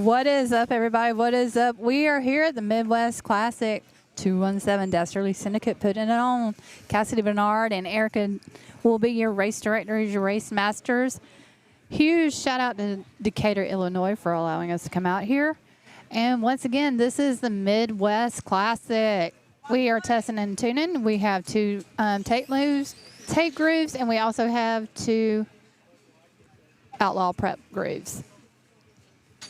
What is up, everybody? What is up? We are here at the Midwest Classic 217 Dastardly Syndicate putting it on. Cassidy Bernard and Erica will be your race directors, your race masters. Huge shout out to Decatur, Illinois for allowing us to come out here. And once again, this is the Midwest Classic. We are testing and tuning. We have two tape grooves, and we also have two Outlaw prep grooves.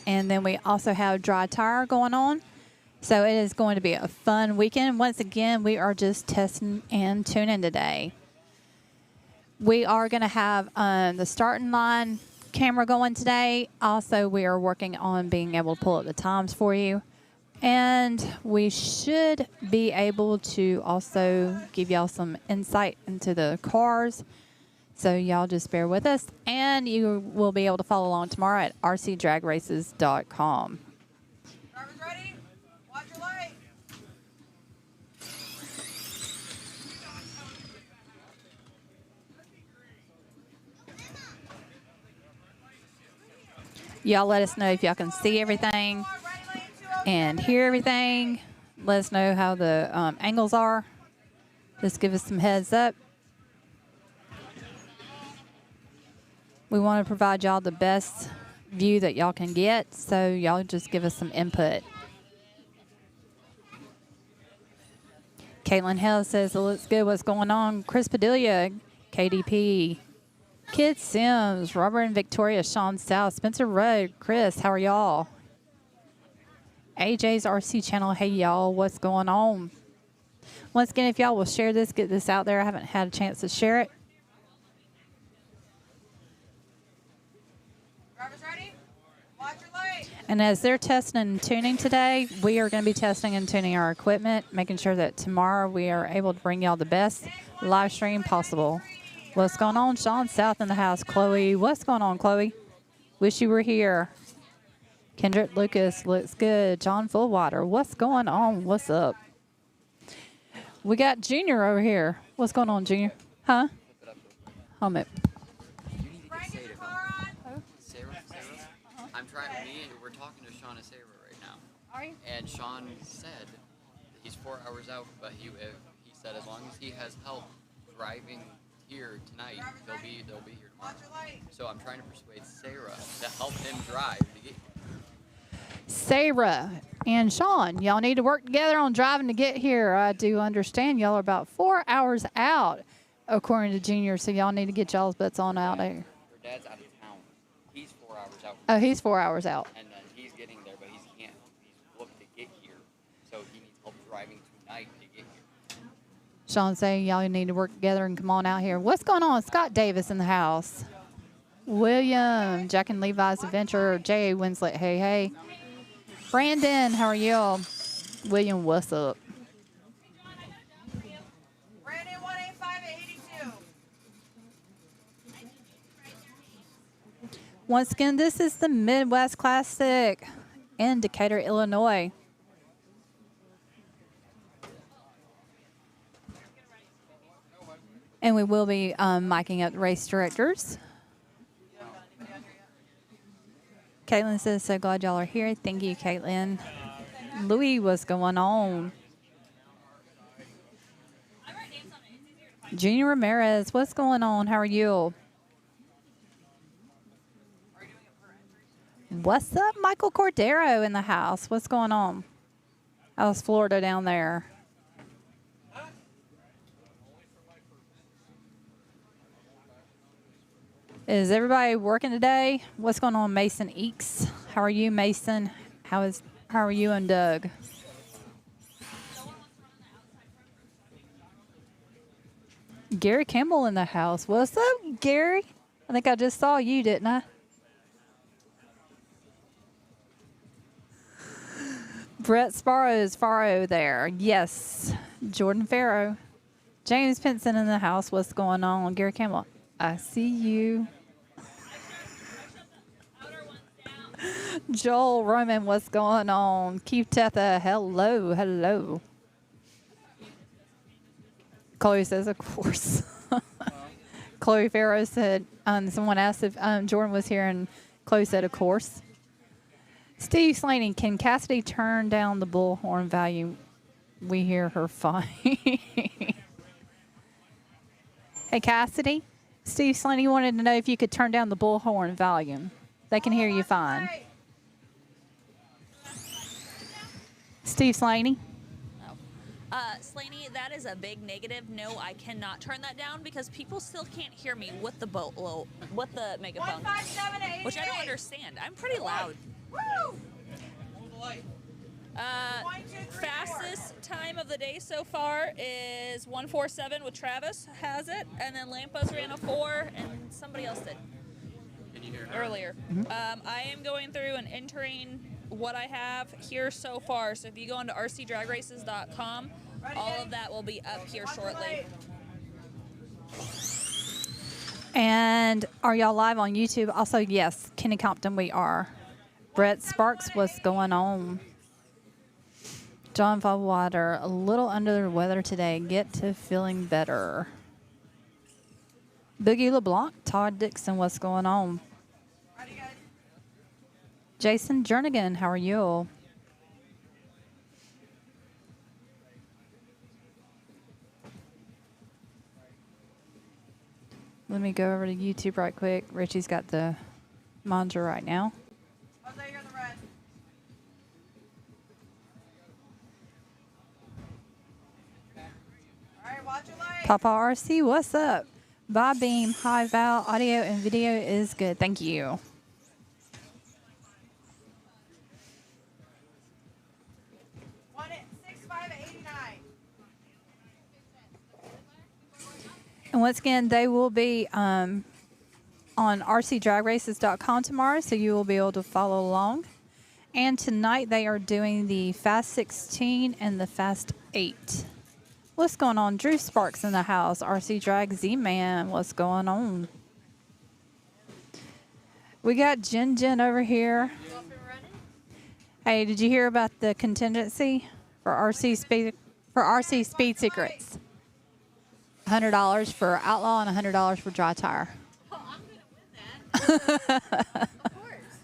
And then we also have dry tire going on. So it is going to be a fun weekend. Once again, we are just testing and tuning today. We are going to have the starting line camera going today. Also, we are working on being able to pull up the times for you. And we should be able to also give y'all some insight into the cars. So y'all just bear with us, and you will be able to follow along tomorrow at rcdragraces.com. Drivers ready? Watch your light. Y'all let us know if y'all can see everything and hear everything. Let us know how the angles are. Just give us some heads up. We want to provide y'all the best view that y'all can get, so y'all just give us some input. Caitlin Hill says, it looks good. What's going on? Chris Padilla, KDP, Kid Sims, Robert and Victoria, Sean South, Spencer Rudd, Chris, how are y'all? AJ's RC channel, hey y'all, what's going on? Once again, if y'all will share this, get this out there. I haven't had a chance to share it. And as they're testing and tuning today, we are going to be testing and tuning our equipment, making sure that tomorrow we are able to bring y'all the best live stream possible. What's going on? Sean South in the house. Chloe, what's going on, Chloe? Wish you were here. Kendrick Lucas looks good. John Fullwater, what's going on? What's up? We got Junior over here. What's going on, Junior? Huh? Hold it. I'm trying. We're talking to Sean and Sarah right now. Are you? And Sean said he's 4 hours out, but he said as long as he has help driving here tonight, they'll be here tomorrow. So I'm trying to persuade Sarah to help him drive to get here. Sarah and Sean, y'all need to work together on driving to get here. I do understand y'all are about 4 hours out, according to Junior, so y'all need to get y'all's butts on out there. Her dad's out of town. He's 4 hours out. Oh, he's 4 hours out. And then he's getting there, but he can't. He's booked to get here, so he needs help driving tonight to get here. Sean saying y'all need to work together and come on out here. What's going on? Scott Davis in the house. William, Jack and Levi's Adventure, Jay Winslet, hey, hey. Brandon, how are y'all? William, what's up? Brandon 185 at 82. Once again, this is the Midwest Classic in Decatur, Illinois. And we will be miking up the race directors. Caitlin says, so glad y'all are here. Thank you, Caitlin. Louis, what's going on? Junior Ramirez, what's going on? How are you? What's up, Michael Cordero in the house? What's going on? How's Florida down there? Is everybody working today? What's going on, Mason Eeks? How are you, Mason? How are you and Doug? Gary Kimball in the house. What's up, Gary? I think I just saw you, didn't I? Brett Sparrow is Farrow there. Yes. Jordan Farrow. James Pinson in the house. What's going on? Gary Kimball. I see you. Joel Roman, what's going on? Keith Tetha, hello, hello. Chloe says, of course. Chloe Farrow said, someone asked if Jordan was here, and Chloe said, of course. Steve Slaney, can Cassidy turn down the bullhorn volume? We hear her fine. Hey, Cassidy. Steve Slaney wanted to know if you could turn down the bullhorn volume. They can hear you fine. Steve Slaney. Slaney, that is a big negative. No, I cannot turn that down because people still can't hear me with the megaphone, 157 which I don't understand. I'm pretty loud. Woo! Fastest time of the day so far is 1:47 with Travis has it, and then Lampos ran a 4, and somebody else did Can you hear her? earlier. I am going through and entering what I have here so far. So if you go into rcdragraces.com, all of that will be up here shortly. And are y'all live on YouTube? Also, yes, Kenny Compton, we are. Brett Sparks, what's going on? John Fallwater, a little under the weather today. Get to feeling better. Boogie LeBlanc, Todd Dixon, what's going on? Jason Jernigan, how are you? Let me go over to YouTube right quick. Richie's got the monitor right now. Jose, you're in the red. All right, watch your light. Papa RC, what's up? Bob Beam, hi Val, audio and video is good. Thank you. One at 6589. And once again, they will be on rcdragraces.com tomorrow, so you will be able to follow along. And tonight they are doing the Fast 16 and the Fast 8. What's going on? Drew Sparks in the house. RC Drag Z-Man, what's going on? We got Jen over here. Hey, did you hear about the contingency for RC Speed Secrets? $100 for Outlaw and $100 for Dry Tire. Oh, I'm going to win that. Of course.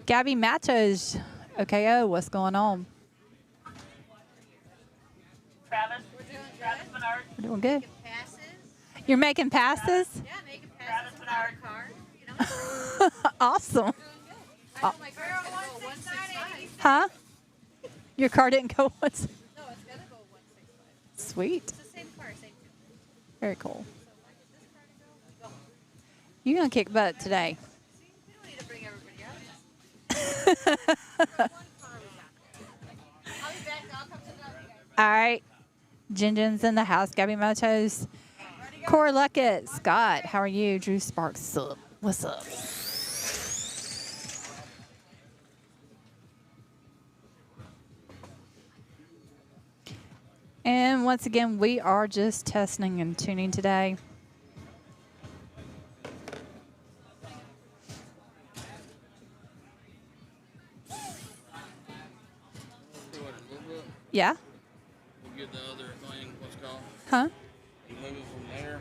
Gabby Matos, OKO, what's going on? Travis. We're doing Travis good. Bernard. We're doing good. Making passes. You're making passes? Yeah, making Travis passes with Bernard. our car. You know, Awesome. doing good. I know my car's going to go 165. Huh? Your car didn't go once. No, it's going to go 165. Sweet. It's the same car, same tune. Very cool. So if I get this car to go, go. You're going to kick butt today. See, we don't need to bring everybody out. One car we got. I'll be back. I'll come to the All right. Jinjin's in the house. Gabby Motos. Cora Luckett. Scott, how are you? Drew Sparks. What's up? And once again, we are just testing and tuning today. Yeah? You get the other thing, what's it called? Huh? You move it from there,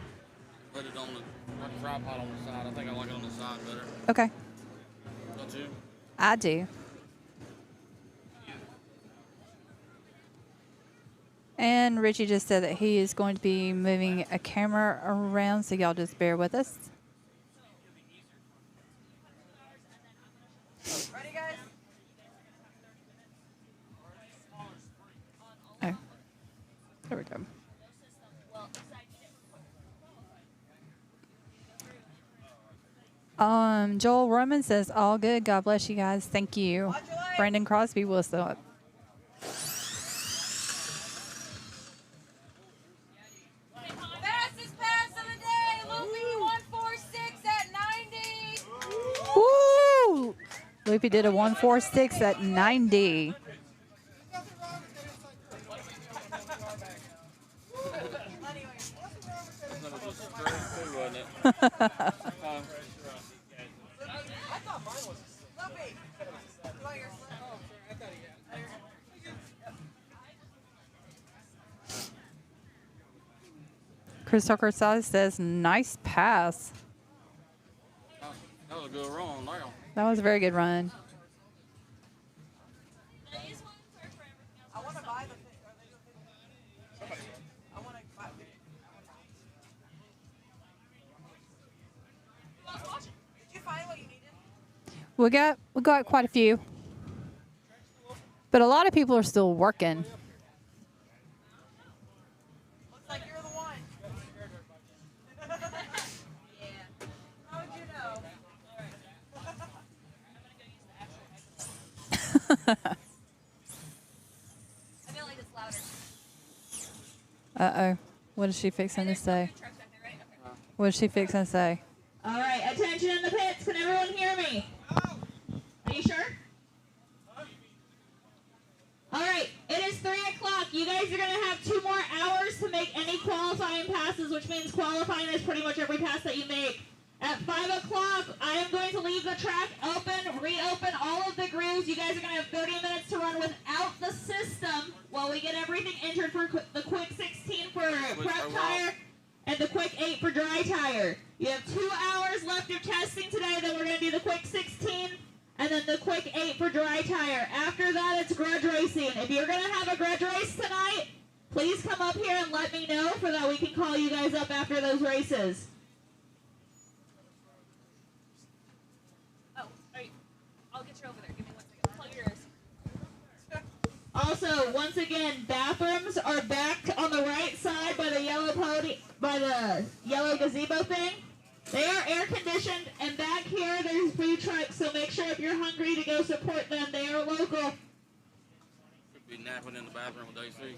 put it on the like a tripod on the side. I think I like it on the side better. Okay. Don't you? I do. And Richie just said that he is going to be moving a camera around, so y'all just bear with us. Ready, guys? Oh. There we go. Joel Roman says, all good. God bless you guys. Thank you. Watch your light. Brandon Crosby was up. Fastest pass of the day, Loopy 146 at 90. Woo! Loopy did a 146 at 90. That was just straight too, wasn't it? Loopy. You want your slip? Chris Tucker says, nice pass. That was a good run now. That was a very good run. We got quite a few, but a lot of people are still working. Looks like you're the one. Yeah. How would you know? I feel like it's louder. Uh-oh. What is she fixing to say? What is she fixing to say? All right, attention in the pits. Can everyone hear me? Are you sure? All right, it is 3 o'clock. You guys are going to have 2 more hours to make any qualifying passes, which means qualifying is pretty much every pass that you make. At 5 o'clock, I am going to leave the track open, reopen all of the grooves. You guys are going to have 30 minutes to run without the system while we get everything entered for the quick 16 for prep tire and the quick 8 for dry tire. You have 2 hours left of testing today. Then we're going to do the quick 16 and then the quick 8 for dry tire. After that, it's grudge racing. If you're going to have a grudge race tonight, please come up here and let me know so that we can call you guys up after those races. I'll get you over there. Give me 1 second. Plug your ears. Also, once again, bathrooms are back on the right side by the yellow gazebo thing. They are air conditioned, and back here there's food trucks. So make sure if you're hungry to go support them. They are local. Could be napping in the bathroom with AC.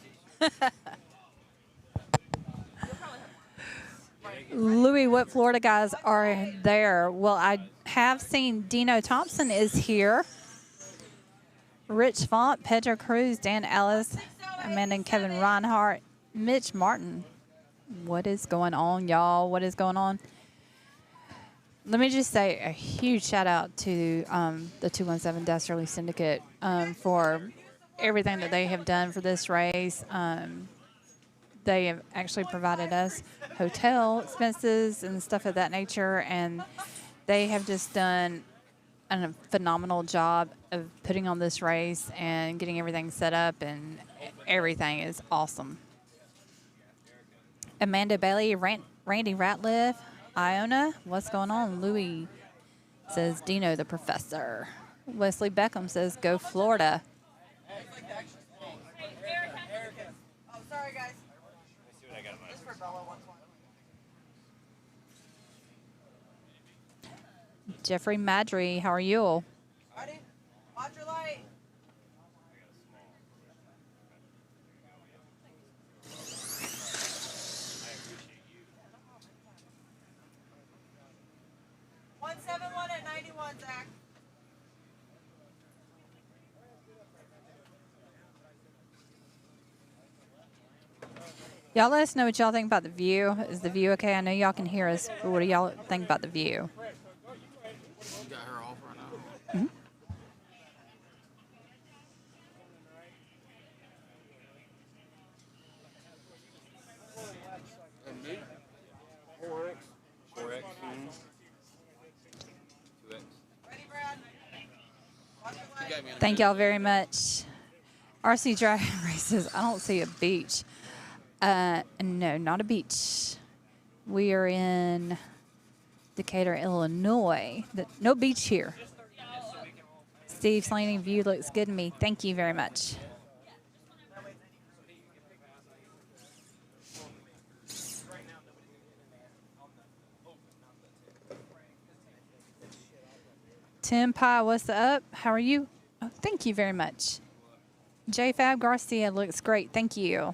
Louis, what Florida guys are there? Well, I have seen Dino Thompson is here. Rich Font, Pedro Cruz, Dan Ellis, Amanda and Kevin Reinhardt, Mitch Martin. What is going on, y'all? What is going on? Let me just say a huge shout out to the 217 Dastardly Syndicate for everything that they have done for this race. They have actually provided us hotel expenses and stuff of that nature, and they have just done a phenomenal job of putting on this race and getting everything set up, and everything is awesome. Amanda Bailey, Randy Ratliff, Iona, what's going on? Louis says Dino the Professor. Wesley Beckham says go Florida. Oh, sorry, guys. Just for Bella once more. Jeffrey Madry, how are you? Ready? Watch your light. One 171 at 91, Zach. Y'all let us know what y'all think about the view. Is the view okay? I know y'all can hear us, but what do y'all think about the view? Got her off right now. And me? 4X. 4X. 2X. Ready, Brad? Watch your light. You got me in a Thank y'all very much. RC Drag Races. I don't see a beach. No, not a beach. We are in Decatur, Illinois. No beach here. Steve's landing view looks good to me. Thank you very much. Tim Pye, what's up? How are you? Oh, thank you very much. J Fab Garcia looks great. Thank you.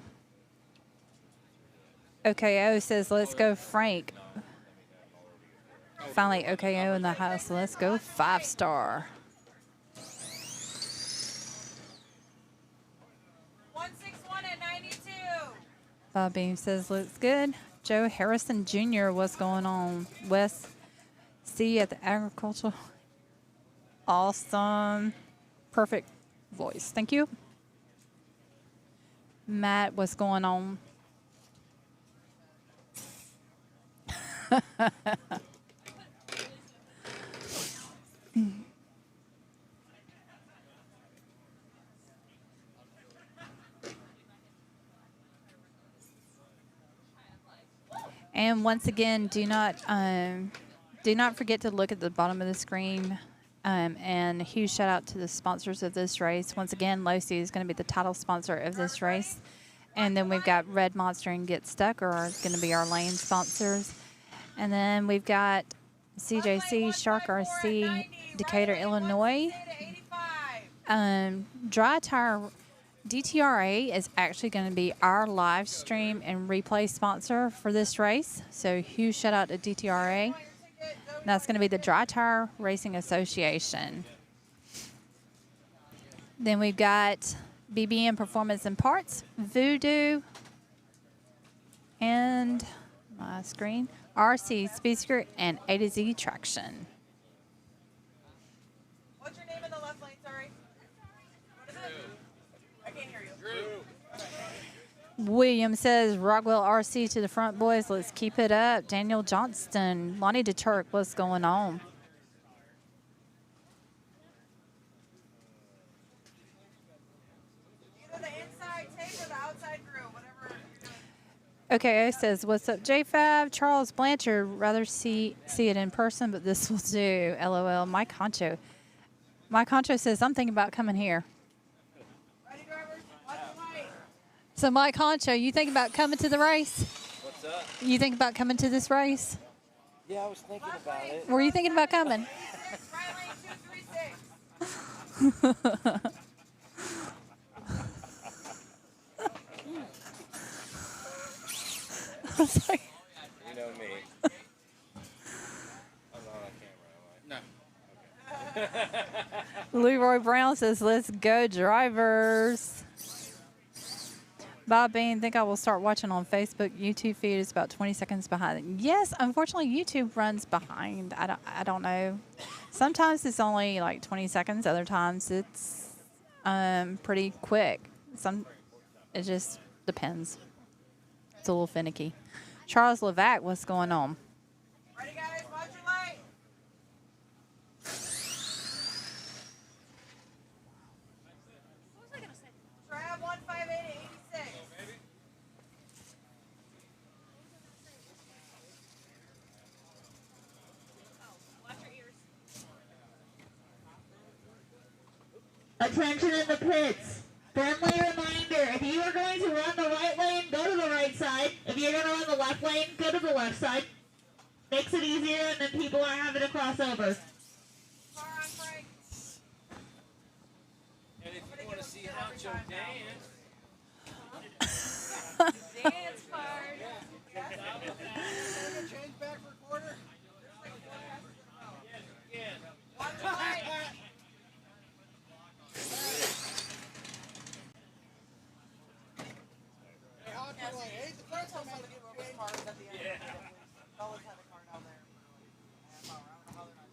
OKO says, let's go Frank. Finally, OKO in the house. Let's go 5-star. 161 at 92. Bob Beam says, looks good. Joe Harrison Jr., what's going on? Wes C at the agricultural. Awesome. Perfect voice. Thank you. Matt, what's going on? And once again, do not forget to look at the bottom of the screen. And a huge shout out to the sponsors of this race. Once again, Losi is going to be the title sponsor of this race. And then we've got Red Monster and Get Stuck are going to be our lane sponsors. And then we've got CJC, Shark RC, Decatur, Illinois. Dry Tire DTRA is actually going to be our live stream and replay sponsor for this race. So huge shout out to DTRA. That's going to be the Dry Tire Racing Association. Then we've got BBM Performance and Parts, Voodoo, and my screen, RC Speed Skirt, and A to Z Traction. What's your name in the left lane? Sorry. What is it? I can't hear you. William says, Rockwell RC to the front, boys. Let's keep it up. Daniel Johnston, Lonnie DeTurk, what's going on? Either the inside tape or the outside grill, whatever you're doing. Okay, it says, what's up, JFab? Charles Blanchard, rather see it in person, but this will do. LOL. Mike Honcho. Mike Honcho says, I'm thinking about coming here. Ready, drivers? Watch the light. So, Mike Honcho, you think about coming to the race? What's up? You think about coming to this race? Yeah, I was thinking about it. Were you thinking about coming? Right lane 236. I'm sorry. You know me. I'm not on camera, am I? No. Leroy Brown says, let's go, drivers. Bob Bean, think I will start watching on Facebook. YouTube feed is about 20 seconds behind. Yes, unfortunately, YouTube runs behind. I don't know. Sometimes it's only like 20 seconds. Other times it's pretty quick. It just depends. It's a little finicky. Charles Levac, what's going on? Ready, guys? Watch your light. What was I gonna say? Grab 15886. Watch your ears. Attention in the pits. Friendly reminder, if you are going to run the right lane, go to the right side. If you're going to run the left lane, go to the left side. Makes it easier, and then people aren't having to cross over. Car on brake. And if you want to see Honcho dance, Dance part. Change back for quarter. Watch your light.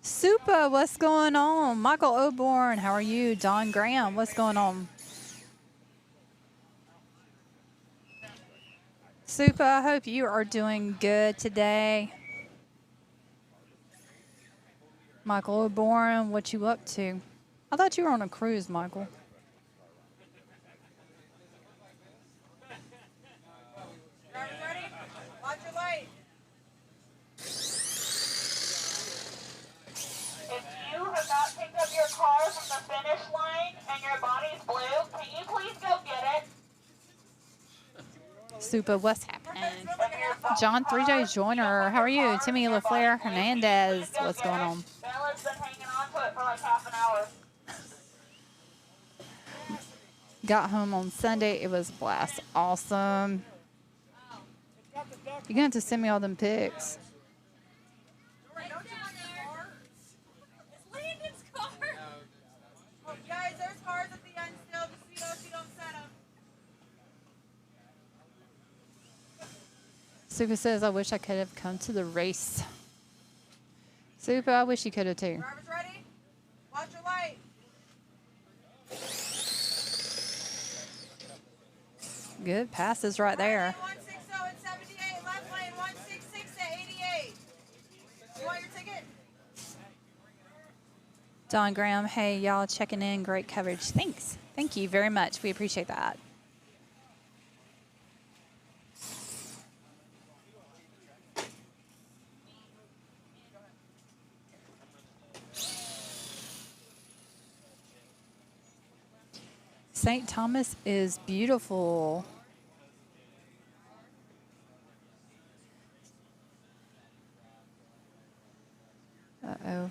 Supa, what's going on? Michael Oborn, how are you? Don Graham, what's going on? Supa, I hope you are doing good today. Michael Oborn, what you up to? I thought you were on a cruise, Michael. Drivers ready? Watch your light. If you have not picked up your car from the finish line and your body's blue, can you please go get it? Supa, what's happening? John 3J Joyner, how are you? Timmy LaFleur Hernandez, what's going on? Bella's been hanging on to it for like half an hour. Got home on Sunday. It was a blast. Awesome. You're going to have to send me all them pics. Don't you want the car? It's Landon's car. Oh, guys, there's cars at the end still. Just so you don't set them. Supa says, I wish I could have come to the race. Supa, I wish you could have too. Drivers ready? Watch your light. Good passes right there. 160 at 78. Left lane 166 at 88. You want your ticket? Don Graham, hey, y'all checking in. Great coverage. Thanks. Thank you very much. We appreciate that. St. Thomas is beautiful. Uh-oh.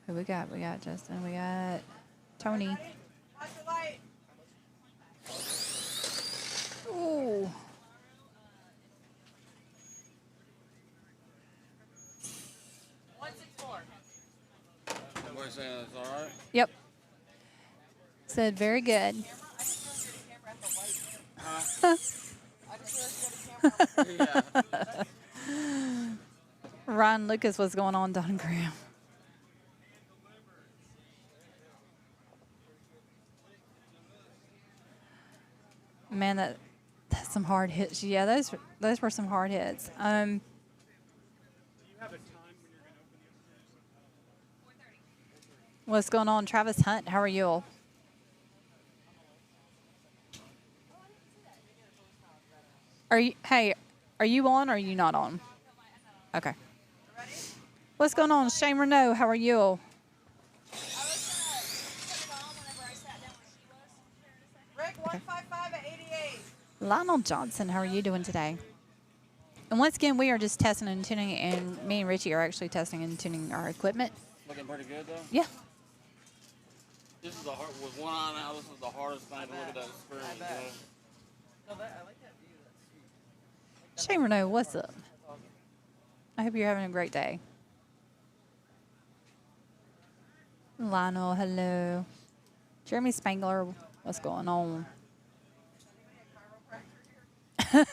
Who we got? We got Justin. We got Tony. Watch the light. Ooh. What saying? It's all right. Yep. Said very good. Yeah. Ryan Lucas, what's going on, Don Graham? Man, that's some hard hits. Yeah, those were some hard hits. What's going on, Travis Hunt? How are you? Are you on or are you not on? Okay. What's going on, Shane Renault? How are you? Rick 155 at 88. Lionel Johnson, how are you doing today? And once again, we are just testing and tuning, and me and Richie are actually testing and tuning our equipment. Looking pretty good though. Yeah. This is the hard, with one eye now. This is the hardest thing to look at that screen. Shane Renault, what's up? I hope you're having a great day. Lionel, hello. Jeremy Spangler, what's going on? Ready?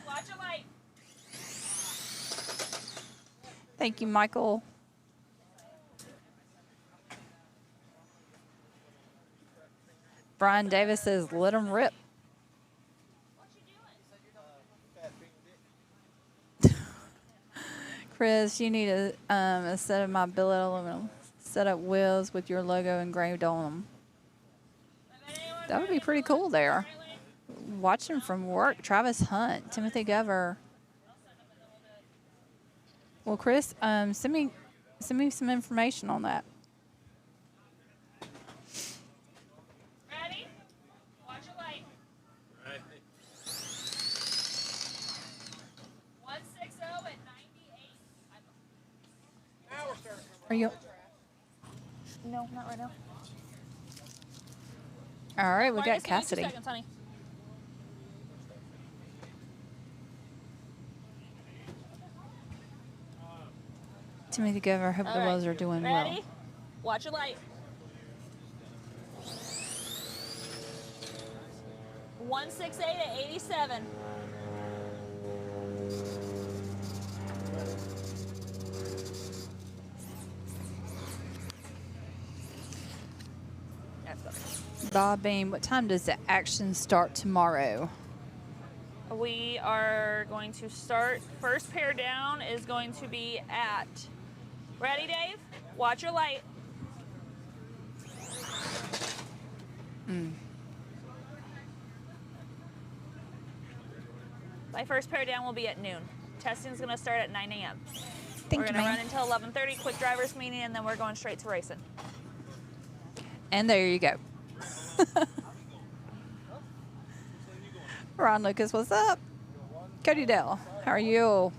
Watch a light. Thank you, Michael. Brian Davis says, let them rip. Chris, you need a set of my billet aluminum set up wheels with your logo engraved on them. That would be pretty cool there. Watching from work, Travis Hunt, Timothy Gover. Well, Chris, send me some information on that. Ready? Watch a light. 160 at 98. Are you? No, not right now. All right, we got Marcus, give me 2 Cassidy. seconds, honey. Timothy Gover, hope the All right. Wells are doing Ready? well. Watch a light. 168 at 87. Bob Beam, what time does the action start tomorrow? We are going to start. First pair down is going to be at. Ready, Dave? Watch your light. My first pair down will be at noon. Testing is going to start at 9 a.m. Thank We're you, going to ma'am. run until 11:30, quick driver's meeting, and then we're going straight to racing. And there you go. Ron Lucas, what's up? Cody Dell, how are you? All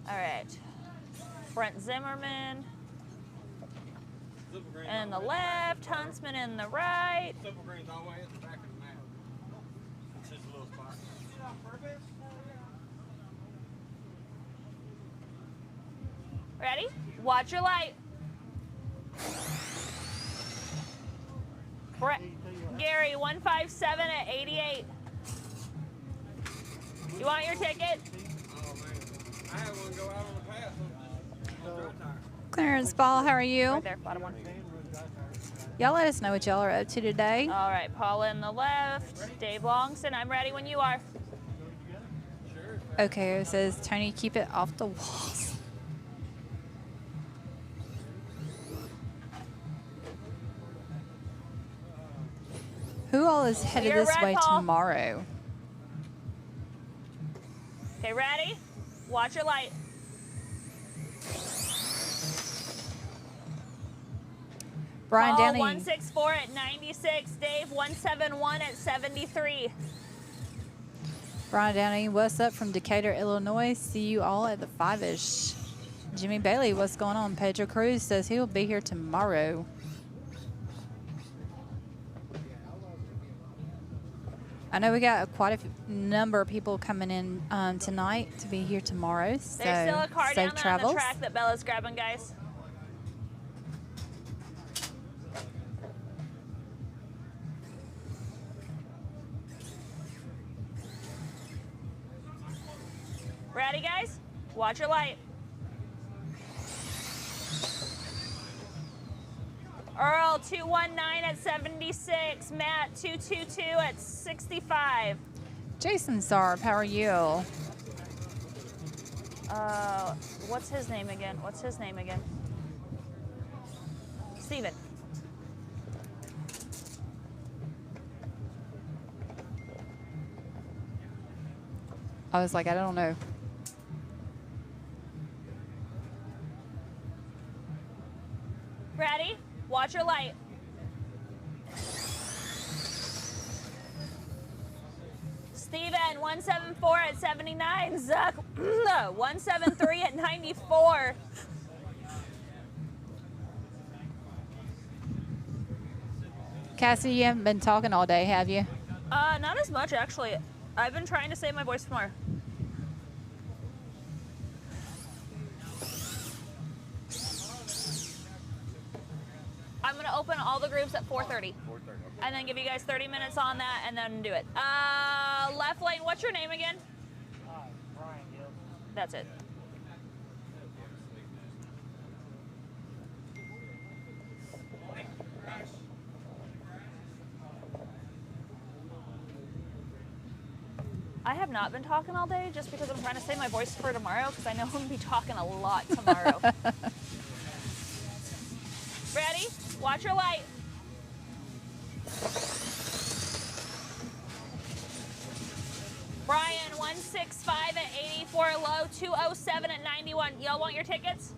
right. Brent Zimmerman in the left, Huntsman in the right. Simple green's all the way at the back of the map. It's just a little spot. Ready? Watch your light. Gary, 157 at 88. You want your ticket? Oh man, I had one go out on the pass. Clarence Ball, how are you? Right there, bottom one. Y'all let us know what y'all are up to today. All right, Paula in the left. Dave Longston, I'm ready when you are. Okay, it says, Tony, keep it off the walls. Who all is headed You're this red, way Paul. tomorrow? Okay, ready? Watch your light. Brian Paul, Downey. 164 at 96. Dave, 171 at 73. Brian Downey, what's up from Decatur, Illinois? See you all at the 5-ish. Jimmy Bailey, what's going on? Pedro Cruz says he'll be here tomorrow. I know we got quite a number of people coming in tonight to be here tomorrow. So There's still a car safe down there on travels. the track that Bella's grabbing, guys. Ready, guys? Watch your light. Earl, 219 at 76. Matt, 222 at 65. Jason Sarp, how are you? What's his name again? Steven. I was like, I don't know. Ready? Watch your light. Steven, 174 at 79. Zuck, 173 at 94. Cassie, you haven't been talking all day, have you? Not as much, actually. I've been trying to save my voice for more. I'm going to open all the groups at 4:30. And then give you guys 30 minutes on that and then do it. Left lane, what's your name again? Brian Gill. That's it. I have not been talking all day just because I'm trying to save my voice for tomorrow because I know I'm going to be talking a lot tomorrow. Ready? Watch your light. Brian, 165 at 84 low, 207 at 91. Y'all want your tickets?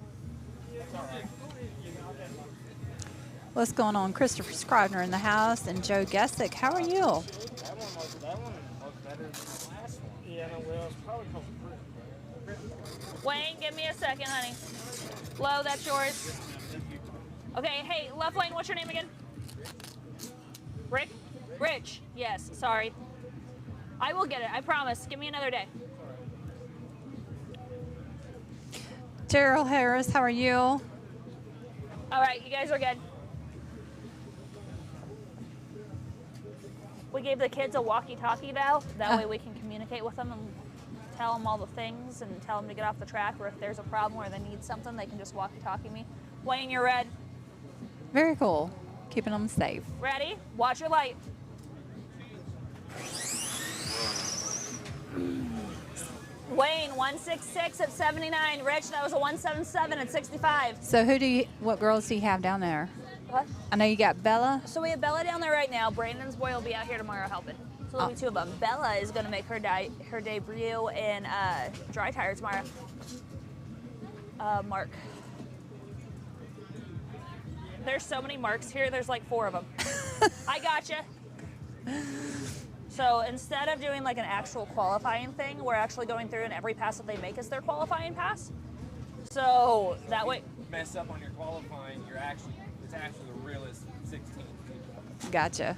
What's going on? Christopher Scribner in the house and Joe Gessick. How are you? That one looked better than the last one. Yeah, no, well, it's probably because Wayne, give me a second, honey. Low, that's yours. Okay, hey, left lane, what's your name again? Rick? Rich, yes, sorry. I will get it, I promise. Give me another day. Terrell Harris, how are you? All right, you guys are good. We gave the kids a walkie-talkie valve. That way we can communicate with them and tell them all the things and tell them to get off the track, or if there's a problem or they need something, they can just walkie-talkie me. Wayne, you're red. Very cool. Keeping them safe. Ready? Watch your light. Wayne, 166 at 79. Rich, that was a 177 at 65. So what girls do you have down there? What? I know you got Bella. So we have Bella down there right now. Brandon's boy will be out here tomorrow helping. So there'll be two of them. Bella is going to make her debut in dry tire tomorrow. Mark. There's so many Marks here. There's like 4 of them. I gotcha. So instead of doing like an actual qualifying thing, we're actually going through and every pass that they make is their qualifying pass. So that way. Mess up on your qualifying, it's actually the realest 16. Gotcha.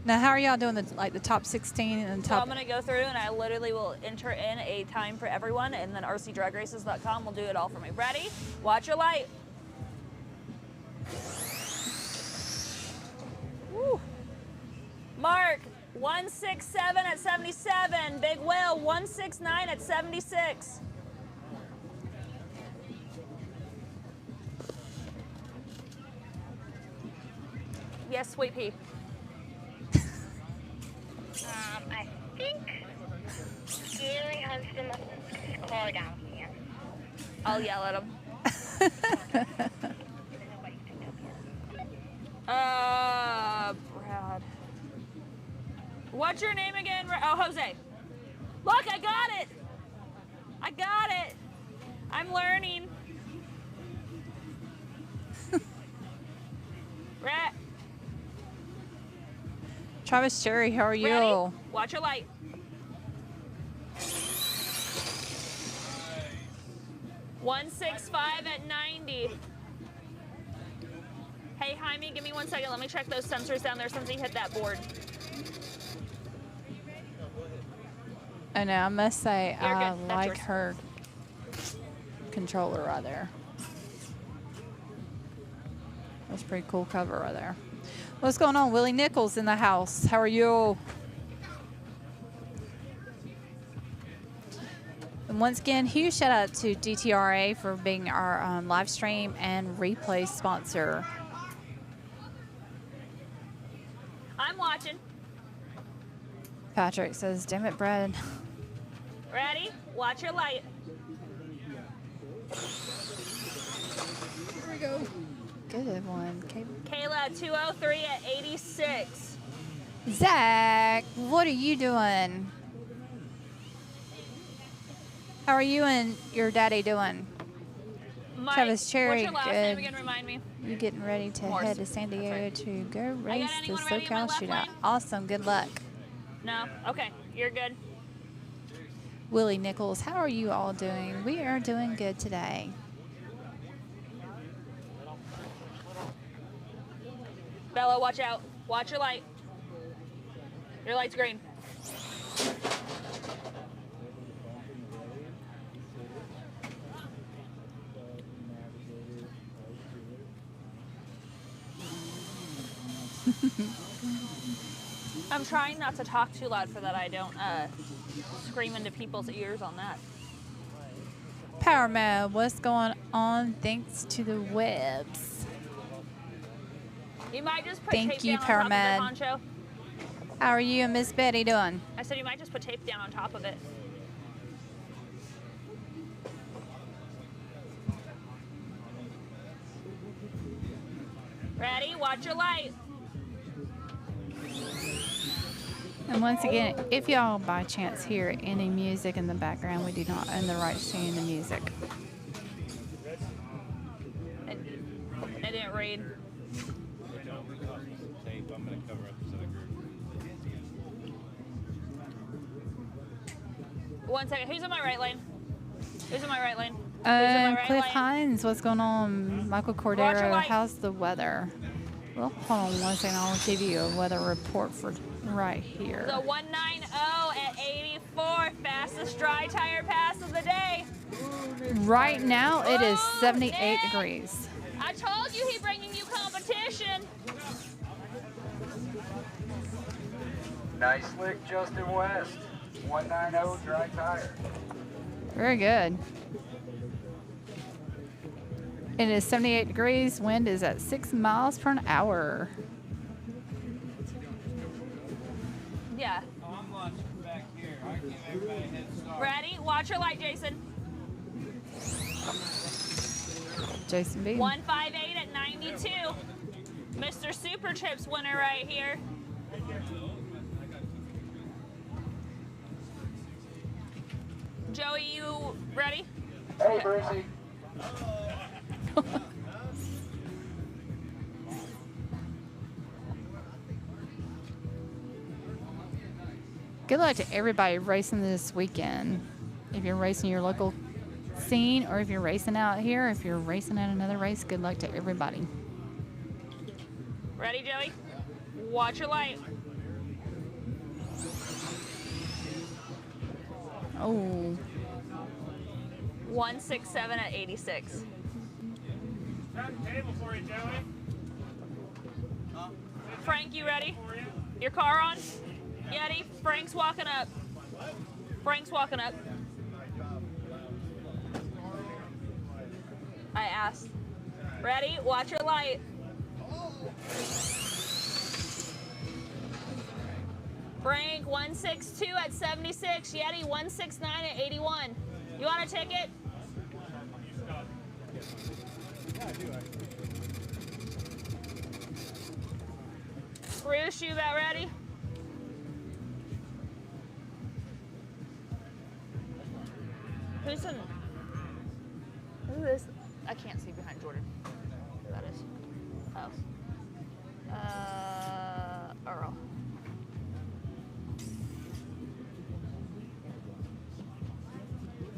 Now, how are y'all doing the top 16 and So top? I'm going to go through and I literally will enter in a time for everyone, and then rcdragraces.com will do it all for me. Ready? Watch your light. Woo. Mark, 167 at 77. Big Will, 169 at 76. Yes, Sweet Pea. I think Gary Hudson left his car down here. I'll yell at him. Brad. What's your name again? Oh, Jose. Look, I got it. I got it. I'm learning. Rat. Travis Cherry, how are you? Ready? Watch your light. Nice. 165 at 90. Hey, Jaime, give me 1 second. Let me check those sensors down there since he hit that board. I know, I must say, You're I good. That's like yours. her controller right there. That's a pretty cool cover right there. What's going on? Willie Nichols in the house. How are you? And once again, huge shout out to DTRA for being our live stream and replay sponsor. I'm watching. Patrick says, damn it, Brad. Ready? Watch your light. Here we go. Good one. Kayla, 203 at 86. Zach, what are you doing? How are you and your daddy doing? Mike, Travis Cherry, what's your last name good. again? Remind me. You getting ready to Morse. head to San Diego to go race the anyone ready in my SoCal left Shootout. lane? Awesome. Good luck. No? Okay, you're good. Willie Nichols, how are you all doing? We are doing good today. Bella, watch out. Watch your light. Your light's green. I'm trying not to talk too loud so that I don't scream into people's ears on that. Power Mad, what's going on? Thanks to the Webbs. You might just put Thank tape you, down Power on top Mad. of it, Honcho. How are you and Miss Betty doing? I said you might just put tape down on top of it. Ready? Watch your light. And once again, if y'all by chance hear any music in the background, we do not own the rights to any of the music. I didn't read. I'm going to cover up this other group. 1 second. Who's in my right lane? Who's in my right lane? Who's in my right Cliff lane? Hines, what's going on? Michael Watch your Cordero, light. how's the weather? Well, hold on 1 second. I'll give you a weather report for right here. The 190 at 84. Fastest dry tire pass of the day. Right now, it is Oh, 78 Nick. degrees. I told you he bringing you competition. Nice lick, Justin West. 190 dry tire. Very good. It is 78 degrees. Wind is at 6 miles per hour. Yeah. Oh, I'm watching back here. I give everybody a head start. Ready? Watch your light, Jason. Jason B. 158 at 92. Mr. Super Chips winner right here. Joey, you ready? Hey, Brucey. Good luck to everybody racing this weekend. If you're racing your local scene or if you're racing out here, if you're racing at another race, good luck to everybody. Ready, Joey? Watch your light. Oh, 167 at 86. Table for you, Joey. Frank, you ready? Your car on? Yeti, Frank's walking up. Frank's walking up. I asked. Ready? Watch your light. Frank, 162 at 76. Yeti, 169 at 81. You want a ticket? Bruce, you about ready? Who's in? Who is? I can't see behind Jordan. Who that is? Oh. Earl.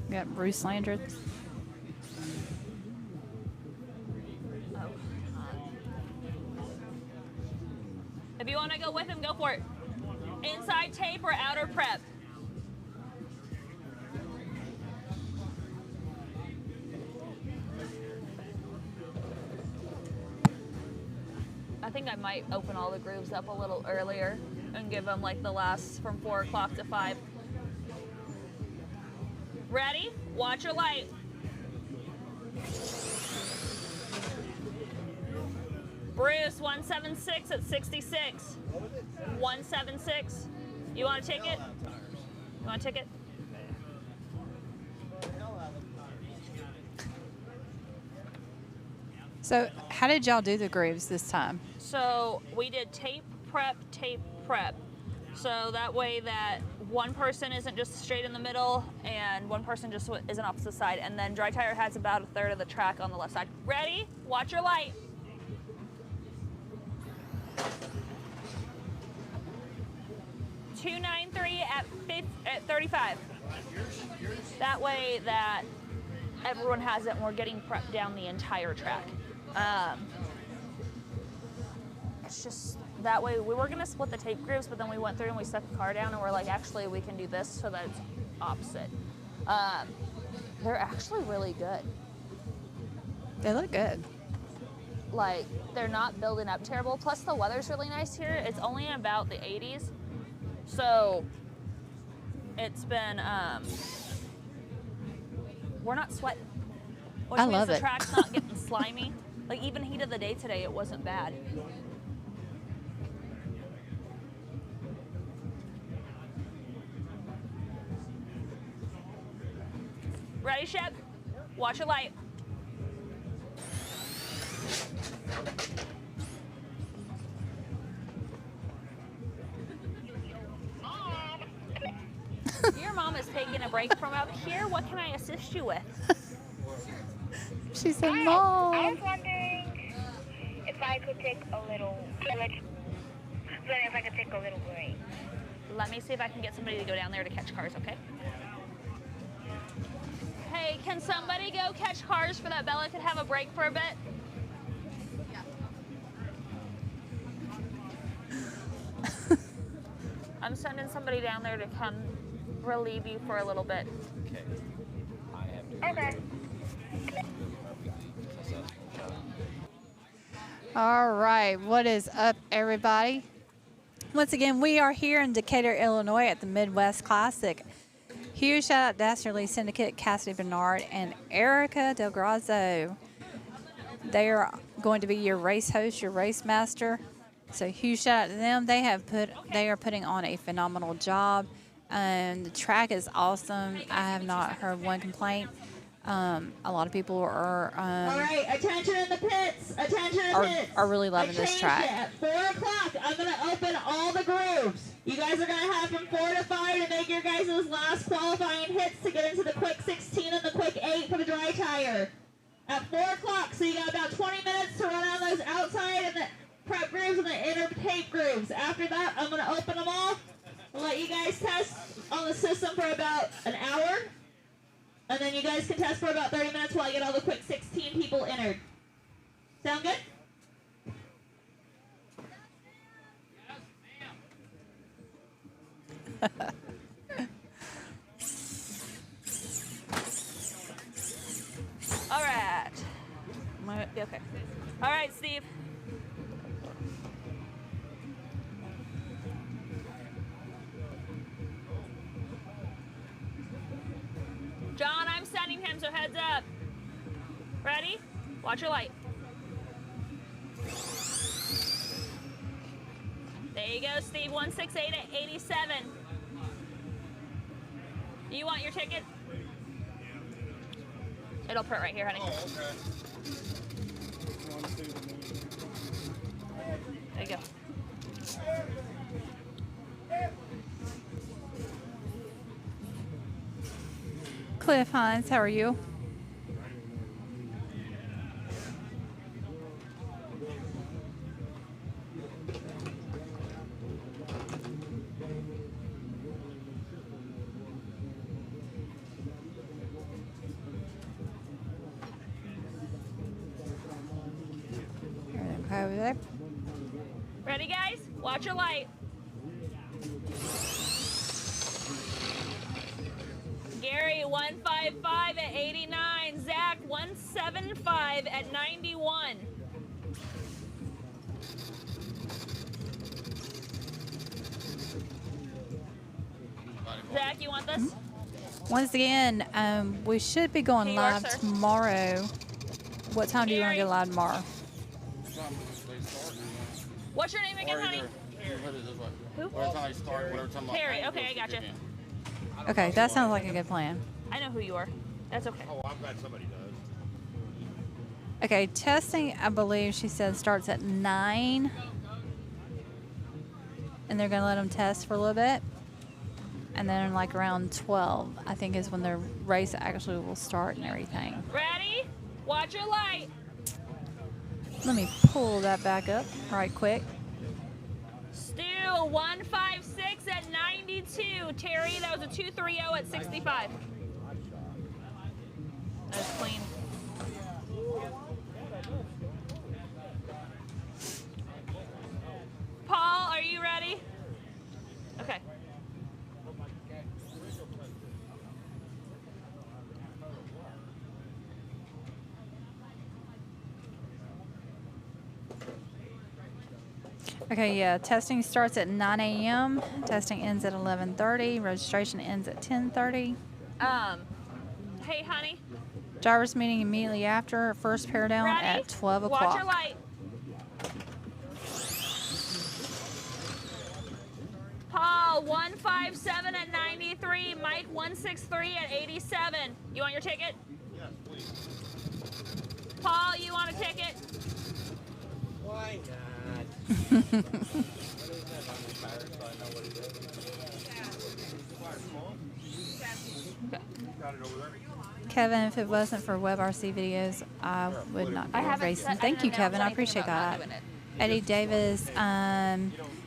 We got Bruce Landry. Oh. If you want to go with him, go for it. Inside tape or outer prep? I think I might open all the grooves up a little earlier and give them like the last from 4 o'clock to 5. Ready? Watch your light. Bruce, 176 at 66. 176. You want a ticket? You want a ticket? So, how did y'all do the grooves this time? So we did tape, prep. So that way that one person isn't just straight in the middle and one person just isn't off to the side. And then dry tire has about a third of the track on the left side. Ready? Watch your light. .293 at 35. That way that everyone has it and we're getting prepped down the entire track. It's just that way we were gonna split the tape grooves, but then we went through and we stuck the car down and we're like, actually we can do this so that it's opposite. They're actually really good. They look good. Like, they're not building up terrible. Plus the weather's really nice here. It's only about the 80s. So it's been, we're not sweating. Which I means love the it. track's not getting slimy. Like, even heat of the day today, it wasn't bad. Ready, Shep? Watch your light. Your mom is taking a break from out here. What can I assist you with? She said, I Mom. was wondering if I could take a little break. Let me see if I can get somebody to go down there to catch cars, okay? Hey, can somebody go catch cars for that Bella could have a break for a bit? I'm sending somebody down there to come relieve you for a little bit. Okay. I have to. Okay. All right, what is up, everybody? Once again, we are here in Decatur, Illinois at the Midwest Classic. Huge shout out to Dastardly Syndicate, Cassidy Bernard, and Erica Del Grazzo. They are going to be your race host, your race master. So huge shout out to them. They are putting on a phenomenal job. The track is awesome. I have not heard one complaint. A lot of people are All right, attention in the pits. Attention in the pits. are really loving this track. At 4 o'clock, I'm going to open all the grooves. You guys are going to have from 4 to 5 to make your guys' last qualifying hits to get into the quick 16 and the quick 8 for the dry tire. At 4 o'clock, so you got about 20 minutes to run on those outside and the prep grooves and the inner tape grooves. After that, I'm going to open them all. I'll let you guys test on the system for about an hour. And then you guys can test for about 30 minutes while I get all the quick 16 people entered. Sound good? All right. Okay. All right, Steve. John, I'm sending him, so heads up. Ready? Watch your light. There you go, Steve. 168 at 87. You want your ticket? It'll print right here, honey. Oh, okay. There you go. Cliff Hines, how are you? Okay, over there. Ready, guys? Watch your light. Gary, 155 at 89. Zach, 175 at 91. Zach, you want this? Once again, we should be going Here you are, live sir. tomorrow. What time do you want to Gary. go live tomorrow? What's your name again, honey? Who? Whatever time I start, whatever time Terry. Okay, I gotcha. Okay, that sounds like a good plan. I know who you are. That's okay. Oh, I'm glad somebody does. Okay, testing, I believe she said starts at 9. And they're going to let them test for a little bit. And then like around 12, I think is when the race actually will start and everything. Ready? Watch your light. Let me pull that back up right quick. Stu, 156 at 92. Terry, that was a 230 at 65. That's clean. Paul, are you ready? Okay. Okay, yeah, testing starts at 9 a.m. Testing ends at 11:30. Registration ends at 10:30. Hey, honey. Drivers meeting immediately after. First pair down Ready? at 12 o'clock. Watch your light. Paul, 157 at 93. Mike, 163 at 87. You want your ticket? Yes, please. Paul, you want a ticket? Why not? Kevin, if it wasn't for WebRC videos, I would not be racing. Thank you, Kevin. I appreciate that. Eddie Davis,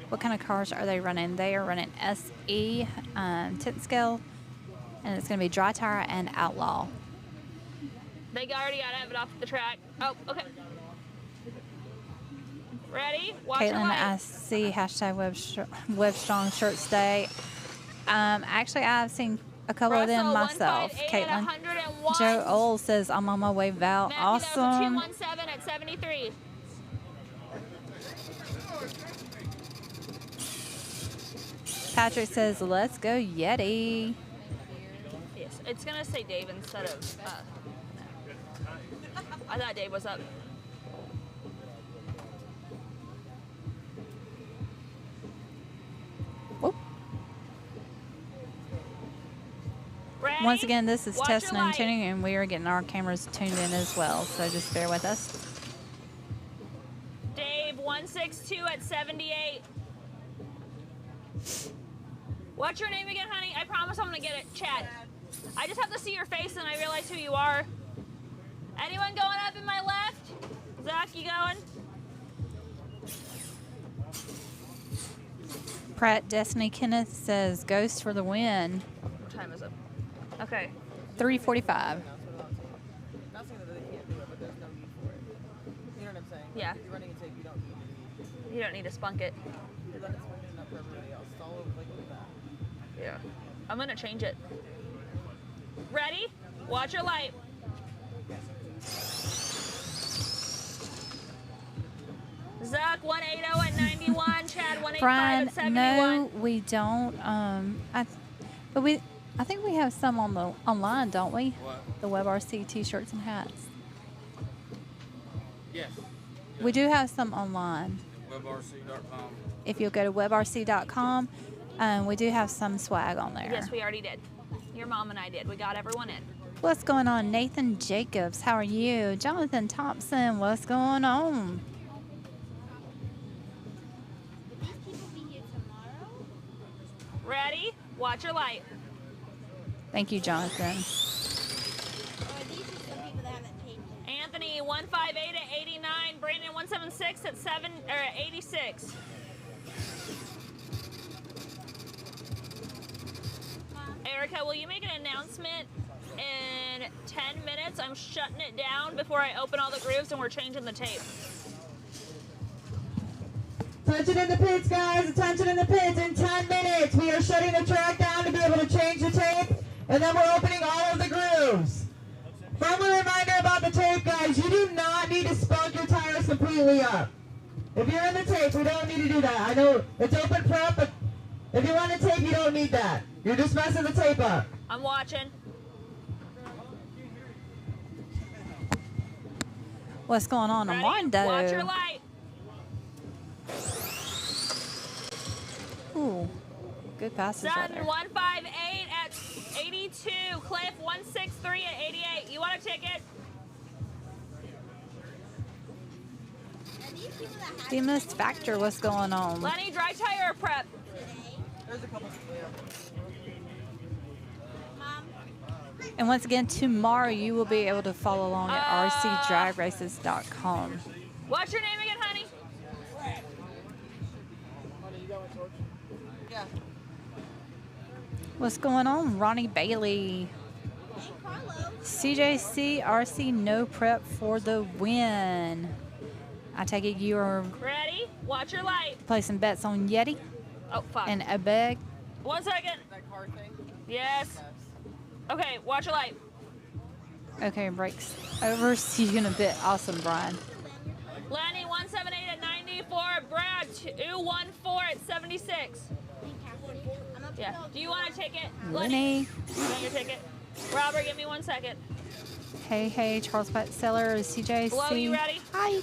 what kind of cars are they running? They are running SE, 10th scale, and it's going to be dry tire and Outlaw. They already got it off the track. Oh, okay. Ready? Watch your Caitlin, I light. see hashtag Web Strong Shirts Day. Actually, I've seen a couple of them Russell, myself, 158 at Caitlin. 101. Joe Old says, I'm on my way, Val. Matthew, that was a Awesome. 217 at 73. Patrick says, let's go Yeti. Yes, it's gonna say Dave instead of. I thought Dave was up. Whoop. Ready? Once again, this is Watch testing your and light. tuning, and we are getting our cameras tuned in as well, so just bear with us. Dave, 162 at 78. What's your name again, honey? I promise I'm gonna get it. Chad. I just have to see your face and I realize who you are. Anyone going up in my left? Zach, you going? Pratt Destiny Kenneth says, Ghost for the win. What time is it? Okay. 3:45. Not saying that they can't do it, but there's no need for it. You know what I'm saying? Yeah. If you're running a tape, you don't need it. You don't need to spunk it. You're letting it swing enough for everybody else. It's all over, like, look at that. Yeah. I'm gonna change it. Ready? Watch your light. Zach, 180 at 91. Chad, 185 Brian, at 71. no, we don't. I think we have some on the online, don't we? What? The WebRC t-shirts and hats. Yes. We do have some online. WebRC.com. If you'll go to webrc.com, we do have some swag on there. Yes, we already did. Your mom and I did. We got everyone in. What's going on? Nathan Jacobs, how are you? Jonathan Thompson, what's going on? Ready? Watch your light. Thank you, Jonathan. 176 at 86. Erica, will you make an announcement in 10 minutes? I'm shutting it down before I open all the grooves and we're changing the tape. Attention in the pits, guys. Attention in the pits. In 10 minutes, we are shutting the track down to be able to change the tape, and then we're opening all of the grooves. Friendly reminder about the tape, guys. You do not need to spunk your tires completely up. If you're in the tape, we don't need to do that. I know it's open prep, but if you run the tape, you don't need that. You're just messing the tape up. I'm watching. What's going on Ready? Mondo? Watch your light. Ooh, good passes right Sutton there. 158 at 82. Cliff 163 at 88. You want a ticket? Demas Factor, what's going on? Lenny, dry tire or prep? There's a couple. And once again, tomorrow you will be able to follow along at rcdragraces.com. What's your name again, honey? Yeah. What's going on, Ronnie Bailey? CJC RC no prep for the win. I take it you are Ready? Watch your light. placing bets on Yeti Oh, fuck. and Abeg. 1 second. That car thing? Yes. Okay, watch your light. Okay, breaks over. See you in a bit. Awesome, Brian. Lenny 178 at 94. Brad 214 at 76. Yeah. Do you want a ticket? Lenny. You want your ticket? Robert, give me 1 second. Hey, Charles Seller, CJC. Hello, you ready? Hi.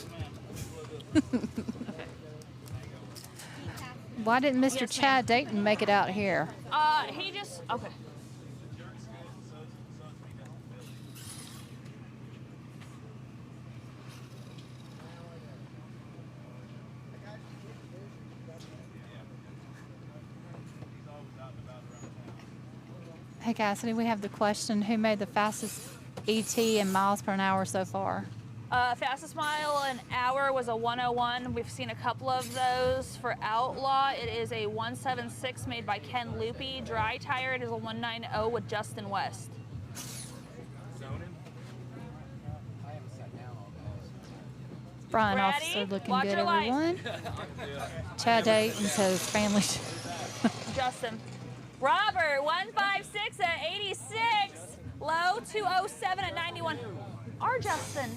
Why didn't Mr. Yes, Chad Dayton make it out here? He just, okay. Hey, Cassidy, we have the question, who made the fastest ET in miles per hour so far? Fastest mile an hour was a 101. We've seen a couple of those for Outlaw. It is a 176 made by Ken Loopy. Dry tire, it is a 190 with Justin West. Brian Ready? Officer looking Watch good, your light. everyone. Chad Dayton says family. Justin. Robert, 156 at 86. Low, 207 at 91. Our Justin.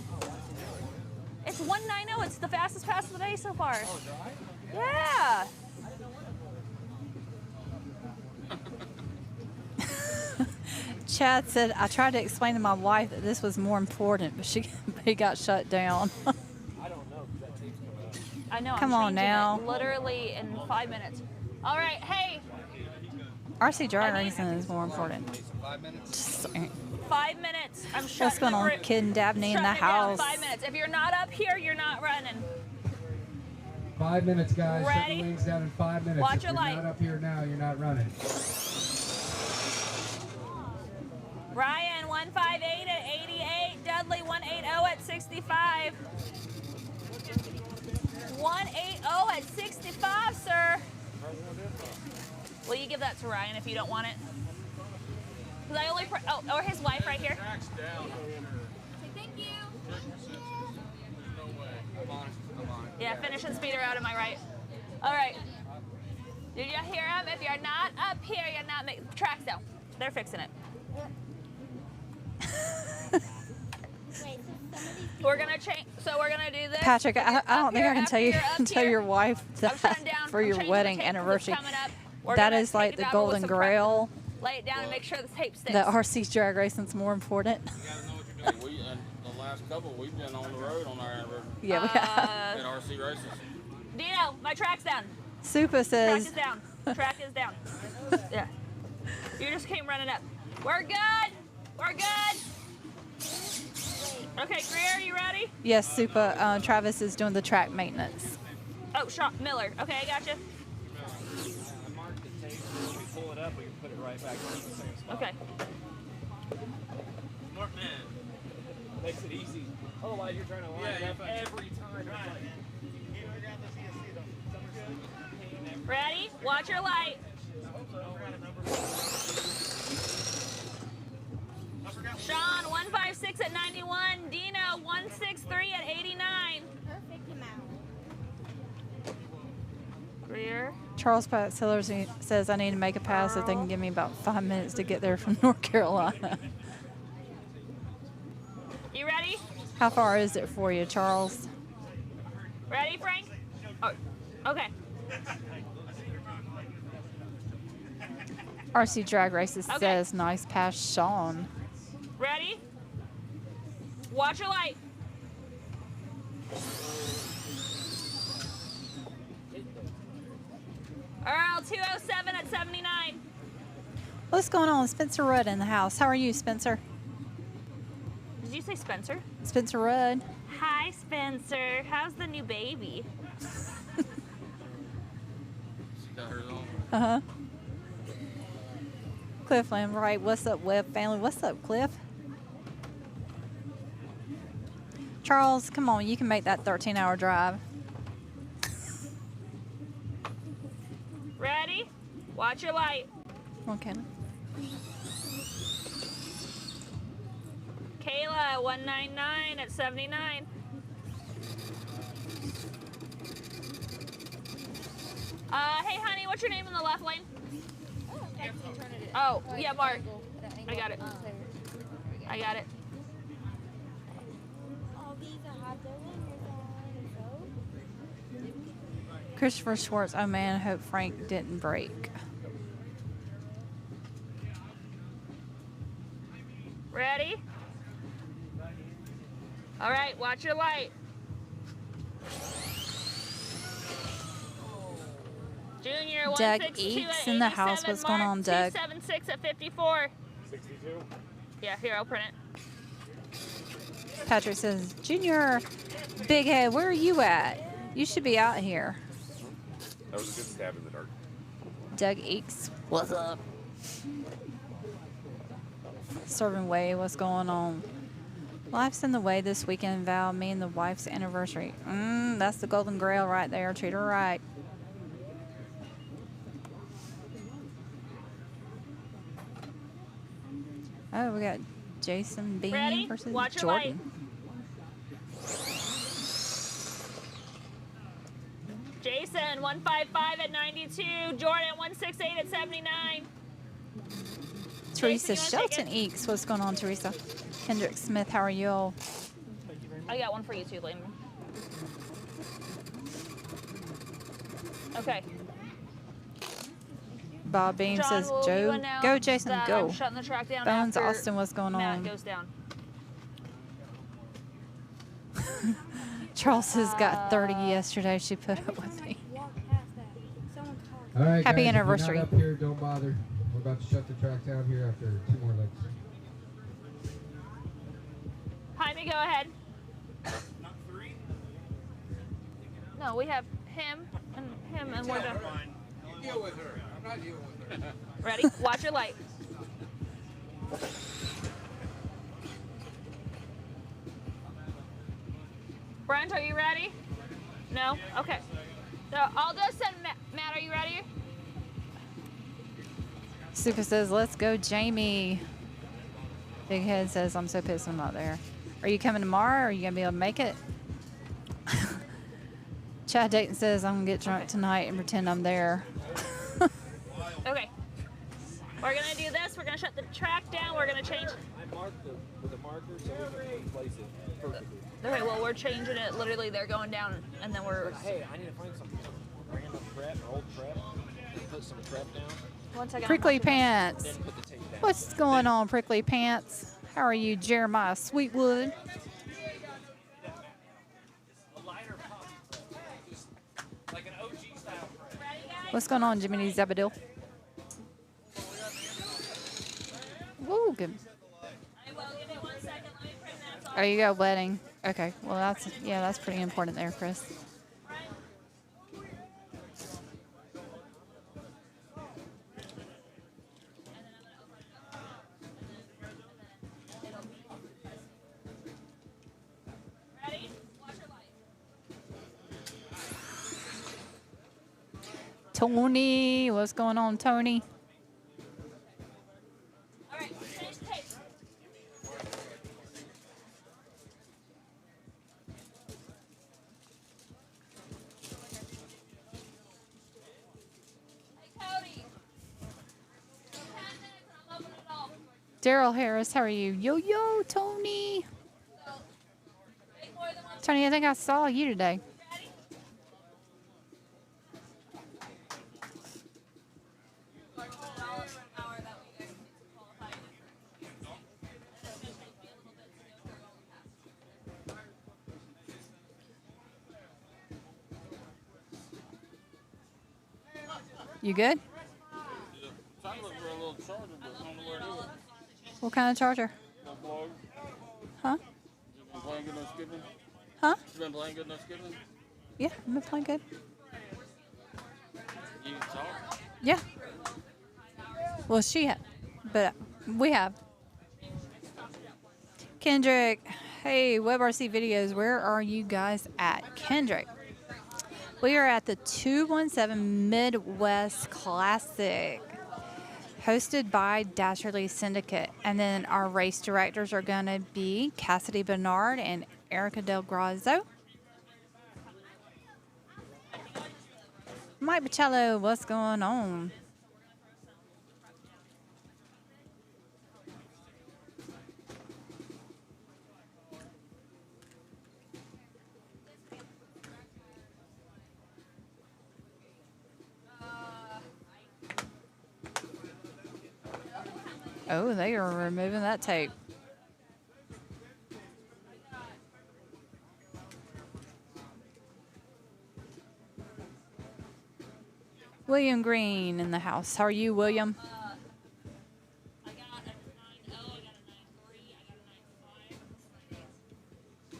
It's 190. It's the fastest pass of the day so far. Yeah. Chad said, I tried to explain to my wife that this was more important, but he got shut down. I don't know because that tape's coming up. I know. Come I'm on changing now. it literally in 5 minutes. All right. Hey. RC drag racing is more important. 5 minutes. Just saying. 5 minutes. I'm shutting What's going on, the Kid and Dabney in the shutting it down. house? 5 minutes. If you're not up here, you're not running. 5 minutes, guys. Shut Ready? the wings down in 5 minutes. Watch if your you're light. not up here now, you're not running. Ryan, 158 at 88. Dudley, 180 at 65. 180 at 65, sir. Will you give that to Ryan if you don't want it? Because I only, or his wife right here. Thank you. Yeah, finish and speed her out, am I right? All right. Did you hear him? If you're not up here, you're not making tracks down. They're fixing it. We're gonna change. So we're gonna do this. Patrick, I don't think I can tell you. your wife that for your wedding anniversary. That is like the golden grail. Lay it down and make sure the tape sticks. That RC drag racing's more important. You gotta know what you're doing. The last couple, we've been on the road on our anniversary. Yeah, we have. At RC races. Dino, my track's down. Supa Track says. is down. Track is down. Yeah. You just came running up. We're good. We're good. Okay, Greer, you ready? Yes, Supa. Travis is doing the track maintenance. Oh, Sean Miller. Okay, I got you. I marked the tape. When we pull it up, we can put it right back in the same spot. Okay. Smart man. Makes it easy. Otherwise, you're trying to line it up every time. It's like, Ready? Watch your light. Sean, 156 at 91. Dino, 163 at 89. Perfect amount. Greer. Charles Sellers says I need to make a pass if they can give me about 5 minutes to get there from North Carolina. You ready? How far is it for you, Charles? Ready, Frank? Oh, okay. RC Drag Races Okay. says nice pass, Sean. Ready? Watch your light. Earl, 207 at 79. What's going on? Spencer Rudd in the house. How are you, Spencer? Did you say Spencer? Spencer Rudd. Hi, Spencer. How's the new baby? She got hers on. Uh-huh. Cliffland, right. What's up, Webb family? What's up, Cliff? Charles, come on. You can make that 13-hour drive. Ready? Watch your light. Okay. Kayla, 199 at 79. Hey, honey, what's your name in the left lane? Oh, yeah, Mark. I got it. I got it. All these are hot dogs Christopher Schwartz. Oh, man. I hope Frank didn't break. Ready? All right, watch your light. Junior, Doug 162 Eakes at in the 87. house. What's going on, Doug? 276 at 54. 62. Yeah, here, I'll print it. Patrick says, Junior, big head, where are you at? You should be out here. That was a good stab in the dark. Doug Eakes, what's up? Serving Way, what's going on? Life's in the way this weekend, Val. Me and the wife's anniversary. That's the golden grail right there. Treat her right. Oh, we got Jason Bean Ready? versus Watch your Jordan. Jason, 155 at 92. Jordan, 168 at 79. Teresa Jason, you wanna take Shelton Eakes. What's going on, Teresa? Kendrick Smith, how are you all? I got one for you too, Lane. Okay. Bob Beam John, says, will you Joe, announce go Jason, that go. I'm shutting the track down Bones after Austin, what's going Matt on? goes down. Charles has got 30 yesterday. She put up with me. All right, Happy guys, anniversary. If you're not up here, don't bother. We're about to shut the track down here after 2 more legs. Jaime, go ahead. No, we have him and we're done. You deal with her. I'm not dealing with her. Ready? Watch your light. Brent, are you ready? No? Okay. So I'll just send Matt, are you ready? Super says, let's go, Jamie. Big Head says, I'm so pissed I'm not there. Are you coming tomorrow? Are you going to be able to make it? Chad Dayton says, I'm going to get drunk tonight and pretend I'm there. Okay. We're going to do this. We're going to shut the track down. We're going to change. I marked it with a marker so we can replace it perfectly. Okay, well, we're changing it. Literally, they're going down, and then we're... Hey, I need to find some random prep or old prep. Put some prep down. One second. Prickly Pants. Then put the tape down. What's going on, Prickly Pants? How are you, Jeremiah Sweetwood? Like an OG style prep. What's going on, Jiminy Zabadil? Woo, good. Oh, you got a wedding. Okay, well that's pretty important there, Chris. Tony, what's going on, Tony? All right, finish the tape. Hey, Cody. 10 minutes and I'm opening it all. Daryl Harris, how are you? Yo, yo, Tony. So, make more than one. Tony, I think I saw you today. Ready? You good? Trying to look for a little charger, but I don't know where it is. What kind of charger? No plug. Huh? You been playing good enough skipping? Huh? You been playing good enough skipping? Yeah, I've been playing good. You can talk. Yeah. Well, but we have. Kendrick, hey, WebRC Videos, where are you guys at? Kendrick, we are at the 217 Midwest Classic, hosted by Dasherly Syndicate. And then our race directors are going to be Cassidy Bernard and Erica Del Grazzo. Mike Pacello, what's going on? Oh, they are removing that tape. William Green in the house. How are you, William? I got a 9-0, I got a 9-3, I got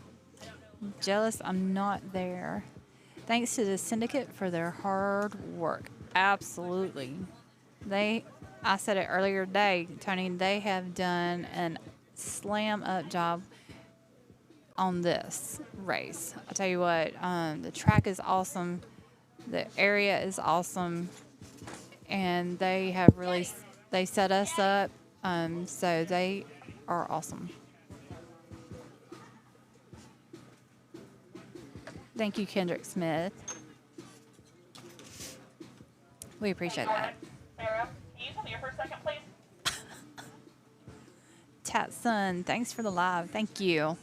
a 9-5. Jealous I'm not there. Thanks to the syndicate for their hard work. Absolutely. I said it earlier today, Tony, they have done an slam up job on this race. I'll tell you what, the track is awesome. The area is awesome. And they have really, they set us up. So they are awesome. Thank you, Kendrick Smith. We appreciate that. Sarah, can you tell me your first second, please? Tatson, thanks for the live. Thank you.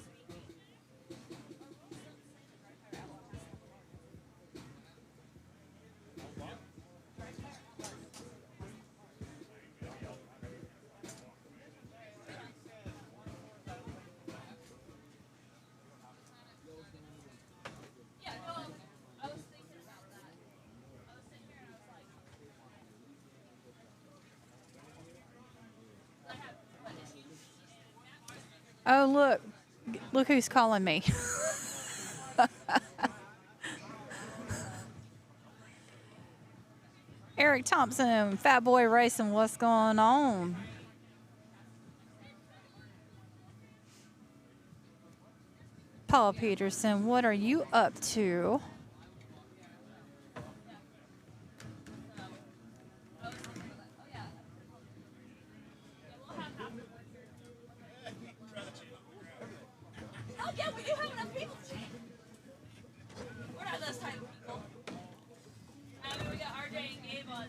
Oh, look. Look who's calling me. Eric Thompson, Fat Boy Racing, what's going on? Paul Peterson, what are you up to? Oh, yeah, we do have enough people. We're not those type of people. I mean, we got RJ and Gabe on.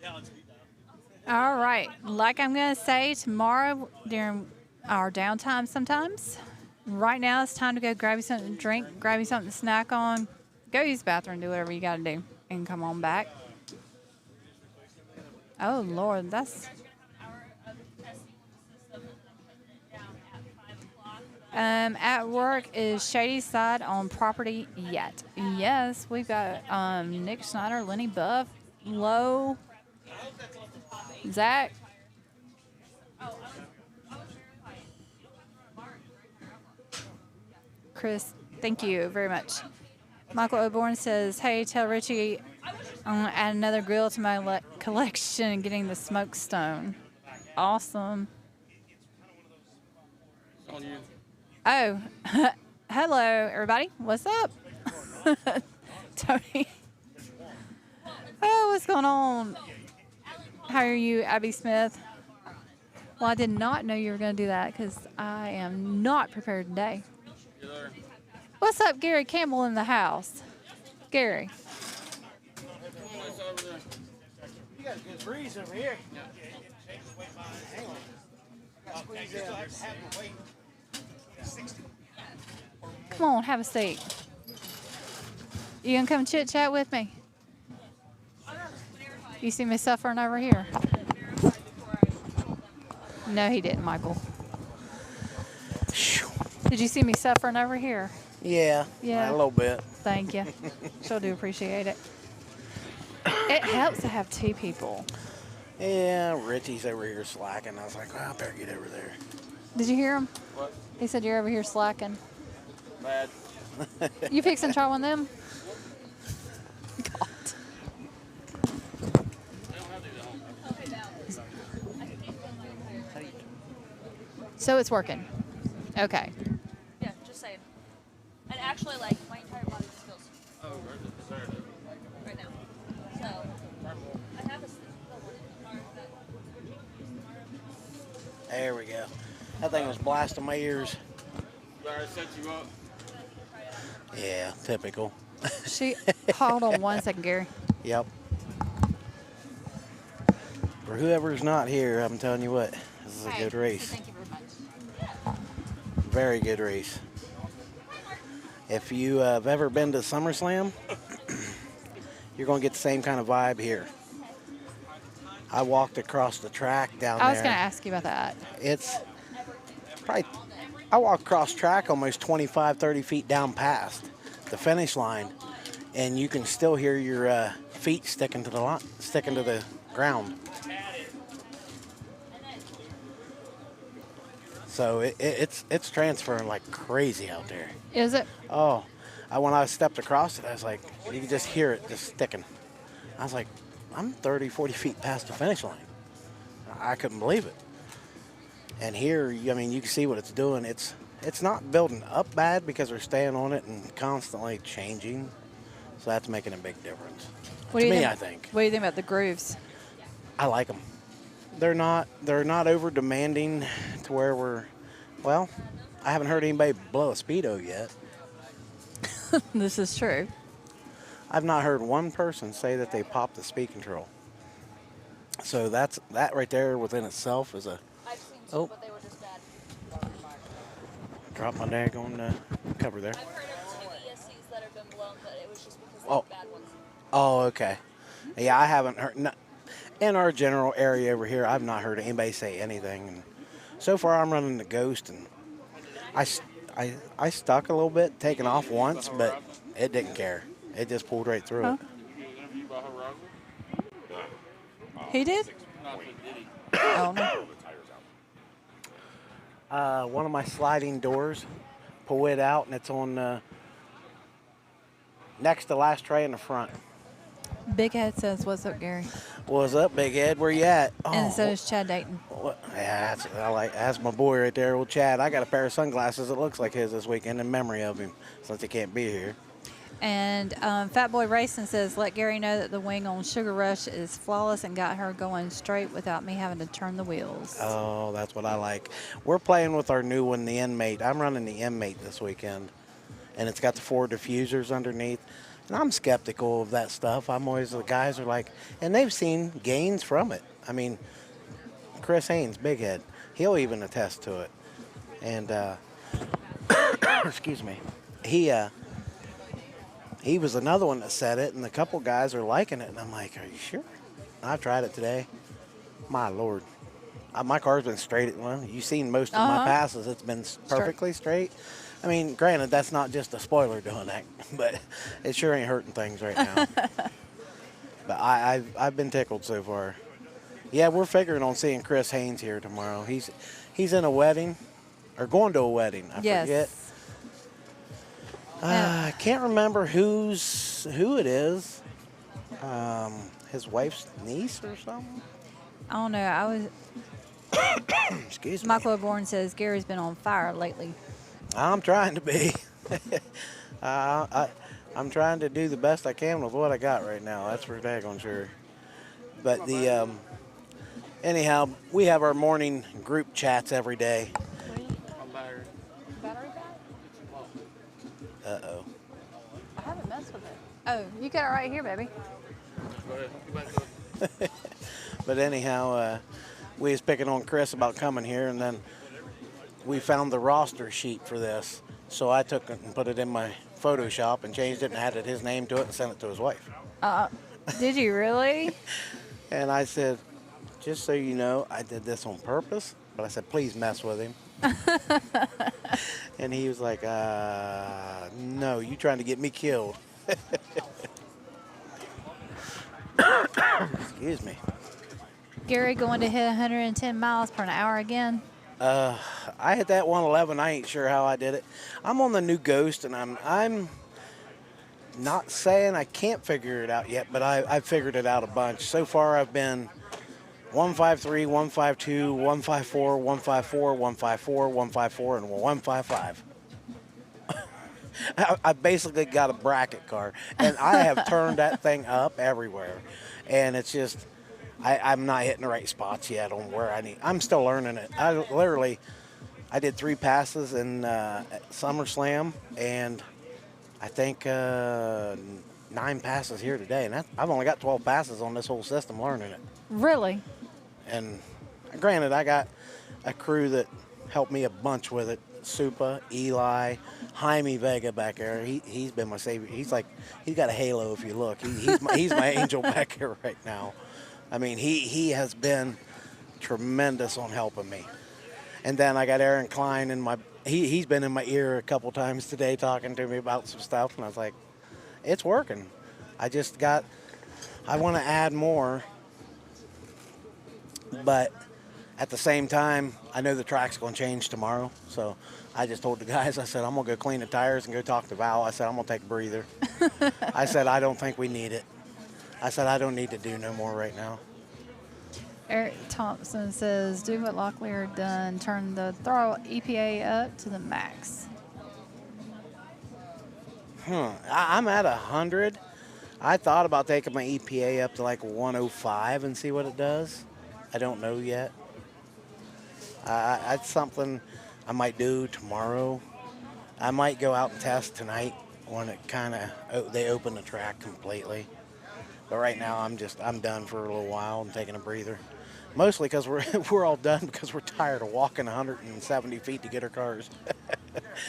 Yeah, let's beat that. All right. Like I'm going to say tomorrow during our downtime sometimes. Right now it's time to go grab you something to drink, grab you something to snack on, go use the bathroom, do whatever you got to do, and come on back. Oh, Lord, that's... at work is Shady Side on property yet? Yes, we've got Nick Snyder, Lenny Buff, Lowe, Zach. Chris, thank you very much. Michael Oborn says, hey, tell Richie I'm going to add another grill to my collection and getting the smoke stone. Awesome. On you. Oh, hello, everybody. What's up? Tony. Oh, Hey, what's going on? How are you, Abby Smith? Well, I did not know you were going to do that because I am not prepared today. What's up, Gary Campbell in the house? Gary. You got a good breeze over here. Hang on. Squeeze in. Come on, have a seat. You gonna come chit chat with me? You see me suffering over here? No, he didn't, Michael. Did you see me suffering over here? Yeah. Yeah. A little bit. Thank you. Sure do appreciate it. It helps to have two people. Yeah, Richie's over here slacking. I was like, well, I better get over there. Did you hear him? What? He said you're over here slacking. Bad. You fixing to try one of them? God. So it's working. Okay. Yeah, just saying. And actually, like, my entire body just feels right now. So, I have a There we go. That thing was blasting my ears. Sorry, set you up. Yeah, typical. Hold on 1 second, Gary. Yep. For whoever's not here, I'm telling you what, this is a good race. Thank you very much. Very good race. If you have ever been to SummerSlam, you're going to get the same kind of vibe here. I walked across the track down there. I was going to ask you about that. It's probably, I walked across track almost 25, 30 feet down past the finish line, and you can still hear your feet sticking to the ground. So it's transferring like crazy out there. Is it? Oh, when I stepped across it, I was like, you could just hear it just sticking. I was like, I'm 30, 40 feet past the finish line. I couldn't believe it. And here, I mean, you can see what it's doing. It's not building up bad because we're staying on it and constantly changing. So that's making a big difference. What To do you me, think? I think. What do you think about the grooves? I like them. They're not over demanding to where well, I haven't heard anybody blow a speedo yet. This is true. I've not heard one person say that they popped the speed control. So that right there within itself is a. I've seen two, but they were just bad. Drop my daggone cover there. I've heard of two ESCs that have been blown, but it was just because they Oh. were bad ones. Oh, okay. Yeah, I haven't heard. No, in our general area over here, I've not heard anybody say anything. And so far, I'm running the Ghost, and I stuck a little bit, taking off once, but it didn't care. It just pulled right through it. He did? Oh, no. One of my sliding doors, pull it out, and it's on next to last tray in the front. Big Head says, "What's up, Gary?" What's up, Big Ed? Where you at? And so is Chad Dayton. Yeah, that's my boy right there, old Chad. I got a pair of sunglasses that looks like his this weekend in memory of him, since he can't be here. And Fat Boy Racing says, "Let Gary know that the wing on Sugar Rush is flawless and got her going straight without me having to turn the wheels." Oh, that's what I like. We're playing with our new one, the Inmate. I'm running the Inmate this weekend, and it's got the 4 diffusers underneath. And I'm skeptical of that stuff. I'm always, the guys are like, and they've seen gains from it. I mean, Chris Haynes, Big Head, he'll even attest to it. And, excuse me, he was another one that said it, and a couple guys are liking it. And I'm like, are you sure? I've tried it today. My Lord. My car's been straight. Well, you've seen most of my passes. It's been perfectly straight. I mean, granted, that's not just a spoiler doing that, but it sure ain't hurting things right now. But I've been tickled so far. Yeah, we're figuring on seeing Chris Haynes here tomorrow. He's in a wedding, or going to a wedding. I forget. I can't remember who it is. His wife's niece or something. I don't know. I was. Excuse me. Michael O'Born says Gary's been on fire lately. I'm trying to be. I'm trying to do the best I can with what I got right now. That's for daggone sure. But the anyhow, we have our morning group chats every day. Battery pack? Uh-oh. I haven't messed with it. Oh, you got it right here, baby. But anyhow, we was picking on Chris about coming here, and then we found the roster sheet for this. So I took it and put it in my Photoshop and changed it and added his name to it and sent it to his wife. Did you really? And I said, just so you know, I did this on purpose. But I said, please mess with him. And he was like, no, you trying to get me killed. Excuse me. Gary going to hit 110 miles per hour again. I hit that 111. I ain't sure how I did it. I'm on the new Ghost, and I'm not saying I can't figure it out yet, but I've figured it out a bunch. So far, I've been 153, 152, 154, 154, 154, 154, and 155. I basically got a bracket car, and I have turned that thing up everywhere, and it's just I'm not hitting the right spots yet on where I need. I'm still learning it. I did 3 passes in SummerSlam, and I think 9 passes here today, and I've only got 12 passes on this whole system learning it. Really? And granted, I got a crew that helped me a bunch with it. Supa, Eli, Jaime Vega back there. He's been my savior. He's got a halo if you look. He's my angel back here right now. I mean, he has been tremendous on helping me. And then I got Aaron Klein in my. He's been in my ear a couple times today talking to me about some stuff, and I was like, it's working. I want to add more, but at the same time, I know the track's going to change tomorrow, so I just told the guys, I said, I'm going to go clean the tires and go talk to Val. I said, I'm going to take a breather. I said, I don't think we need it. I said, I don't need to do no more right now. Eric Thompson says, do what Locklear done. Turn the throttle EPA up to the max. I'm at 100. I thought about taking my EPA up to like 105 and see what it does. I don't know yet. That's something I might do tomorrow. I might go out and test tonight when it they open the track completely. But right now I'm done for a little while and taking a breather. Mostly because we're all done because we're tired of walking 170 feet to get our cars.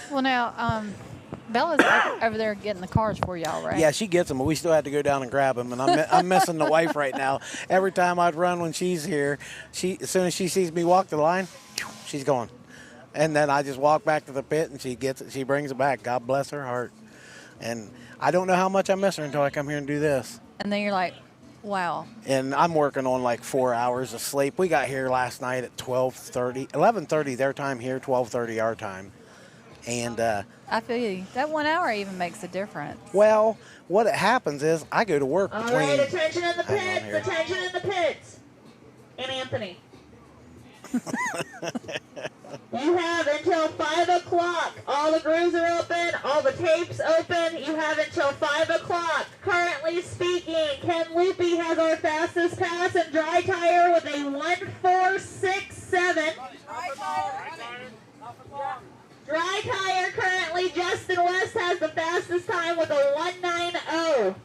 Well, now Bella's over there getting the cars for y'all, right? Yeah, she gets them, but we still have to go down and grab them. And I'm missing the wife right now. Every time I'd run when she's here, as soon as she sees me walk the line, she's gone. And then I just walk back to the pit, and she gets it. She brings it back. God bless her heart. And I don't know how much I miss her until I come here and do this. And then you're like, wow. And I'm working on like 4 hours of sleep. We got here last night at 11:30 their time here, 12:30 our time. And I feel you. That 1 hour even makes a difference. Well, what happens is I go to work All between. right, attention in the pits. Attention in the pits. And Anthony. You have until 5 o'clock. All the grooves are open. All the tapes open. You have until 5 o'clock. Currently speaking, Ken Loopy has our fastest pass and dry tire with a 1:4.67. Dry tire currently, Justin West has the fastest time with a 1:90.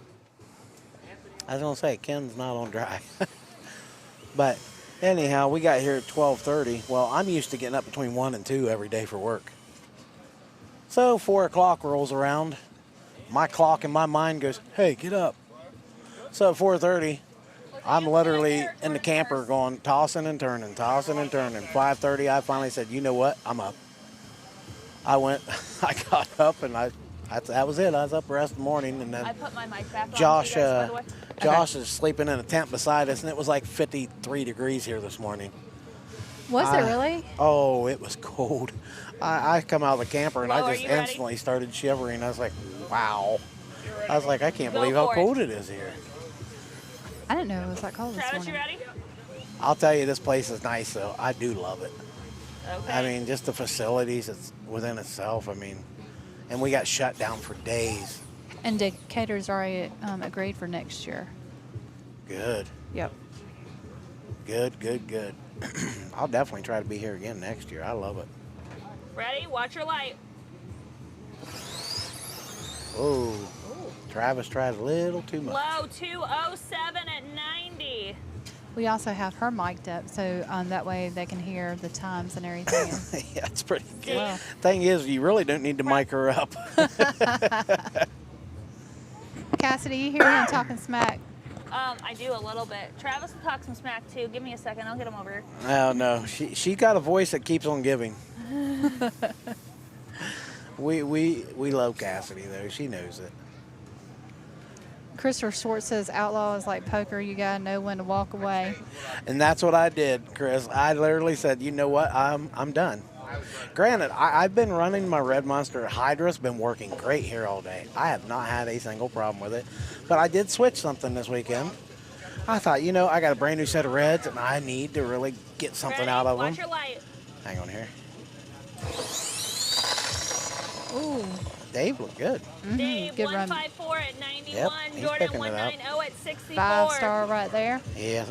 I was going to say, Ken's not on dry. But anyhow, we got here at 12:30. Well, I'm used to getting up between 1 and 2 every day for work. So 4 o'clock rolls around. My clock in my mind goes, hey, get up. So at 4:30, I'm literally in the camper going tossing and turning, tossing and turning. 5:30, I finally said, you know what? I'm up. I got up, and that was it. I was up the rest of the morning, and then I put my mic back on. Josh, you guys, by the way. Josh is sleeping in a tent beside us, and it was like 53 degrees here this morning. Was it really? Oh, it was cold. I come out of the camper, and Flo, I just instantly started shivering. I was like, wow. I was like, I can't believe how cold it is here. I didn't know it was that cold this Travis, you morning. ready? I'll tell you, this place is nice, though. I do love it. Okay. I mean, just the facilities it's within itself. I mean, and we got shut down for days. And Decatur's already agreed for next year. Good. Yep. Good, good, good. I'll definitely try to be here again next year. I love it. Ready? Watch your light. Oh, Travis tried a little too much. Low 207 at 90. We also have her mic'd up, so that way they can hear the times and everything. Yeah, that's pretty good. Wow. Thing is, you really don't need to mic her up. Cassidy, you hear him talking smack? I do a little bit. Travis will talk some smack too. Give me a second. I'll get him over here. Oh, no. She got a voice that keeps on giving. We love Cassidy, though. She knows it. Christopher Schwartz says Outlaw is like poker. You got to know when to walk away. And that's what I did, Chris. I literally said, you know what? I'm done. Granted, I've been running my Red Monster Hydra. It's been working great here all day. I have not had a single problem with it. But I did switch something this weekend. I thought, you know, I got a brand new set of Reds, and I need to really get something out of them. Watch your light. Hang on here. Ooh. Dave looked good. Dave, Good run. 154 at 91. Yep, he's Jordan, picking it up. 190 at 64. 5-star right there. Yeah.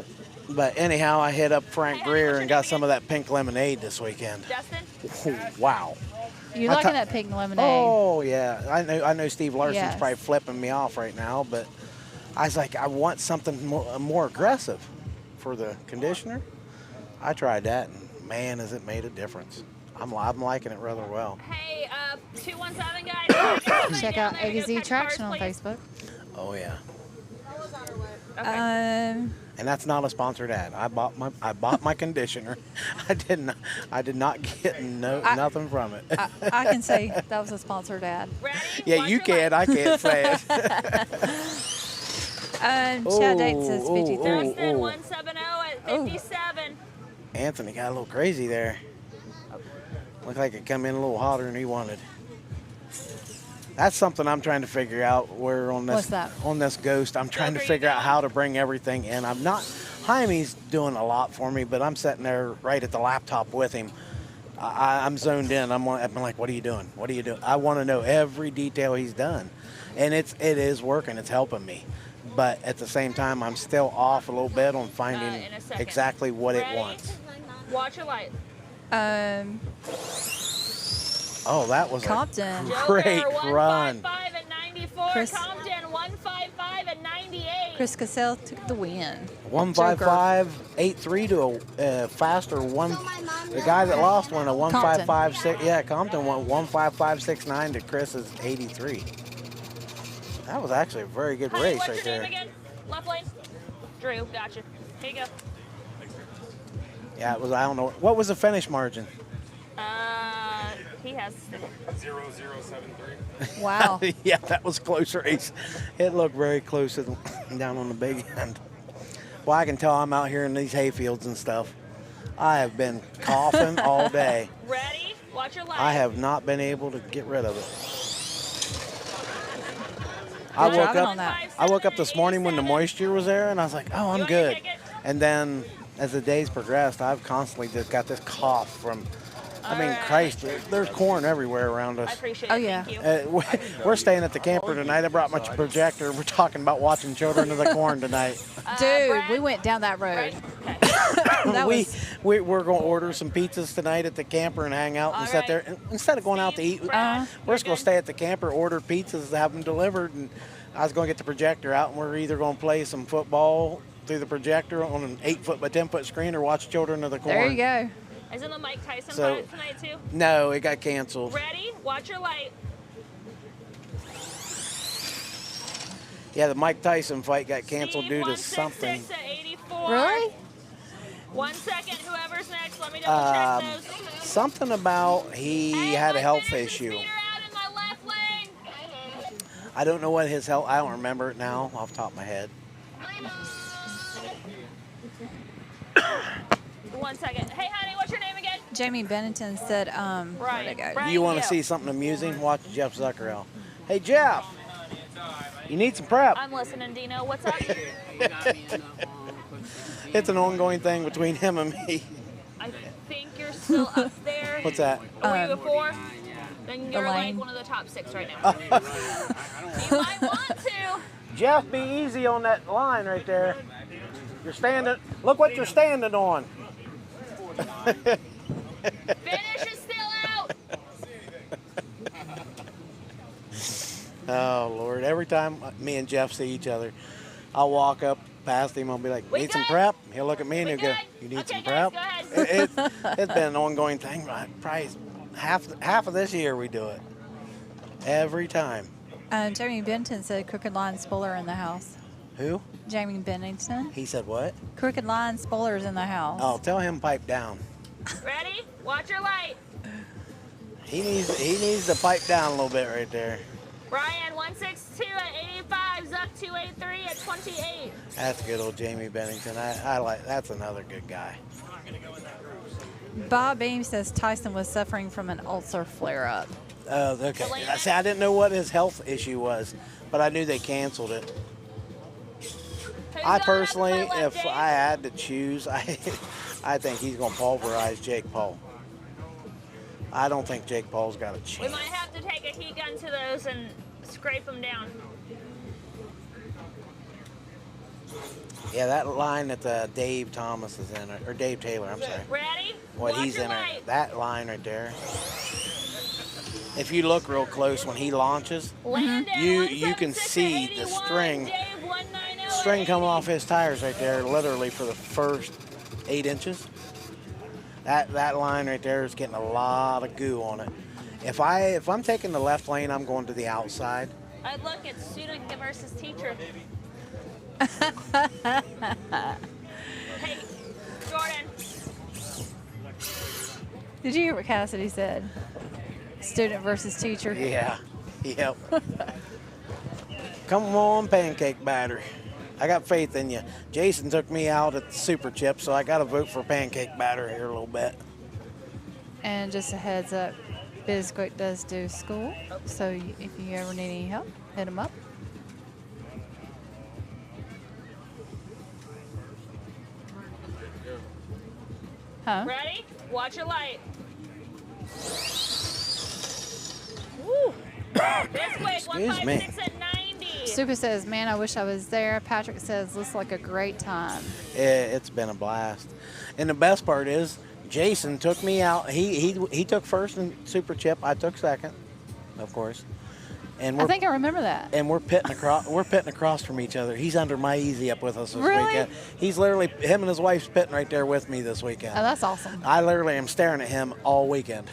But anyhow, I hit up Frank Greer and got some of that pink lemonade this weekend. Justin? Wow. You I liking thought- that pink lemonade? Oh, yeah. I know Steve Larson's Yes. probably flipping me off right now, but I was like, I want something more aggressive for the conditioner. I tried that, and man, has it made a difference. I'm liking it rather well. Hey, 217 guys. Check out A to Z Traction on Facebook. Oh, yeah. Um, And that's not a sponsored ad. I bought my conditioner. I did not get nothing from it. I can say that was a sponsored ad. Ready? Yeah, Watch you your can. I can't say it. Chat date says Ooh, ooh, 53. ooh. Justin, 170 at 57. Anthony got a little crazy there. Looked like it come in a little hotter than he wanted. That's something I'm trying to figure out. Where on What's this that? on this Ghost, I'm trying to figure out how to bring everything in. I'm not. Jaime's doing a lot for me, but I'm sitting there right at the laptop with him. I'm zoned in. I'm like, what are you doing? What are you doing? I want to know every detail he's done, and it is working. It's helping me, but at the same time, I'm still off a little bit on finding In a second. exactly what Ready? it wants. Watch your light. Oh, that was Compton. a great Joker, run. 155 at 94. Chris- Compton, 155 at 98. Chris Cassell took the win. 155.83 to a faster one. The guy that lost won a 155.6. Yeah, Compton went 155.69 to Chris's 83. That was actually a very good Honey, race what's right your there. name again? Left lane. Drew, gotcha. Here you go. Yeah, it was. I don't know what was the finish margin. He has 0073. Wow. Yeah, that was close race. It looked very close down on the big end. Well, I can tell I'm out here in these hayfields and stuff. I have been coughing all day. ready. Watch your light. I have not been able to get rid of it. I woke up this morning when the moisture was there, and I was like, oh, I'm good. And then as the days progressed, I've constantly just got this cough from, I mean, Christ, there's corn everywhere around us. I appreciate Oh, it. yeah. Thank you. We're staying at the camper tonight. I brought my projector. We're talking about watching Children of the Corn tonight. Dude, Brad? we went down that road. Right? Okay. That was We're going to order some pizzas tonight at the camper and hang out and All sit right. there. And instead of going out to eat, Brad, we're you're just going good. to stay at the camper, order pizzas, have them delivered. And I was going to get the projector out, and we're either going to play some football through the projector on an 8-foot by 10-foot screen or watch Children of the Corn. there you go. Isn't the Mike Tyson So- fight tonight too? No, it got canceled. Ready? Watch your light. Yeah, the Mike Tyson fight got canceled Steve, due to 166 something. at 84. Really? 1 second. Whoever's next, let me double check those. Something about he Hey, had a Mike health Anderson, issue. speeder out in my left lane. I don't know what his health. I don't remember it now off the top of my head. 1 second. Hey, honey, what's your name again? Jamie Bennington said, where'd Right. it go? Right. You want to you. see something amusing? Watch Jeff Zuckerell. Hey, Jeff, you need some prep. I'm listening, Dino. What's up? It's an ongoing thing between him and me. I think you're still up there. What's that? Were you before? Then you're like lane. one of the top 6 right now. You might want to. Jeff, be easy on that line right there. You're standing. Look what you're standing on. Finish is still out. Oh Lord! Every time me and Jeff see each other, I'll walk up past him. I'll be like, "Need some prep?" He'll look at me and he'll go, "You need some prep?" It's been an ongoing thing. Probably half of this year we do it every time. Jamie Benton said crooked line spoiler in the house. Who? Jamie Bennington. He said what? Crooked line spoilers in the house. Oh, tell him pipe down. Ready? Watch your light. He needs to pipe down a little bit right there. Brian 162 at 85. Zuck 283 at 28. That's good old Jamie Bennington. I like. That's another good guy. Bob Beam says Tyson was suffering from an ulcer flare-up. Oh, okay. See, I didn't know what his health issue was, but I knew they canceled it. I personally, if I had to choose, I think he's going to pulverize Jake Paul. I don't think Jake Paul's got a We chance. might have to take a heat gun to those and scrape them down. Yeah, that line that Dave Thomas is in, or Dave Taylor, I'm sorry. Ready? What he's in there, that line right there. If you look real close when he launches, you can see the string coming off his tires right there, literally for the first 8 inches. That line right there is getting a lot of goo on it. If I'm taking the left lane, I'm going to the outside. Look, it's student versus teacher. Hey, Jordan. Did you hear what Cassidy said? Student versus teacher. Yeah. Yep. Come on, pancake batter. I got faith in you. Jason took me out at the Super Chip, so I got to vote for pancake batter here a little bit. And just a heads up, Bisquick does do school, so if you ever need any help, hit him up. Huh? Ready? Watch your light. Woo! Bisquick 156 at 90. Super says, man, I wish I was there. Patrick says, looks like a great time. It's been a blast. And the best part is, Jason took me out. He took first in Super Chip. I took second, of course. And I think I remember that. And we're pitting across. We're pitting across from each other. He's under my easy up with us this Really? weekend. He's literally him and his wife's pitting right there with me this weekend. Oh, that's awesome. I literally am staring at him all weekend.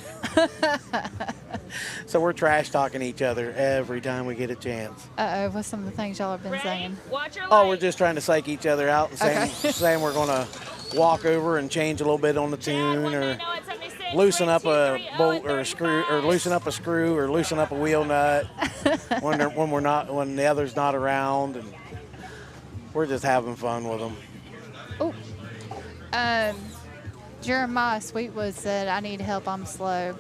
So we're trash talking each other every time we get a chance. Uh-oh, what's some of the things y'all have been saying? Watch your Oh, we're just trying to psych each other out and saying, Okay. saying we're going to walk over and change a little bit on the tune, or loosen up a bolt or a screw, or loosen up a screw, or loosen up a wheel nut when the other's not around, and we're just having fun with them. Oh, Jeremiah Sweetwood said, I need help, I'm slow.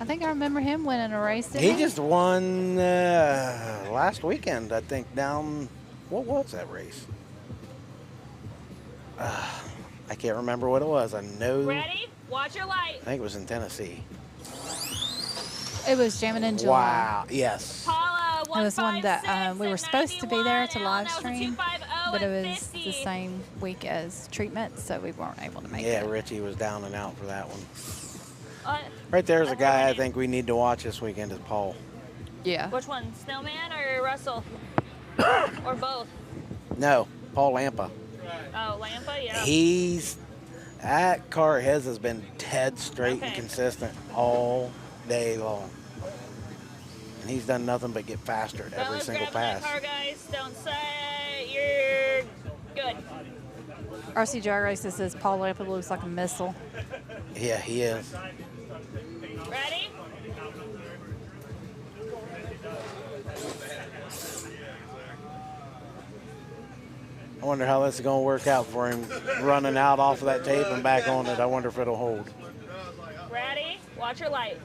I think I remember him winning a race, didn't He just won last weekend, I think, down, what was that race? I can't remember what it was. I know. Ready? Watch your light. I think it was in Tennessee. It was Jamming in July. Wow, yes. Paula, It was one that we were supposed to be there to live stream, but it was the same week as treatment, so we weren't able to make Yeah, it. Richie was down and out for that one. Uh, Right there's a guy I think we need to watch this weekend is Paul. Yeah. Which one? Snowman or Russell? Or both? No, Paul Lampa. Oh, Lampa, yeah. That car of his has been dead straight and consistent all day long. And he's done nothing but get faster at every Fellas, single grab pass. my car, guys. Don't say you're good. RC Drag Races says Paul Lampa looks like a missile. Yeah, he is. Ready? I wonder how this is going to work out for him, running out off of that tape and back on it. I wonder if it'll hold. Ready? Watch your light.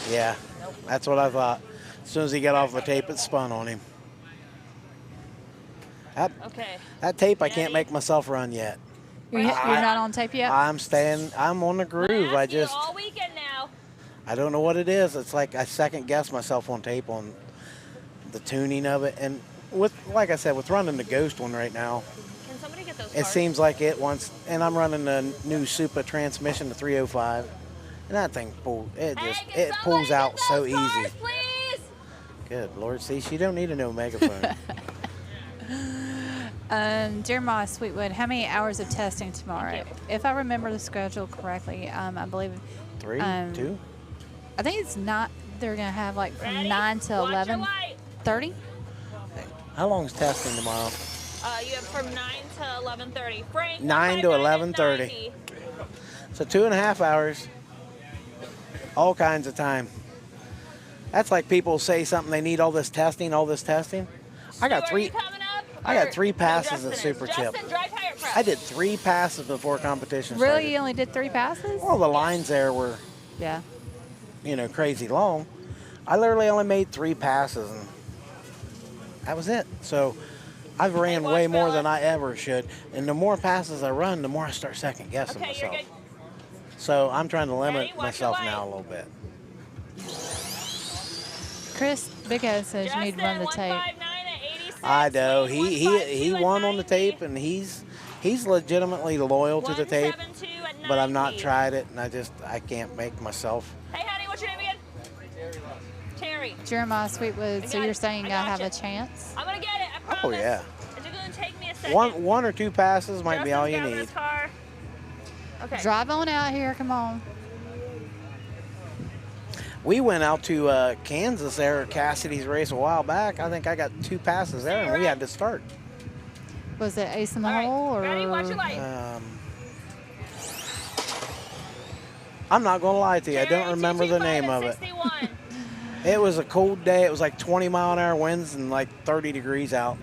Yeah, that's what I thought. As soon as he got off the tape, it spun on him. Okay. That tape, I can't make myself run yet. You're not on tape yet? I'm on the groove. I just, all weekend now. I don't know what it is. It's like I second guess myself on tape on the tuning of it. And with, like I said, with running the Ghost one right now, Can somebody get those it cards? seems like it wants, and I'm running the new Supa transmission, the 305, and that thing it pulls out so easy. Please. Good Lord, see, she don't need a no megaphone. Jeremiah Sweetwood, how many hours of testing tomorrow? If I remember the schedule correctly, I believe 3, 2. I think it's not. They're gonna have like from Ready? 9 to Watch your 11:30. How long's testing tomorrow? You have from 9 to 11:30. Frank. 9 to 11:30. So 2.5 hours. All kinds of time. That's like people say something, they need all this testing. I got three. I got 3 passes at Super Chip. I did 3 passes before competition started. Really, you only did 3 passes? Well, the lines there were, Yeah. crazy long. I literally only made 3 passes, and that was it. So I've ran way more than I ever should. And the more passes I run, the more I start second guessing myself. So I'm trying to limit myself now a little bit. Chris Big Head says you need to run the tape. I know. He won on the tape, and he's legitimately loyal to the tape. But I've not tried it, and I can't make myself. Hey, honey, what's your name again? Terry. Jeremiah Sweetwood, so you're saying I have a gotcha. chance? I'm gonna get it. I promise. Oh yeah. It's gonna take me a second. One or 2 passes might be all you Justin's grabbing need. his car. Okay. Drive on out here. Come on. We went out to Kansas there at Cassidy's race a while back. I think I got 2 passes there, and we had to start. Was it Ace in the Hole or? Ready? Watch your light. I'm not gonna lie to you. I don't remember the name of it. It was a cold day. It was like 20-mile-an-hour winds and like 30 degrees out.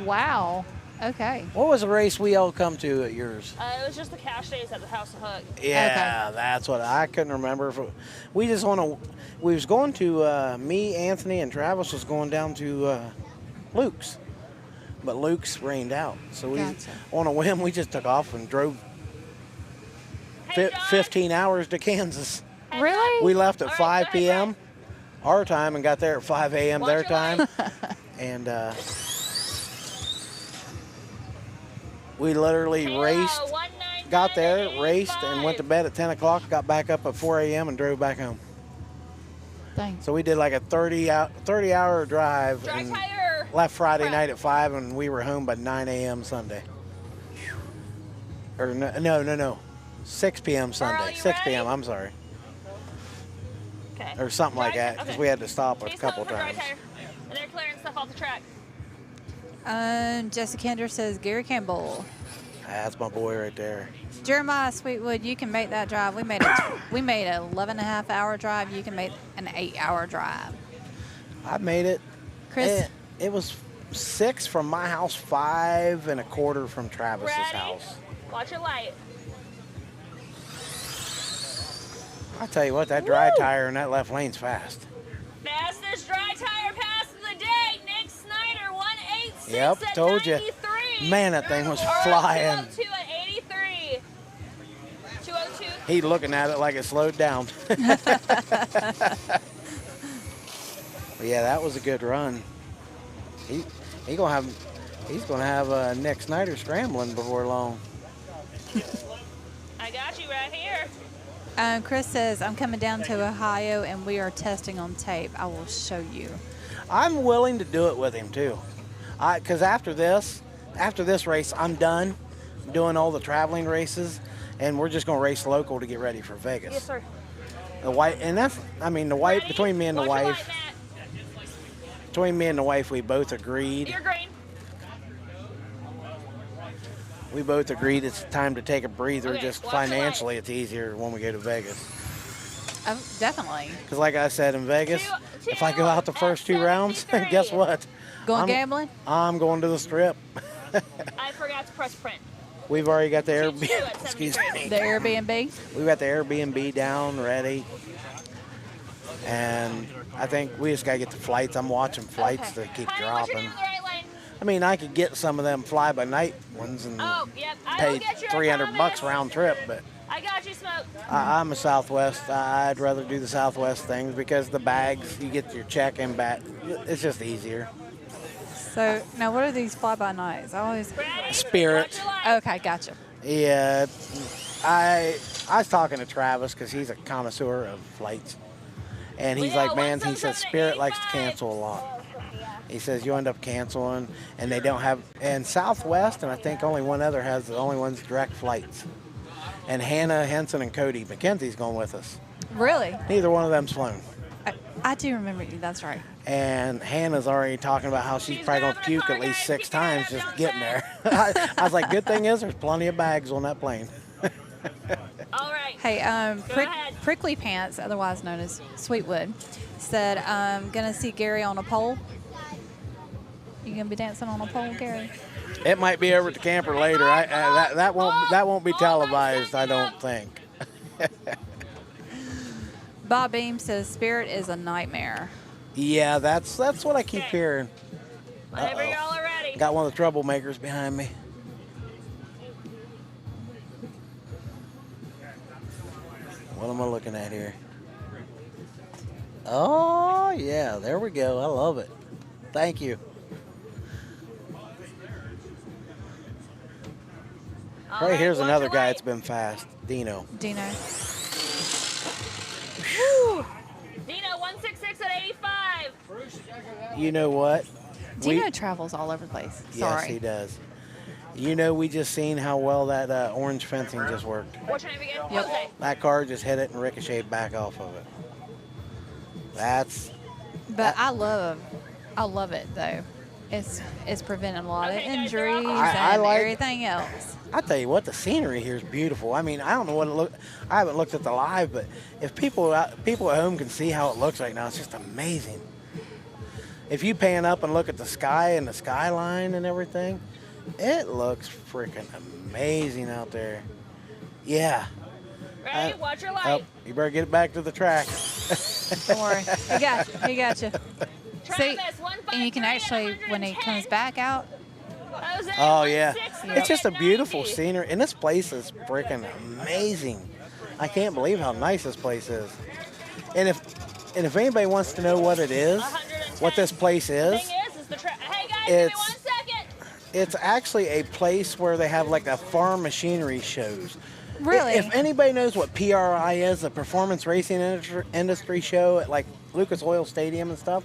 Wow. Okay. What was the race we all come to at yours? It was just the cash days at the House of Hook. Yeah, that's what I couldn't remember. We just we was going to me, Anthony, and Travis was going down to Luke's, but Luke's rained out. So we, on a whim, we just took off and drove 15 hours to Kansas. Really? We left at 5 p.m. our time and got there at 5 a.m. their time, and we literally raced, got there, raced, and went to bed at 10 o'clock, got back up at 4 a.m. and drove back home. Thanks. So we did like a 30-hour drive and left Friday night at 5, and we were home by 9 a.m. Sunday. Or no, 6 p.m. Sunday. 6 p.m., I'm sorry. Okay. Or something like that, because we had to stop a couple times. And they're clearing stuff off the track. Jessica Kinder says Gary Campbell. That's my boy right there. Jeremiah Sweetwood, you can make that drive. We made an 11.5-hour drive. You can make an 8-hour drive. I made it. Chris? It was 6 from my house, 5 1/4 from Travis's house. Watch your light. I tell you what, that dry tire in that left lane's fast. Fastest dry tire pass of the day. Nick Snyder, 186 Yep, at told you. 93. Man, that thing was flying. 202 at 83. 202. He looking at it like it slowed down. But yeah, that was a good run. He's gonna have Nick Snyder scrambling before long. I got you right here. Chris says, I'm coming down to Ohio and we are testing on tape. I will show you. I'm willing to do it with him too. Because after this race, I'm done doing all the traveling races, and we're just going to race local to get ready for Vegas. Yes, sir. Between me and the wife, we both agreed. You're green. We both agreed it's time to take a breather. Okay, just watch financially, it's easier when we go to Vegas. Oh, definitely. Because like I said, in Vegas, if I go out the first 2 rounds, guess what? Going gambling? I'm going to the Strip. I forgot to press print. We've already got the Airbnb. Airbnb. Excuse me. The Airbnb? We've got the Airbnb down, ready. And I think we just got to get the flights. I'm watching flights to keep dropping. I mean, I could get some of them fly-by-night ones and pay $300 round trip, but I got you, Smokey. out. I'm a Southwest. I'd rather do the Southwest things because the bags, you get your check and back. It's just easier. So now, what are these fly-by-nights? I always Spirit. Okay, gotcha. Yeah, I was talking to Travis because he's a connoisseur of flights, and he's like, man, he says Spirit likes to cancel a lot. He says you end up canceling, and they don't have. And Southwest, and I think only one other has the only ones direct flights. And Hannah, Henson, and Cody McKenzie's going with us. Really? Neither one of them's flown. I do remember you. That's right. And Hannah's already talking about how she's probably going to puke at least 6 times just getting there. I was like, good thing is there's plenty of bags on that plane. All right. Hey, Prickly Pants, otherwise known as Sweetwood, said, going to see Gary on a pole. You going to be dancing on a pole, Gary? It might be over at the camper later. That won't be televised, I don't think. Bob Beam says Spirit is a nightmare. Yeah, that's what I keep hearing. Whenever y'all are ready. Got one of the troublemakers behind me. What am I looking at here? Oh, yeah, there we go. I love it. Thank you. Right here's another guy that's been fast. Dino. Dino. Woo! Dino, 166 at 85. You know what? Dino travels all over the place. Sorry. Yes, he does. You know, we just seen how well that orange fencing just worked. What's your name again? Yep. Jose. That car just hit it and ricocheted back off of it. But I love it though. It's preventing a lot of injuries I and like- everything else. I tell you what, the scenery here is beautiful. I mean, I don't know what it look. I haven't looked at the live, but if people at home can see how it looks right now, it's just amazing. If you pan up and look at the sky and the skyline and everything, it looks freaking amazing out there. Yeah. Ready? Watch your light. You better get it back to the track. Don't worry. He got you. He got you. See, Travis, 153 and you can actually, when he comes back out, Jose, Oh, yeah. 160 It's just a at beautiful 90. scenery. And this place is freaking amazing. I can't believe how nice this place is. And if anybody wants to know what it is, what this place is, Thing is the hey guys, give me 1 second. it's actually a place where they have like a farm machinery shows. Really? If anybody knows what PRI is, the Performance Racing Industry Show at like Lucas Oil Stadium and stuff,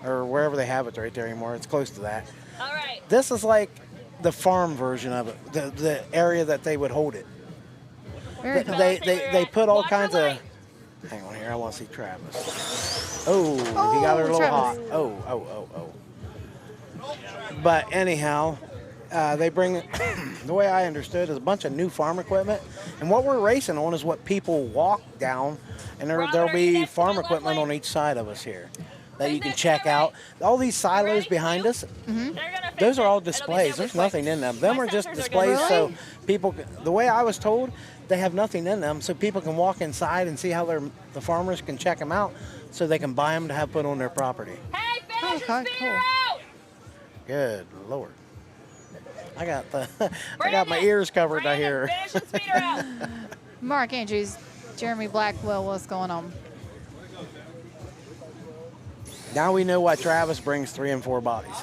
or wherever they have it right there anymore, it's close to that. All right. This is like the farm version of it, the area that they would hold it. very cool. They put all kinds of. Hang on here, I want to see Travis. Oh, he got her a little hot. Travis. Oh. But anyhow, they bring, the way I understood, is a bunch of new farm equipment. And what we're racing on is what people walk down, and there'll be farm equipment on each side of us here that you can check out. All these silos behind us, those are all displays. There's nothing in them. Them are just displays so people, the way I was told, they have nothing in them so people can walk inside and see how the farmers can check them out so they can buy them to have put on their property. Hey, finish Okay, your speeder cool. out. Good Lord. I got my ears covered, I hear. Finish your speeder out. Mark Andrews, Jeremy Blackwell, what's going on? Now we know why Travis brings 3 and 4 bodies.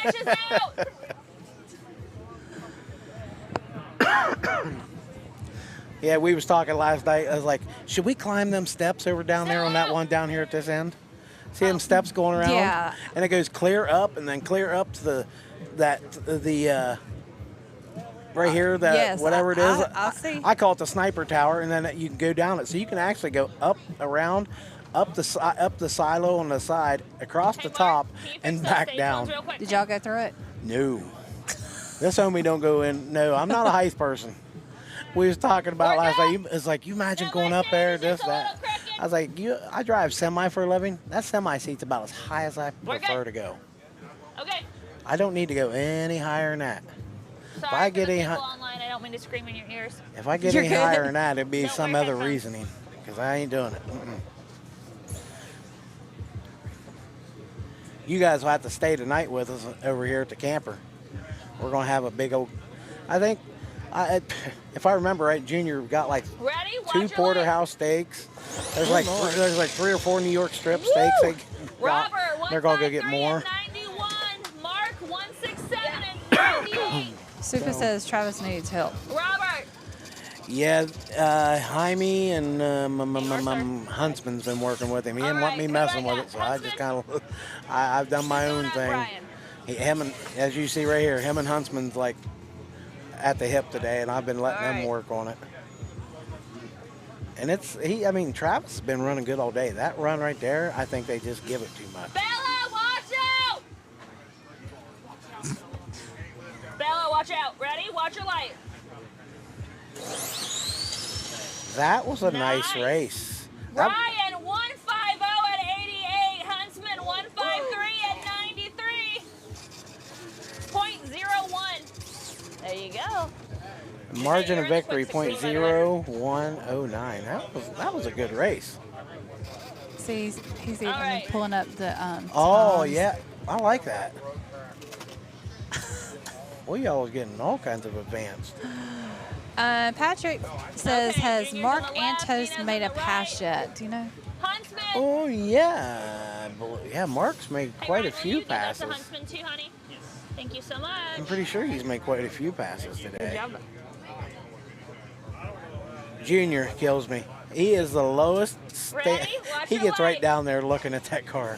Finish us out. Yeah, we was talking last night. I was like, should we climb them steps over down there on that one down here at this end? See them steps going around? Yeah. And it goes clear up and then clear up to the right here, that Yes, whatever it is. I see. I call it the sniper tower, and then you can go down it. So you can actually go up around, up the silo on the side, across the top, and back down. Did y'all go through it? No. This homie don't go in. No, I'm not a height person. We was talking about last night. It's like, you imagine going up there, this, that. I was like, I drive semi for a living. That semi seat's about as high as I prefer to go. Okay. I don't need to go any higher than that. Sorry If I for get the any people online. I don't mean to scream in your ears. If I get You're any good. higher than that, it'd be Don't some wear other headphones. reasoning, because I ain't doing it. You guys will have to stay tonight with us over here at the camper. We're going to have a big old, I think If I remember right, Junior got like Ready? Watch 2 your porterhouse steaks. There's like 3 or 4 New York strip steaks. They got. Robert, They're gonna go get 153 more. and 91. Mark, 167 and 98. Super says Travis needs help. Robert. Yeah, Jaime and Huntsman's been working with him. He didn't want me messing with it, so I just kind of, I've done my own thing. Him and, as you see right here, him and Huntsman's like at the hip today, and I've been letting them work on it. And I mean, Travis has been running good all day. That run right there, I think they just give it too much. Bella, watch out! Bella, watch out. Ready? Watch your light. That was a nice race. Ryan, 150 at 88. Huntsman, 153 at 93.01. There you go. Margin of victory, .0109. That was a good race. See, he's even pulling up the Oh, times. yeah. I like that. Well, y'all are getting all kinds of advanced. Patrick says, has Mark Antos made a pass yet? Do you know? Huntsman. Oh, yeah. Yeah, Mark's made quite a few Give that to passes. Huntsman too, honey. Yes. Thank you so much. I'm pretty sure he's made quite a few passes Good today. job. Junior kills me. He is the lowest. Ready? Watch He your gets right light. down there looking at that car.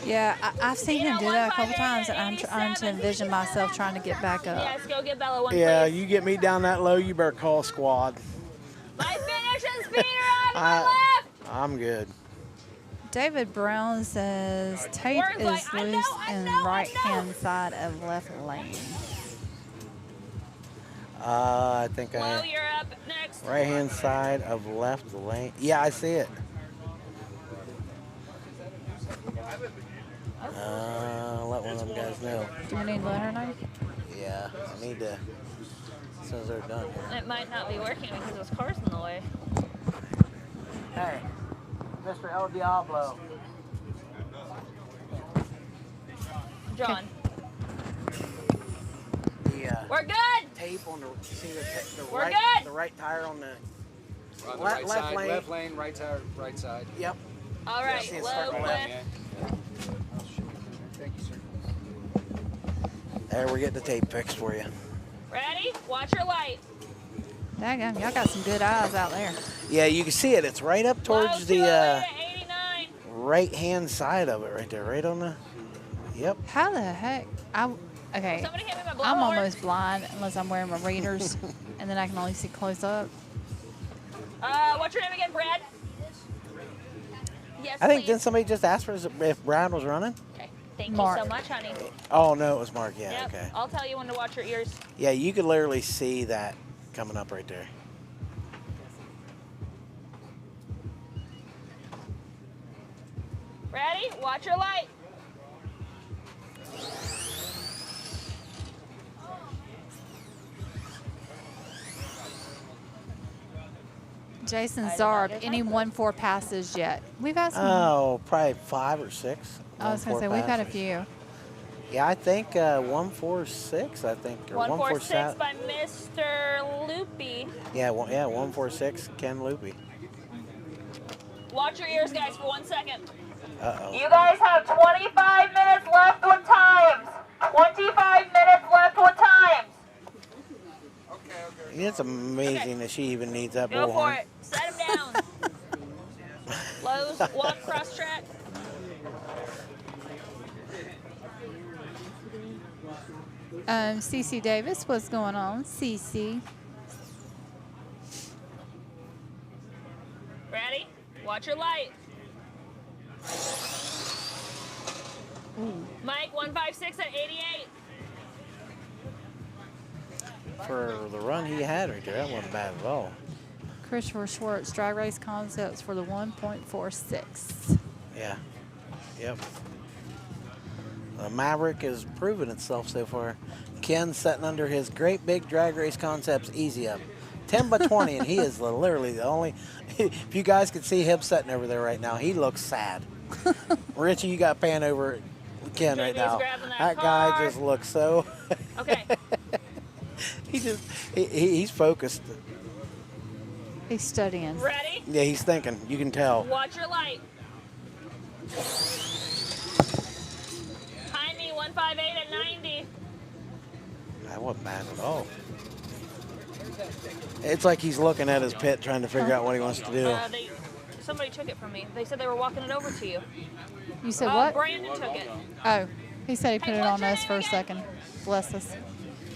Yeah, I've seen him do that a couple times, and I'm trying to envision myself trying to get back up. Yes, go get Bella one, Yeah, please. you get me down that low, you better call squad. My finish and speeder on your left. I'm good. David Brown says tape Words is like, I loose know, in right-hand side of left lane. I think Flo, you're up next. right hand side of left lane. Yeah, I see it. Let one of them guys know. Do you need to let her know? Yeah, I need to. As soon as they're done. It might not be working because there's cars in the way. Hey, Mr. El Diablo. John. We're good. Tape on the We're right, good. the right tire on the On the left right side, lane. left lane, right tire, right side. Yep. All right, see it low starting cliff. left. Thank you, sir. There, we're getting the tape fixed for you. Ready? Watch your light. Daggum, y'all got some good eyes out there. Yeah, you can see it. It's right up Low towards 208 the at 89. right hand side of it, right there, right on the. Yep. How the heck? Okay, Somebody hit me with my I'm blowhorn. almost blind unless I'm wearing my readers, and then I can only see close up. What's your name again, Brad? Yes, I think please. didn't somebody just ask for if Brad was running? Okay. Thank Mark. you so much, honey. Oh no, it was Mark. Yeah. Yep. Okay. I'll tell you when to watch your ears. Yeah, you could literally see that coming up right there. Ready? Watch your light. Jason I did not Zarb, get any that. 1-4 passes yet? We've had some. Oh, probably 5 or 6. I was going to say, we've had a few. Yeah, I think 146. I think or 146 by Mr. Loopy. Yeah, 146. Ken Loopy. Watch your ears, guys, for 1 second. Uh-oh. You guys have 25 minutes left with times. 25 minutes left with times. It's amazing that she even needs that Go for bullhorn. it. Set him down. Lowe's, walk cross track. CC Davis, what's going on? CC. Ready? Watch your light. Mike, 156 at 88. For the run he had right there, that wasn't bad at all. Christopher Schwartz, Drag Race Concepts for the 1.46. Yeah. Yep. The Maverick has proven itself so far. Ken sitting under his great big Drag Race Concepts Easy Up. 10 by 20, and he is literally the only. If you guys could see him sitting over there right now, he looks sad. Richie, you got pan over Ken right JB's now. grabbing that That guy car. just looks so. Okay. he's focused. He's studying. Ready? Yeah, he's thinking. You can tell. Watch your light. Behind me, 158 at 90. That wasn't bad at all. It's like he's looking at his pit trying to figure out what he wants to do. Somebody took it from me. They said they were walking it over to you. You said what? Brandon took it. Oh, he said he put Hey, it what's on your us name for a again? second. Bless us.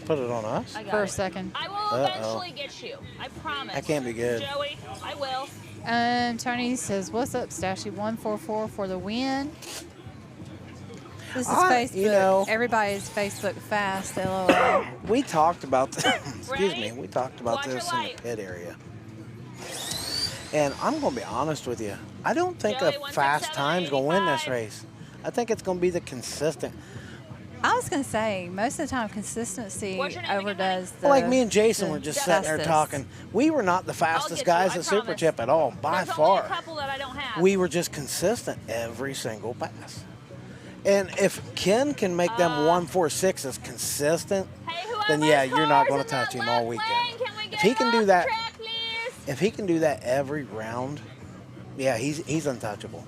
Put it on us? I got For a it. second. I will eventually get you. I promise. That can't be good. Joey, I will. Tony says, "What's up, Stashy? 144 for the win." This is I- Facebook. you know- Everybody's Facebook fast. LOL. We talked about this. Excuse Ready? me. We talked about Watch this your in the light. pit area. And I'm going to be honest with you. I don't think Joey, a fast 167, time's going to win this 85. race. I think it's going to be the consistent. I was gonna say most of the time consistency What's your name again, overdoes the. Well, like me and Jason the were just sitting there fastest. talking. We were not the I'll fastest get guys you, I at Super promise. Chip at all, by There's only a far. couple that I don't have. We were just consistent every single pass. And if Ken can make them 146s consistent, Hey, then whoever's yeah, you're not cars going in to touch that him all left weekend. lane, can we If get he can off do the that, track, please? if he can do that every round, yeah, he's untouchable.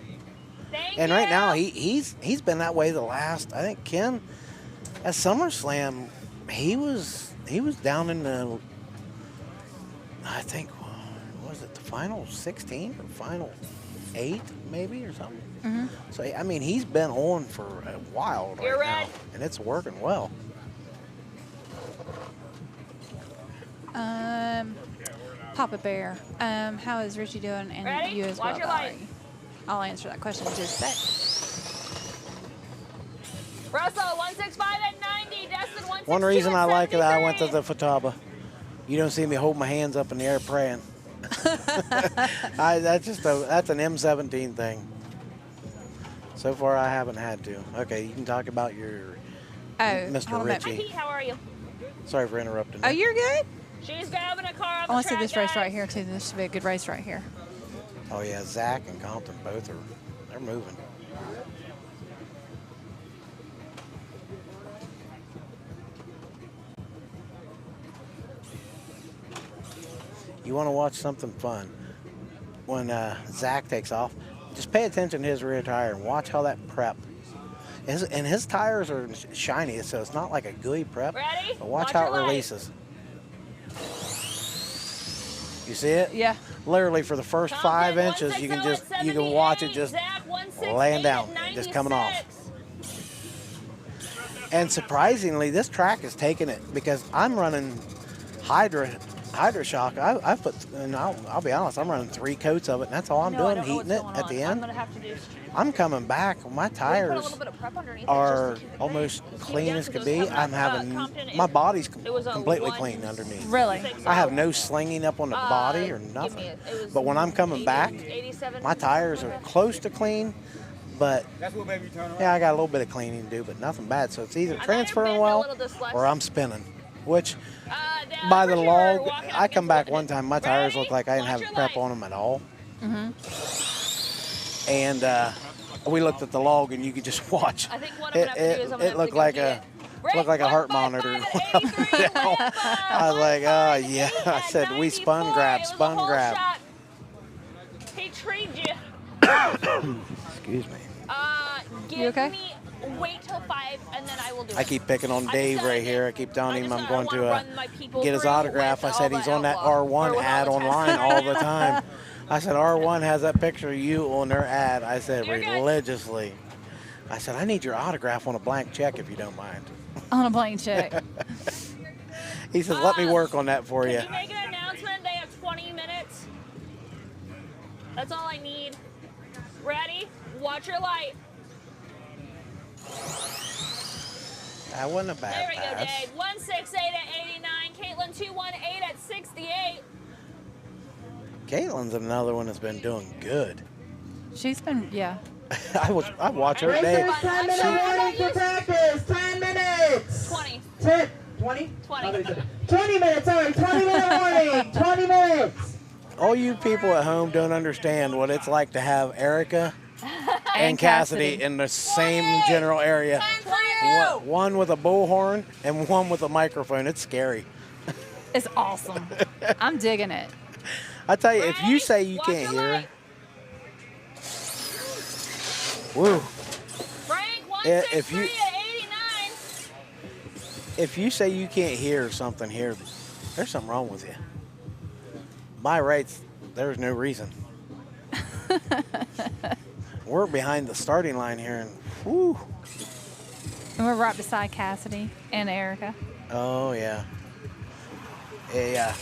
Thank And you. right now he's been that way the last. I think Ken at SummerSlam he was down in the, I think, was it the final 16 or final 8 maybe or something. Mhm. So I mean he's been on for a while right You're now, red. and it's working well. Papa Bear. How is Richie doing? And Ready? you as Watch well, your light. Valerie? I'll answer that question in just a sec. Russell, 165 at 90. Destin, 162 One reason at I like it, I went to 73. the Fataba. You don't see me hold my hands up in the air praying. That's an M17 thing. So far, I haven't had to. Okay, you can talk about your Oh, Mr. hold on a minute. Hi, Richie. Pete, how are you? Sorry for interrupting. Oh, you're good. She's grabbing a car off I want the to see track, this race guys. right here too. This should be a good race right here. Oh yeah, Zach and Compton both they're moving. You want to watch something fun? When Zach takes off, just pay attention to his rear tire and watch how that prep. His tires are shiny, so it's not like a gooey prep. Ready? But watch Watch how your it light. releases. You see it? Yeah. Literally for the first 5 inches, you can watch it just laying down, just coming off. And surprisingly, this track is taking it because I'm running Hydra Shock. I've put, and I'll be honest, I'm running 3 coats of it, and that's all I'm doing, heating it at the I'm end. gonna have to do. I'm coming back. My Put a tires little bit of prep underneath it are just to keep it almost nice. Keep it clean down as 'cause can it be. was coming I'm up, having Compton, my body's it was a completely 1, clean underneath. Really? I have no slinging up on the body or give nothing. me it. It was But when I'm coming back, 87. my tires are close to clean, but That's what made me turn around. yeah, I got a little bit of cleaning to do, but nothing bad. So it's either might have transferring been a well little dyslexic. or I'm spinning, which Down by the for sure, log, walking up I come against back the one time, my tires Ready? look like I didn't Watch have your prep light. on them at all. Mm-hmm. And we looked at the log and you could just watch. I think what I'm gonna have to do is I'm gonna have It to looked go like get a looked like a heart monitor. I was like, oh yeah. I said we spun grab, spun grab. He treated you. Excuse me. Give You okay? me wait till 5 and then I will do it. I keep picking on I Dave just gotta right get- here. I keep telling him I I'm just going wanna to run my people get his through autograph. I with said all he's the on that Outlaw, or R1 with all ad the online tests. all the time. I said R1 has that picture of you on their ad. I said You're good. religiously. I said I need your autograph on a blank check if you don't mind. On a blank check. He says let me work on that for you. Can you make an announcement? They have 20 minutes. That's all I need. Ready? Watch your light. That wasn't a There bad we go, pass. Dave. 168 at 89. Caitlin 218 at 68. Caitlin's another one that's been doing good. She's been, yeah. I watch her today. Racers, 10 minute warning for practice. 10 minutes. 20. 10, 20? 20. 20 minutes, sorry. 20 minute warning. 20 minutes. All you people at home don't understand what it's like to have Erica and Cassidy in the same general area. One with a bullhorn and one with a microphone. It's scary. It's awesome. I'm digging it. I tell you, if you say you can't hear, woo. Frank, If 163 you at 89. if you say you can't hear something here, there's something wrong with you. My rights, there's no reason. We're behind the starting line here, and whoo. And we're right beside Cassidy and Erica. Oh yeah. Yeah,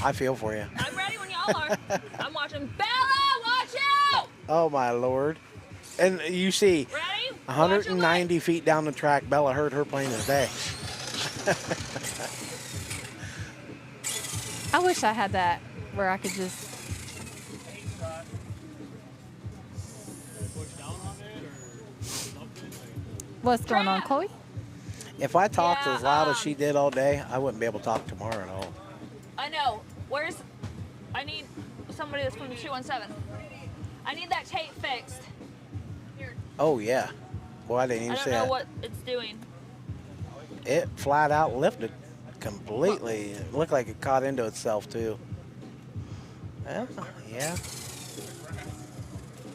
I feel for you. I'm ready when y'all are. I'm watching. Bella, watch out! Oh my Lord. And you see, Ready? 190 feet down the track, Bella heard her plane today. I wish I had that where I could just. What's going on, Chloe? If I talked Yeah, as loud as she did all day, I wouldn't be able to talk tomorrow at all. I know. I need somebody that's from the 217. I need that tape fixed. Oh yeah. Boy, I didn't even I don't see know that. what it's doing. It flat out lifted completely. It looked like it caught into itself too. Yeah.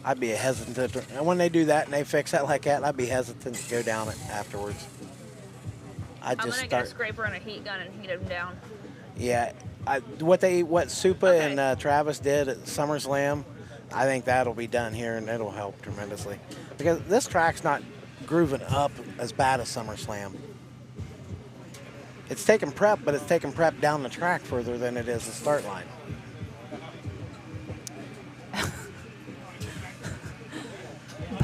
I'd be hesitant to, and when they do that and they fix that like that, I'd be hesitant to go down it afterwards. I'm gonna get a scraper and a heat gun and heat them down. Yeah, what Supa and Travis did at SummerSlam, I think that'll be done here and it'll help tremendously because this track's not grooving up as bad as SummerSlam. It's taking prep, but it's taking prep down the track further than it is the start line.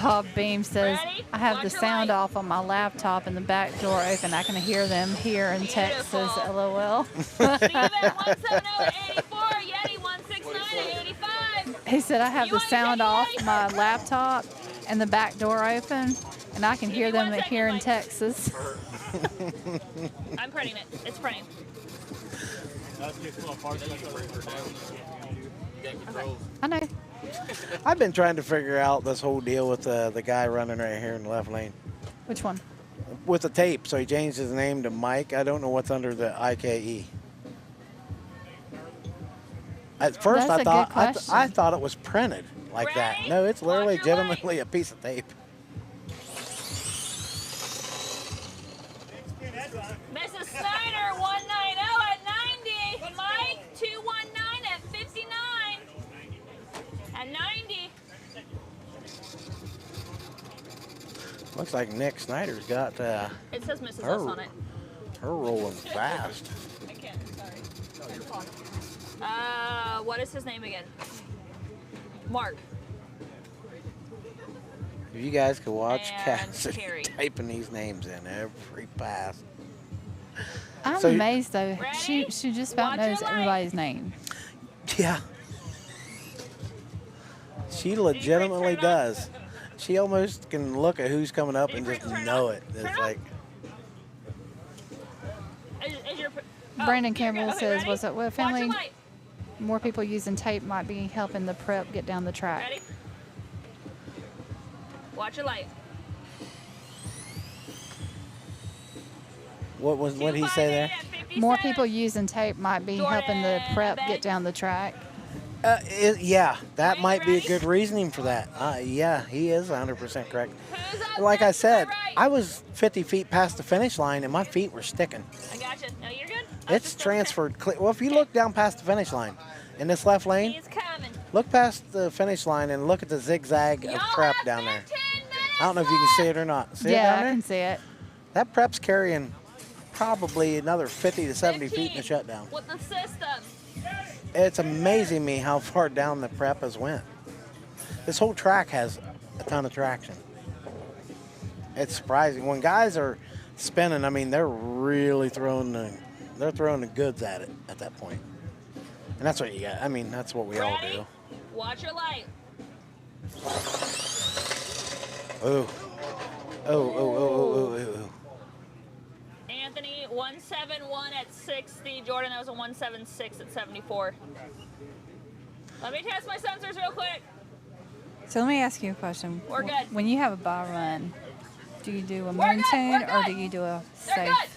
Bob Beam says, Ready? I have Watch the your sound light. off on my laptop and the back door open. I can hear them here in Texas. Beautiful. LOL. Steve at 170 at 84, Yeti 169 at 85. He said, I have You the want your sound Yeti off light? my laptop and the back door open, and I can Give hear me them 1 second, here in Mike. Texas. I'm printing it. It's printing. I know. I've been trying to figure out this whole deal with the guy running right here in the left lane. Which one? With the tape, so he changed his name to Mike. I don't know what's under the IKE. At first, That's a good question. I thought it was printed like that. Ready? No, it's literally Watch your legitimately a piece of tape. Mrs. Snyder 190 at 90. Mike 219 at 59. At 90. Looks like Nick Snyder's got It says Mrs. her, S on it. her rolling fast. I can't. Sorry. What is his name again? Mark. If you guys could watch And Cassidy Carrie. typing these names in every pass. I'm So- amazed, though. Ready? She just about Watch your knows light. everybody's name. Yeah. She legitimately does. She almost can look at who's coming up and just know it. It's like, Is your, Brandon you're Campbell good. Okay, says, ready? was it with Watch family? your light. More people using tape might be helping the prep get down the track. Ready? Watch your light. what did he say there? 258 at 57. More people using tape might be helping the Jordan, prep I get bet. down the track. Yeah, that Are you might be a ready? good reasoning for that. Yeah, he is 100% correct. Who's up Like I next? said, Right. I was 50 feet past the finish line and my feet were sticking. I gotcha. No, you're good. It's transferred. Well, if you look down past the finish line in this left lane, He's coming. look past the finish line and look at the zigzag of Y'all prep have down there. 15 minutes I don't know if you can see it or not. See it Yeah, down I there? can see it. That prep's carrying probably another 50 to 70 feet in the 15 shutdown. with the system. It's amazing me how far down the prep has went. This whole track has a ton of traction. It's surprising. When guys are spinning, I mean, they're really throwing the goods at it at that point. And that's what you got. I mean, that's what we all Ready? do. Watch your light. Oh. Oh. Anthony 171 at 60. Jordan, that was a 176 at 74. Let me test my sensors real quick. So let me ask you a question. We're good. When you have a bar run, do you do a We're moon good, tune we're or good. do you do a They're safe? good.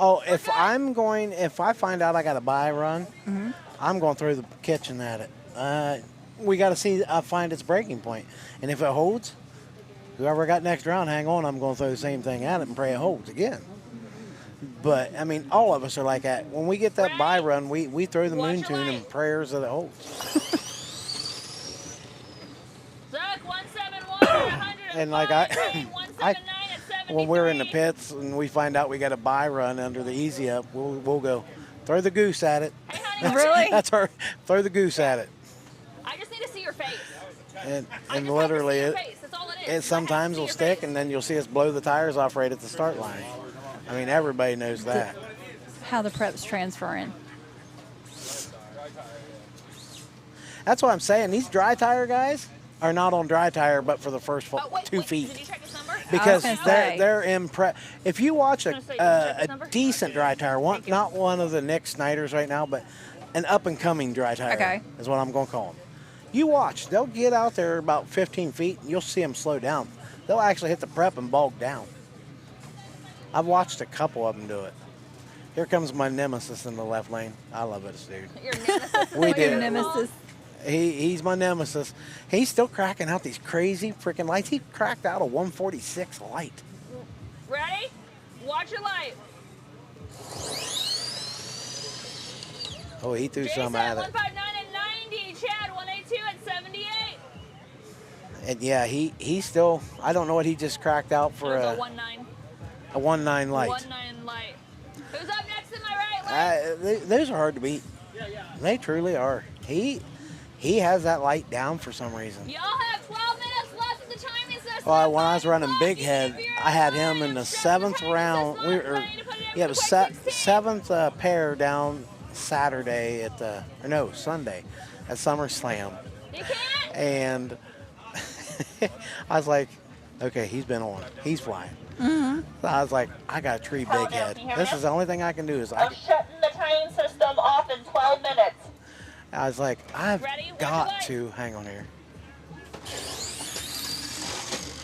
Oh, if I find out I got a buy run, I'm going to throw the kitchen at it. We got to see, find its breaking point. And if it holds, whoever got next round, hang on, I'm going to throw the same thing at it and pray it holds again. But, I mean, all of us are like that. When we get that buy run, we throw the moon tune and prayers that it holds. Zuck, 171 at 100. And like when we're in the pits and we find out we got a buy run under the easy up, we'll go throw the goose at it. Hey, honey, Really? That's our throw the goose at it. I just need to see your face. And literally Your face. That's all it is. it sometimes will stick, and then you'll see us blow the tires off right at the start line. I mean, everybody knows that. How the prep's transferring. That's what I'm saying. These dry tire guys are not on dry tire, but for the first 2 feet. Did you check his number? Because I was gonna say. they're in prep. If you watch I was gonna say, did you check his a number? decent dry tire, not one of the Nick Snyders right now, but an up and coming dry tire Okay. is what I'm going to call them. You watch, they'll get out there about 15 feet, and you'll see them slow down. They'll actually hit the prep and bog down. I've watched a couple of them do it. Here comes my nemesis in the left lane. I love this dude. Your nemesis. We Your did. nemesis. He's my nemesis. He's still cracking out these crazy freaking lights. He cracked out a 146 light. Ready? Watch your light. Oh, he threw Jason, some at it. 159 at 90. Chad, 182 at 78. And yeah, he's still, I don't know what he just cracked out for It was a 1-9. 1.9 light. 1-9 light. Who's up next in my right lane? Those are hard to beat. They truly are. He has that light down for some reason. Y'all have 12 minutes left of the timing system. Well, when I was running Big Head, I had him in the 7th round. It was seventh pair down Saturday Sunday at SummerSlam. You can't. And I was like, okay, he's been on. He's flying. So I was like, I got a tree Big Head. This is the only thing I can do is I'm shutting the timing system off in 12 minutes. I was like, I've Ready? got to hang on here.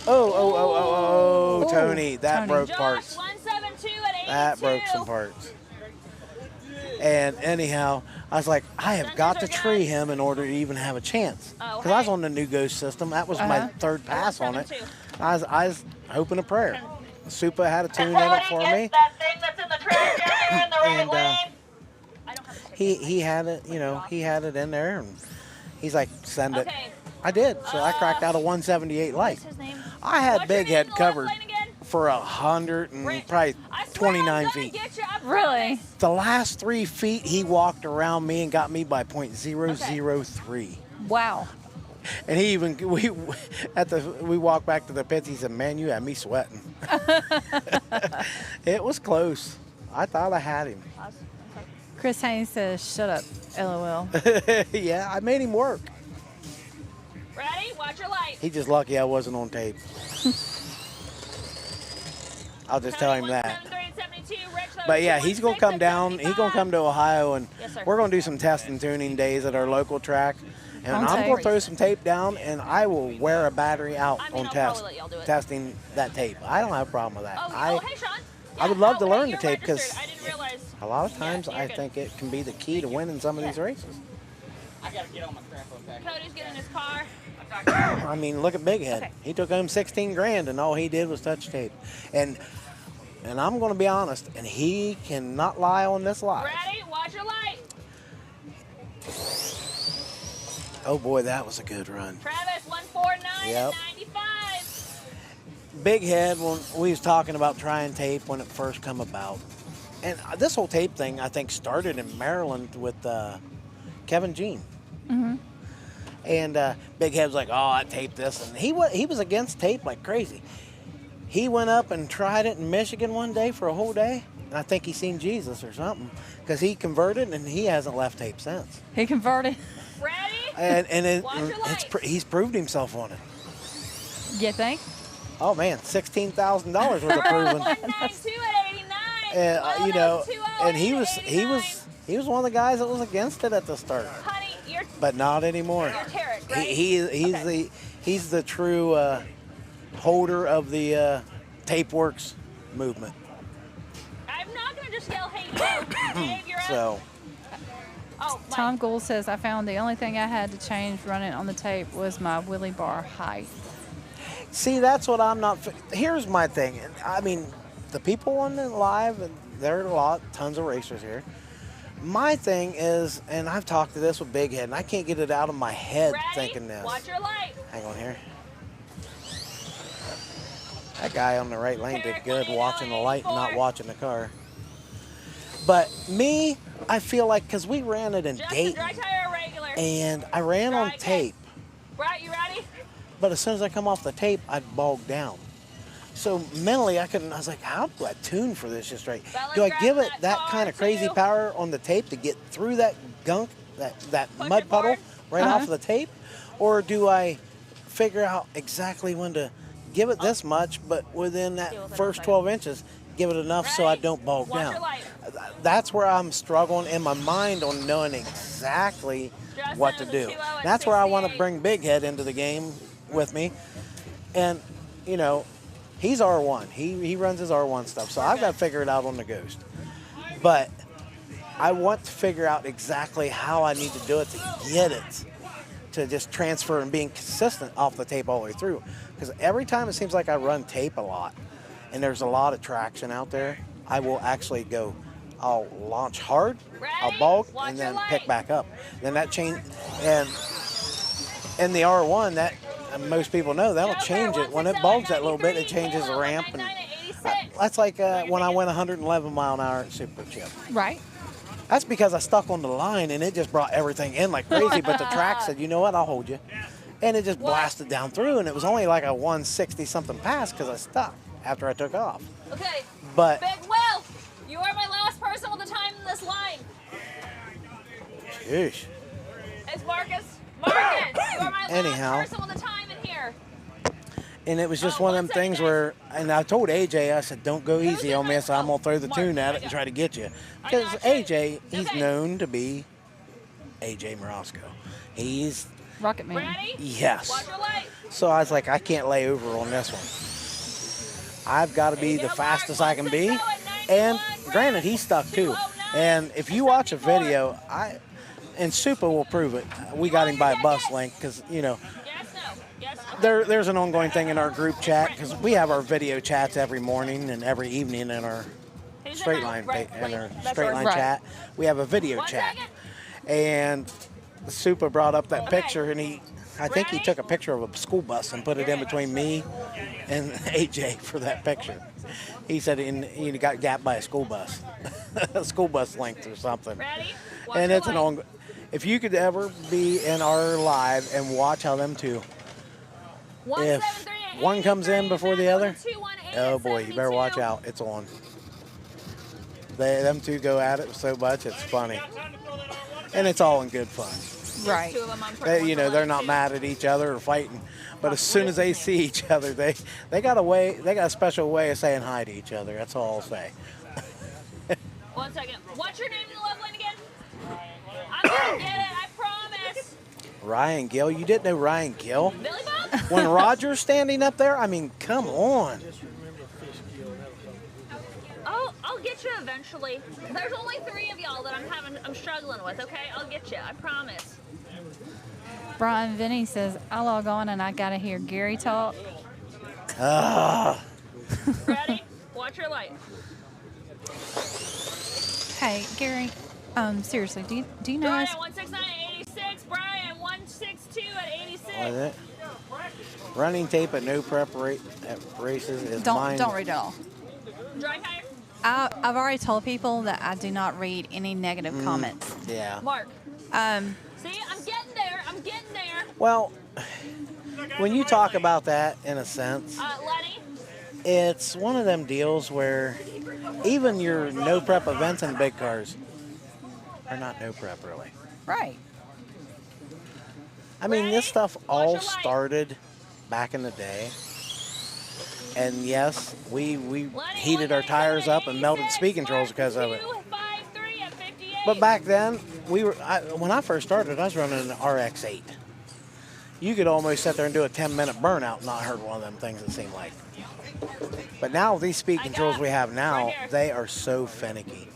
Oh, Tony, that Tony. broke Josh, parts. 172 at 82. That broke some parts. And anyhow, I was like, I have got to tree him in order to even have a chance. Oh, Because I was on the new Ghost system. That was my third pass on it. 172. I was hoping a prayer. Supa had a tune in it for me. That thing that's in the trash down there in the right And lane. I don't have a ticket. he had it, he had it in there. And he's like, send it. Okay. I did. So I cracked out a 178 light. What's his name? I had What's your Big name Head in the left covered lane again? for 100 and Rick, probably I swear 29 I'm gonna feet. Get you, I Really? promise. The last 3 feet, he walked around me and got me by .003. Wow. And he even we walked back to the pits. He said, "Man, you had me sweating." It was close. I thought I had him. Chris Haynes says, "Shut up, LOL." Yeah, I made him work. Ready? Watch your light. He just lucky I wasn't on tape. I'll just tell him that. 173 at 72. Rich, But yeah, he's gonna come down. He's gonna come to Ohio, and Yes, sir. we're gonna do some test and tuning days at our local track. And On I'm tape. gonna throw some tape down, and I will wear a battery out I mean, on I'll test, probably let y'all do it. testing that tape. I don't have a problem with that. Oh, hey, Sean. I would love to hey, learn you're the tape because registered. I didn't realize. a lot of times you're I good. think it can be the key to winning some of these races. I gotta get on my crap, okay? Cody's getting in his car. I mean, look at Big Head. Okay. He took home 16 grand, and all he did was touch tape. And I'm going to be honest, and he cannot lie on this live. Ready? Watch your light. Oh boy, that was a good run. Travis, 149 Yep. at 95. Big Head, when we was talking about trying tape when it first come about. And this whole tape thing, I think, started in Maryland with Kevin Jean. And Big Head was like, oh, I taped this. And he was against tape like crazy. He went up and tried it in Michigan one day for a whole day. And I think he seen Jesus or something because he converted and he hasn't left tape since. He converted. Ready? And Watch your lights. he's proved himself on it. You think? Oh man, $16,000 worth of proving. 192 at 89. You know, 102 and he at was one of the guys that was against it at the start, Honey, you're but not anymore. Tarek, right? He's the true holder of the Tapeworks movement. I'm not going to just Dave, you're up. So Oh, Mike. Tom Gould says, I found the only thing I had to change running on the tape was my wheelie bar height. see, that's what I'm not. Here's my thing. I mean, the people on the live, and there are tons of racers here. My thing is, and I've talked to this with Big Head, and I can't get it out of my head Ready? thinking this. Watch your light. Hang on here. That guy on the right lane did good watching the light and not watching the car. But me, I feel like, because we ran it in Justin, Dayton, dry tire or regular? and I ran on Dry, tape, Brett, you ready? but as soon as I come off the tape, I'd bog down. So mentally, I was like, how do I tune for this just right? Fellas, Do I grab give it that that car, kind of crazy too. power on the tape to get through that gunk, that Push mud it puddle forward. right off of the tape? Or do I figure out exactly when to give it this much, but within Deal with that it first inside. 12 inches, give it enough so I Ready? don't bog Watch down? your light. That's where I'm struggling in my mind on knowing exactly Justin, what to it was do. a 2-0 at That's where I want to 68. bring Big Head into the game with me. And, you know, he's R1. He runs his R1 stuff. So I've got to figure it out on the Ghost. But I want to figure out exactly how I need to do it to get it to just transfer and being consistent off the tape all the way through. Because every time it seems like I run tape a lot and there's a lot of traction out there, I will actually go, I'll launch hard, I'll Ready? bulk, Watch and your then light. pick back up. Then that change, and in the R1, that most people know, that'll Joker, change it. When it 167, bulks that little bit, it 93, changes the Kayla, ramp. And 199 at 86. that's like when I went 111 mile an hour at Super Chip. Right. That's because I stuck on the line and it just brought everything in like crazy. But the track said, you know what, I'll hold you. And it just blasted down through. And it was only like a 160 something pass because I stuck after I took off. Okay. But Big Will, you are my last person with the time in this line. sheesh. It's Marcus. Marcus, you are my Anyhow. last person with the time in here. And it was just Oh, one of them 1 second, things guys. where, and I told AJ, I said, don't go easy on me. So I'm going to throw the Mark, tune at I it and got try to get you. I Because got you. AJ, he's Okay. known to be AJ Morosco. He's, Rocket Man. Ready? yes. Watch your light. So I was like, I can't lay over on this one. I've got to be the fastest I can be. And granted, he's stuck too. And if you watch a video, and Supa will prove it. We got him by a bus link because, you know, Yes, no. Yes, okay. there's an ongoing thing in our group chat because we have our video chats every morning and every evening in our Who's straight in line Right, in our that's straight right. line Right. chat. We have a video 1 chat. second. And Supa brought up that Okay. picture, and I think he Ready? took a picture of a school bus and put it in between me and AJ for that picture. He said he got gapped by a school bus, a school bus length or something. Ready? Watch And your it's an light. on. If you could ever be in our live and watch how them two, if 173 at one comes in 83, before the other, 218 oh at boy, you better watch 72. out. It's on. Them two go at it so much, it's funny. And it's all in good fun. Right. Two of them, I'm pretty You know, much they're alone, not too. mad at each other or fighting. But as soon as they see each other, they got a special way of saying hi to each other. That's all I'll say. 1 second. What's your name in the love lane again? I'm gonna get it, I promise. Ryan Gill, you didn't know Ryan Gill? Billy Bob? When Roger's standing up there, I mean, come on. Oh, I'll get you eventually. There's only 3 of y'all that I'm struggling with, okay? I'll get you, I promise. Brian Vinny says, I log on and I got to hear Gary talk. Ah, Ready? Watch your light. Hey, Gary, seriously, do you know Brian us? 169 at 86. Brian 162 at 86. what is it? Running tape at no prep at races is mine. Don't read it all. Dry tire. I've already told people that I do not read any negative comments. Yeah. Mark. See, I'm getting there. I'm getting there. Well, when you talk about that, in a sense, Lenny. it's one of them deals where even your no prep events and big cars are not no prep really. Right. I mean, this stuff all your light. started back in the day. And yes, we Lenny, heated our 197 tires up at and melted 86. speed controls because of it. 253 at 58. But back then, when I first started, I was running an RX-8. You could almost sit there and do a 10-minute burnout and not hurt one of them things, it seemed like. But now, with these speed controls we have now, Right here. they are so finicky.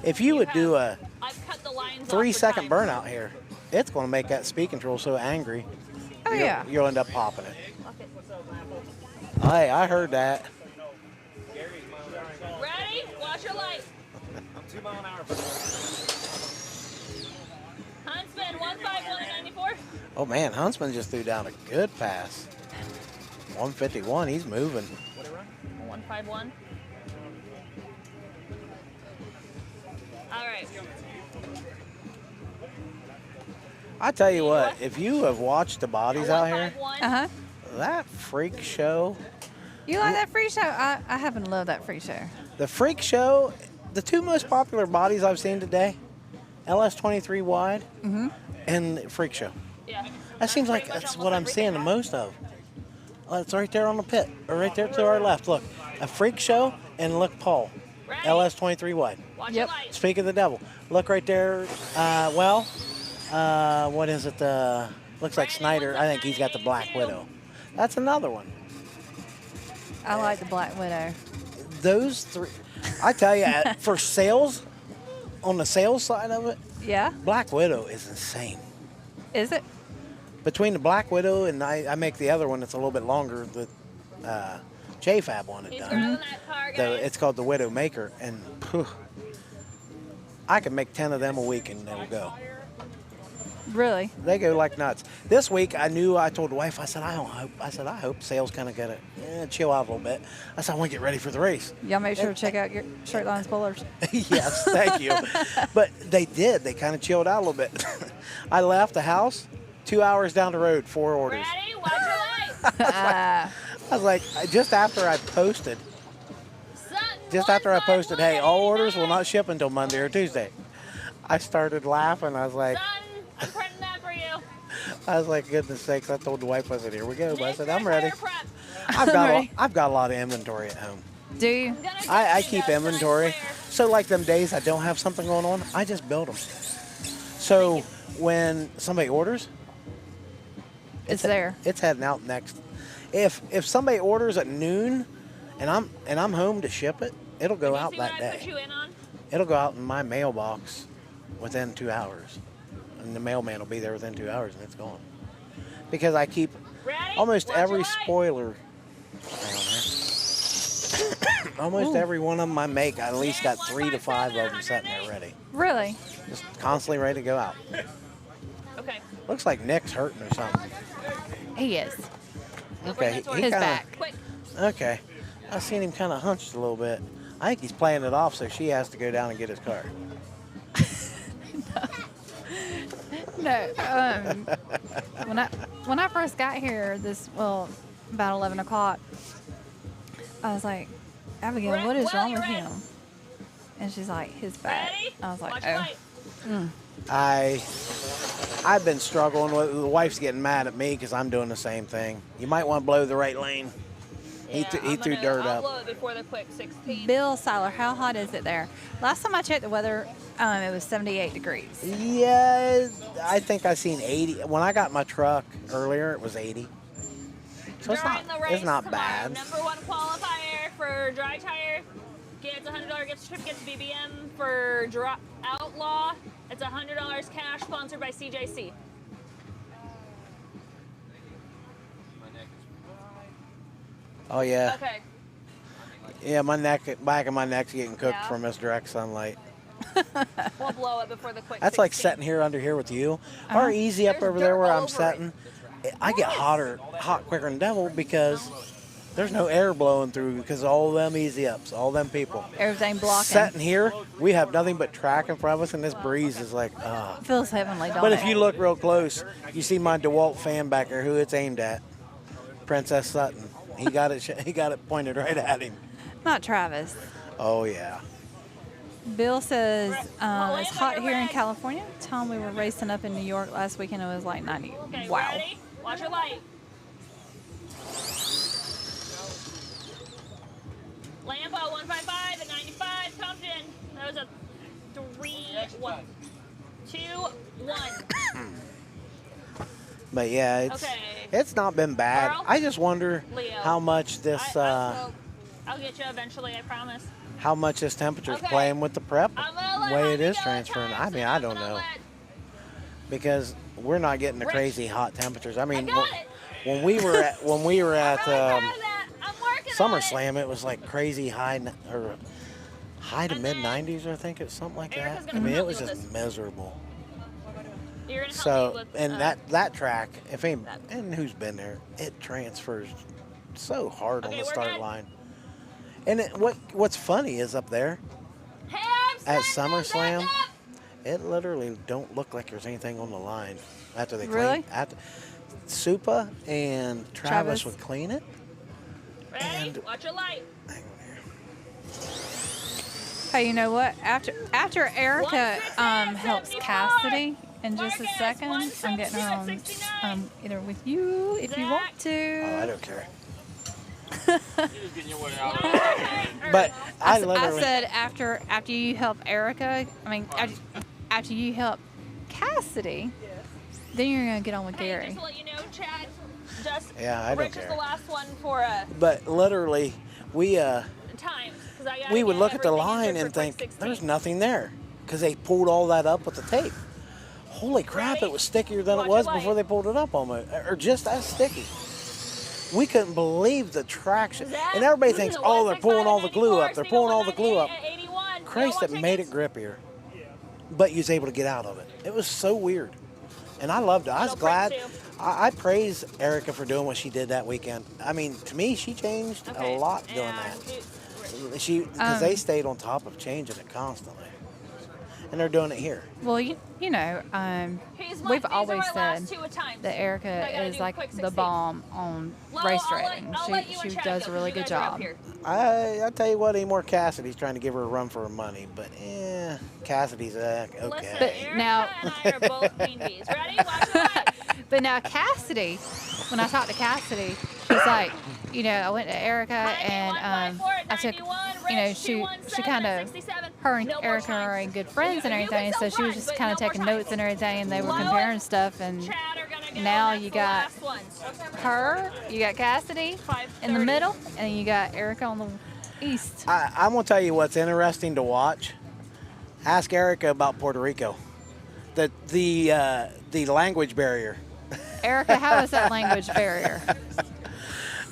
If you would do a I've cut the lines 3-second burnout here, it's going to make that speed control so angry. Oh, yeah. You'll end up popping it. Hey, I heard that. Ready? Watch your light. I'm 2 mile an hour. Huntsman, 151 and 94. Oh, man, Huntsman just threw down a good pass. 151, he's moving. 151. All right. I tell you what, if you have watched the bodies out here, Uh-huh. that freak show, You like that free show? I happen to love that free show. the freak show, the two most popular bodies I've seen today, LS23 wide and freak show. Yeah. That seems like that's what I'm seeing the most of. Oh, it's right there on the pit, or right there to our left. Look, a freak show, and look, Paul, LS23 wide. Watch your light. Speak of the devil. Look right there. What is it? Looks like Snyder. I think he's got the Black Widow. That's another one. I like the Black Widow. Those three, I tell you, for sales, on the sales side of it, Yeah? Black Widow is insane. Is it? Between the Black Widow and I make the other one that's a little bit longer, the JFab wanted He's done. grabbing that car, guys. It's called the Widow Maker, and phew, I can make 10 of them a week and they'll go. Really? They go like nuts. This week, I told the wife, I said, I hope sales kind of gonna chill out a little bit. I said, I want to get ready for the race. Y'all make sure to check out your Straight Line Spoilers. Yes, thank you. But they did. They kind of chilled out a little bit. I left the house, 2 hours down the road, 4 orders. Ready? Watch your light. I was like, just after I posted, hey, all orders will not ship until Monday or Tuesday. I started laughing. I was like, I'm printing that for you. I was like, goodness sakes! I told the wife, I said, here we go. But I said, I'm Mr. ready. Tire Prep. I've got a lot of inventory at home. Do you? I keep inventory. So like them days I don't have something going on, I just build them. So when somebody orders, It's there. It's heading out next. If somebody orders at noon, and I'm home to ship it, it'll go out that day. Put you in on? It'll go out in my mailbox within 2 hours, and the mailman will be there within 2 hours, and it's gone. Because I keep almost every spoiler. Almost every one of them I make, I at least got 3 to 5 of them sitting there ready. Really? Just constantly ready to go out. Okay. Looks like Nick's hurting or something. He is. Okay, His kinda, back. Quick. Okay, I seen him kind of hunched a little bit. I think he's playing it off, so she has to go down and get his car. No. When I first got here, about 11 o'clock, I was like, Abigail, what is wrong with him? And she's like, his back. I was like, oh. I've been struggling with the wife's getting mad at me because I'm doing the same thing. You might want to blow the right lane. He threw dirt I'll up. blow it before the quick 16. Bill Seiler, how hot is it there? Last time I checked the weather, it was 78 degrees. Yeah, I think I seen 80. When I got my truck earlier, it was 80. So it's not bad. Number one qualifier for dry tire gets $100 gift certificate to BBM. For Outlaw, it's $100 cash, sponsored by CJC. Oh yeah. Okay. Yeah, back of my neck's getting cooked from this direct sunlight. We'll blow it before the quick That's 16. like sitting here under here with you. Or easy up over there where I'm sitting. I get hot quicker than devil because there's no air blowing through because all them easy ups, all them people. Everything blocking. Sitting here, we have nothing but track in front of us, and this breeze is like, It feels heavenly, don't But it? if you look real close, you see my DeWalt fan back there, who it's aimed at, Princess Sutton. He got it pointed right at him. Not Travis. Oh yeah. Bill says it's hot here in California. Tom, we were racing up in New York last weekend. It was like 90. Okay, wow. ready? Watch your light. Lambo 155 at 95. Compton. That was a 3-1. 2-1. But yeah, it's not been bad. Carl? I just wonder Leo. how much this I'll get you eventually, I promise. how much this temperature's playing with the prep way it is transferring. I mean, I don't know. Because we're not getting the crazy hot temperatures. I mean, when we were at SummerSlam, it was like crazy high to mid 90s, I think it's something like that. I mean, it was just miserable. So, and that track, and who's been there, it transfers so hard on the start line. And what's funny is up there at SummerSlam, it literally don't look like there's anything on the line after they clean. After Supa and Travis would clean it. Ready? Watch your light. Hey, you know what? After Erica helps Cassidy in just a second, I'm getting her on either with you if you want to. Oh, I don't care. But I said after you help Erica, after you help Cassidy, then you're gonna get on with Gary. Just to let you know, Chad, I don't Rich care. is the last one for But literally, we time. We would look at the line and think there's nothing there because they pulled all that up with the tape. Holy crap! It was stickier than it was before they pulled it up almost, or just as sticky. We couldn't believe the traction. And everybody thinks, oh, they're pulling all the glue up. They're pulling all the glue up. Christ, it made it grippier. But you was able to get out of it. It was so weird. And I loved it. I was glad. I praise Erica for doing what she did that weekend. I mean, to me, she changed a lot doing that. Because they stayed on top of changing it constantly. And they're doing it here. Well, you know, we've always said that Erica is like the bomb on race directing. She does a really good job. I tell you what, anymore Cassidy's trying to give her a run for her money, but Cassidy's okay. But now, but now Cassidy, when I talked to Cassidy, she's like, you know, I went to Erica and I took, you know, she kind of, her and Erica are good friends and everything, so she was just kind of taking notes and everything, and they were comparing stuff, and now you got her, you got Cassidy in the middle, and you got Erica on the east. I'm going to tell you what's interesting to watch. Ask Erica about Puerto Rico. The language barrier. Erica, how is that language barrier?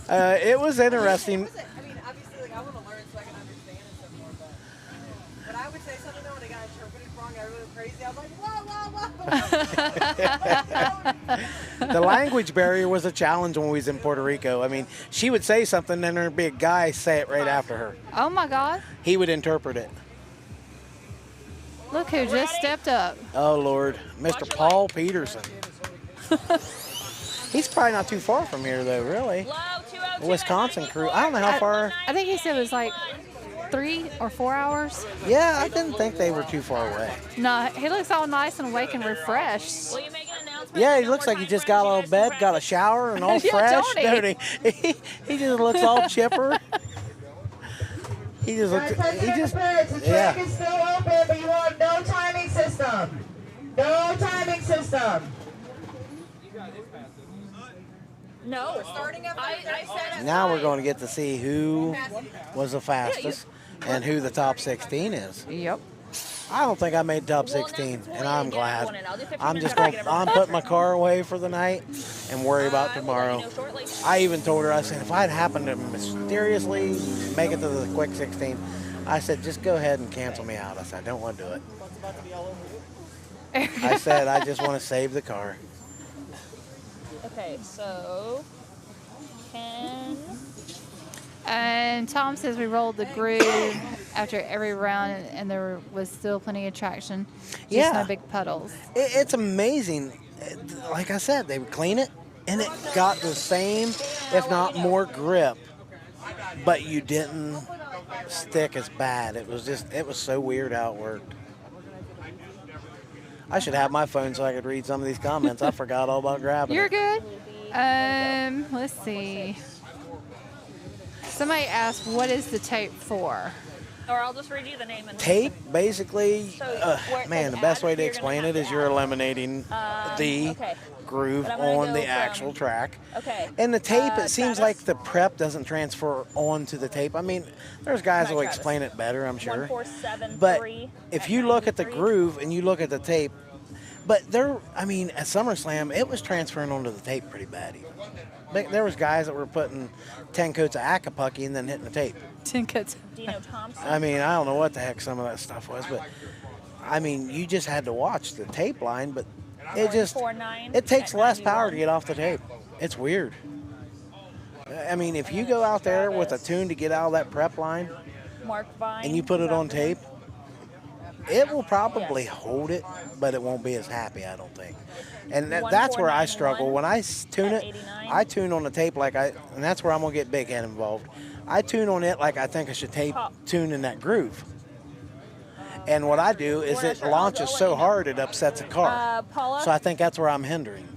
It was interesting. I mean, obviously, like, I want to learn so I can understand and stuff more, but I would say something though when it got interpreted wrong, I really crazy. I was like, whoa. The language barrier was a challenge when we was in Puerto Rico. I mean, she would say something, and there'd be a guy say it right after her. Oh my God. He would interpret it. Look who just stepped up. Oh Lord, Mr. Paul Peterson. He's probably not too far from here, though, really. The Wisconsin crew. I don't know how far. I think he said it was like 3 or 4 hours. Yeah, I didn't think they were too far away. No, he looks all nice and awake and refreshed. Yeah, he looks like he just got out of bed, got a shower, and all fresh. Don't he? He just looks all chipper. He just looks. The track is still open, but you want no timing system. No timing system. No. Now we're going to get to see who was the fastest and who the top 16 is. Yep. I don't think I made top 16, and I'm glad. I'm putting my car away for the night and worry about tomorrow. I even told her, I said, if I'd happened to mysteriously make it to the quick 16, I said, just go ahead and cancel me out. I said, I don't want to do it. I said, I just want to save the car. Okay, so Ken. And Tom says we rolled the groove after every round, and there was still plenty of traction. Just no big puddles. It's amazing. Like I said, they would clean it, and it got the same, if not more, grip. But you didn't stick as bad. It was so weird how it worked. I should have my phone so I could read some of these comments. I forgot all about grabbing You're it. good. Let's see. Somebody asked, what is the tape for? Or I'll just read you the name. And Tape, basically, So where it man, says the best add, way to you're gonna explain have it to is you're add. eliminating the Okay. groove But I'm gonna on go the from- actual track. Okay. And the tape, it seems Travis? like the prep doesn't transfer onto the tape. I mean, there's guys who will Travis. explain it better, I'm sure. 1473 But if at you look at the 93. groove and you look at the tape, but there, I mean, at SummerSlam, it was transferring onto the tape pretty bad. Even. There was guys that were putting 10 coats of Acapulco and then hitting the tape. 10 cuts. Dino Thompson. I mean, I don't know what the heck some of that stuff was, but I mean, you just had to watch the tape line, but it just, 149 it takes at less power 91. to get off the tape. It's weird. I mean, if you go out there with a tune to get out of that prep line Mark Vine. and you put it on tape, it will probably hold it, but it won't be as happy, I don't think. And that's where I struggle. When I tune it, I tune on the tape and that's where I'm going to get Big Head involved. I tune on it like I think I should tune in that groove. And what I do is it launches so hard it upsets the car. Paula? So I think that's where I'm hindering.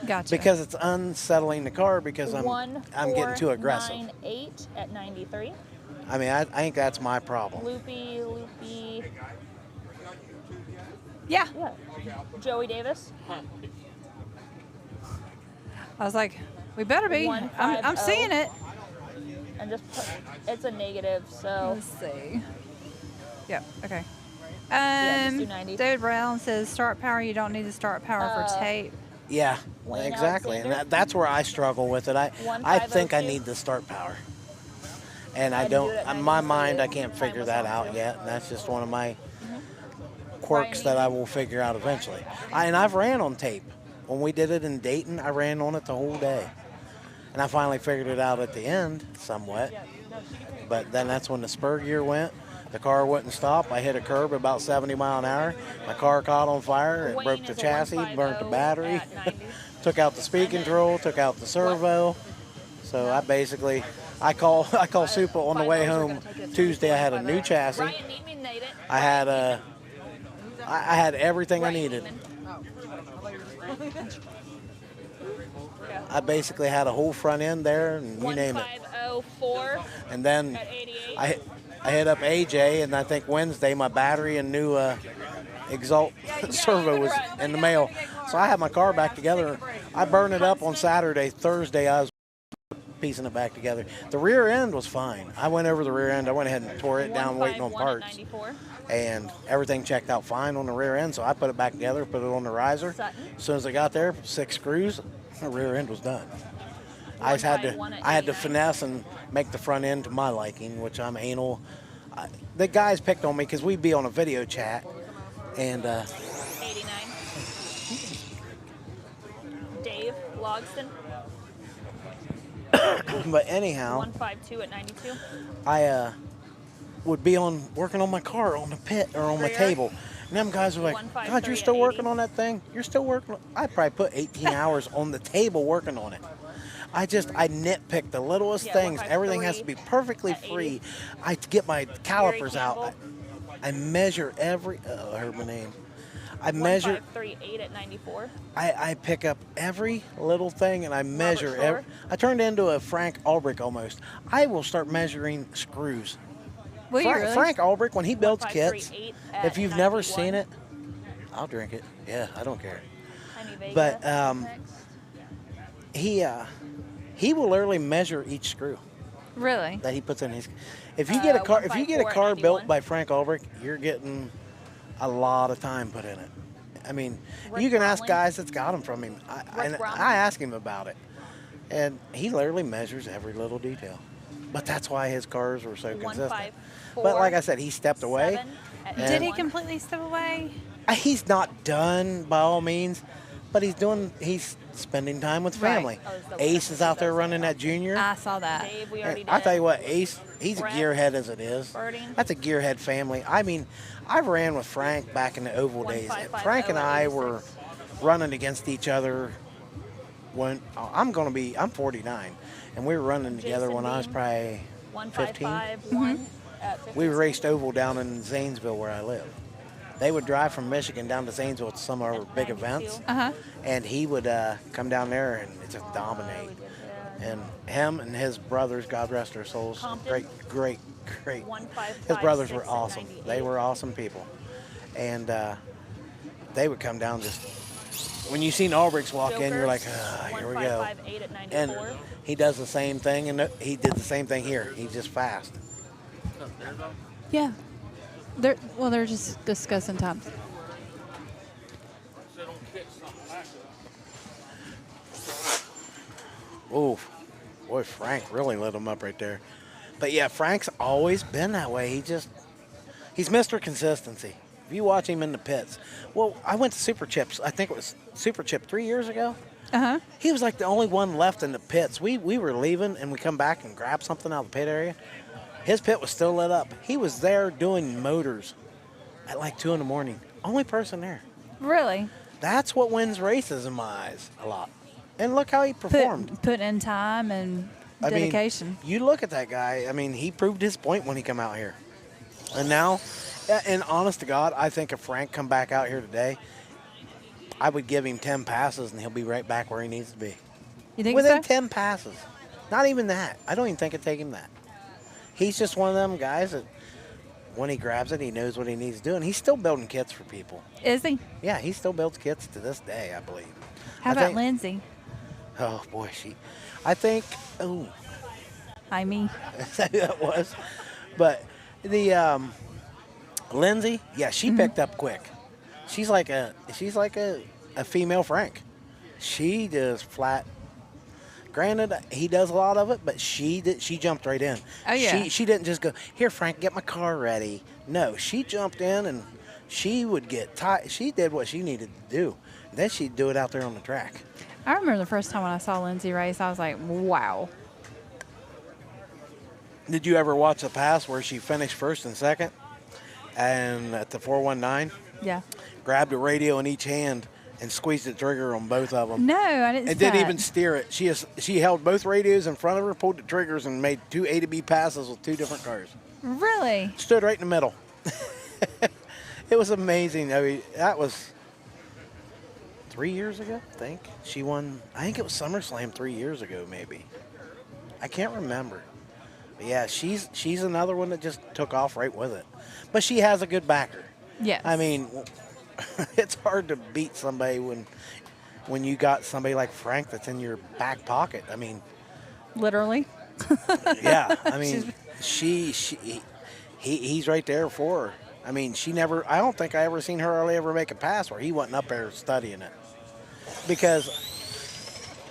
Gotcha. Because it's unsettling the car because I'm getting too aggressive. 1498 at 93. I mean, I think that's my problem. Loopy. Yeah. Joey Davis. I was like, we better be. I'm seeing it. And just put, it's a negative, so. Let's see. Yeah, okay. Just do 90. David Brown says start power, you don't need to start power for tape. Yeah, Wayne exactly. Alexander. And that's where I struggle with it. I think I need the start power. And I don't, in my mind, I can't figure that out yet. And that's just one of my quirks that I will figure out eventually. And I've ran on tape. When we did it in Dayton, I ran on it the whole day. And I finally figured it out at the end, somewhat. But then that's when the spur gear went. The car wouldn't stop. I hit a curb about 70 mile an hour. My car caught on fire. It broke the chassis, burnt the battery, took out the speed control, took out the servo. So I basically, I call Supa on the way home Tuesday. I had a new chassis. I had everything I needed. I basically had a whole front end there, and you name it. 1504. And then I hit up AJ, and I think Wednesday my battery and new exalt servo was in the mail. So I had my car back together. I burned it up on Saturday. Thursday I was piecing it back together. The rear end was fine. I went over the rear end. I went ahead and tore it down waiting on parts. And everything checked out fine on the rear end, so I put it back together, put it on the riser. As soon as I got there, 6 screws, the rear end was done. I had to finesse and make the front end to my liking, which I'm anal. The guys picked on me because we'd be on a video chat, and 89. Dave Logston. but anyhow, 152 at 92. I would be working on my car on the pit or on my table. And them guys were like, God, you're still working on that thing? You're still working? I probably put 18 hours on the table working on it. I nitpick the littlest things. Everything has to be perfectly free. I get my calipers out. I measure every, I heard my name. I measure. 1538 at 94. I pick up every little thing and I measure. I turned into a Frank Ulrich almost. I will start measuring screws. Frank Ulrich, when he builds kits, if you've never seen it, I'll drink it. Yeah, I don't care. But he will literally measure each screw. Really? That he puts in his. If you get a car built by Frank Ulrich, you're getting a lot of time put in it. I mean, you can ask guys that's got them from him. I ask him about it, and he literally measures every little detail. But that's why his cars were so consistent. But like I said, he stepped away. Did he completely step away? He's not done by all means, but he's spending time with family. Right. Ace is out there running that junior. I saw that. I tell you what, Ace, he's a gearhead as it is. That's a gearhead family. I mean, I ran with Frank back in the oval days. Frank and I were running against each other when I'm 49, and we were running together when I was probably 15. We raced oval down in Zanesville where I live. They would drive from Michigan down to Zanesville to some of our big events, and he would come down there and just dominate. And him and his brothers, God rest their souls, Compton? great. 155, His brothers were 6, and awesome. 98. They were awesome people. And they would come down just, when you seen Albrechts walk in, you're like, here we go. 1558 at 94. And he does the same thing, and he did the same thing here. He's just fast. Yeah. They're just discussing times. Oh, boy, Frank really lit him up right there. But yeah, Frank's always been that way. He's Mr. Consistency. If you watch him in the pits, well, I went to Super Chips. I think it was Super Chip 3 years ago. He was like the only one left in the pits. We were leaving and we come back and grab something out of the pit area. His pit was still lit up. He was there doing motors at like 2 in the morning. Only person there. Really? That's what wins races in my eyes a lot. And look how he performed. Put in time and dedication. I mean, you look at that guy. I mean, he proved his point when he come out here. And now, and honest to God, I think if Frank come back out here today, I would give him 10 passes and he'll be right back where he needs to be. You think Within so? 10 passes. Not even that. I don't even think it'd take him that. He's just one of them guys that when he grabs it, he knows what he needs to do. And he's still building kits for people. Is he? Yeah, he still builds kits to this day, I believe. How about Lindsay? Oh, boy, I think, I mean. that was. But the Lindsay, yeah, she picked up quick. She's like a female Frank. She just flat. Granted, he does a lot of it, but she jumped right in. Oh yeah. She didn't just go, here, Frank, get my car ready. No, she jumped in and she would get tight. She did what she needed to do. Then she'd do it out there on the track. I remember the first time when I saw Lindsay race, I was like, wow. Did you ever watch the pass where she finished first and second? And at the 419? Yeah. Grabbed a radio in each hand and squeezed the trigger on both of them. No, I didn't see And didn't that. even steer it. She held both radios in front of her, pulled the triggers, and made 2 A to B passes with 2 different cars. Really? Stood right in the middle. It was amazing. I mean, that was 3 years ago, I think. She won, I think it was SummerSlam 3 years ago, maybe. I can't remember. But yeah, she's another one that just took off right with it. But she has a good backer. Yes. I mean, it's hard to beat somebody when you got somebody like Frank that's in your back pocket. I mean, literally. Yeah, I mean, he's right there for her. I mean, I don't think I ever seen her really ever make a pass where he wasn't up there studying it. Because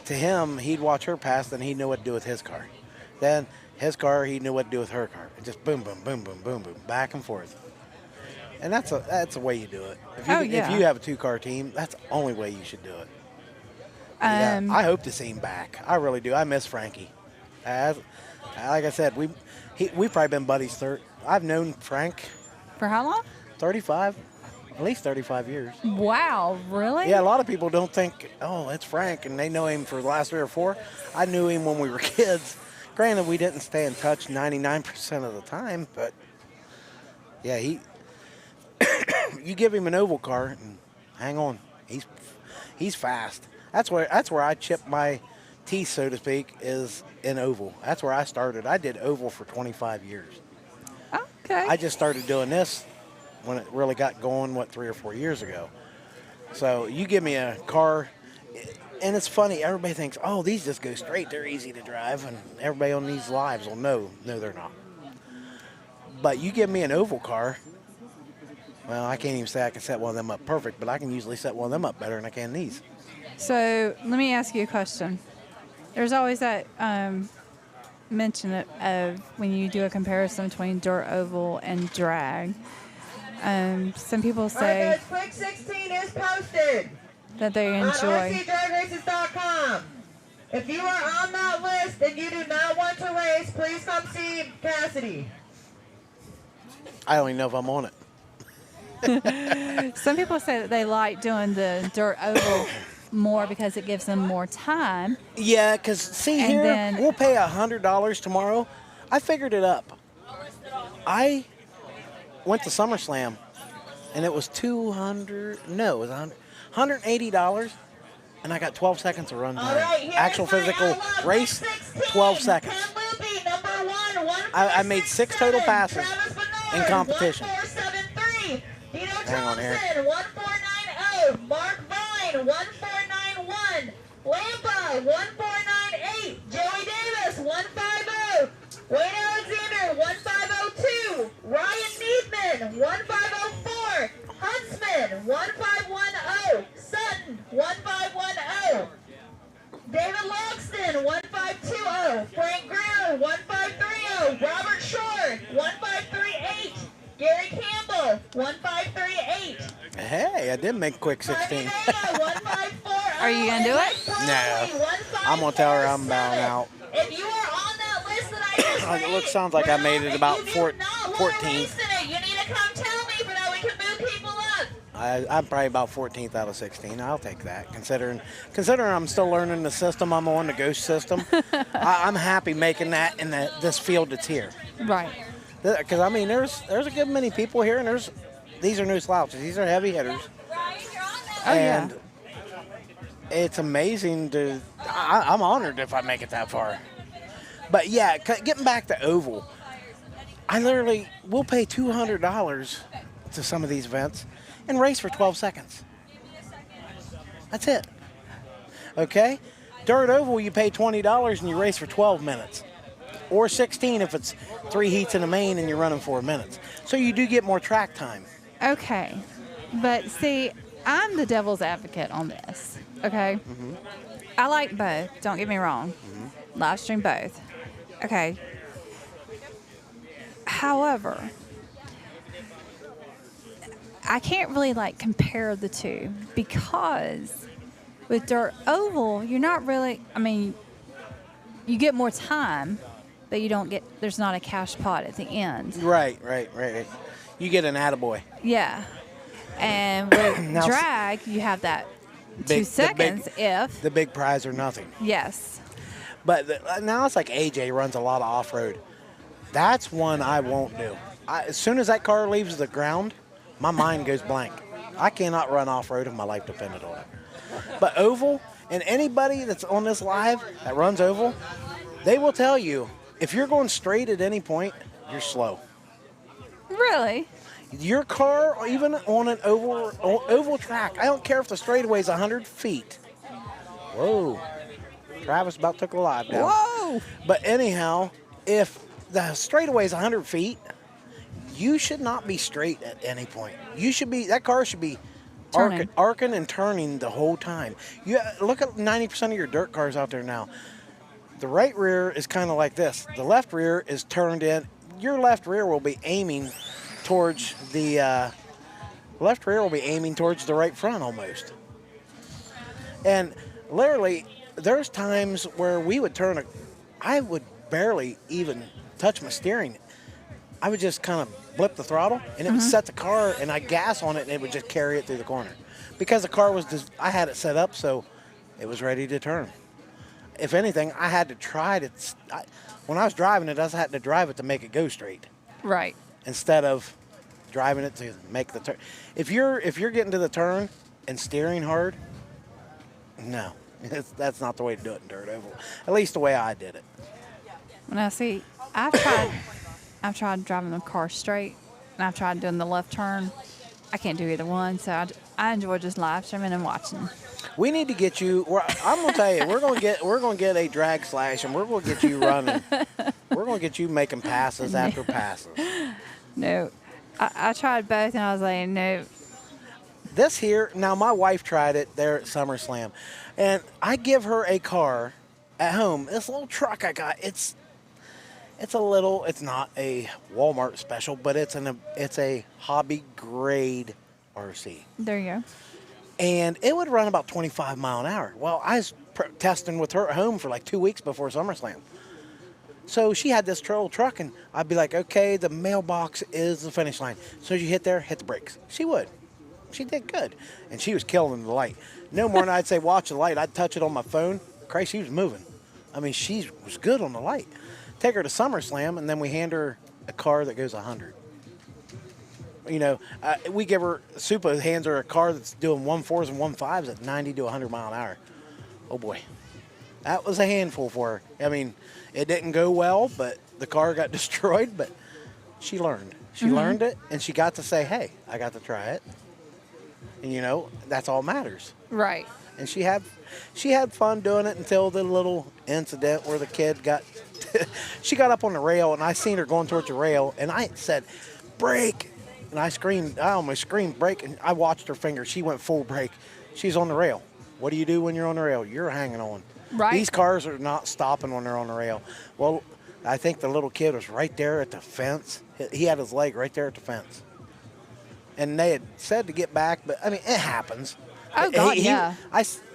to him, he'd watch her pass, then he'd know what to do with his car. Then his car, he knew what to do with her car. And just boom, boom, boom, boom, boom, boom, back and forth. And that's the way you do it. If you have a 2-car team, that's the only way you should do it. Yeah, I hope to see him back. I really do. I miss Frankie. Like I said, we've probably been buddies. I've known Frank for how long? 35, at least 35 years. Wow, really? Yeah, a lot of people don't think, oh, it's Frank, and they know him for the last 3 or 4. I knew him when we were kids. Granted, we didn't stay in touch 99% of the time, but yeah, you give him an oval car and hang on, he's fast. That's where I chip my teeth, so to speak, is in oval. That's where I started. I did oval for 25 years. Okay. I just started doing this when it really got going, 3 or 4 years ago. So you give me a car, and it's funny, everybody thinks, oh, these just go straight, they're easy to drive, and everybody on these lives will know. No, they're not. But you give me an oval car, well, I can't even say I can set one of them up perfect, but I can usually set one of them up better than I can these. So let me ask you a question. There's always that mention of when you do a comparison between dirt oval and drag. Some people say All right, guys, Quick 16 is posted that they on enjoy. RCDragRaces.com. If you are on that list and you do not want to race, please come see Cassidy. I don't even know if I'm on it. Some people say that they like doing the dirt oval more because it gives them more time. Yeah, because see And here, then- we'll pay $100 tomorrow. I figured it up. I went to SummerSlam, and it was $180. and I got 12 seconds to run All time. right, here's Actual my physical Outlaw race, 16, 12 seconds. Ken Loopy, number 1, I made 6 total 1467. passes Travis Bernard, in competition. 1473. Dino Hang on here. Thompson, 1490. Mark Vine, 1491. Lampa, 1498. Joey Davis, 150. Wayne Alexander, 1502. Ryan Needman, 1504. Huntsman, 1510. Sutton, 1510. David Logston, 1520. Frank Greer, 1530. Robert Short, 1538. Gary Campbell, 1538. Hey, I did make quick 16. Are you going to do it? No. I'm going to tell her I'm bowing out. If you are on that list that I just It sounds like I made it about 14. you need to come tell me so that we can move people up. I'm probably about 14th out of 16. I'll take that. Considering I'm still learning the system, I'm on the ghost system. I'm happy making that in this field that's here. Right. Because I mean, there's a good many people here, and these are no slouches. These are heavy hitters. Oh, yeah. And it's amazing I'm honored if I make it that far. But yeah, getting back to Oval, we'll pay $200 to some of these events and race for 12 seconds. That's it. Okay? Dirt Oval, you pay $20 and you race for 12 minutes. Or 16 if it's 3 heats in the main and you're running 4 minutes. So you do get more track time. Okay. But see, I'm the devil's advocate on this. Okay? Mm-hmm. I like both. Don't get me wrong. Mm-hmm. Live stream both. Okay. However, I can't really compare the two because with Dirt Oval, you're not really, you get more time, but there's not a cash pot at the end. Right. You get an attaboy. Yeah. And with Now, drag, you have that 2 seconds if. The big prize or nothing. Yes. But now it's like AJ runs a lot of off-road. That's one I won't do. As soon as that car leaves the ground, my mind goes blank. I cannot run off-road if my life depended on it. But Oval, and anybody that's on this live that runs Oval, they will tell you, if you're going straight at any point, you're slow. Really? Your car, even on an oval track, I don't care if the straightaway is 100 feet. Whoa. Travis about took a live down. Whoa! But anyhow, if the straightaway is 100 feet, you should not be straight at any point. That car should be arcing and turning the whole time. You look at 90% of your dirt cars out there now. The right rear is kind of like this. The left rear is turned in. Your left rear will be aiming towards the right front almost. And literally, there's times where we would I would barely even touch my steering. I would just kind of blip the throttle, and it would set the car, and I'd gas on it, and it would just carry it through the corner. Because the car I had it set up so it was ready to turn. If anything, I had to try to, when I was driving it, I had to drive it to make it go straight. Right. Instead of driving it to make the turn. If you're getting to the turn and steering hard, no, that's not the way to do it in Dirt Oval. At least the way I did it. Now, see, I've tried driving the car straight, and I've tried doing the left turn. I can't do either one, so I enjoy just live streaming and watching. We need to get you. I'm gonna tell you, we're gonna get a drag slash, and we're gonna get you running. We're gonna get you making passes after passes. No, I tried both, and I was like, no. This here, now my wife tried it there at SummerSlam, and I give her a car at home. This little truck I got, it's not a Walmart special, but it's a hobby grade RC. There you go. And it would run about 25 mile an hour. Well, I was testing with her at home for like 2 weeks before SummerSlam. So she had this little truck, and I'd be like, okay, the mailbox is the finish line. So as you hit there, hit the brakes. She would. She did good. And she was killing the light. No more than I'd say, watch the light. I'd touch it on my phone. Christ, she was moving. I mean, she was good on the light. Take her to SummerSlam, and then we hand her a car that goes 100. You know, we give her, Supa hands her a car that's doing 1.4s and 1.5s at 90 to 100 mile an hour. oh boy, that was a handful for her. I mean, it didn't go well, but the car got destroyed, but she learned. She learned it, and she got to say, hey, I got to try it. And, you know, that's all matters. Right. And she had fun doing it until the little incident where the kid got, she got up on the rail, and I seen her going towards the rail, and I said, brake. And I screamed, I almost screamed brake, and I watched her finger. She went full brake. She's on the rail. What do you do when you're on the rail? You're hanging on. Right. These cars are not stopping when they're on the rail. Well, I think the little kid was right there at the fence. He had his leg right there at the fence. And they had said to get back, but I mean, it happens. Oh, God, yeah.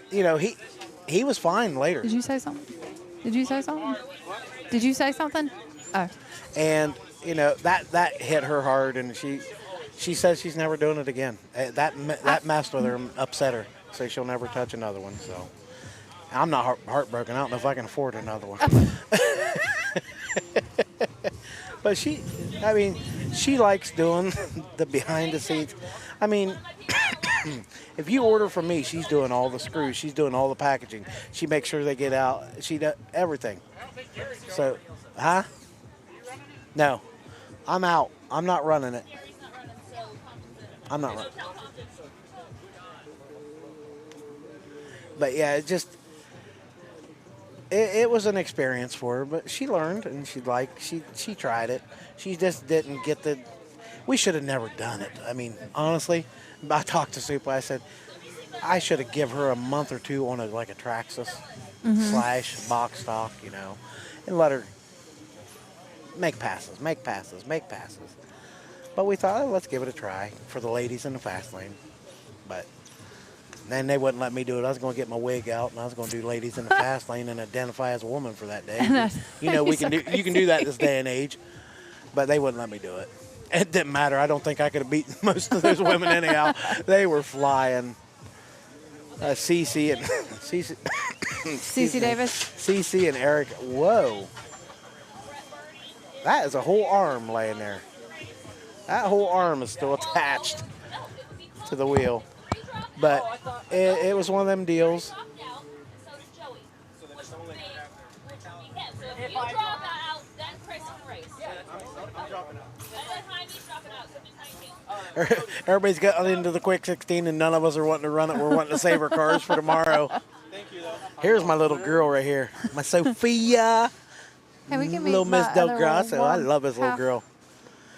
He was fine later. Did you say something? Did you say something? Did you say something? Oh. And, you know, that hit her hard, and she says she's never doing it again. That messed with her and upset her. So she'll never touch another one. So I'm not heartbroken. I don't know if I can afford another one. But she likes doing the behind the scenes. I mean, if you order from me, she's doing all the screws. She's doing all the packaging. She makes sure they get out. She does everything. So, huh? No, I'm out. I'm not running it. I'm not running. But yeah, it was an experience for her, but she learned and she tried it. She just didn't get we should have never done it. I mean, honestly, I talked to Super. I said, I should have given her a month or two on a Traxxas / box stock, you know, and let her make passes. But we thought, let's give it a try for the ladies in the fast lane. But then they wouldn't let me do it. I was going to get my wig out, and I was going to do ladies in the fast lane and identify as a woman for that day. You know, you can do that this day and age. But they wouldn't let me do it. It didn't matter. I don't think I could have beaten most of those women anyhow. They were flying. Cece Davis. Cece and Eric. Whoa. That is a whole arm laying there. That whole arm is still attached to the wheel. But it was one of them deals. Everybody's got into the quick 16, and none of us are wanting to run it. We're wanting to save our cars for tomorrow. Here's my little girl right here, my Sophia. Hey, we can meet little Miss my Del other Grasso. I love this little half. girl.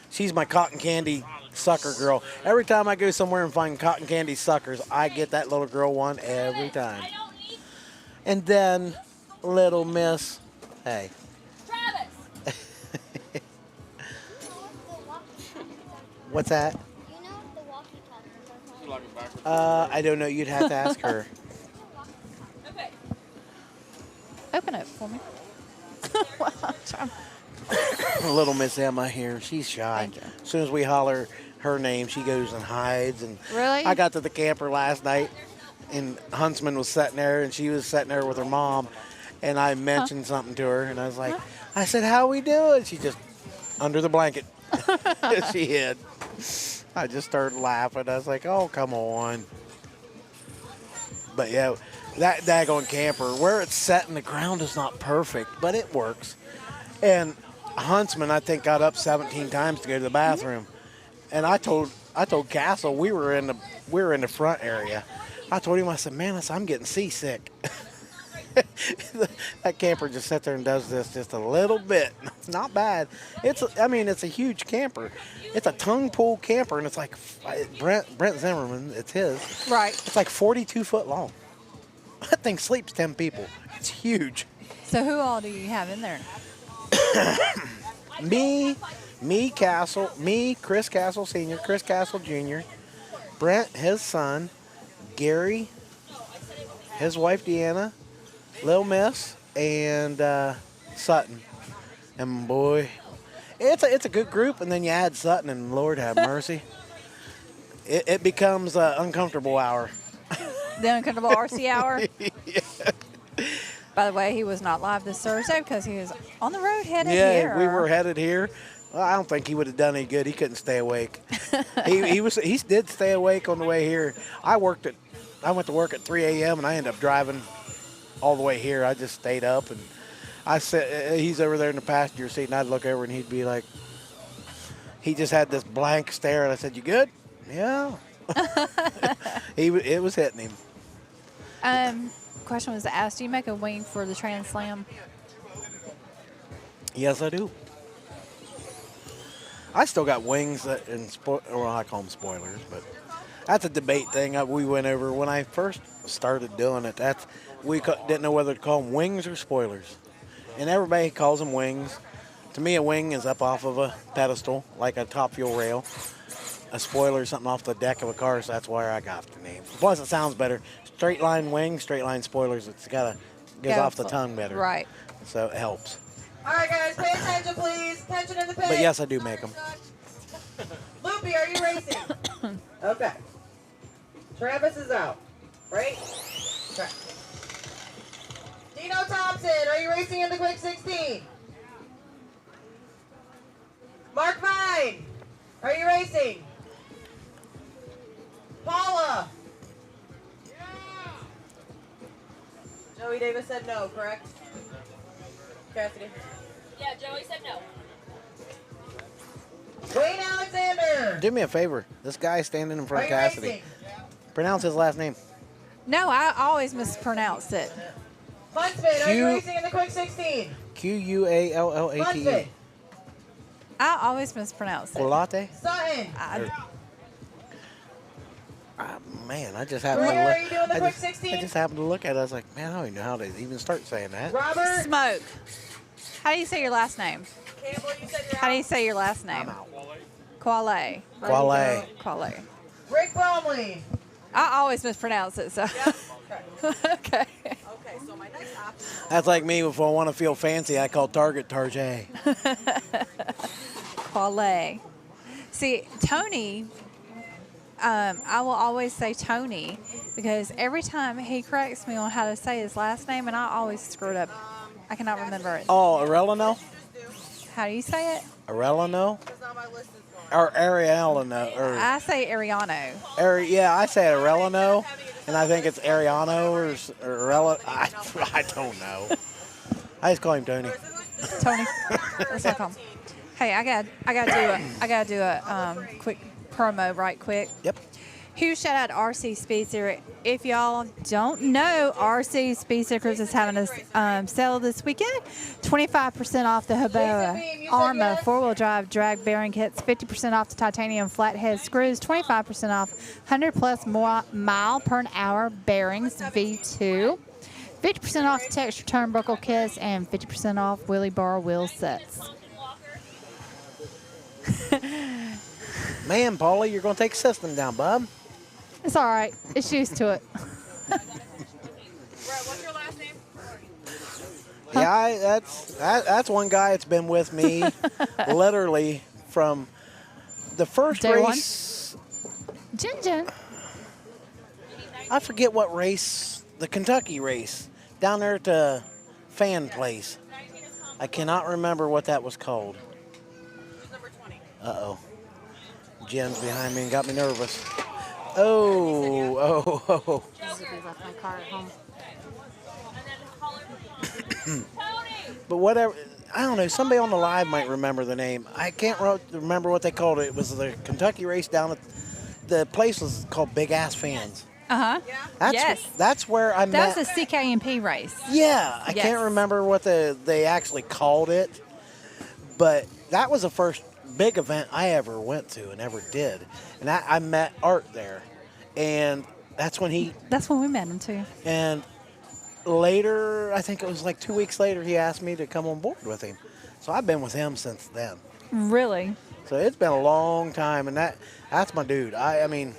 She's my cotton candy sucker girl. Every time I go somewhere and find cotton candy suckers, I get that little girl one every time. And then little Miss, hey. What's that? I don't know. You'd have to ask her. Open it for me. Little Miss Emma here. She's shy. As soon as we holler her name, she goes and hides. And really? I got to the camper last night, and Huntsman was sitting there, and she was sitting there with her mom, and I mentioned something to her, and I was like, I said, how we doing? She just, under the blanket, she hid. I just started laughing. I was like, oh, come on. But yeah, that daggone camper, where it's set in the ground is not perfect, but it works. And Huntsman, I think, got up 17 times to go to the bathroom. And I told Castle we were in the front area. I told him, I said, man, I'm getting seasick. That camper just sits there and does this just a little bit. Not bad. It's a huge camper. It's a tongue pull camper, and it's like Brent Zimmerman. It's his. Right. It's like 42 foot long. That thing sleeps 10 people. It's huge. So who all do you have in there? Me, Castle, Chris Castle Sr., Chris Castle Jr., Brent, his son, Gary, his wife Deanna, Lil Miss, and Sutton. And boy, it's a good group. And then you add Sutton, and Lord have mercy, it becomes an uncomfortable hour. The uncomfortable RC hour. Yeah. By the way, he was not live this Thursday because he was on the road headed here. here. Yeah, we were headed here. Well, I don't think he would have done any good. He couldn't stay awake. he did stay awake on the way here. I went to work at 3 a.m. and I ended up driving all the way here. I just stayed up, and I said he's over there in the passenger seat, and I'd look over, and he'd be like, he just had this blank stare, and I said, "You good?" Yeah. It was hitting him. Question was asked, do you make a wing for the Trans Slam? Yes, I do. I still got wings well, I call them spoilers, but that's a debate thing we went over when I first started doing it. We didn't know whether to call them wings or spoilers, and everybody calls them wings. To me, a wing is up off of a pedestal, like a top fuel rail. A spoiler is something off the deck of a car, so that's where I got the name. Plus, it sounds better. Straight line wings, straight line spoilers. It's goes off the tongue better. Right. So it helps. All right, guys, pay attention, please. Attention in the pit. But yes, I do make them. Loopy, are you racing? Okay. Travis is out. Right? Okay. Dino Thompson, are you racing in the quick 16? Mark Vine, are you racing? Paula. Joey Davis said no, correct? Cassidy. Yeah, Joey said no. Wayne Alexander. Do me a favor. This guy standing in front Are of you Cassidy. racing? Pronounce his last name. No, I always mispronounced it. Huntsman, are you racing in the quick 16? Quallate. Huntsman. I always mispronounce it. Quallate? Sutton. Man, I just happened Maria, to are you doing the quick I 16? just happened to look at it. I was like, man, I don't even know how to even start saying that. Robert. Smoke. How do you say your last name? Campbell, you said you're How do you out. say your last name? Quallate. Quallate. Quallate. Rick Bromley. I always mispronounce it, so. Okay. Okay, so my next option. That's like me. If I want to feel fancy, I call Target Tarjay. Quallate. See, Tony, I will always say Tony because every time he corrects me on how to say his last name, and I always screw it up. I cannot remember it. Oh, Arellano? How do you say it? Arellano? Or Ariellano? Or I say Ariano. Yeah, I say Arellano, and I think it's Ariano or Arella. I don't know. I just call him Tony. Tony. That's what I call him. Hey, I gotta do a quick promo right quick. Yep. Huge shout out to RC Speed Sticker. If y'all don't know, RC Speed Stickers is having a sale this weekend. 25% off the Haboa Arma 4-wheel drive drag bearing kits, 50% off the titanium flathead screws, 25% off 100+ more mile per hour bearings V2, 50% off the texture turnbuckle kits, and 50% off wheelie bar wheel sets. Man, Paulie, you're going to take system down, bub. It's all right. It's used to it. What's your last name? Yeah, that's one guy that's been with me literally from the first Day one? race. Jin. I forget what race, the Kentucky race, down there at the fan place. I cannot remember what that was called. Who's number 20? Uh-oh. Jen's behind me and got me nervous. Oh. But whatever, I don't know, somebody on the live might remember the name. I can't remember what they called it. It was the Kentucky race down at, the place was called Big Ass Fans. Uh-huh. Yes. That's where I met. That was a CKMP race. Yeah, I Yes. can't remember what they actually called it, but that was the first big event I ever went to and ever did. And I met Art there, and that's when we met him too. And later, I think it was like 2 weeks later, he asked me to come on board with him. So I've been with him since then. Really? So it's been a long time, and that's my dude. I mean,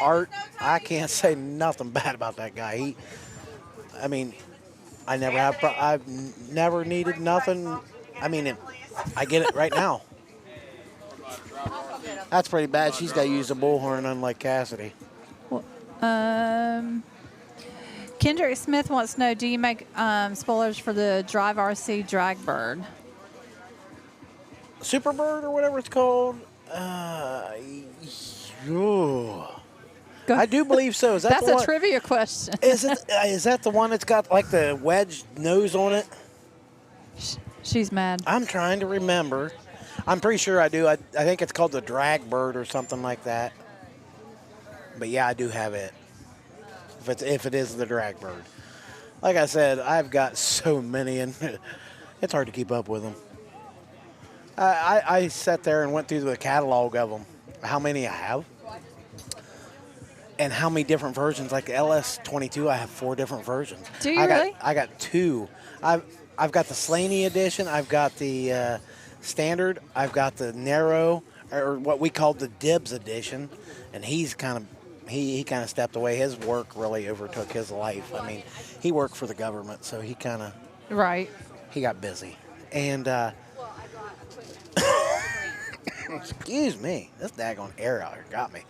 Art, I can't say nothing bad about that guy. I've never needed nothing. I mean, I get it right now. That's pretty bad. She's got to use a bullhorn, unlike Cassidy. Well, Kendrick Smith wants to know, do you make spoilers for the Drive RC Drag Bird? Superbird or whatever it's called. I do believe so. Is that That's the a one? trivia question. Is that the one that's got like the wedge nose on it? She's mad. I'm trying to remember. I'm pretty sure I do. I think it's called the drag bird or something like that. But yeah, I do have it. If it is the drag bird. Like I said, I've got so many, and it's hard to keep up with them. I sat there and went through the catalog of them, how many I have, and how many different versions. Like the LS22, I have 4 different versions. Do you really? I got 2. I've got the Slaney edition. I've got the standard. I've got the narrow, or what we call the Dibs edition, and he's kind of. He kind of stepped away. His work really overtook his life. I mean, he worked for the government, so he kind of he got busy. And excuse me, this daggone air out here got me.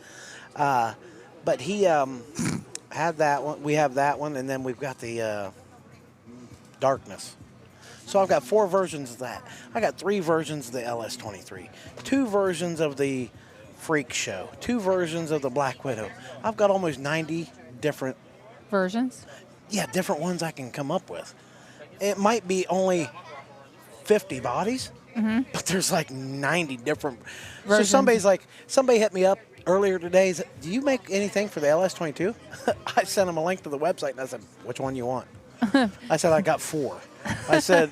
But he had that one. We have that one, and then we've got the darkness. So I've got 4 versions of that. I got 3 versions of the LS23, 2 versions of the Freak Show, 2 versions of the Black Widow. I've got almost 90 different versions. Yeah, different ones I can come up with. It might be only 50 bodies, but there's like 90 different versions. So somebody hit me up earlier today. Said, do you make anything for the LS22? I sent them a link to the website and I said, which one you want? I said, I got 4. I said,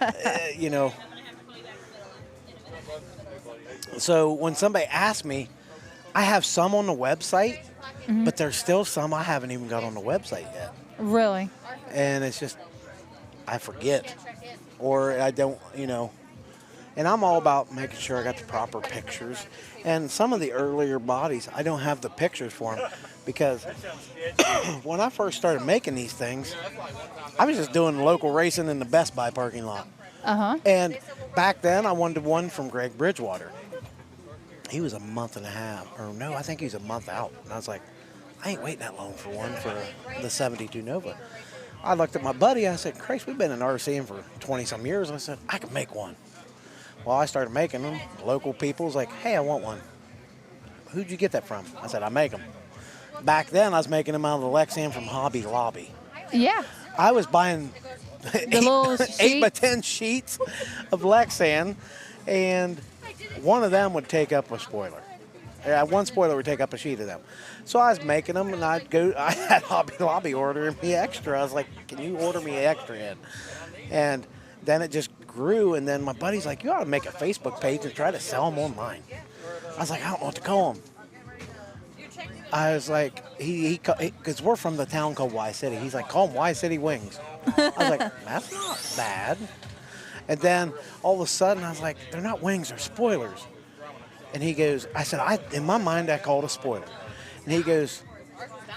So when somebody asked me, I have some on the website, but there's still some I haven't even got on the website yet. Really? And it's just, I forget. Or I don't, And I'm all about making sure I got the proper pictures. And some of the earlier bodies, I don't have the pictures for them. Because when I first started making these things, I was just doing local racing in the Best Buy parking lot. And back then, I wanted one from Greg Bridgewater. He was a month and a half, or no, I think he was a month out. And I was like, I ain't waiting that long for one for the 72 Nova. I looked at my buddy, I said, Christ, we've been in RCing for 20-some years. I said, I can make one. Well, I started making them. Local people was like, hey, I want one. Who'd you get that from? I said, I make them. Back then, I was making them out of the Lexan from Hobby Lobby. Yeah. I was buying the 8 by 10 sheets of Lexan, and one of them would take up a spoiler. Yeah, one spoiler would take up a sheet of them. So I was making them, and I had Hobby Lobby ordering me extra. I was like, can you order me extra in? And then it just grew, and then my buddy's like, you ought to make a Facebook page and try to sell them online. I was like, I don't know what to call them. I was like, because we're from the town called Y City. He's like, call them Y City Wings. I was like, that's not bad. And then all of a sudden, I was like, they're not wings, they're spoilers. And he goes, I said, in my mind, I called a spoiler. And he goes,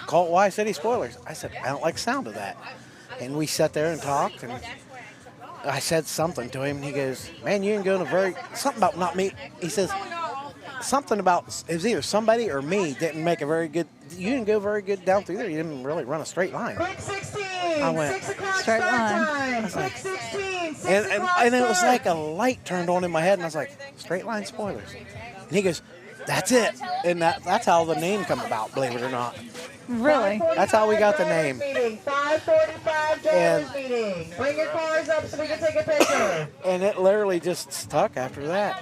call it Y City Spoilers. I said, I don't like the sound of that. And we sat there and talked, and I said something to him, and he goes, man, you didn't go in something about not me. He says, something about, it was either somebody or me didn't make a very good, you didn't go very good down through there. You didn't really run a straight line. Quick 16, I went, 6 o'clock straight start line. time. Like, Quick 16, 6 and o'clock it was start. like a light turned on in my head, and I was like, straight line spoilers. And he goes, that's it. And that's how the name come about, believe it or not. Really? That's how we got the name. 5:45 drivers meeting. Bring your cars up so we can take a picture. And it literally just stuck after that.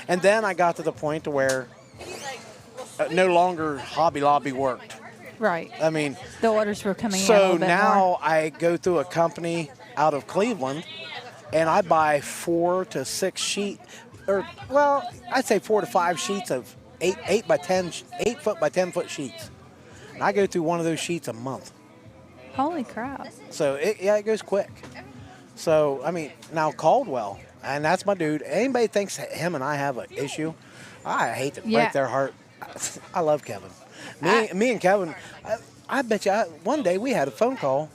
And then I got to the point to where no longer Hobby Lobby worked. Right. I mean, the orders were coming in a so little bit now more. I go through a company out of Cleveland, and I buy 4 to 6 sheet, or well, I'd say 4 to 5 sheets of 8 foot by 10 foot sheets. And I go through one of those sheets a month. Holy crap. So it goes quick. So I mean, now Caldwell, and that's my dude. Anybody thinks that him and I have an issue, I hate to break their heart. I love Kevin. Me and Kevin, I bet you one day we had a phone call.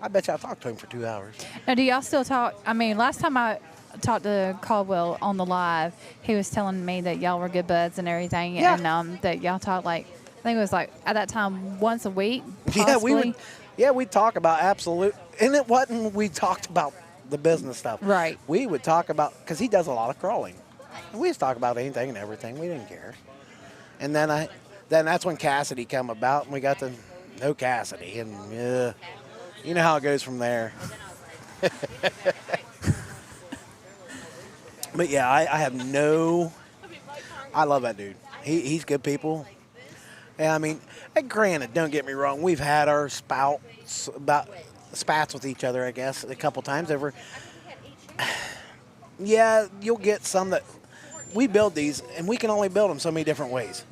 I bet you I talked to him for 2 hours. Now, do y'all still talk? I mean, last time I talked to Caldwell on the live, he was telling me that y'all were good buds and everything, and that y'all talk like, I think it was like at that time once a week. Possibly. We'd talk about absolute, and it wasn't we talked about the business stuff. Right. We would talk about, because he does a lot of crawling. And we just talk about anything and everything. We didn't care. And then then that's when Cassidy come about, and we got the no Cassidy, and you know how it goes from there. But yeah, I have no. I love that dude. He's good people. Yeah, I mean, and granted, don't get me wrong. We've had our spats with each other, I guess, a couple times over. Yeah, you'll get some that we build these, and we can only build them so many different ways.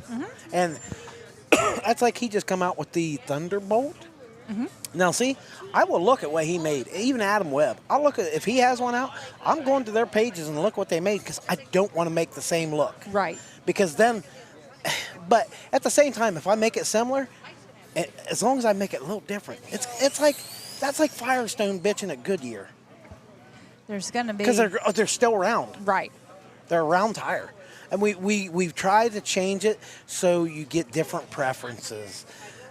And that's like he just come out with the Thunderbolt. Now, see, I will look at what he made, even Adam Webb. I'll look at if he has one out. I'm going to their pages and look what they made because I don't want to make the same look. Right. Because then, but at the same time, if I make it similar, as long as I make it a little different, it's like that's like Firestone bitching at Goodyear. There's going to be Because they're still round. Right. They're a round tire. And we've tried to change it so you get different preferences.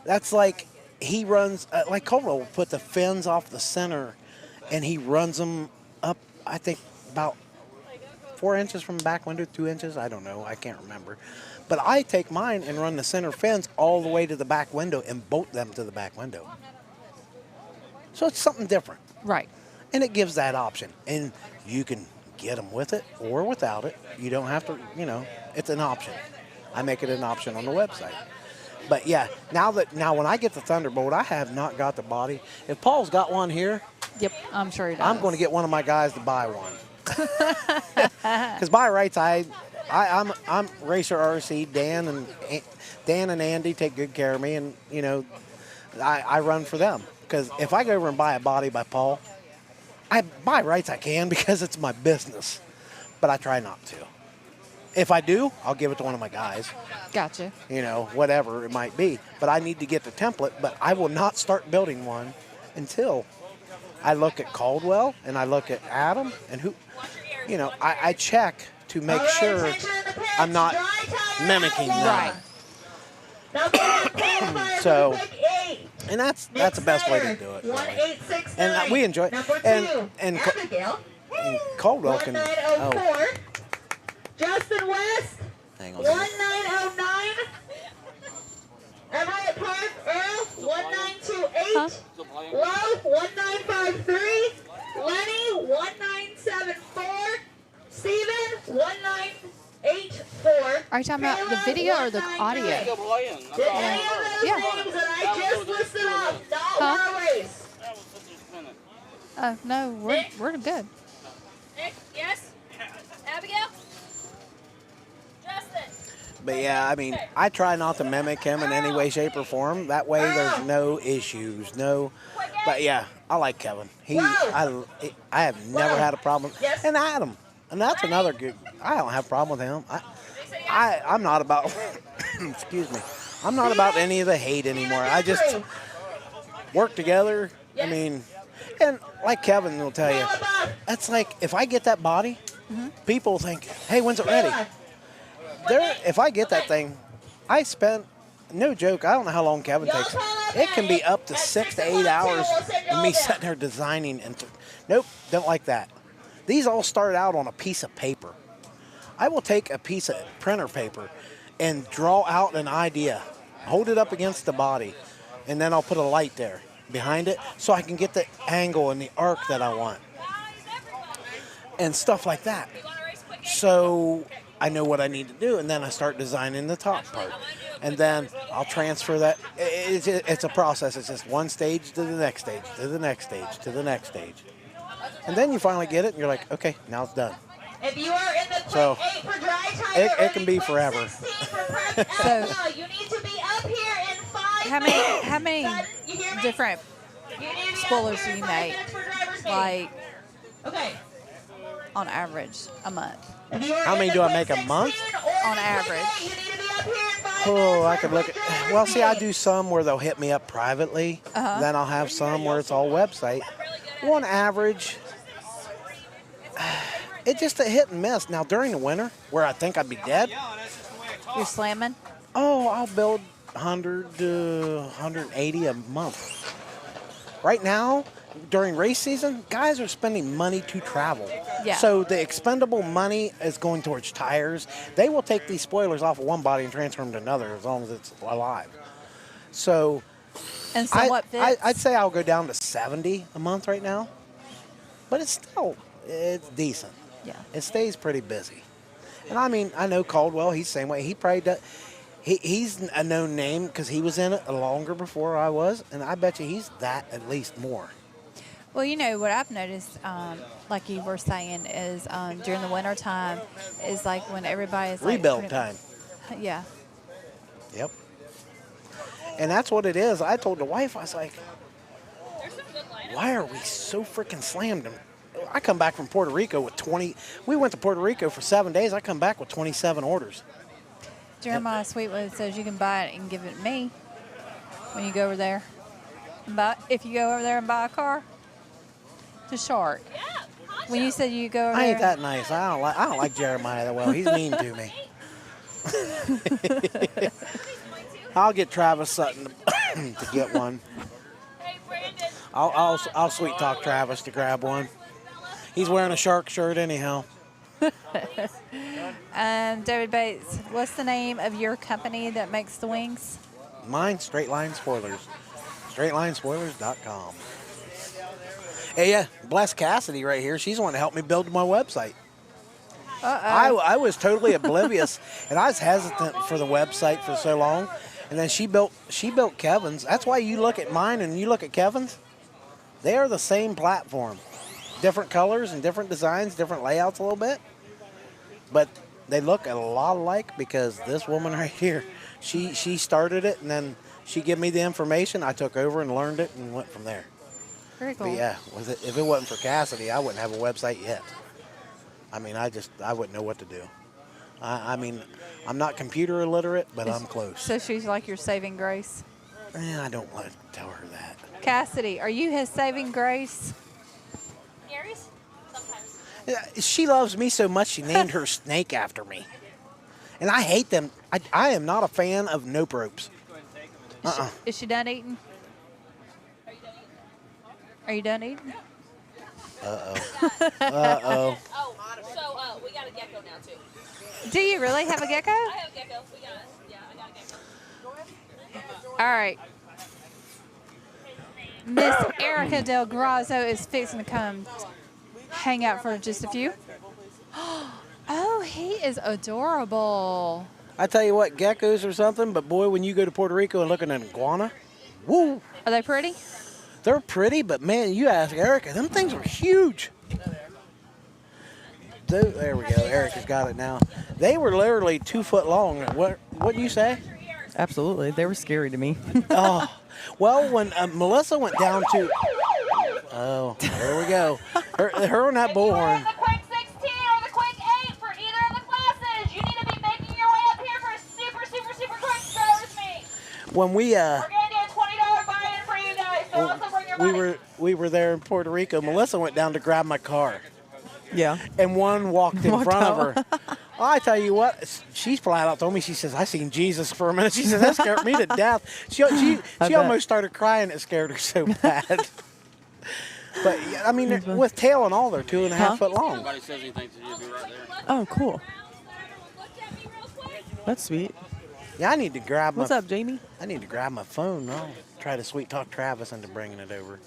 That's like he runs, like Caldwell will put the fins off the center and he runs them up, I think, about 4 inches from the back window, 2 inches. I don't know. I can't remember. But I take mine and run the center fins all the way to the back window and bolt them to the back window. So it's something different. Right. And it gives that option. And you can get them with it or without it. You don't have to, it's an option. I make it an option on the website. But yeah, now when I get the Thunderbolt, I have not got the body. If Paul's got one here, yep, I'm sure he does. I'm going to get one of my guys to buy one. Because by rights, I'm Racer RC. Dan and Andy take good care of me, and I run for them. Because if I go over and buy a body by Paul, by rights I can because it's my business, but I try not to. If I do, I'll give it to one of my guys. Gotcha. Whatever it might be. But I need to get the template, but I will not start building one until I look at Caldwell and I look at Adam and who, I check to make sure I'm not mimicking them. Right. So, and that's the best way to do it. Really. And we enjoy it. And Caldwell can. Oh. Justin West, Hang on. 1909. Everett Park, Earl, 1928. Lowe, 1953. Lenny, 1974. Steven, 1984. Are you talking about the video or the audio? Did any of those names that I just listed off not want to race? No, we're good. Nick, yes? Abigail? Justin? But yeah, I mean, I try not to mimic him in any way, shape, or form. That way, there's no issues, no. But yeah, I like Kevin. I have never had a problem. And Adam, and that's another good. I don't have a problem with him. I'm not about. Excuse me. I'm not about any of the hate anymore. I just work together. I mean, and like Kevin will tell you, that's like if I get that body, people think, "Hey, when's it ready?" If I get that thing, I spent, no joke, I don't know how long Kevin takes. It can be up to 6 to 8 hours of me sitting there designing. Nope, don't like that. These all start out on a piece of paper. I will take a piece of printer paper and draw out an idea, hold it up against the body, and then I'll put a light there behind it so I can get the angle and the arc that I want. And stuff like that. So I know what I need to do, and then I start designing the top part. And then I'll transfer that. It's a process. It's just one stage to the next stage, to the next stage, to the next stage. And then you finally get it, and you're like, okay, now it's done. If you are in the So quick 8 for dry tire, it can be forever. so you need to be up here in 5 minutes. How many different spoilers do you make? Like, on average, a month. How many do I make a month? On average. Oh, I could look at. Well, see, I do some where they'll hit me up privately. Then I'll have some where it's all website. On average, it's just a hit and miss. Now, during the winter, where I think I'd be dead. You're slamming? Oh, I'll build 100 to 180 a month. Right now, during race season, guys are spending money to travel. Yeah. So the expendable money is going towards tires. They will take these spoilers off of one body and transfer them to another as long as it's alive. So And somewhat fits. I'd say I'll go down to 70 a month right now. But it's decent. Yeah. It stays pretty busy. And I mean, I know Caldwell, he's the same way. He probably does. He's a known name because he was in it longer before I was, and I bet you he's that at least more. Well, you know, what I've noticed, like you were saying, is during the winter time is like when everybody is like... Rebuild time. Yeah. Yep. And that's what it is. I told the wife, I was like, why are we so freaking slammed? I come back from Puerto Rico with 20. We went to Puerto Rico for 7 days. I come back with 27 orders. Jeremiah Sweetwood says you can buy it and give it to me when you go over there. If you go over there and buy a car, to Shark. When you said you go over I there. ain't that nice. I don't like Jeremiah that well. He's mean to me. I'll get Travis Sutton to get one. I'll sweet talk Travis to grab one. He's wearing a Shark shirt anyhow. David Bates, what's the name of your company that makes the wings? Mine, Straight Line Spoilers. StraightLineSpoilers.com. Hey, yeah, bless Cassidy right here. She's the one to help me build my website. I was totally oblivious, and I was hesitant for the website for so long. And then she built Kevin's. That's why you look at mine and you look at Kevin's. They are the same platform. Different colors and different designs, different layouts a little bit. But they look a lot alike because this woman right here, she started it, and then she gave me the information. I took over and learned it and went from there. Very cool. But yeah, if it wasn't for Cassidy, I wouldn't have a website yet. I mean, I wouldn't know what to do. I mean, I'm not computer illiterate, but I'm close. So she's like your saving grace? I don't want to tell her that. Cassidy, are you his saving grace? Gary's? Sometimes. Yeah, she loves me so much, she named her snake after me. And I hate them. I am not a fan of nope ropes. Is she done eating? Are you done eating? Uh-oh. Oh, so we got a gecko now, too. Do you really have a gecko? I have a gecko. I got a gecko. All right. Miss Erica Del Grazo is fixing to come hang out for just a few. Oh, he is adorable. I tell you what, geckos or something, but boy, when you go to Puerto Rico and look at an iguana, woo. Are they pretty? They're pretty, but man, you ask Erica, them things are huge. There we go. Erica's got it now. They were literally 2 foot long. What do you say? Absolutely. They were scary to me. Oh, well, when Melissa went down to... Oh, there we go. Her and that bullhorn. The quick 16 or the quick 8 for either of the classes. You need to be making your way up here for a super, super, super quick driver's meet. When we... We're going to do a $20 buy-in for you guys, so also bring your money. We were there in Puerto Rico. Melissa went down to grab my car. Yeah. And one walked in front of her. I tell you what, she's flat out told me, she says, I seen Jesus for a minute. She says, that scared me to death. She almost started crying. It scared her so bad. But, I mean, with tail and all, they're 2.5 foot long. Nobody says anything to you, be right there. Oh, cool. That's sweet. Yeah, I need to grab my... What's up, Jamie? I need to grab my phone. I'll try to sweet talk Travis into bringing it over.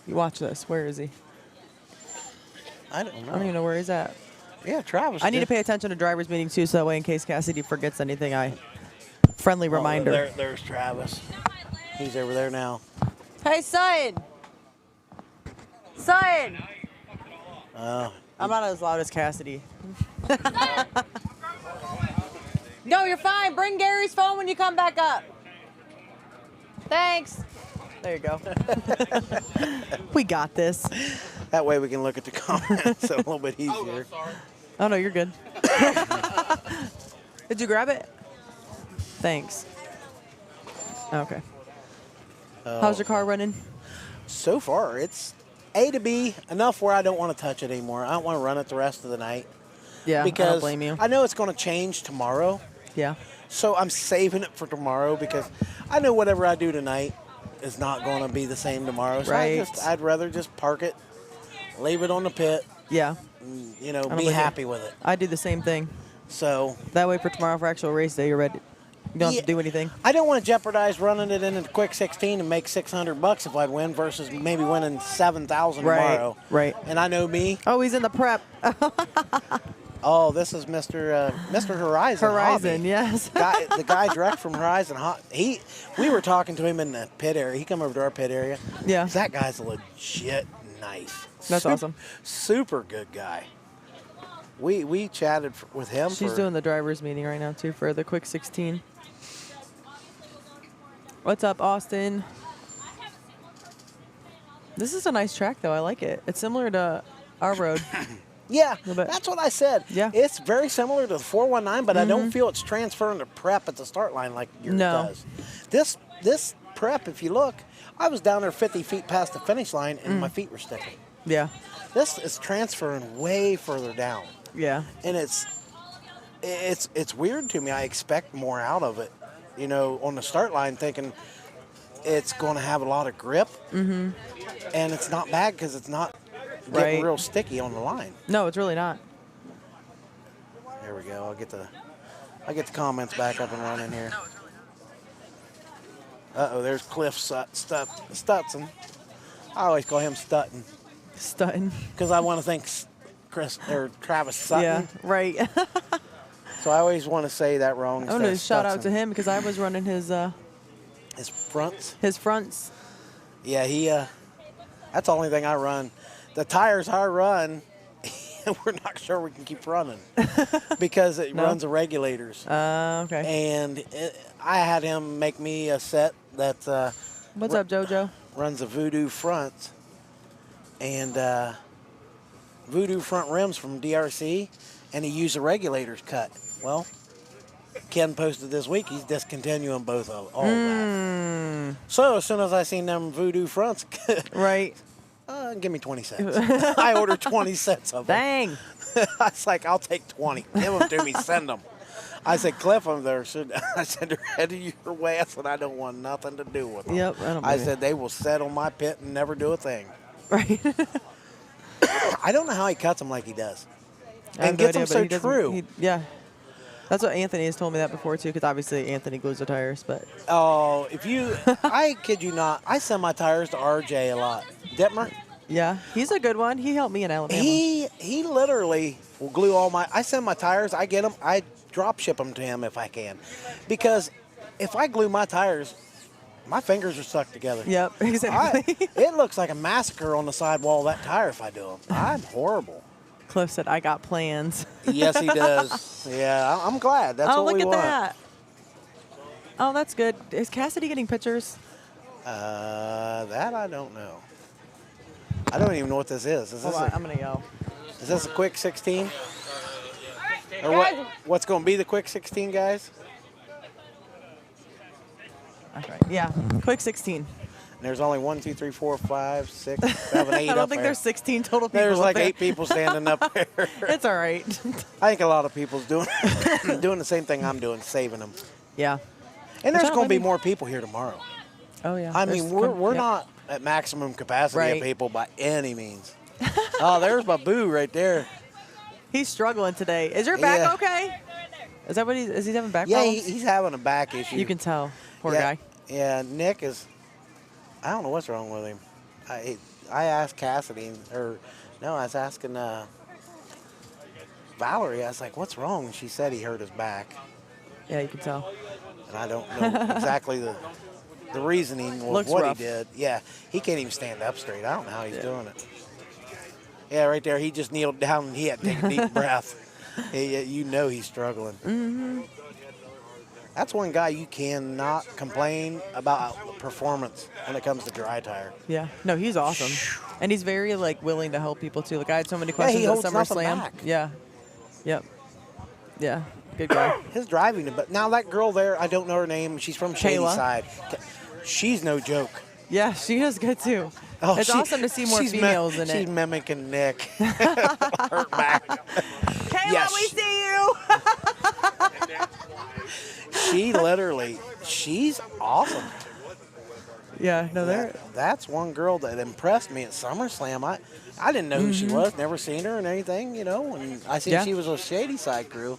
You watch this. Where is he? I don't know. I don't even know where he's at. Yeah, Travis. I need to pay attention to driver's meetings, too, so that way in case Cassidy forgets anything, friendly reminder. There's Travis. He's over there now. Hey, son. Son. I'm not as loud as Cassidy. No, you're fine. Bring Gary's phone when you come back up. Thanks. There you go. We got this. That way we can look at the comments a little bit easier. Oh, no, you're good. Did you grab it? Thanks. Okay. How's your car running? So far, it's A to B, enough where I don't want to touch it anymore. I don't want to run it the rest of the night. Yeah, because I don't blame you. I know it's going to change tomorrow. Yeah. So I'm saving it for tomorrow because I know whatever I do tonight, is not going to be the same tomorrow. So Right. I'd rather just park it, leave it on the pit, Yeah. and, I don't be like it. happy with it. I do the same thing. So That way for tomorrow for actual race day, you're ready. You don't have to do anything. I don't want to jeopardize running it into the quick 16 and make $600 if I'd win versus maybe winning 7,000 tomorrow. Right. And I know me. Oh, he's in the prep. Oh, this is Mr. Horizon. Horizon, Hobby. yes. The guy direct from Horizon. We were talking to him in the pit area. He come over to our pit area. Yeah. That guy's legit nice. That's awesome. Super good guy. We chatted with him. She's doing the driver's meeting right now, too, for the quick 16. What's up, Austin? This is a nice track, though. I like it. It's similar to our road. Yeah, that's what I said. Yeah. It's very similar to the 419, but I don't feel it's transferring to prep at the start line like yours does. This prep, if you look, I was down there 50 feet past the finish line, and my feet were sticking. Yeah. This is transferring way further down. Yeah. And it's weird to me. I expect more out of it. On the start line, thinking it's going to have a lot of grip, and it's not bad because it's not getting real sticky on the line. No, it's really not. There we go. I'll get the comments back up and running here. There's Cliff Stutson. I always call him Stutton. Stutton. Because I want to think Travis Sutton. Yeah, right. So I always want to say that wrong. I want to shout out to him because I was running his fronts. His fronts. Yeah, that's the only thing I run. The tires I run, we're not sure we can keep running because it runs the regulators. Okay. And I had him make me a set that. What's up, JoJo? Runs the Voodoo fronts and Voodoo front rims from DRC, and he used the regulators cut. Well, Ken posted this week he's discontinuing both of all that. So as soon as I seen them Voodoo fronts, right. Give me 20 cents. I ordered 20 sets of them. Dang. I was like, I'll take 20. Give them to me. Send them. I said, Cliff, I'm there. I said, they're headed your way. I said, I don't want nothing to do with them. Yep. I said, they will set on my pit and never do a thing. Right. I don't know how he cuts them like he does. And gets them so true. Yeah. That's what Anthony has told me that before, too, because obviously Anthony glues the tires. But oh, I kid you not, I send my tires to RJ a lot. Detmer? Yeah, he's a good one. He helped me in Alabama. He literally will glue I send my tires, I get them, I drop ship them to him if I can. Because if I glue my tires, my fingers are stuck together. Yep, exactly. It looks like a massacre on the sidewall of that tire if I do them. I'm horrible. Cliff said, I got plans. Yes, he does. Yeah, I'm glad. That's what we want. Oh, look at that. Oh, that's good. Is Cassidy getting pictures? That I don't know. I don't even know what this is. I'm going to go. Is this a quick 16? Or what's going to be the quick 16, guys? Okay. Yeah, quick 16. There's only 1, 2, 3, 4, 5, 6, 7, 8 I don't think there's 16 total people. There's like there. 8 people standing up there. It's all right. I think a lot of people's doing the same thing I'm doing, saving them. Yeah. And there's going to be more people here tomorrow. Oh, yeah. I mean, we're not at maximum capacity of people by any means. Oh, there's my boo right there. He's struggling today. Is your back okay? Is that what is he having back problems? Yeah, he's having a back issue. You can tell. Poor guy. Yeah, Nick is. I don't know what's wrong with him. I asked Cassidy, I was asking Valerie. I was like, "What's wrong?" And she said he hurt his back. Yeah, you can tell. And I don't know exactly the reasoning of what he did. Yeah, he can't even stand up straight. I don't know how he's doing it. Yeah, right there. He just kneeled down and he had to take a deep breath. He's struggling. Mm-hmm. That's one guy you cannot complain about performance when it comes to dry tire. Yeah. No, he's awesome. And he's very, willing to help people, too. I had so many questions at SummerSlam. Yeah. Yep. Yeah. Good guy. His driving, but now that girl there, I don't know her name. She's from Shadyside. She's no joke. Yeah, she is good, too. Oh, it's awesome to see more females in it. She's mimicking Nick. Her back. Kayla, yes. We see you. She's awesome. Yeah, no, they're. That's one girl that impressed me at SummerSlam. I didn't know who she was, never seen her and anything, you know. And I seen she was a Shady Side crew,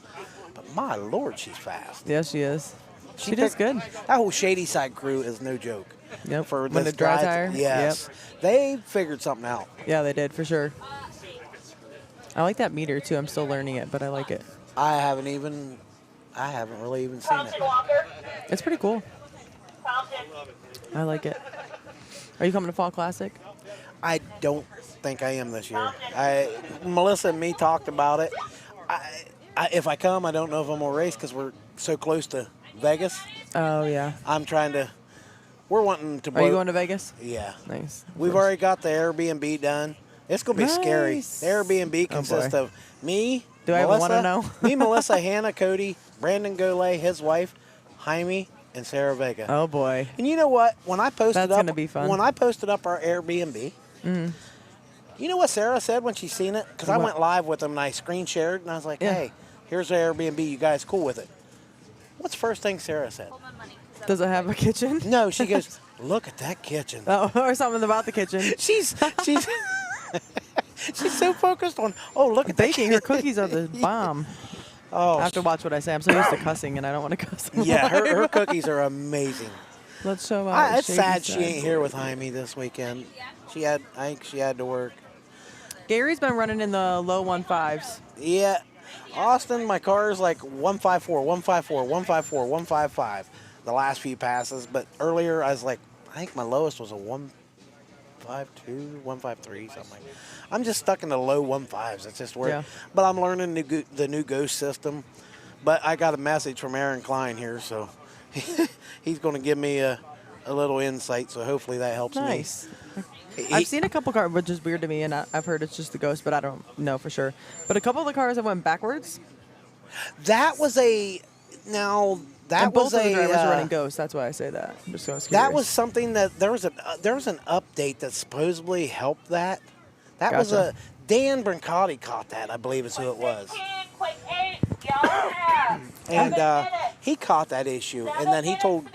but my Lord, she's fast. Yeah, she is. She does picked- good. That whole Shady Side crew is no joke. Yep. For When this the dry guy- tire. Yes, they figured something out. Yeah, they did for sure. I like that meter too. I'm still learning it, but I like it. I haven't really even seen it. It's pretty cool. I like it. Are you coming to Fall Classic? I don't think I am this year. Melissa and me talked about it. If I come, I don't know if I'm gonna race because we're so close to Vegas. Oh yeah. We're wanting to. Are you going to Vegas? Yeah. Nice. We've already got the Airbnb done. It's gonna be scary. The Airbnb consists of me. Do I even wanna know? Me, Melissa, Hannah, Cody, Brandon Golay, his wife, Jaime, and Sarah Vega. Oh boy. And you know what? When I posted That's gonna be fun. When I posted up our Airbnb, you know what Sarah said when she seen it? Because I What? went live with them and I screen shared and I was like, "Hey, here's the Airbnb. You guys cool with it?" What's the first thing Sarah said? Does it have a kitchen? No, she goes, "Look at that kitchen." Oh, or something about the kitchen. She's she's so focused on. Oh, look at baking. Her that. cookies are the bomb. Oh, I have to watch what I say. I'm so used to cussing, and I don't want to cuss. yeah, her cookies are amazing. Let's show out. It's sad she ain't here with Jaime this weekend. I think she had to work. Gary's been running in the low 1.5s. Yeah. Austin, my car is like 154, 154, 154, 155 the last few passes. But earlier I was like, I think my lowest was a 152, 153, something like that. I'm just stuck in the low 1.5s. That's just where. Yeah. But I'm learning the new Ghost system. But I got a message from Aaron Klein here, so he's going to give me a little insight. So hopefully that helps me. Nice. I've seen a couple cars, which is weird to me, and I've heard it's just the Ghost, but I don't know for sure. But a couple of the cars that went backwards. That was a now. That and both was of the a drivers are running Ghost. That's why I say that. I'm just curious. that was something that there was an update that supposedly helped that. That was Gotcha. a Dan Brancotti caught that, I believe is who it was. And he caught that issue, and then he told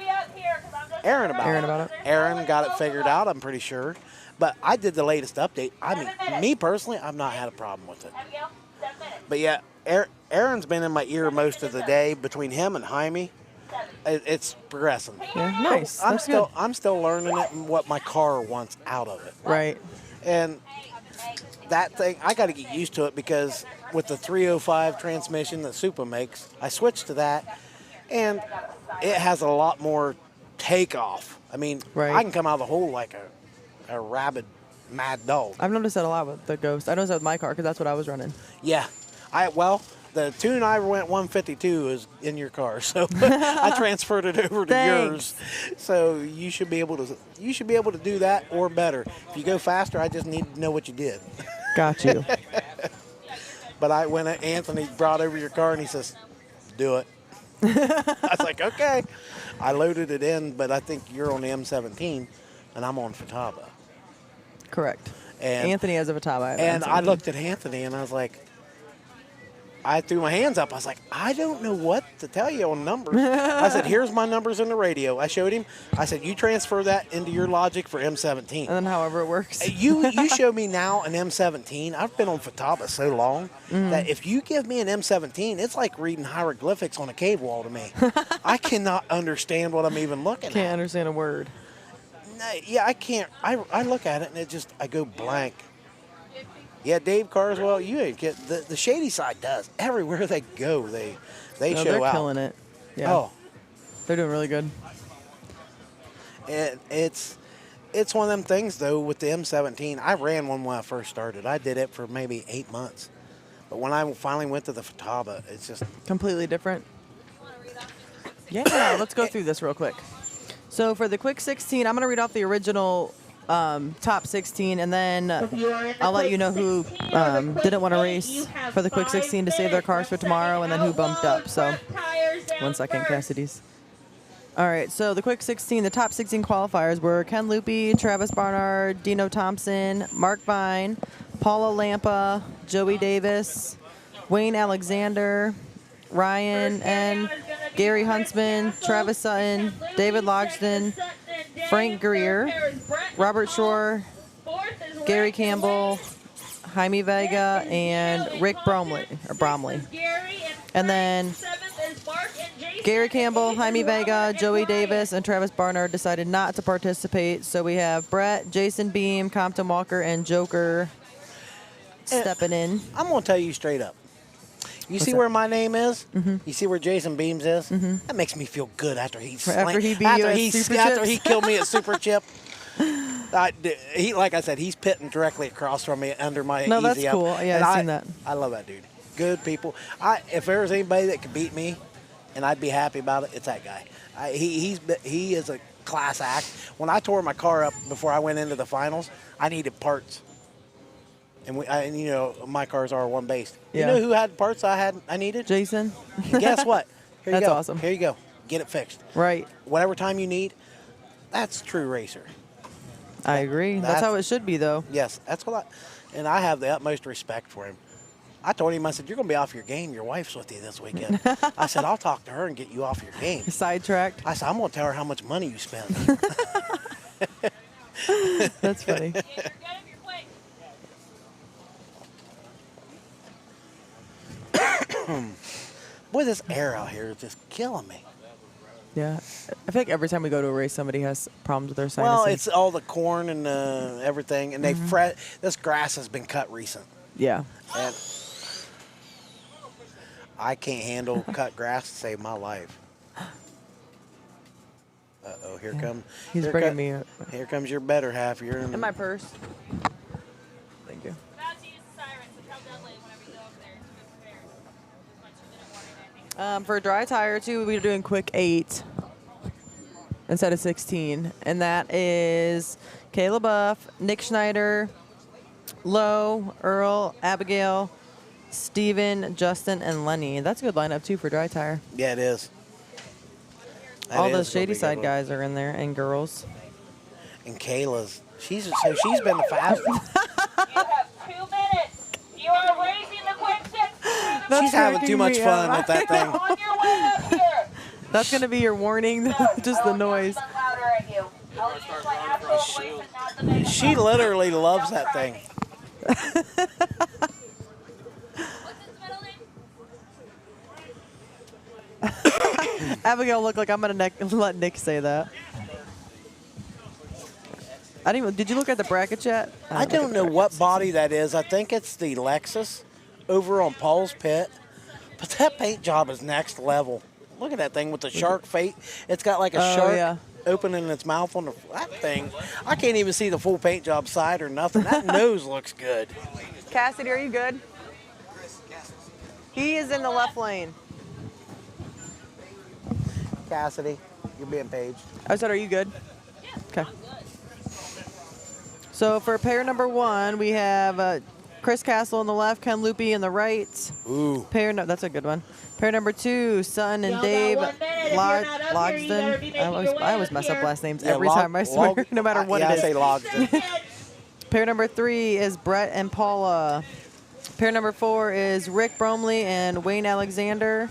Aaron about it. Aaron got it figured out, I'm pretty sure. But I did the latest update. I mean, me personally, I've not had a problem with it. But yeah, Aaron's been in my ear most of the day. Between him and Jaime, it's progressing. Yeah, nice. I'm That's still good. I'm still learning it and what my car wants out of it. Right. And that thing, I got to get used to it because with the 305 transmission that Supa makes, I switched to that, and it has a lot more takeoff. I mean, Right. I can come out of the hole like a rabid mad dog. I've noticed that a lot with the Ghost. I noticed that with my car because that's what I was running. Yeah. The tune I went 152 is in your car, so I transferred it over to yours. So you should be able to do that or better. If you go faster, I just need to know what you did. Got you. But when Anthony brought over your car and he says, "Do it," I was like, "Okay." I loaded it in, but I think you're on the M17, and I'm on Futaba. Correct. And Anthony has a Vitava. And I looked at Anthony and I was like, I threw my hands up. I was like, I don't know what to tell you on numbers. I said, here's my numbers in the radio. I showed him. I said, you transfer that into your logic for M17. And then however it works. You show me now an M17. I've been on Futaba so long that if you give me an M17, it's like reading hieroglyphics on a cave wall to me. I cannot understand what I'm even looking at. Can't understand a word. Yeah, I can't. I look at it and I go blank. Yeah, Dave Carswell, you ain't get the Shady Side does. Everywhere they go, they show they're out. killing it. Yeah. Oh, they're doing really good. It's one of them things though with the M17. I ran one when I first started. I did it for maybe 8 months, but when I finally went to the Futaba, it's just completely different. Yeah, let's go through this real quick. So for the quick 16, I'm going to read off the original top 16, and then I'll let you know who didn't want to race for the quick 16 to save their cars for tomorrow, and then who bumped up. So 1 second, Cassidy's. All right, so the quick 16, the top 16 qualifiers were Ken Loopy, Travis Barnard, Dino Thompson, Mark Vine, Paula Lampa, Joey Davis, Wayne Alexander, Ryan N., Gary Huntsman, Travis Sutton, David Logston, Frank Greer, Robert Shore, Gary Campbell, Jaime Vega, and Rick Bromley. And then Gary Campbell, Jaime Vega, Joey Davis, and Travis Barnard decided not to participate. So we have Brett, Jason Beam, Compton Walker, and Joker stepping in. I'm going to tell you straight up. You see where my name is? You see where Jason Beams is? That makes me feel good after he killed me at Super Chip. He, like I said, he's pitting directly across from me under my No, easy that's up. cool. Yeah, I've seen that. I love that dude. Good people. If there was anybody that could beat me, and I'd be happy about it, it's that guy. He is a class act. When I tore my car up before I went into the finals, I needed parts. And you know, my car's R1 based. Yeah. You know who had parts I needed? Jason. And guess what? Here you That's go. awesome. Here you go. Get it fixed. Right. Whatever time you need, that's true racer. I agree. That's how it should be, though. Yes, that's what and I have the utmost respect for him. I told him, I said, you're going to be off your game. Your wife's with you this weekend. I said, I'll talk to her and get you off your game. Sidetracked. I said, I'm going to tell her how much money you spent. That's funny. Boy, this air out here is just killing me. Yeah. I feel like every time we go to a race, somebody has problems with their sinuses. Well, it's all the corn and everything, and this grass has been cut recent. Yeah. And I can't handle cut grass to save my life. Uh-oh, here comes... He's bringing me up. Here comes your better half. You're in my purse. Thank you. For a dry tire, too, we're doing quick 8 instead of 16. And that is Kayla Buff, Nick Schneider, Lowe, Earl, Abigail, Steven, Justin, and Lenny. That's a good lineup, too, for dry tire. Yeah, it is. All those Shady Side guys are in there, and girls. And Kayla's, she's been the fastest. You have 2 minutes. You are racing the quick 6. She's having too much fun with that thing. On your way up here. That's going to be your warning, just the noise. She literally loves that thing. Abigail looked like I'm going to let Nick say that. I didn't even, did you look at the bracket yet? I don't know what body that is. I think it's the Lexus over on Paul's Pit. But that paint job is next level. Look at that thing with the shark fate. It's got like a shark opening its mouth on that thing. I can't even see the full paint job side or nothing. That nose looks good. Cassidy, are you good? He is in the left lane. Cassidy, you're being paged. I said, are you good? Yeah. Okay. So for pair number 1, we have Chris Castle on the left, Ken Loopy in the right. Ooh. That's a good one. Pair number 2, Sutton and Dave Logsdon. I always mess up last names every time, I swear, no matter what it is. I say Logsdon. Pair number 3 is Brett and Paula. Pair number 4 is Rick Bromley and Wayne Alexander.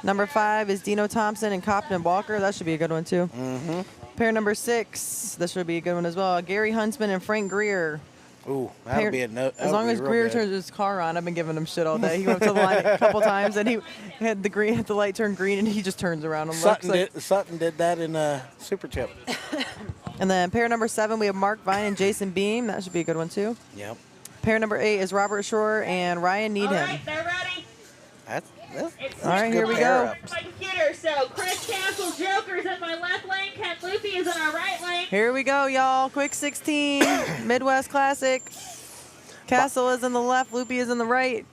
Number 5 is Dino Thompson and Compton Walker. That should be a good one, too. Mm-hmm. Pair number 6, this should be a good one as well. Gary Huntsman and Frank Greer. Ooh, that'll be a no. As long as Greer turns his car on, I've been giving him shit all day. He went up to the line a couple times, and he had the light turn green, and he just turns around and looks. Sutton did that in Super Chip. And then pair number 7, we have Mark Vine and Jason Beam. That should be a good one, too. Yep. Pair number 8 is Robert Shore and Ryan Needham. All right, they're ready. All right, here we go. My computer, so Chris Castle, Joker's in my left lane. Ken Loopy is in our right lane. Here we go, y'all. Quick 16, Midwest Classic. Castle is in the left, Loopy is in the right.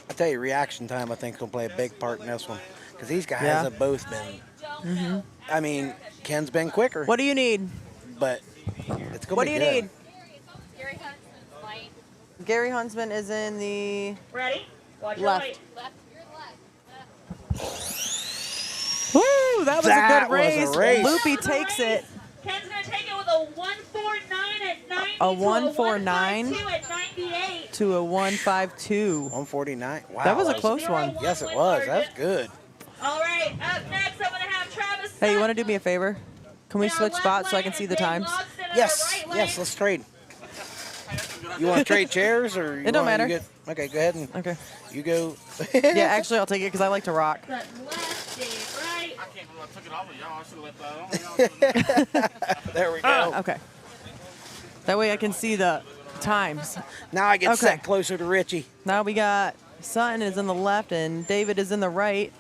I tell you, reaction time, I think, is going to play a big part in this one. Because these guys have both been, I mean, Ken's been quicker. What do you need? But it's going to be good. What do you need? Gary Huntsman is in the... Ready? Watch left. your Left. You're left. Woo, that was a good race. Was a race. Loopy takes it. Ken's going to take it with a 149 at 90 A 149 to a 152 at 98. to a 152. 149. Wow. That was a close one. Yes, it was. That's good. All right, up next, I'm going to have Travis. Hey, you want to do me a favor? Can we switch spots so I can see the times? Yes, yes, let's trade. You want to trade chairs or? It don't matter. Okay, go ahead and. Okay. You go. Yeah, actually, I'll take it because I like to rock. Set left, Dave, right. I can't believe I took it off of y'all. I should have left that on. There we go. Okay. That way I can see the times. Now I get set closer to Richie. Now we got Sutton is in the left and David is in the right.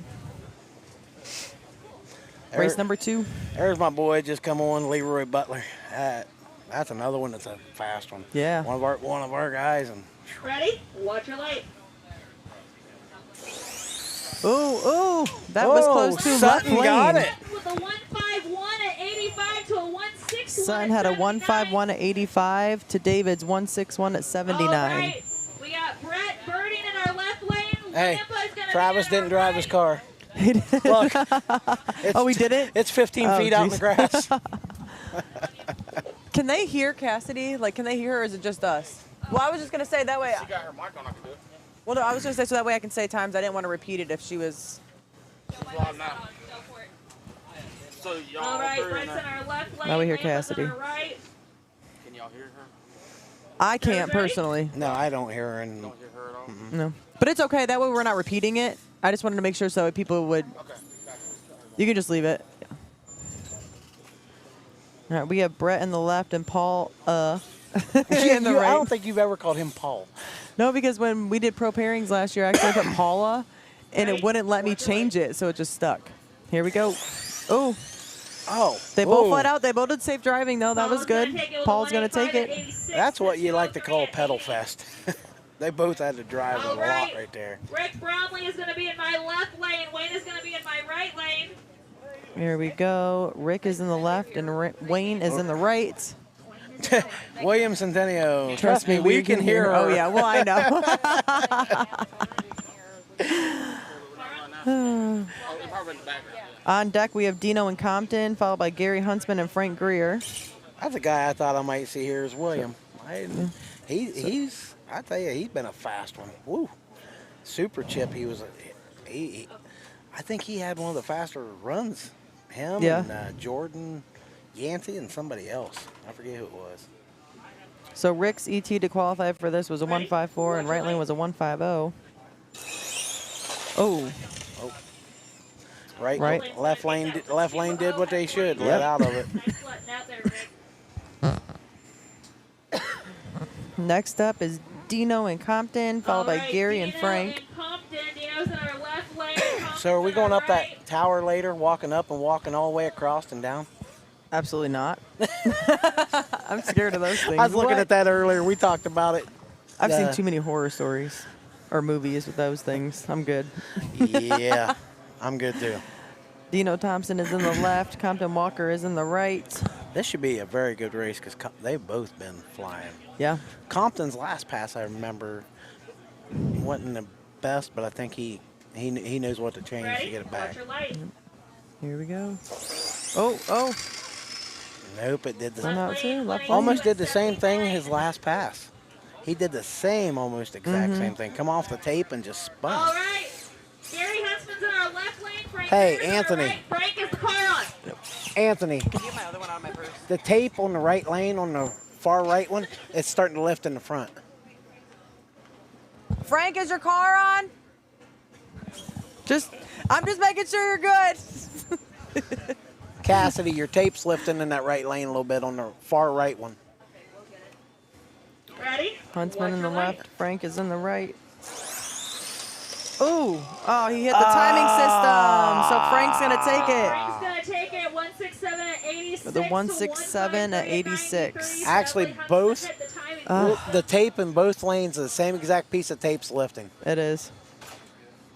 Race number 2. There's my boy just come on, Leroy Butler. That's another one that's a fast one. Yeah. One of our guys. And Ready? Watch your light. Ooh, that was close too. Sutton got it. With a 151 at 85 to a 161. Sutton had a 151 at 85 to David's 161 at 79. All right. We got Brett Birding in our left lane. Hey, Travis didn't drive his car. Look. Oh, we did it? It's 15 feet out in the grass. Can they hear Cassidy? Like, can they hear her or is it just us? Well, I was just going to say that way. She got her mic on, I can do it. Well, no, I was going to say so that way I can say times. I didn't want to repeat it if she was. So y'all all right, Brett's in our left lane. Now we hear Lane was Cassidy. in our right. Can y'all hear her? I can't personally. No, I don't hear her. Don't hear her at all? No. But it's okay. That way we're not repeating it. I just wanted to make sure so people would. Okay. You can just leave it. Yeah. All right, we have Brett in the left and Paul in the right. I don't think you've ever called him Paul. No, because when we did pro pairings last year, I actually put Paula, and it wouldn't let me change it, so it just stuck. Here we go. Oh, they both let out. They both did safe driving, though. That was good. Paul's going to take it. That's what you like to call pedal fest. They both had to drive a lot right there. Rick Bromley is going to be in my left lane. Wayne is going to be in my right lane. Here we go. Rick is in the left, and Wayne is in the right. William Centennial. Trust me, we can hear her. Oh, yeah. Well, I know. On deck, we have Dino and Compton, followed by Gary Huntsman and Frank Greer. That's a guy I thought I might see here is William. I tell you, he's been a fast one. Woo. Super Chip, I think he had one of the faster runs. Him and Jordan Yancey and somebody else. I forget who it was. So Rick's ET to qualify for this was a 154 and right lane was a 150. Oh. Right. Left lane did what they should. Let out of it. Next up is Dino and Compton, followed by Gary and Frank. So are we going up that tower later, walking up and walking all the way across and down? Absolutely not. I'm scared of those things. I was looking at that earlier. We talked about it. I've seen too many horror stories or movies with those things. I'm good. Yeah, I'm good too. Dino Thompson is in the left. Compton Walker is in the right. This should be a very good race because they've both been flying. Yeah. Compton's last pass, I remember, wasn't the best, but I think he knows what to change to get it back. Here we go. Oh. Nope, it did left almost did the same thing his last pass. He did the same, almost exact same thing. Come off the tape and just spun. All right. Gary Huntsman's in our left lane. Frank Hey, Anthony. Frank is the car on. Anthony. Can you get my other one out of my purse? The tape on the right lane, on the far right one, it's starting to lift in the front. Frank, is your car on? I'm just making sure you're good. Cassidy, your tape's lifting in that right lane a little bit on the far right one. Ready? Huntsman in the left. Frank is in the right. Oh, he hit the timing system. So Frank's going to take it. Frank's going to take it. 167 at 86. The 167 at 86. Actually, both, the tape in both lanes, the same exact piece of tape's lifting. It is.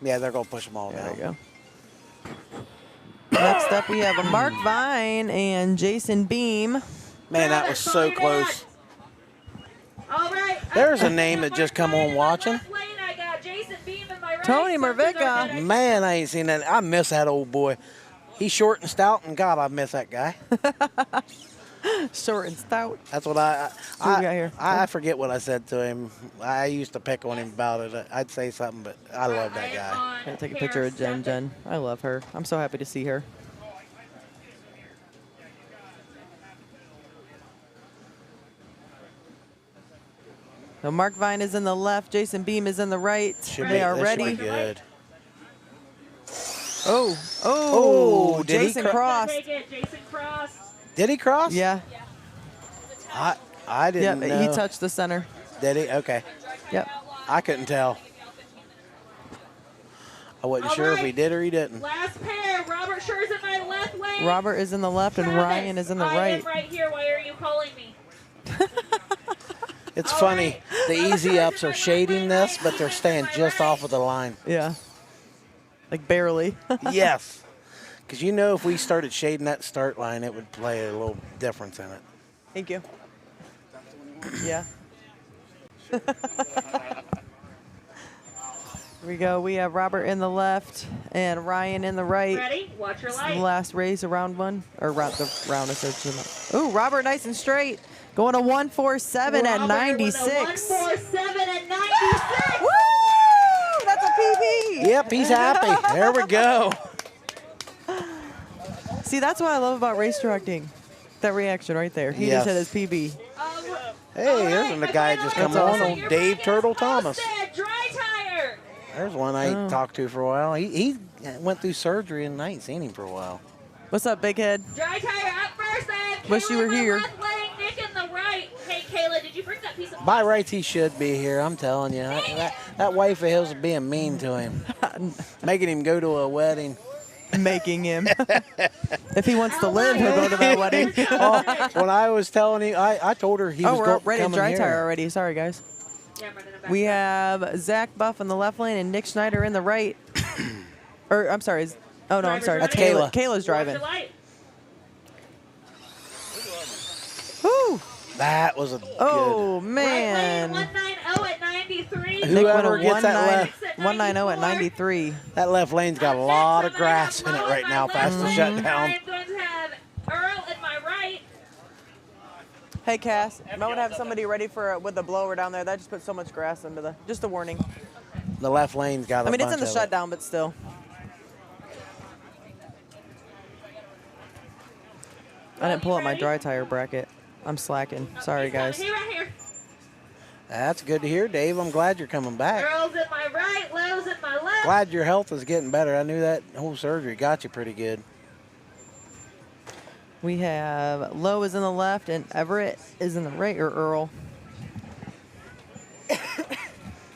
Yeah, they're going to push them all down. There you go. Next up, we have a Mark Vine and Jason Beam. Man, that was so close. All right. There's a name that just come on watching. I got Jason Beam in my right. Tony Mervica. Man, I ain't seen that. I miss that old boy. He's short and stout, and God, I miss that guy. Short and stout. That's what I forget what I said to him. I used to pick on him about it. I'd say something, but I love that guy. I'm going to take a picture of Jen. I love her. I'm so happy to see her. So Mark Vine is in the left. Jason Beam is in the right. Should They be, are this ready. Should be good. Oh, did he Jason crossed. Take it, Jason crossed. Did he cross? Yeah. I didn't know. He touched the center. Did he? Okay. Yep. I couldn't tell. I wasn't sure if he did or he didn't. Last pair. Robert Schure's in my left lane. Robert is in the left and Ryan is in the I right. am right here. Why are you calling me? It's funny. The easy ups are shading this, but they're staying just off of the line. Yeah. Like barely. Yes. Because you know if we started shading that start line, it would play a little difference in it. Thank you. Yeah. Here we go. We have Robert in the left and Ryan in the right. Ready? Watch your This is light. the last race of round one. Or round the round of Ooh, Robert nice and straight. Going to 147 at 96. 147 at 96. Woo! That's a PB. Yep, he's happy. There we go. See, that's what I love about race directing. That reaction right there. He Yes. just hit his PB. Hey, there's the guy that just come That's on, awesome. old Dave Turtle Thomas. Dry tire. There's one I ain't talked to for a while. He went through surgery and I ain't seen him for a while. What's up, big head? Dry tire up first. I have Wish you Kayla were in my here. left lane, Nick in the right. Hey, Kayla, did you bring that piece of By rights, he should be here. I'm telling you. That wife of his is being mean to him. Making him go to a wedding. Making him. If he wants to live, he'll go to that wedding. Oh, when I was telling him, I told her he was we're going ready to coming dry here. tire already. Sorry, guys. We have Zach Buff in the left lane and Nick Schneider in the right. Or, I'm sorry. Oh, no, I'm sorry. That's Kayla. Kayla's driving. Woo! That was a Oh, man. 190 at 93. good. Whoever Nick went gets that left, 190 at 93. that left lane's got a lot of grass in it right now past the shutdown. I'm going to have Earl in my right. Hey, Cass. I would have somebody ready for with the blower down there. That just put so much grass into the. Just a warning. The left lane's got a I mean, it's bunch in the of it. shutdown, but still. I didn't pull up my dry tire bracket. I'm slacking. Sorry, guys. Here, right here. That's good to hear, Dave. I'm glad you're coming back. Earl's in my right. Lowe's in my left. Glad your health is getting better. I knew that whole surgery got you pretty good. We have Lowe is in the left and Everett is in the right, or Earl.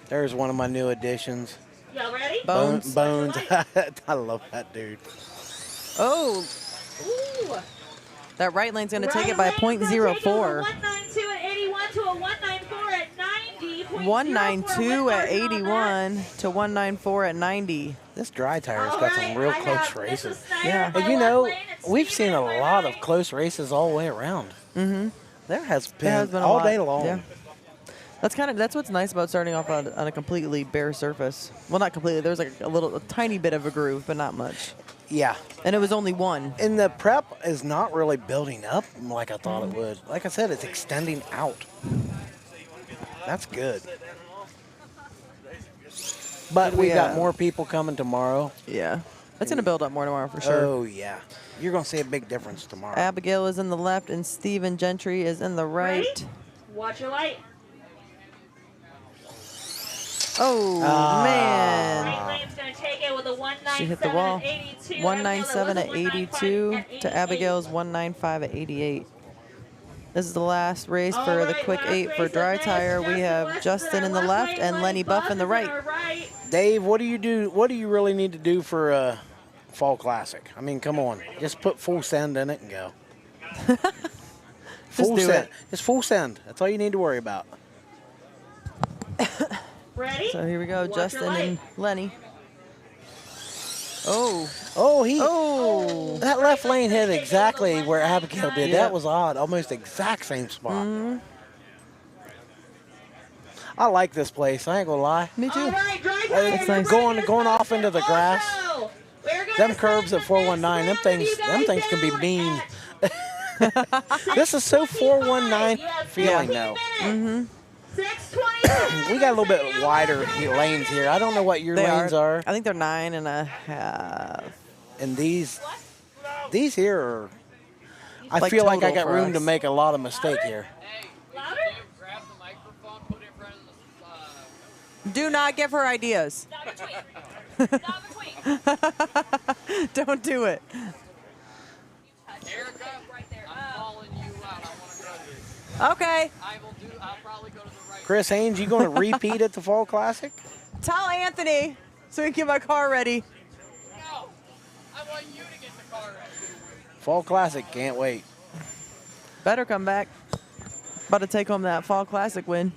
There's one of my new additions. Y'all ready? Bones. Bones. I love that dude. Oh, Ooh. that right lane's going to take Right it by lane's gonna take it from 0.04. 192 at 81 to a 194 at 90. 192 at 81 to 194 at 90. This dry tire's got some real I close have races. Mrs. Snyder Yeah. in my And you left know, lane and we've Steven seen a in my lot of right. close races all the way around. Mm-hmm. There has There has been a all lot. day long. Yeah. That's what's nice about starting off on a completely bare surface. Well, not completely. There's like a tiny bit of a groove, but not much. Yeah. And it was only one. And the prep is not really building up like I thought it would. Like I said, it's extending out. That's good. But Did we we, got more people coming tomorrow. Yeah. It's going to build up more tomorrow for sure. Oh, yeah. You're going to see a big difference tomorrow. Abigail is in the left and Steven Gentry is in the right. Ready? Watch your light. Oh, man. Right lane's going to take it with a 197 She hit the wall. at 82. 197 at 82 to Abigail's 195 at 88. This is the last race for the quick 8 for dry tire. We have Justin in the left and Lenny Buff in the right. Dave, what do you do? What do you really need to do for a fall classic? I mean, come on. Just put full send in it and go. Full do send. it. Just full send. That's all you need to worry about. Ready? So here we go, Watch your Justin light. and Lenny. Oh. Oh, that left lane hit exactly where Abigail did. Yeah. That was odd. Almost exact same spot. Mm-hmm. I like this place. I ain't gonna lie. Me too. All right, dry tire. It's nice. Going off into the grass. Also, we're gonna Them curbs at 419. Them things can be mean. This is so 419 feeling though. Mm-hmm. 620. We got a little bit wider lanes here. I don't know what your lanes are. I think they're 9.5. And these here are. I Like feel like I total got for room us. to make a lot of mistake here. Louder? Grab the microphone, put it in front of Do not give her ideas. Don't do it. Erica, I'm calling you out. I want to go. Okay. I'll probably go to the right. Chris Haynes, you going to repeat at the Fall Classic? Tell Anthony so he can get my car ready. No, I want you to get the car ready. Fall Classic, can't wait. Better come back. About to take home that Fall Classic win.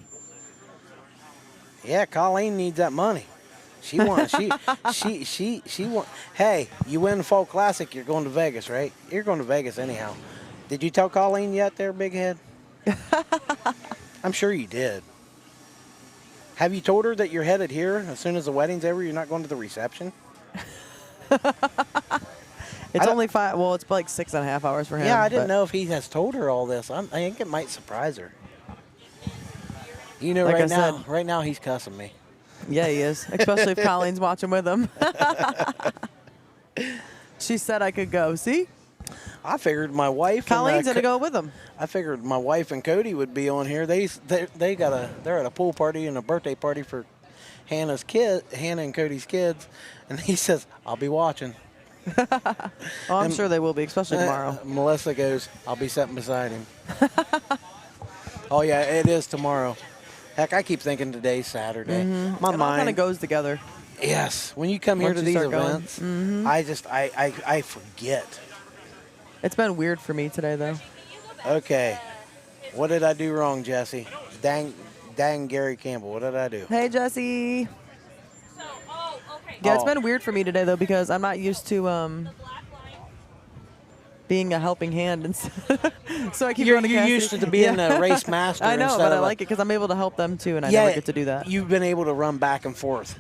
Yeah, Colleen needs that money. She wants. She want. Hey, you win the Fall Classic, you're going to Vegas, right? You're going to Vegas anyhow. Did you tell Colleen yet, there, Big Head? I'm sure you did. Have you told her that you're headed here as soon as the wedding's over? You're not going to the reception? It's only 5. Well, it's like 6.5 hours for him. Yeah, I didn't know if he has told her all this. I think it might surprise her. You know, Like right now he's cussing me. Yeah, he is. Especially if Colleen's watching with him. She said I could go. See? I figured my wife. Colleen's gonna go with him. I figured my wife and Cody would be on here. They're at a pool party and a birthday party for Hannah and Cody's kids, and he says I'll be watching. I'm sure they will be, especially tomorrow. Melissa goes, I'll be sitting beside him. Oh yeah, it is tomorrow. Heck, I keep thinking today's Saturday. My It all mind kind of goes together. Yes, when you come here Once to you these start going. events, I forget. It's been weird for me today, though. Okay, what did I do wrong, Jesse? Dang Gary Campbell, what did I do? Hey, Jesse. Yeah, it's been weird for me today, though, because I'm not used to being a helping hand. And so I keep You're going to Cassidy. used to being a race master. I know, instead but I of like it because I'm able to help them, too, and I never get to do that. You've been able to run back and forth,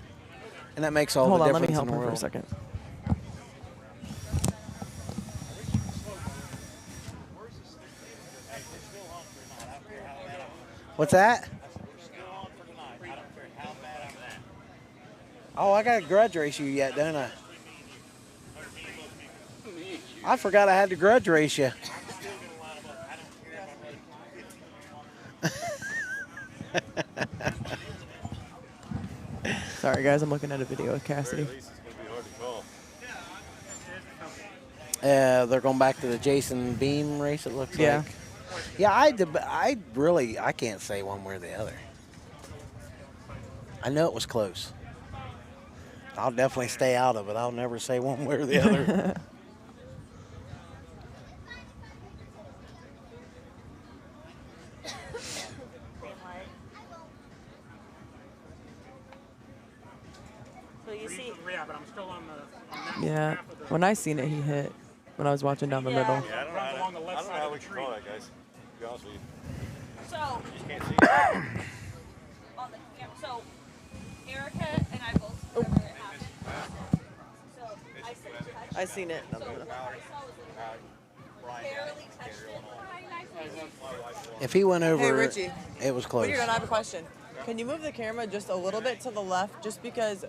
and that makes all Hold the on, difference let me help in the him world. for a second. What's that? Oh, I got a grudge race you yet, don't I? I forgot I had to grudge race you. Sorry, guys, I'm looking at a video with Cassidy. They're going back to the Jason Beam race, it looks Yeah. like. Yeah, I can't say one way or the other. I know it was close. I'll definitely stay out of it. I'll never say one way or the other. So you see, Yeah, but I'm still on the. Yeah, when I seen it, he hit when I was watching down the middle. Yeah, I don't know how we can call that, guys. To be honest with you. so You just can't see it. on the camera. So Erica and I both remember it happened. So I said touch. I seen it. So what I saw was like barely touched it. If he went over, Hey, Richie. it was close. When you're done, I have a question. Can you move the camera just a little bit to the left, just because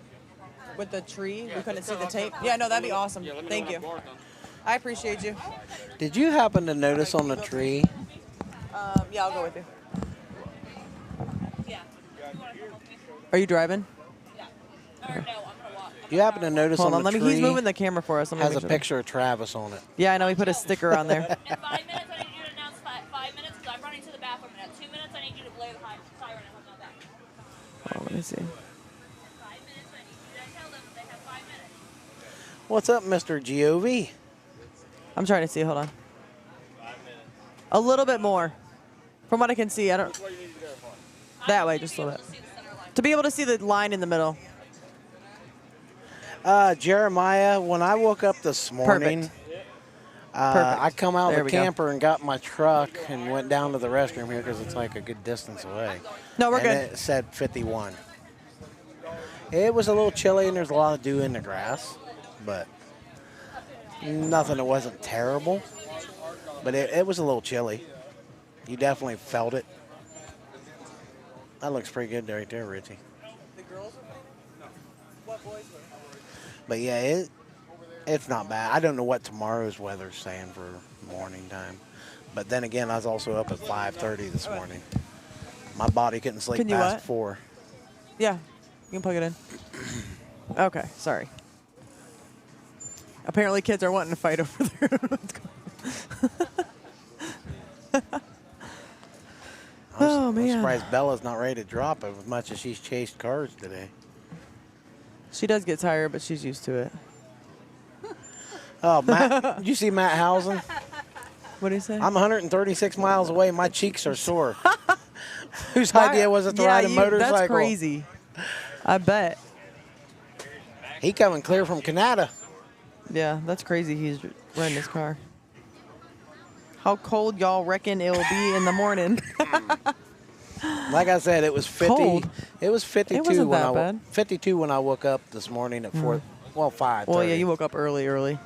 with the tree we couldn't see the tape? Yeah, no, that'd be awesome. Thank you. I appreciate you. Did you happen to notice on the tree? Yeah, I'll go with you. Yeah. Are you driving? Or no, I'm gonna walk. You happen to notice Hold on on, the he's tree moving the camera for us. Let me has make a sure. picture of Travis on it. Yeah, I know. He put a sticker on there. In 5 minutes, I need you to announce 5 minutes because I'm running to the bathroom. And at 2 minutes, I need you to blow the siren and hook on that. Oh, let me see. 5 minutes, I need you to tell them they have 5 minutes. What's up, Mr. GOV? I'm trying to see. Hold on. A little bit more. From what I can see, I don't. That way, just a little bit. To be able to see the line in the middle. Jeremiah, when I woke up this morning, Perfect. I come out There of we the go. camper and got my truck and went down to the restroom here because it's like a good distance away. No, we're And good. it said 51. It was a little chilly and there's a lot of dew in the grass, but nothing that wasn't terrible. But it was a little chilly. You definitely felt it. That looks pretty good right there, Richie. The girls? What boys were? But yeah, it's not bad. I don't know what tomorrow's weather's saying for morning time. But then again, I was also up at 5:30 this morning. My body couldn't sleep Can you past what? 4. Yeah. You can plug it in. Okay, sorry. Apparently kids are wanting to fight over there. I'm surprised Bella's not ready to drop as much as she's chased cars today. She does get tired, but she's used to it. Oh, Matt, did you see Matt Housen? What did he say? I'm 136 miles away. My cheeks are sore. Whose idea was it to ride a motorcycle? That's crazy. I bet. He coming clear from Canada. Yeah, that's crazy. He's running his car. How cold y'all reckon it will be in the morning? Like I said, it was 50. Cold. It was 52 It wasn't when that I bad. 52 when I woke up this morning at 4. Well, 5. Well, yeah, you woke up early.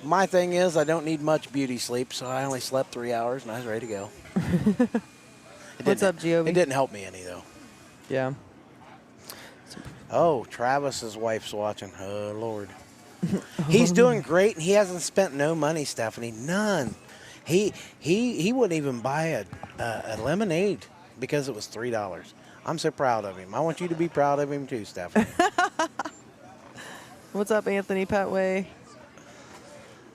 My thing is, I don't need much beauty sleep, so I only slept 3 hours and I was ready to go. What's up, Giovi? It didn't help me any though. Yeah. Oh, Travis's wife's watching. Oh Lord. He's doing great, and he hasn't spent no money, Stephanie. None. He wouldn't even buy a lemonade because it was $3. I'm so proud of him. I want you to be proud of him too, Stephanie. What's up, Anthony Petway?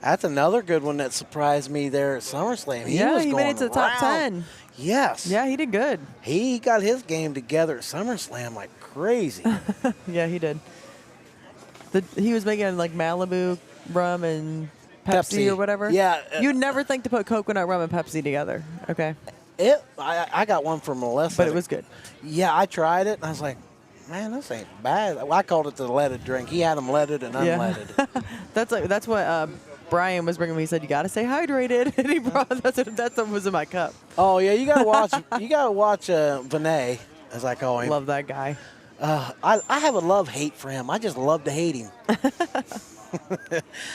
That's another good one that surprised me there at SummerSlam. He made it to the top 10. Yes. Yeah, he did good. He got his game together at SummerSlam like crazy. Yeah, he did. He was making like Malibu rum and Pepsi or whatever. Yeah. You'd never think to put coconut rum and Pepsi together. Okay. I got one from Melissa. But it was good. Yeah, I tried it, and I was like, man, this ain't bad. I called it the leaded drink. He had them leaded and unleaded. That's what Brian was bringing me. He said, you got to stay hydrated. And he brought that's what was in my cup. Oh, yeah, you got to watch Vinay, as I call him. Love that guy. I have a love-hate for him. I just love to hate him.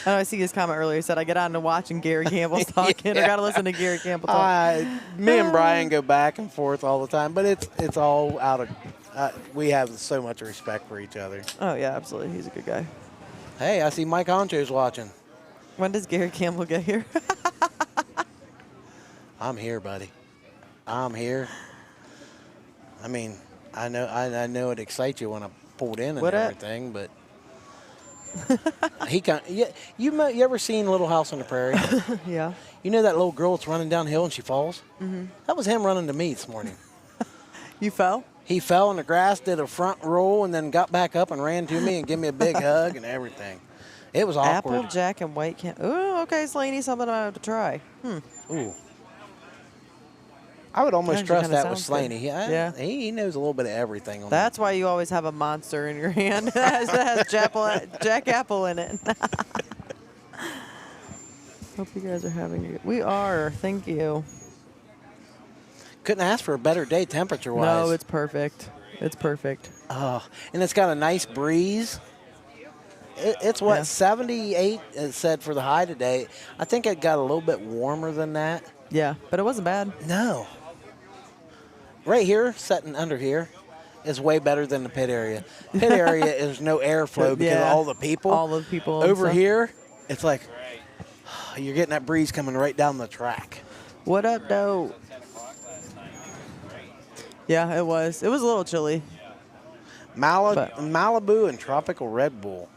I see his comment earlier. He said, I get on to watching Gary Campbell's talking. Yeah. I got to listen to Gary Campbell talk. Me and Brian go back and forth all the time, but it's all out of we have so much respect for each other. Oh, yeah, absolutely. He's a good guy. Hey, I see Mike Honcho's watching. When does Gary Campbell get here? I'm here, buddy. I'm here. I mean, I know it excites you when I pulled in and everything, but he can't. You ever seen Little House on the Prairie? Yeah. You know that little girl that's running downhill and she falls? Mm-hmm. That was him running to me this morning. You fell? He fell in the grass, did a front roll, and then got back up and ran to me and gave me a big hug and everything. It was awkward. Applejack and white can. Ooh, okay, Slaney, something I have to try. Ooh. I would almost trust that with sounds Slaney. good. Yeah. He knows a little bit of everything. That's why you always have a monster in your hand that has Jack Apple in it. Hope you guys are having it. We are. Thank you. Couldn't ask for a better day temperature-wise. No, it's perfect. It's perfect. Oh, and it's got a nice breeze. It's what, 78 it said for the high today. I think it got a little bit warmer than that. Yeah, but it wasn't bad. No. Right here, sitting under here, is way better than the pit area. Pit area is no airflow because of all the people. All the people. and Over stuff. here, it's like you're getting that breeze coming right down the track. What up, though? Yeah, it was. It was a little chilly. Malibu and tropical Red Bull.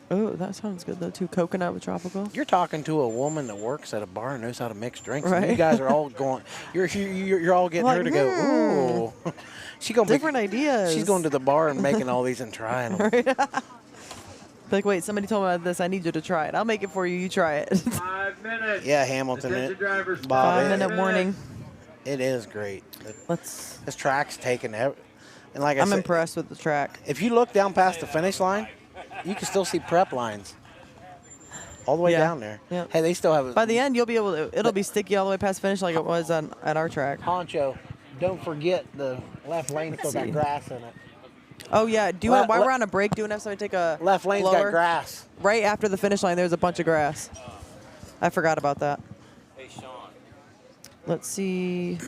Oh, that sounds good, though, too. Coconut with tropical. You're talking to a woman that works at a bar and knows how to mix drinks. Right. And you guys are all going. You're all getting her to go. Ooh, she gonna different ideas. She's going to the bar and making all these and trying them. Like, wait, somebody told me about this. I need you to try it. I'll make it for you. You try it. 5 minutes. Yeah, Hamilton. Attention drivers. Bob, 5-minute warning. It is great. This track's taking it. And like I'm I said, impressed with the track. If you look down past the finish line, you can still see prep lines all the way down there. Yeah. Hey, they still have. By the end, you'll be able to. It'll be sticky all the way past finish, like it was at our track. Honcho, don't forget the left lane still got grass in it. Oh yeah. Do you want, while we're on a break? Do you want to have somebody take a left lane's blower? got grass. Right after the finish line, there's a bunch of grass. I forgot about that. Hey, Sean. Let's see.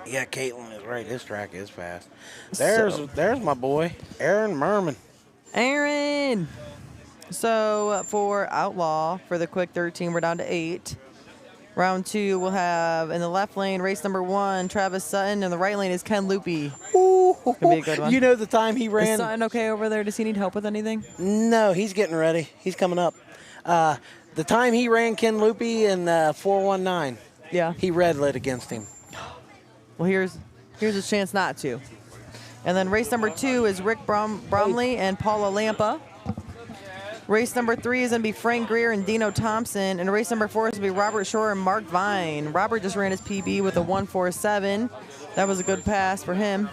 Yeah, Caitlin is right. This track is fast. There's my boy, Aaron Merman. Aaron. So for Outlaw, for the quick 13, we're down to 8. Round 2, we'll have in the left lane, race number 1, Travis Sutton. In the right lane is Ken Loopy. Ooh, Gonna be a good one. you know the time he Is ran. Sutton okay over there? Does he need help with anything? No, he's getting ready. He's coming up. The time he ran Ken Loopy in 4:19. Yeah. He red lit against him. Well, here's his chance not to. And then race number 2 is Rick Bromley and Paula Lampa. Race number 3 is going to be Frank Greer and Dino Thompson. And race number 4 is going to be Robert Shore and Mark Vine. Robert just ran his PB with a 1:47. That was a good pass for him.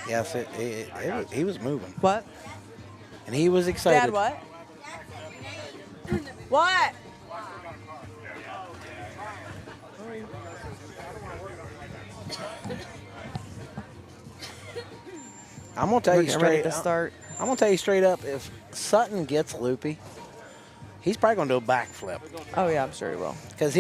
Yes, he was moving. What? And he was excited. Dad, what? What? I'm gonna tell you We're ready straight. to start. I'm gonna tell you straight up. If Sutton gets Loopy, he's probably gonna do a backflip. Oh yeah, I'm sure he will. Because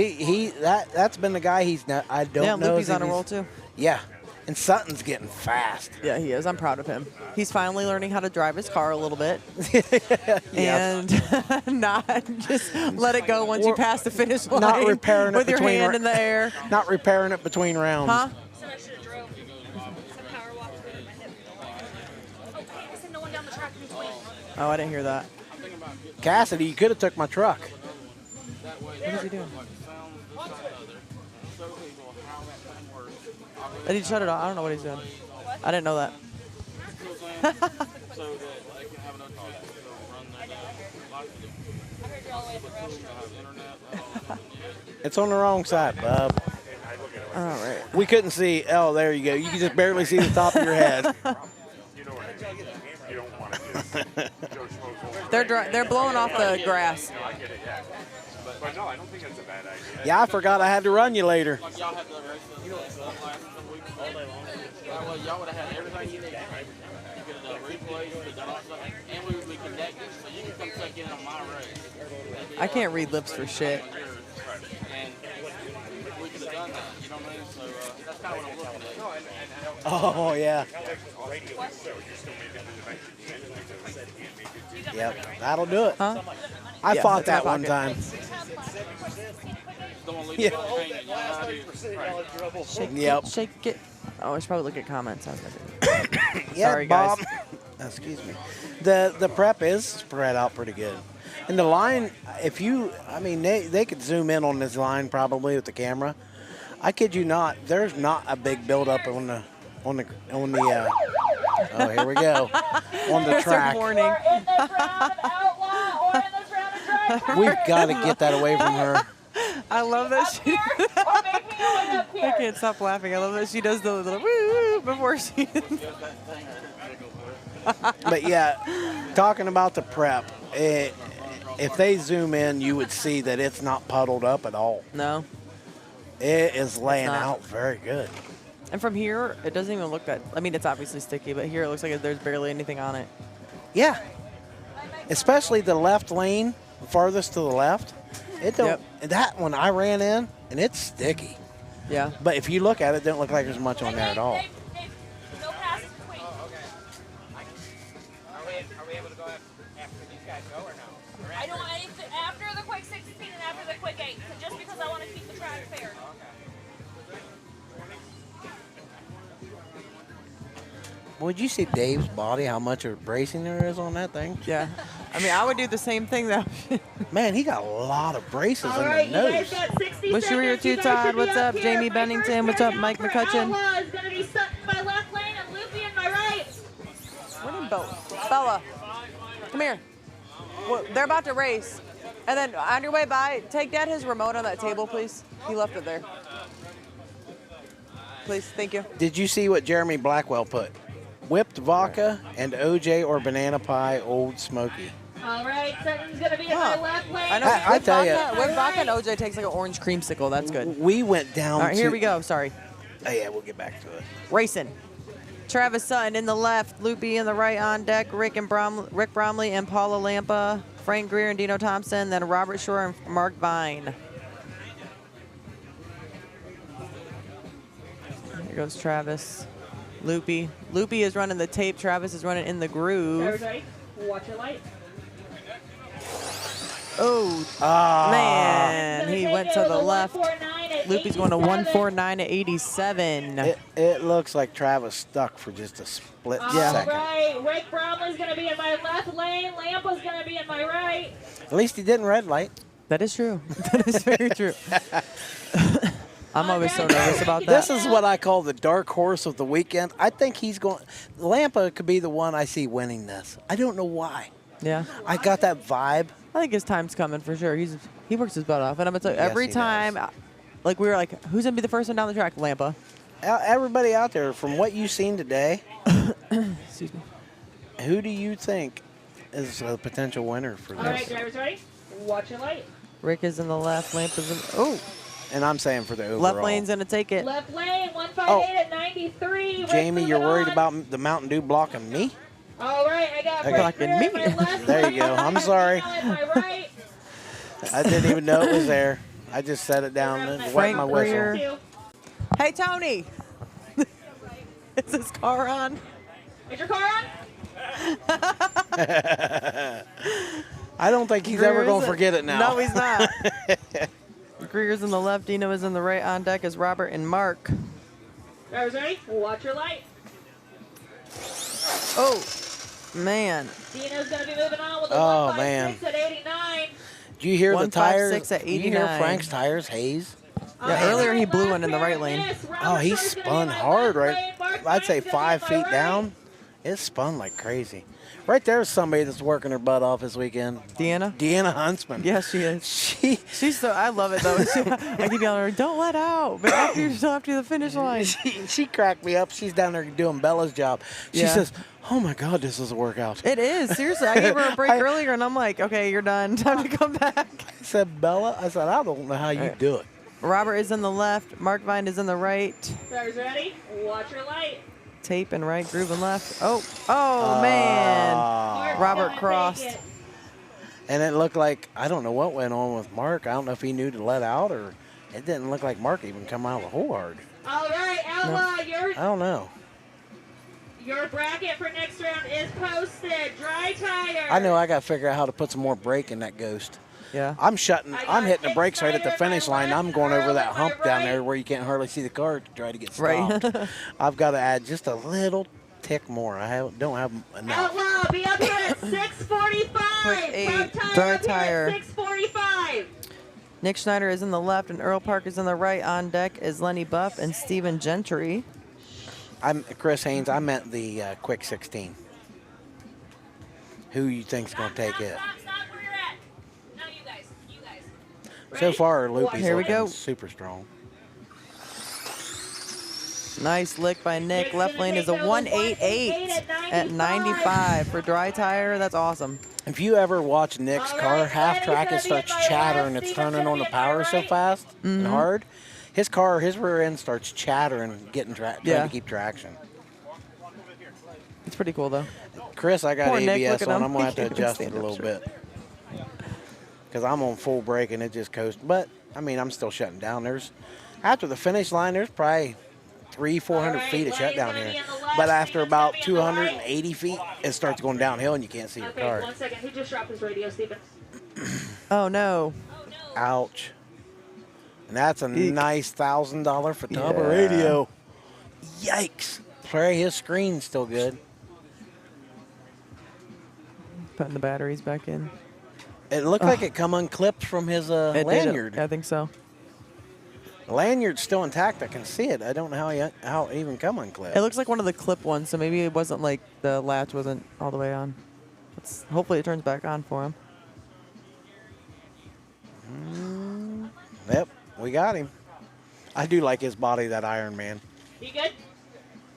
that's been the guy he's not. I don't Yeah, know. Loopy's if on a he's- roll too. Yeah, and Sutton's getting fast. Yeah, he is. I'm proud of him. He's finally learning how to drive his car a little bit. Yeah. And not just let it go once you pass the finish line. Not repairing it with your between hand in the air. Not repairing it between rounds. Huh? Oh, I didn't hear that. Cassidy, you could have took my truck. What is he doing? Did he shut it off? I don't know what he's doing. I didn't know that. It's on the wrong side, bub. All right. We couldn't see. Oh, there you go. You can just barely see the top of your head. They're blowing off the grass. But no, I don't think that's a bad idea. Yeah, I forgot I had to run you later. Y'all had the race all day long. Well, y'all would have had everything you need. You could have replays, and we would be connected, so you can come check in on my race. I can't read lips for shit. And we could have done that, you know what I mean? So that's kind of what I'm looking at. Oh, yeah. Yep, that'll do it. Huh? I Yeah, fought that's that my one pocket. time. Don't want to leave Yeah. the ball hanging, you know how to do it. Shake Yep. it, shake it. Oh, I should probably look at comments. I was gonna do it. Yeah, Sorry, guys. Bob. Excuse me. The prep is spread out pretty good. And the line, if you, I mean, they could zoom in on this line probably with the camera. I kid you not, there's not a big buildup on the oh, here we go. On the There's a track. warning. We've got to get that away from her. I love that she. I can't stop laughing. I love that she does the little woo before she. But yeah, talking about the prep, if they zoom in, you would see that it's not puddled up at all. No. It is laying not. out very good. And from here, it doesn't even look that. I mean, it's obviously sticky, but here it looks like there's barely anything on it. Yeah. Especially the left lane, farthest to the left. It don't. That one I ran in, and it's sticky. Yeah. But if you look at it, it don't look like there's much on there at all. No passes between. Are we able to go after these guys go or no? I don't want anything after the quick 16 and after the quick 8, just because I want to keep the track fair. Would you see Dave's body, how much of bracing there is on that thing? Yeah. I mean, I would do the same thing, though. Man, he got a lot of braces All in right, the you guys nose. got 60 Wish you were here seconds. too, You guys Todd. should be What's up? here. Jamie My Bennington. first What's up, pair Mike down for McCutcheon? Outlaw is going to be Sutton my left lane and Loopy in my right. What in Bella? Come here. Well, they're about to race. And then on your way by, take Dad his remote on that table, please. He left it there. Please, thank you. Did you see what Jeremy Blackwell put? Whipped vodka and OJ or banana pie Old Smoky. All right, Sutton's going to be in my left lane. I know. I tell ya. Whipped vodka and OJ takes like an orange creamsicle. That's good. We went down All right, here we go. Sorry. Oh, yeah, we'll get back to it. Racing. Travis Sutton in the left, Loopy in the right on deck, Rick Bromley and Paula Lampa, Frank Greer and Dino Thompson, then Robert Shore and Mark Vine. Here goes Travis. Loopy. Loopy is running the tape. Travis is running in the groove. Everybody, watch your light. Oh, Ah. man. He went to the left. Loopy's going to 149 at 87. It looks like Travis stuck for just a split All second. right, Rick Bromley's going to be in my left lane. Lampa's going to be in my right. At least he didn't red light. That is true. That is very true. I'm always so nervous about that. This is what I call the dark horse of the weekend. I think he's going. Lampa could be the one I see winning this. I don't know why. Yeah. I got that vibe. I think his time's coming for sure. He works his butt off, and I'm gonna tell you, Yes, every he time, like we were like, who's gonna be the first one down the track? Lampa. Everybody out there, from what you've seen today, excuse me, who do you think is a potential winner for this? All right, drivers ready? Watch your light. Rick is in the left, Lampa's in. Oh. And I'm saying for the overall. Left lane's gonna take it. Left lane, 158 at 93. Jamie, you're worried about the Mountain Dew blocking me? All right, I got Okay. Blocking me. There you go. I'm sorry. Right. I didn't even know it was there. I just set it down and wet my whistle. Hey, Tony. Is this car on? Is your car on? I don't think he's ever going to forget it now. No, he's not. Greer's in the left, Dino is in the right. On deck is Robert and Mark. Drivers ready? Watch your light. Oh, man. Dino's going to be moving on with a Oh, 156 at 89. Did you hear the tires? 156 at Did you hear 89. Frank's tires haze? Yeah, earlier he blew one in the right lane. Oh, he spun hard, right? I'd say 5 feet down. It spun like crazy. Right there's somebody that's working her butt off this weekend. Deanna? Deanna Huntsman. Yes, she is. She's so. I love it though. I keep yelling at her, "Don't let out!" But after you're still after the finish line. She cracked me up. She's down there doing Bella's job. She says, "Oh my God, this is a workout." It is seriously. I gave her a break earlier, and I'm like, "Okay, you're done. Time to come back." I said, "Bella," I said, "I don't know how you do it." Robert is in the left. Mark Vine is in the right. Drivers ready? Watch your light. Tape and right, groove and left. Oh man. Robert crossed. And it looked like, I don't know what went on with Mark. I don't know if he knew to let out, or it didn't look like Mark even come out of the hole hard. All right, Outlaw, I don't know. your bracket for next round is posted. Dry tire. I know I got to figure out how to put some more brake in that Ghost. Yeah. I'm hitting the brakes right at the finish line. I'm going over that hump down there where you can't hardly see the car to try to get stopped. Right. I've got to add just a little tick more. Don't have enough. Outlaw, be up here at 6:45. Dry tire. 6:45. Nick Schneider is in the left, and Earl Park is in the right. On deck is Lenny Buff and Steven Gentry. I'm Chris Haynes. I meant the quick 16. Who you think's going to take it? So far, Loopy's Here we go. super strong. Nice lick by Nick. Left lane is a 188 at 95 for dry tire. That's awesome. If you ever watch Nick's car, half track, it starts chattering. It's turning on the power so fast and hard. His car, his rear end starts chattering, trying to keep traction. It's pretty cool, though. Chris, I got Poor Nick, ABS look at on. him. I'm going to have He to can't even adjust it stand a up little straight. bit. Because I'm on full brake and it just coasts. But, I mean, I'm still shutting down. After the finish line, there's probably 300-400 feet of shutdown here. But after about 280 feet, it starts going downhill and you can't see your Okay, car. 1 second. Who just dropped his radio, Steven? Oh, no. Ouch. And that's a nice $1,000 Futaba Yeah. radio. Yikes. Pray his screen's still good. Putting the batteries back in. It looked like it come unclipped from his It did. lanyard. I think so. The lanyard's still intact. I can see it. I don't know how it even come unclipped. It looks like one of the clip ones, so maybe it wasn't like the latch wasn't all the way on. Hopefully it turns back on for him. Yep, we got him. I do like his body, that Iron Man. You good?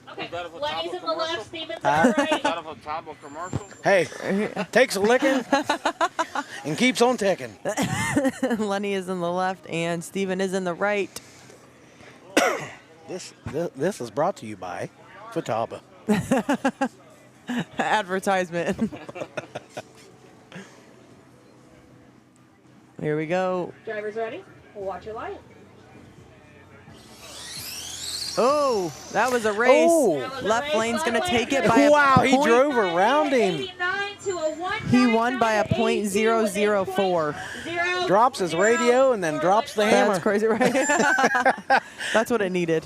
Okay. Lenny's in the left, Steven's Huh? on the right. Is that a Futaba commercial? Hey, takes a licking and keeps on ticking. Lenny is in the left, and Steven is in the right. This is brought to you by Futaba. Advertisement. Here we go. Drivers ready? Watch your light. Oh, that was a race. Oh. Left lane's going to take it by Wow, a he point. drove around him. 89 into a 1. He won by a .004. Drops his radio and then drops the hammer. That's crazy, right? That's what it needed.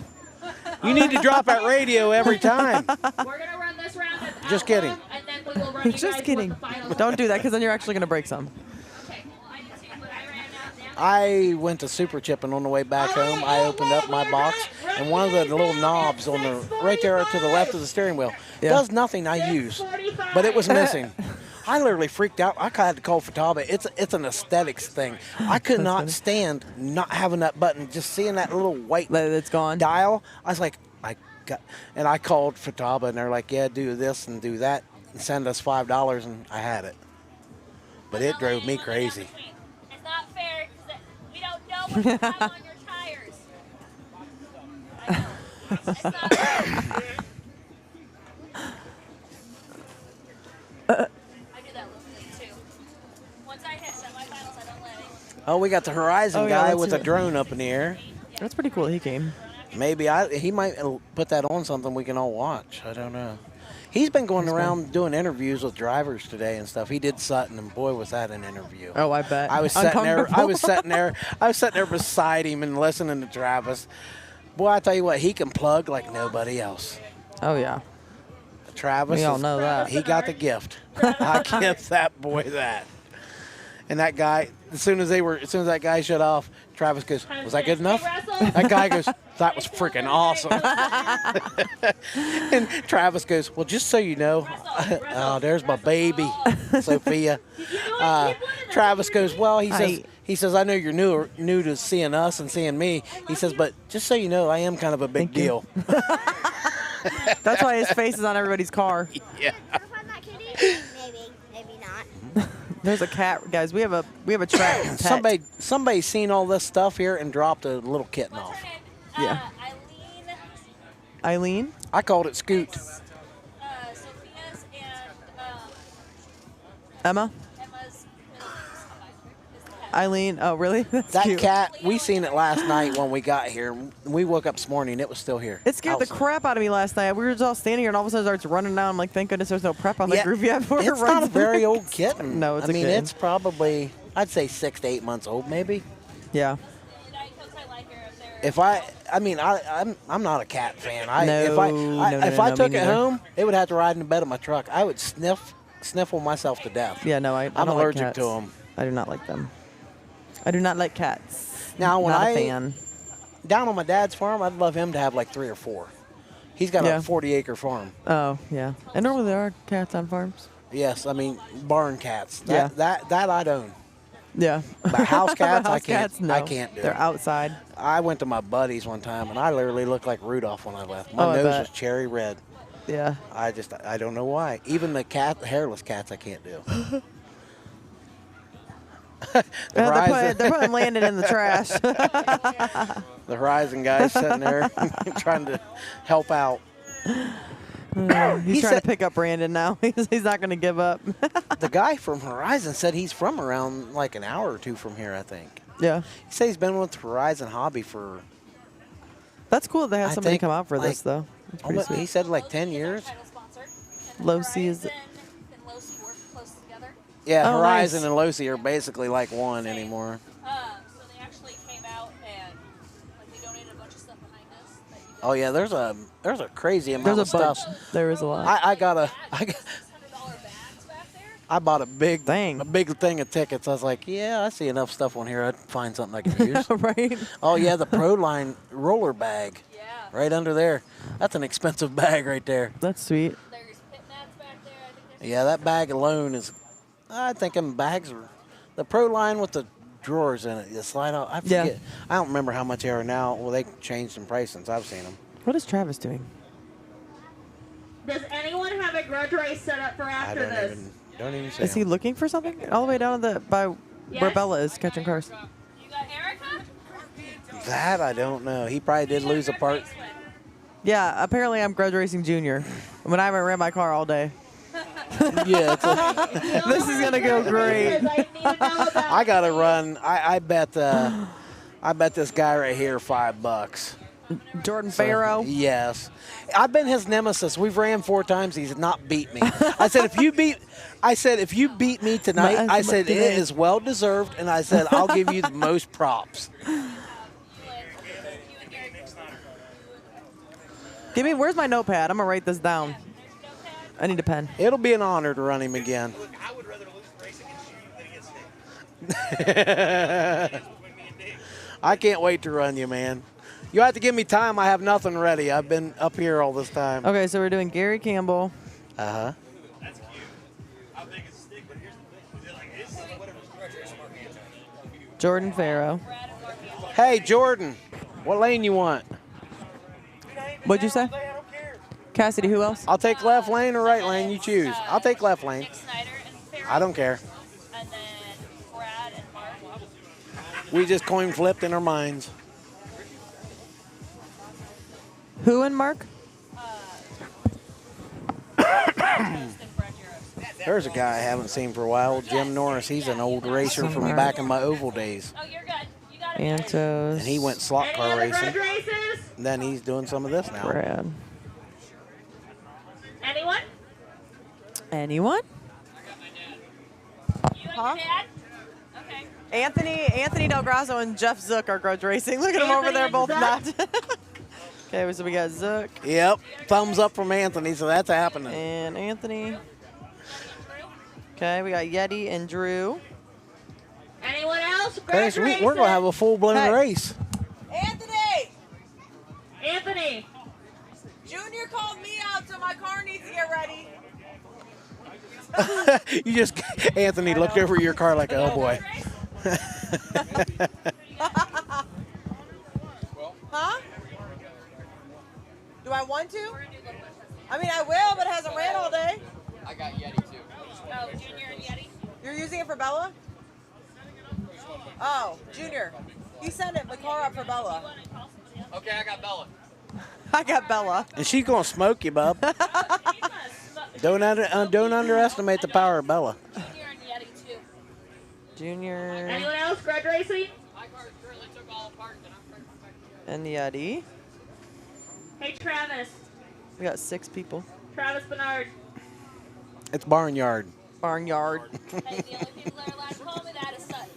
You need to drop that radio every time. We're gonna run this round as Just kidding. Outlaw, and then we will run you Just guys kidding. what the finals Don't do that because then you're actually going to break some. Okay, well, I did too, but I ran out now. I went to Super Chipping on the way back home. I opened up my box, and one of the little knobs on the right there to the left of the steering wheel does nothing I use, but it was missing. I literally freaked out. I had to call Futaba. It's an aesthetics thing. I could not stand not having that button, just seeing that little white It's gone. dial. I was like, and I called Futaba, and they're like, yeah, do this and do that, and send us $5, and I had it. But it drove me crazy. It's not fair because we don't know what you have on your tires. I know. It's not fair. I do that little thing too. Once I hit semifinals, I don't let it. Oh, we got the Horizon Oh, yeah, guy that's with a it. drone up in the air. That's pretty cool that he came. Maybe he might put that on something we can all watch. I don't know. He's been going around doing interviews with drivers today and stuff. He did Sutton, and boy, was that an interview. Oh, I bet. I was sitting there. I was sitting there beside him and listening to Travis. Boy, I tell you what, he can plug like nobody else. Oh, yeah. Travis, We all know that. He got the gift. I give that boy that. And that guy, as soon as that guy shut off, Travis goes, "Was that good enough?" That guy goes, "That was freaking awesome." And Travis goes, "Well, just so you know," oh, there's my baby, Sophia. Travis goes, "Well," he says, "I know you're new to seeing us and seeing me." He says, "But just so you know, I am kind of a big deal." That's why his face is on everybody's car. Yeah. Maybe not. There's a cat, guys. We have a track pet. Somebody seen all this stuff here and dropped a little kitten off. Yeah. Eileen? I called it Scoot. Sophia's and Emma? Emma's Eileen? Oh, really? That's That cute. cat, we seen it last night when we got here. We woke up this morning, it was still here. It scared the outside. crap out of me last night. We were just all standing here, and all of a sudden it starts running down. I'm like, thank goodness there's no prep on the Yeah, group yet. It's not a very old kitten. No, it's I a mean, kitten. it's probably, I'd say 6 to 8 months old, maybe. Yeah. If I'm not a cat fan. No, if I me took it neither. home, it would have to ride in the bed of my truck. I would sniffle myself to death. Yeah, no, I I'm don't allergic like to cats. them. I do not like them. I do not like cats. Now, when not a fan. down on my dad's farm, I'd love him to have like 3 or 4. He's got Yeah. a 40-acre farm. Oh, yeah. And normally there are cats on farms. Yes, I mean barn cats. Yeah. That I'd own. Yeah. But house cats, House I can't. cats, no. I can't do. They're it. outside. I went to my buddy's one time, and I literally looked like Rudolph when I left. My Oh, I nose bet. was cherry red. Yeah. I don't know why. Even the hairless cats, I can't do. They're putting Landon in the trash. The Horizon guy's sitting there trying to help out. He's trying to pick up Brandon now. He's not going to give up. The guy from Horizon said he's from around like an hour or 2 from here, I think. Yeah. He said he's been with Horizon Hobby for. That's cool that they have I somebody think, come out for this, like, though. It's pretty He sweet. said like 10 years. Low C is. Yeah, Oh, Horizon nice. and Losi are basically like one anymore. So they actually came out and like they donated a bunch of stuff behind us. That you Oh yeah, there's a crazy amount There's a of bunch. stuff. There is a lot. I bought a big thing of tickets. I was like, yeah, I see enough stuff on here. I'd find something I can use. Right. Oh yeah, the Pro Line roller bag. Yeah. Right under there. That's an expensive bag right there. That's sweet. Yeah, that bag alone is. I think them bags are the Pro Line with the drawers in it. You slide out. I forget. Yeah. I don't remember how much they are now. Well, they changed in price since I've seen them. What is Travis doing? Does anyone have a grudge race set up for after this? Don't even say. Is he looking for something? All the way down by where Yes. Bella is catching cars. That I don't know. He probably did lose a part. Yeah, apparently I'm Grudge Racing Junior. When I haven't ran my car all day. Yeah. This is gonna go great. I gotta run. I bet this guy right here $5. Jordan So, Farrow. yes. I've been his nemesis. We've ran 4 times. He's not beat me. I said, if you beat me tonight, I said, it is well deserved. And I said, I'll give you the most props. Where's my notepad? I'm going to write this down. I need a pen. It'll be an honor to run him again. I would rather lose the race against you than against Nick. I can't wait to run you, man. You have to give me time. I have nothing ready. I've been up here all this time. Okay, so we're doing Gary Campbell. Uh-huh. That's cute. How big is the stick? But here's the thing. Like, this is whatever smart hands are. Jordan Farrow. Hey, Jordan, what lane you want? What'd you say? Cassidy, who else? I'll take left lane or right lane. You choose. I'll take left lane. I don't care. And then Brad and Mark. We just coin flipped in our minds. Who and Mark? There's a guy I haven't seen for a while, Jim Norris. He's an old racer from back in my oval days. Oh, you're good. You got it. Antos. And he went slot car racing. races? And then he's doing some of this now. Brad. Anyone? Anyone? You and your dad? Okay. Anthony Del Grasso and Jeff Zook are grudge racing. Look at them over there, both not. Okay, so we got Zook. Yep. Thumbs up from Anthony, so that's happening. And Anthony. Okay, we got Yeti and Drew. Anyone else? Okay, so we're going to have a full-blown race. Anthony. Junior called me out, so my car needs to get ready. You just, Anthony looked over your car like, oh boy. Huh? Do I want to? I mean, I will, but it hasn't ran all day. I got Yeti too. Oh, Junior and Yeti. You're using it for Bella? Oh, Junior. He sent the car up for Bella. Okay, I got Bella. I got Bella. And she's going to smoke you, bub. Don't underestimate the power of Bella. Junior and Yeti too. Junior Anyone else? Grudge racing? My car currently took all apart, and I'm trying to perfect it. and Yeti. Hey, Travis. We got 6 people. Travis Bernard. It's Barnyard. Barnyard. Hey, the only people that are allowed to call me that is Sutton.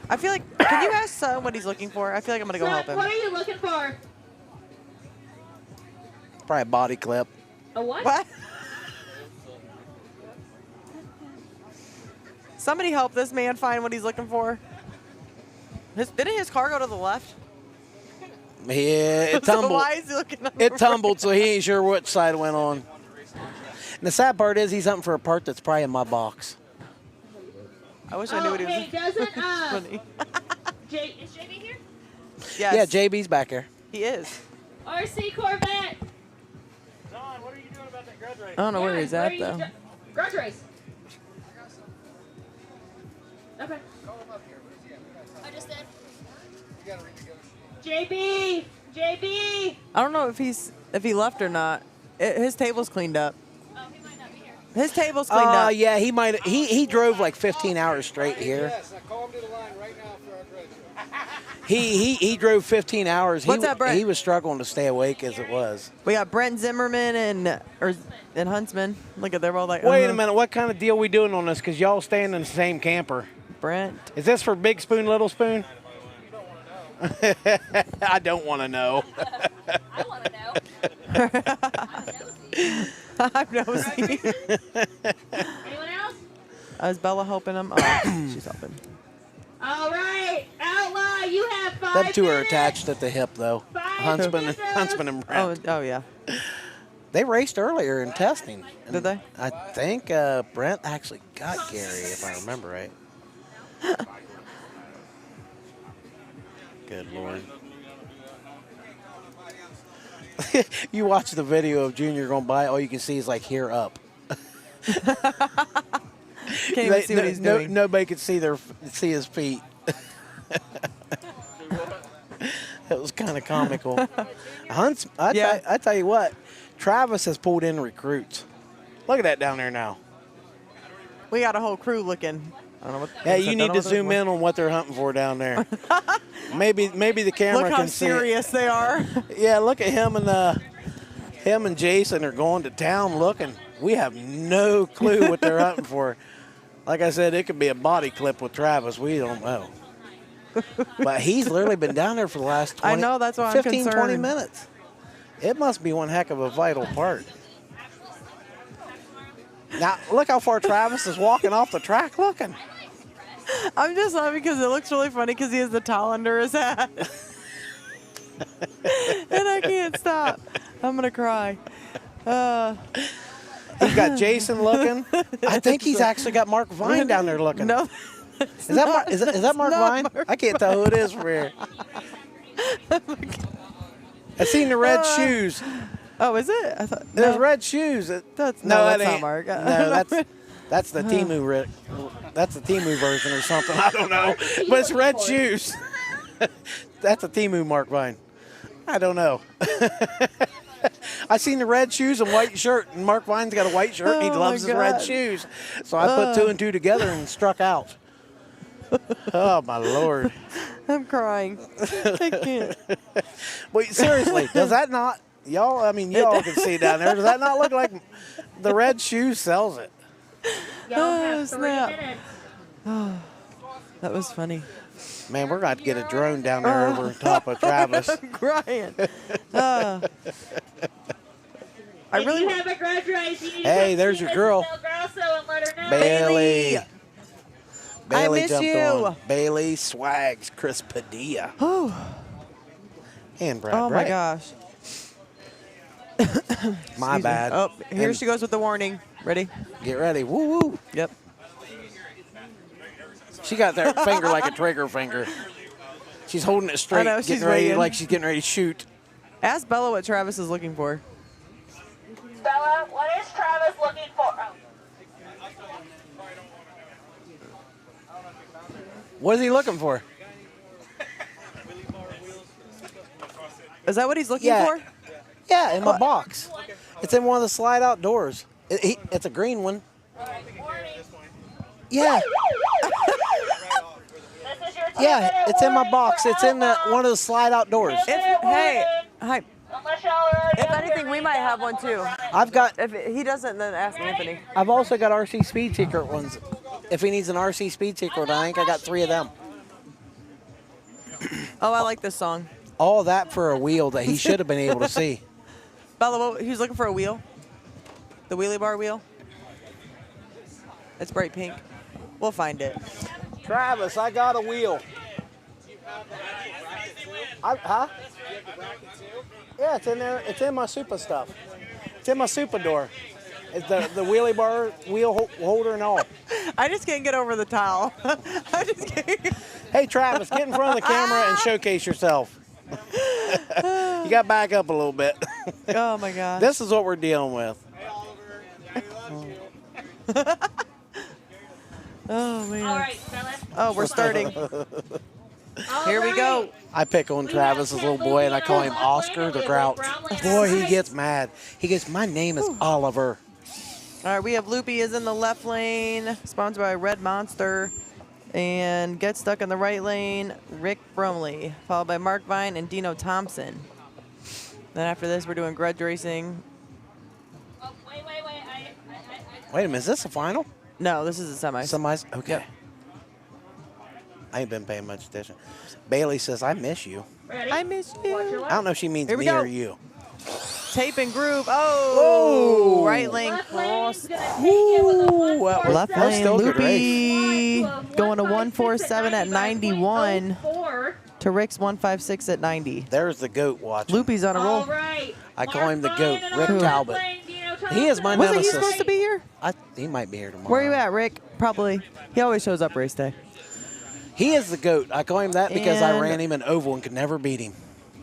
I feel like, can you ask Sutton what he's looking for? I feel like I'm going to go help Son, him. what are you looking for? Probably a body clip. A what? What? Somebody help this man find what he's looking for. Didn't his car go to the left? Yeah, it So tumbled. why is he looking on the It tumbled, so he ain't sure which side it went on. And the sad part is he's hunting for a part that's probably in my box. I wish I knew what he was. Hey, doesn't Funny. is JB here? Yes. Yeah, JB's back there. He is. RC Corvette. John, what are you doing about that grudge race? I don't know where he's at, you though. Grudge race. Okay. I just did. JB. JB. I don't know if he left or not. His table's cleaned up. Oh, he might not be here. His table's cleaned up. Yeah, he might. He drove like 15 hours straight here. Yes, I call him to the line right now for our grudge. He drove 15 hours. What's that, Brent? He was struggling to stay awake as it was. We got Brent Zimmerman and Huntsman. Look at they're all like. Wait a minute, what kind of deal we doing on this? Because y'all staying in the same camper. Brent. Is this for Big Spoon, Little Spoon? I don't want to know. I want to know. I'm nosy. Anyone else? Is Bella helping him? Oh, she's helping. All right. Outlaw, you have 5 Them two are minutes. attached at the hip, though. 5 Huntsman minutes. and Brent. Oh yeah. They raced earlier in testing. Did they? I think Brent actually got Gary, if I remember right. Good Lord. You watch the video of Junior going by, all you can see is like here up. Can't even see what he's doing. Nobody could see his feet. It was kind of comical. I tell you what, Travis has pulled in recruits. Look at that down there now. We got a whole crew looking. I don't know what. Yeah, I you don't need know to what they're zoom looking in on what they're hunting for down there. maybe the camera Look how can see it. serious they are. Yeah, look at him and Jason are going to town looking. We have no clue what they're hunting for. Like I said, it could be a body clip with Travis. We don't know. But he's literally been down there for the last 20, I know, that's why I'm 15, 20 concerned. minutes. It must be one heck of a vital part. Now, look how far Travis is walking off the track looking. I'm just laughing because it looks really funny because he has the towel under his hat. And I can't stop. I'm going to cry. He's got Jason looking. I think he's actually got Mark Vine down there looking. No. Is that Mark Vine? I can't tell who it is from here. I seen the red shoes. Oh, is it? I thought There's red shoes. That's that not ain't- Mark. No, that's the Temu. That's the Temu version or something. I don't know. But it's red shoes. That's a Temu Mark Vine. I don't know. I seen the red shoes and white shirt, and Mark Vine's got a white shirt, and he Oh, loves my his red God. shoes. So I put two and two together and struck out. Oh, my Lord. I'm crying. I can't. Wait, seriously, does that not, y'all, I mean, y'all can see down there, does that not look like the red shoe sells it? Oh, snap. Oh, that was funny. Man, we're going to get a drone down there over top of Travis. I'm crying. I If really you have a grudge race, you need to Hey, come there's see your Mrs. girl. Del Grosso and let her know. Bailey. I Bailey miss jumped you. on. Bailey, Swags, Chris Padilla. And Brad Oh, my Wright. gosh. My Excuse me. bad. Oh, here And she goes with the warning. Ready? Get ready. Woo woo. Yep. She got that finger like a trigger finger. She's holding it straight, I know, she's getting ready, waiting. like she's getting ready to shoot. Ask Bella what Travis is looking for. Bella, what is Travis looking for? Oh. What is he looking for? Is that what he's looking Yeah. for? Yeah, in my box. It's in one of the slide outdoors. It's a green one. Yeah. This is your Yeah, it's in my box. It's in one of the slide outdoors. Hey, hi. Unless y'all are already If up anything, here, we might have one too. I've got. If he doesn't, then ask Anthony. I've also got RC Speed Secret ones. If he needs an RC Speed Secret, I think I got 3 of them. Oh, I like this song. All that for a wheel that he should have been able to see. Bella, he's looking for a wheel. The wheelie bar wheel. It's bright pink. We'll find it. Travis, I got a wheel. Huh? Yeah, it's in there. It's in my super stuff. It's in my super door. It's the wheelie bar, wheel holder, and all. I just can't get over the towel. I just can't. Hey, Travis, get in front of the camera and showcase yourself. You got to back up a little bit. Oh, my God. This is what we're dealing with. Oh, man. All right, Bella. Oh, we're starting. Here we go. I pick on Travis's little boy, and I call him Oscar the Grouch. Boy, he gets mad. He goes, my name is Oliver. All right, we have Loopy is in the left lane, sponsored by Red Monster. And Get Stuck in the right lane, Rick Brumley, followed by Mark Vine and Dino Thompson. Then after this, we're doing Grudge Racing. Oh, wait. Wait a minute, is this the final? No, this is a semi. Semis? Okay. Yep. I ain't been paying much attention. Bailey says, I miss you. Ready? I miss you. I don't know if she means Here we me go. or you. Tape and groove. Oh, Whoa. right lane Left lane cross. is gonna take it with a 147. Left That's lane, still a good Loopy going to 156 147 at 91 90 to Rick's 156 at 90. There's the goat watching. Loopy's on a All roll. right. I call him the goat, Mark Rick Vine in our Talbot. left lane, Dino He is my Thompson. Wasn't he nemesis. supposed to be here? He might be here tomorrow. Where are you at, Rick? Probably. He always shows up race day. He is the goat. I call him that because I And- ran him in oval and could never beat him.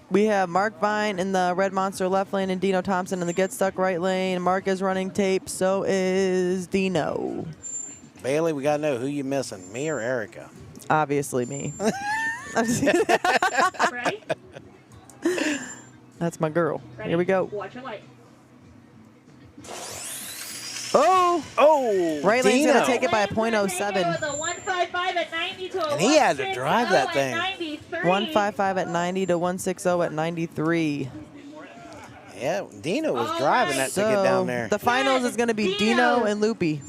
We have Mark Vine in the Red Monster left lane and Dino Thompson in the Get Stuck right lane. Mark is running tape, so is Dino. Bailey, we got to know who you missing, me or Erica? Obviously me. Ready? That's my girl. Ready? Here we go. Watch your light. Oh, Right lane's Dino. gonna take it by a With .07. a 155 at 90 to a And he had to 160 drive that at thing. 93. 155 at 90 to 160 at 93. Yeah, Dino was driving that to get down there. The finals is gonna be Dino and Loopy.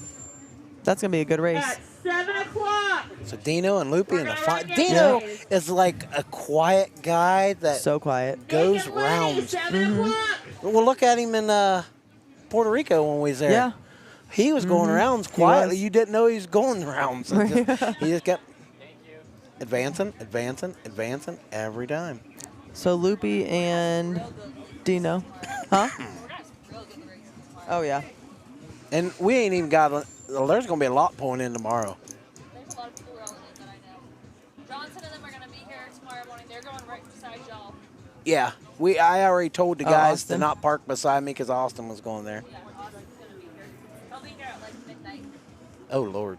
That's gonna be a good race. At 7 o'clock. So Dino and Loopy in the final. Dino is like a quiet guy that So quiet. goes rounds. 7 o'clock. Well, look at him in Puerto Rico when we was there. Yeah. He was going rounds quietly. You didn't know he was going rounds. He just kept advancing every time. So Loopy and Dino. Huh? Oh, yeah. And we ain't even got. There's going to be a lot pulling in tomorrow. There's a lot of people rolling in that I know. Johnson and them are going to be here tomorrow morning. They're going right beside y'all. Yeah, I already told the guys to Austin? not park beside me because Austin was going there. Yeah, Austin's going to be here. He'll be here at like midnight. Oh Lord.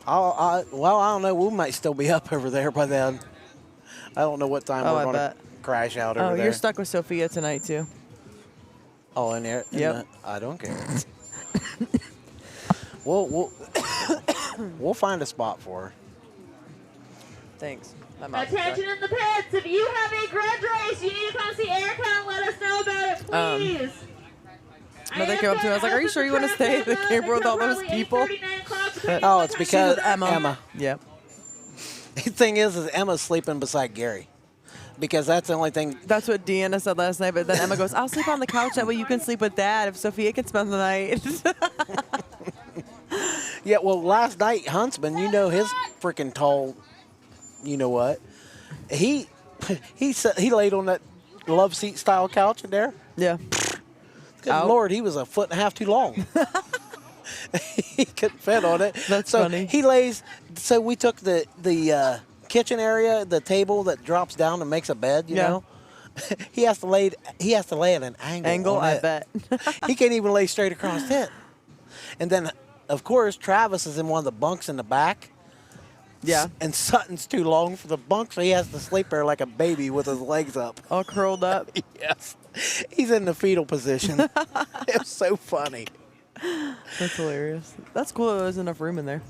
Well, I don't know. We might still be up over there by then. I don't know what time Oh, we're I going to bet. crash out Oh, over there. you're stuck with Sophia tonight, too. Oh, in there? Yep. I don't care. we'll we'll find a spot for her. Thanks. My mouth is Attention dry. in the pits. If you have a grudge race, you need to come see Erica and let us know about it, please. But they came up to me. I was like, "Are you sure you want to stay at the camper with all those people?" Oh, it's because She's with Emma. Yep. The thing is Emma's sleeping beside Gary. Because that's the only thing. That's what Deanna said last night. But then Emma goes, "I'll sleep on the couch. That way you can sleep with Dad if Sophia can spend the night." Yeah, well, last night, Huntsman, you know his freaking tall, you know what? He laid on that love seat style couch in there. Yeah. Good Out. Lord, he was a foot and a half too long. He couldn't fit on it. That's so funny. He lays. So we took the kitchen area, the table that drops down and makes a bed. You Yeah. know, he has to lay at an angle. On I it. bet. He can't even lay straight across it. And then, of course, Travis is in one of the bunks in the back. Yeah. And Sutton's too long for the bunk, so he has to sleep there like a baby with his legs up. All curled up. Yes. He's in the fetal position. It's so funny. That's hilarious. That's cool. There's enough room in there.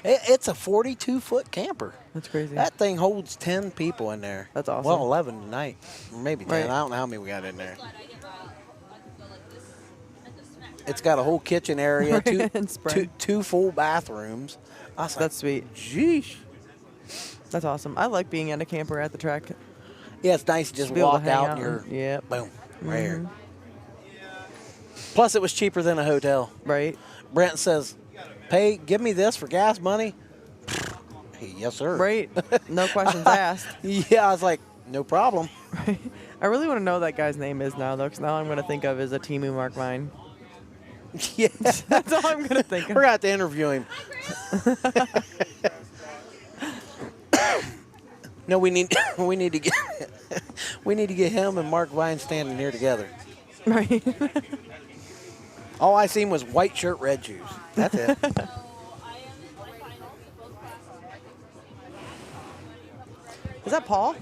It's a 42-foot camper. That's crazy. That thing holds 10 people in there. That's awesome. Well, 11 tonight. Or maybe 10. Right. I don't know how many we got in there. It's got a whole kitchen area, And spread. two full bathrooms. I was like, That's sweet. Jeez. That's awesome. I like being in a camper at the track. Yeah, it's nice to just Be able to walk hang out out and you're, and- yep. boom, right here. Plus, it was cheaper than a hotel. Right. Brent says, give me this for gas money. Yes, sir. Right. No questions asked. Yeah, I was like, no problem. I really want to know what that guy's name is now, though, because now I'm going to think of is a Timu Mark Mine. Yeah. That's all I'm going to think of. We're going to have to interview him. No, we need to get him and Mark Vine standing here together. Right. All I seen was white shirt, red shoes. That's it. Is that Paul?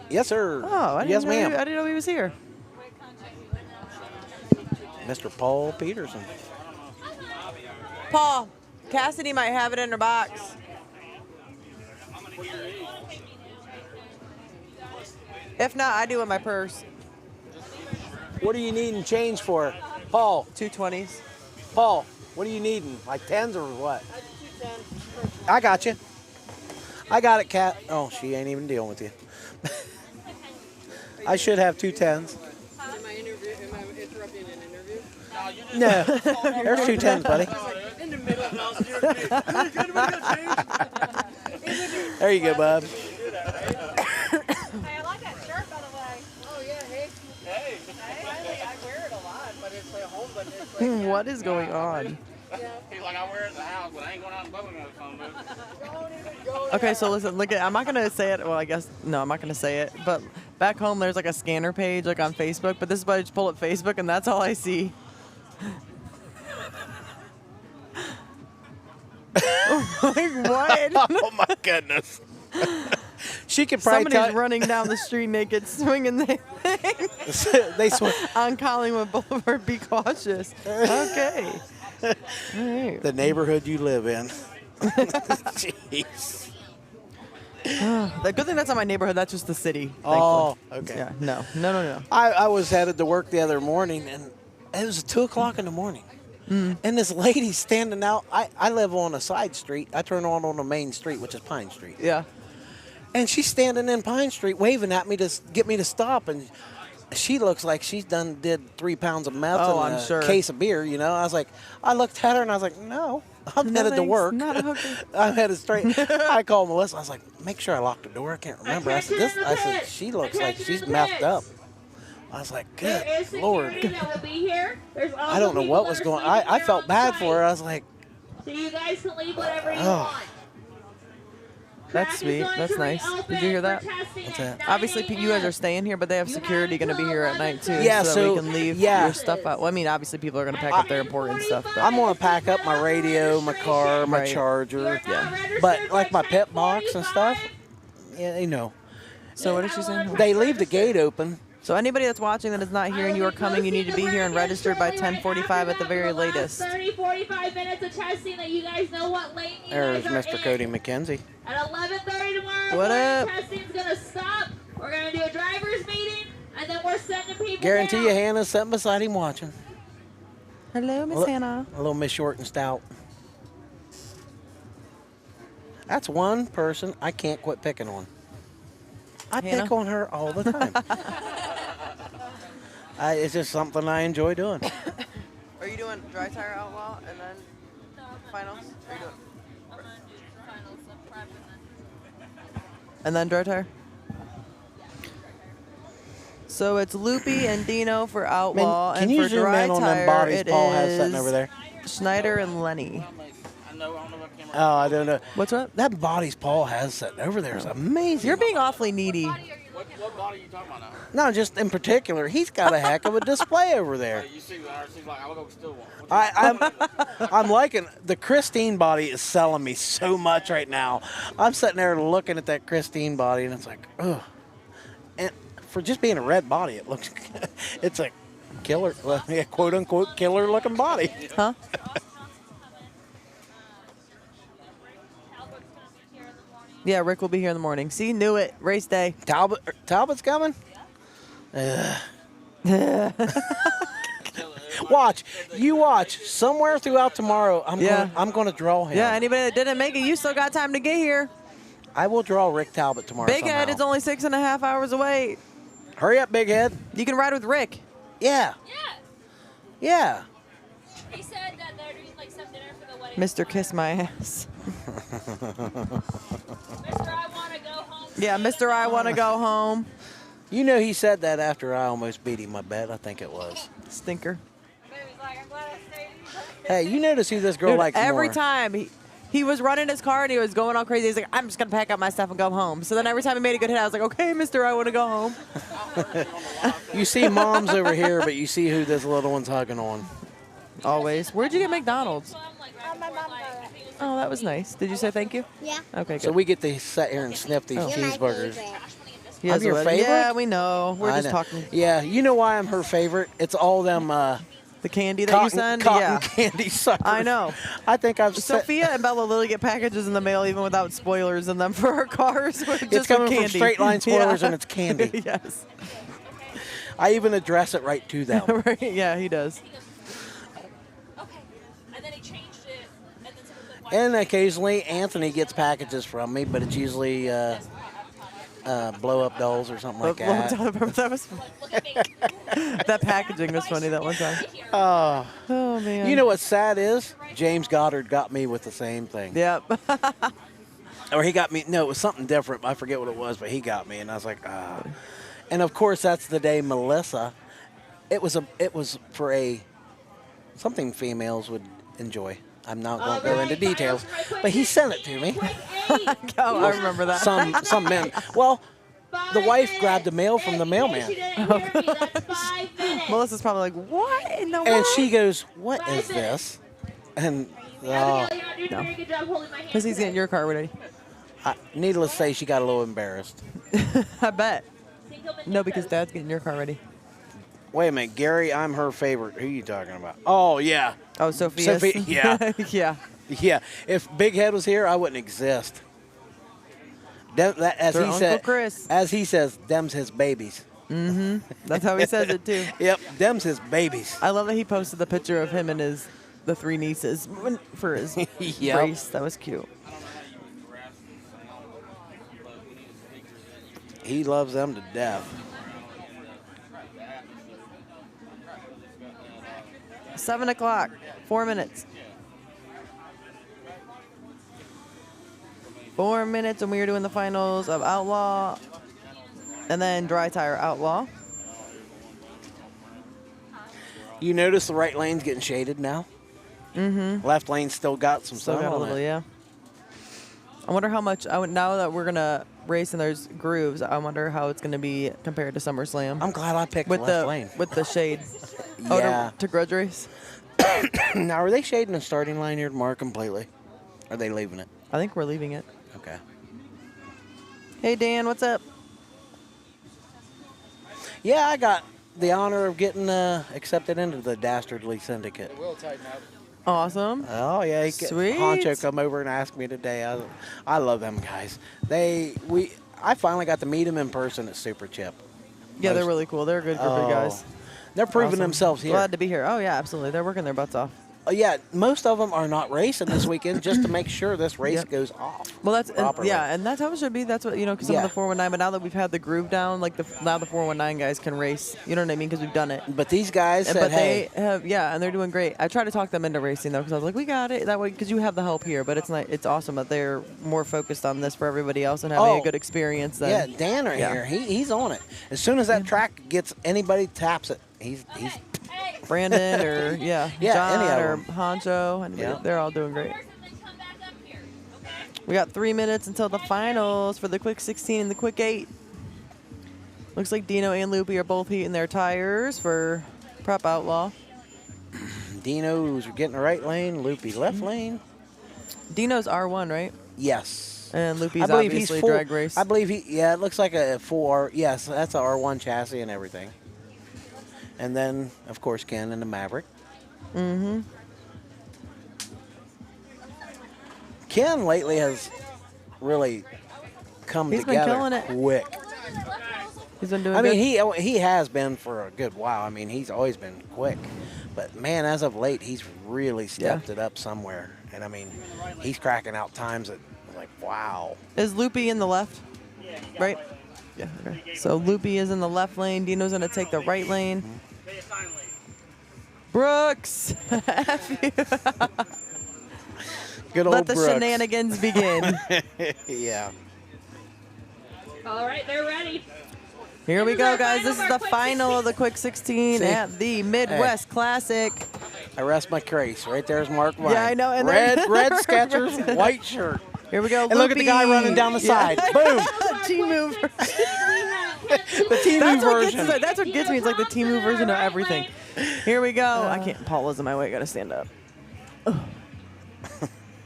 Yes, sir. Oh, I yes, didn't know. ma'am. I didn't know he was here. Mr. Paul Peterson. Paul, Cassidy might have it in her box. If not, I do in my purse. What are you needing change for, Paul? 220s. Paul, what are you needing? Like 10s or what? I got you. I got it, Kat. Oh, she ain't even dealing with you. I should have 2 10s. Am I interrupting an interview? No, there's 2 10s, buddy. In the middle of There you go, bub. Hey, I like that shirt, by the way. Oh yeah, hey. Hey. I wear it a lot, but it's at home, but it's like. What is going on? He's like, I wear it at the house, but I ain't going out and bowling with something. Okay, so listen, look at. I'm not gonna say it. Well, I guess no, I'm not gonna say it. But back home, there's like a scanner page, like on Facebook. But this is why I just pull up Facebook, and that's all I see. Like what? Oh my goodness. She could probably Somebody's running down the street naked, swinging the thing They swing. on Collingwood Boulevard. Be cautious. Okay. The neighborhood you live in. Jeez. The good thing that's not my neighborhood. That's just the city. Oh, thankfully. okay. Yeah, no. I was headed to work the other morning, and it was 2 o'clock in the morning. And this lady standing out. I live on a side street. I turn on the main street, which is Pine Street. Yeah. And she's standing in Pine Street waving at me to get me to stop. And she looks like she's did 3 pounds of meth and I'm a sure. case of beer, you know. I looked at her and I was like, no, I'm headed to thanks, work. not a hooker. I'm headed straight. I called Melissa. I was like, make sure I locked the door. I can't remember. I said, she looks like she's methed up. I was like, good Lord. I don't know what was going on. I felt bad for her. I was like, so you guys can leave whatever you oh. want. That's sweet. That's nice. Did you hear that? What's that? Obviously, you guys are staying here, but they have security going to be here at night too. Yeah, so we so- can leave yeah. your stuff out. Well, I mean, obviously, people are going to pack up their important stuff. But I'm going to pack up my radio, my car, my Right. charger. Yeah. But like my pet box and stuff, yeah, you know. So what did she say? They leave the gate open. So anybody that's watching that is not here and you are coming, you need to be here and registered by 10:45 at the very latest. 30, 45 minutes of testing that you guys know what lane you There's guys are Mr. in. Cody McKenzie. At 11:30 tomorrow, What up? testing's gonna stop. We're gonna do a driver's meeting, and then we're sending people Guarantee down. you Hannah's sitting beside him watching. Hello, Miss Look- Hannah. A little Miss Short and Stout. That's one person I can't quit picking on. I Hannah? pick on her all the time. It's just something I enjoy doing. Are you doing dry tire outlaw and then finals? Are you doing? And then dry tire? So it's Loopy and Dino for Outlaw, can and you for zoom dry in on them tire bodies it Paul has sitting is over there? Schneider and Lenny. I don't know what camera. Oh, I don't know. What's up? That bodies Paul has sitting over there is amazing. You're being awfully needy. What body are you talking about now? No, just in particular, he's got a heck of a display over there. You see, she's like, I'll go steal one. I'm liking the Christine body is selling me so much right now. I'm sitting there looking at that Christine body and it's like, ugh. And for just being a red body, it looks, it's a killer, quote unquote killer looking body. Huh? Yeah, Rick will be here in the morning. See, knew it. Race day. Talbot's coming? Watch. You watch. Somewhere throughout tomorrow, I'm going to draw him. Yeah, anybody that didn't make it, you still got time to get here. I will draw Rick Talbot tomorrow. Big somehow. Head is only 6.5 hours away. Hurry up, Big Head. You can ride with Rick. Yeah. Yeah. He said that they're doing like some dinner for the wedding. Mr. Kiss My Ass. Mr. I want to go home. Yeah, Mr. I want to go home. You know he said that after I almost beat him, I bet. I think it was. Stinker. Hey, you notice who this girl Dude, likes every more. time he was running his car and he was going all crazy. He's like, I'm just going to pack up my stuff and go home. So then every time he made a good hit, I was like, okay, mister, I want to go home. You see moms over here, but you see who this little one's hugging on. Always. Where'd you get McDonald's? Oh, that was nice. Did you say thank you? Yeah. Okay, good. So we get to sit here and sniff these Oh. You're my cheeseburgers. favorite. He I'm has your a- favorite? Yeah, we know. We're I just know. talking. Yeah, you know why I'm her favorite? It's all them The candy that you send? Yeah. candy suckers. I know. I think I've said Sophia and Bella literally get packages in the mail even without spoilers in them for our cars. With it's just coming with from candy. straight line spoilers Yeah. and it's candy. Yes. I even address it right to them. Right, yeah, he does. Okay. And then he changed it. And then someone said, why And occasionally Anthony gets packages from me, but it's usually blow up dolls or something like that. That was that packaging was funny that one time. Oh, man. You know what's sad is James Goddard got me with the same thing. Yep. Or he got me. No, it was something different. I forget what it was, but he got me, and I was like, ah. And of course, that's the day Melissa. It was for something females would enjoy. I'm not going to go into details, but he sent it to me. Oh, I remember that. Some men. Well, the wife grabbed the mail from the mailman, Melissa's probably like, what in the and world? she goes, "What is this?" And Because he's getting your car ready. Needless to say, she got a little embarrassed. I bet. No, because Dad's getting your car ready. Wait a minute, Gary, I'm her favorite. Who are you talking about? Oh, yeah. Oh, Sophia. Yeah. Yeah. Yeah. If Big Head was here, I wouldn't exist. As Their he Uncle said, Chris. as he says, them's his babies. Mm-hmm. That's how he says it too. Yep, them's his babies. I love that he posted the picture of him and the 3 nieces for his Yep. race. That was cute. He loves them to death. 7 o'clock. 4 minutes. 4 minutes, and we are doing the finals of Outlaw, and then dry tire Outlaw. You notice the right lane's getting shaded now? Mm-hmm. Left lane still got some Still sun got a on little, it. yeah. I wonder how much, now that we're going to race and there's grooves, I wonder how it's going to be compared to SummerSlam. I'm glad I picked with left lane. With the shade. Yeah. To Grudge race? Now, are they shading the starting line here tomorrow completely? Are they leaving it? I think we're leaving it. Okay. Hey, Dan, what's up? Yeah, I got the honor of getting accepted into the Dastardly Syndicate. We'll tighten up. Awesome. Oh yeah, Sweet. Honcho come over and asked me today. I love them guys. I finally got to meet them in person at Super Chip. Yeah, they're really cool. They're a good group of guys. They're proving Awesome. themselves here. Glad to be here. Oh yeah, absolutely. They're working their butts off. Yeah, most of them are not racing this weekend just to make sure this race goes off. Well, that's properly. and that's how it should be. That's what because some Yeah. of the 419. But now that we've had the groove down, like now the 419 guys can race. You know what I mean? Because we've done it. But these guys said, but hey. they have and they're doing great. I try to talk them into racing though because I was like, we got it that way because you have the help here. But it's not. It's awesome that they're more focused on this for everybody else and having a good experience. Yeah, Than, Dan right here. He's on it. As soon as that track gets anybody taps it, he's Brandon or Yeah, John any of or them. Honcho. Anybody, they're all doing great. We got 3 minutes until the finals for the quick 16 and the quick 8. Looks like Dino and Loopy are both heating their tires for Prep Outlaw. Dino's getting the right lane, Loopy left lane. Dino's R1, right? Yes. And Loopy's I believe obviously he's full, drag race. I believe it looks like a full R. Yes, that's a R1 chassis and everything. And then, of course, Ken and the Maverick. Mm-hmm. Ken lately has really come He's been together killing it. quick. He's been doing I mean, good. he has been for a good while. I mean, he's always been quick. But, man, as of late, he's really stepped it up somewhere. And, I mean, he's cracking out times that, like, wow. Is Loopy in the left? Right? Yeah. Okay. So Loopy is in the left lane. Dino's going to take the right lane. Brooks! F you. Good old Let the Brooks. shenanigans begin. Yeah. All right, they're ready. Here we go, guys. This is the final of the Quick 16 See? at the Midwest Classic. I rest my case. Right there's Mark Vine. Yeah, I know. And red then- Skechers, white shirt. Here we go. And look at the guy Loopy. running down the Yeah. side. Boom. T-move. The T-move That's what version. That's what gets me. It's like the T-move version of everything. Here we go. I can't. Paul is in my way. Got to stand up.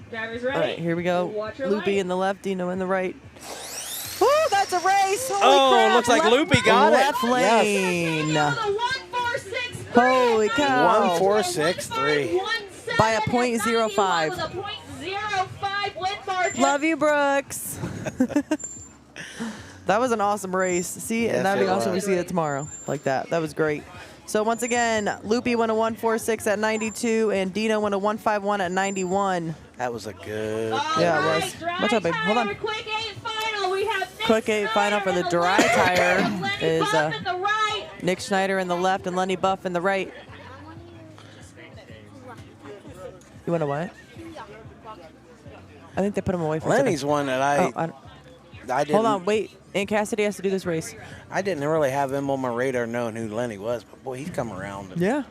Drivers All ready? right, here we go. Watch your Loopy light. in the left, Dino in the right. Woo, that's a race. Holy Oh, crap. looks like Left- Loopy got it. Left Yes. lane. The 1-4-6-3. Holy cow. 1-4-6-3. By a .05. With a .05 win margin. Love you, Brooks. That was an awesome race. See, Yes, and that'd be it awesome if we was. see it tomorrow like that. That was great. So once again, Loopy won a 146 at 92, and Dino won a 151 at 91. That was a good. Yeah, it was. Watch out, babe. Hold on. Quick 8 final. We have Nick Quick 8 final for the dry tire is Buff in the right. Nick Schneider in the left and Lenny Buff in the right. You want to what? I think they put him away for a Lenny's second. one that I didn't. Hold on, wait. Aunt Cassidy has to do this race. I didn't really have him on my radar knowing who Lenny was, but boy, he's come around. Yeah.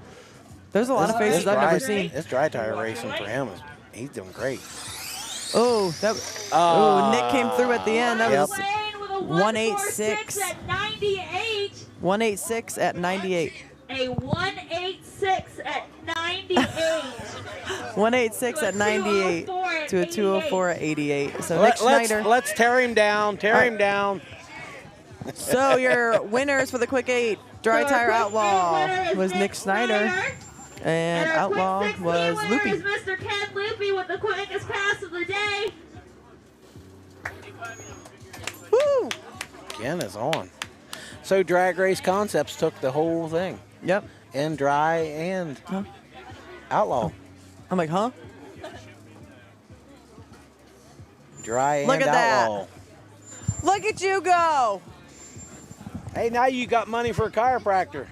There's a lot of faces I've never seen. This dry tire racing for him he's doing great. Oh, that. Nick came through at the end. That Yep. was 186. At 98. 186 at 98. A 186 at 98. 186 at 98 to a 204 at 88. So Nick Schneider. Let's tear him down. Tear him down. So your winners for the Quick 8 Dry So Tire our quick Outlaw winner is was Nick Snyder. And our Outlaw quick 16 was winner Loopy. is Mr. Ken Loopy with the quickest pass of the day. Woo! Ken is on. So Drag Race Concepts took the whole thing. Yep. And Dry and Outlaw. I'm like, huh? Dry Look and at that. Outlaw. Look at you go. Hey, now you got money for a chiropractor.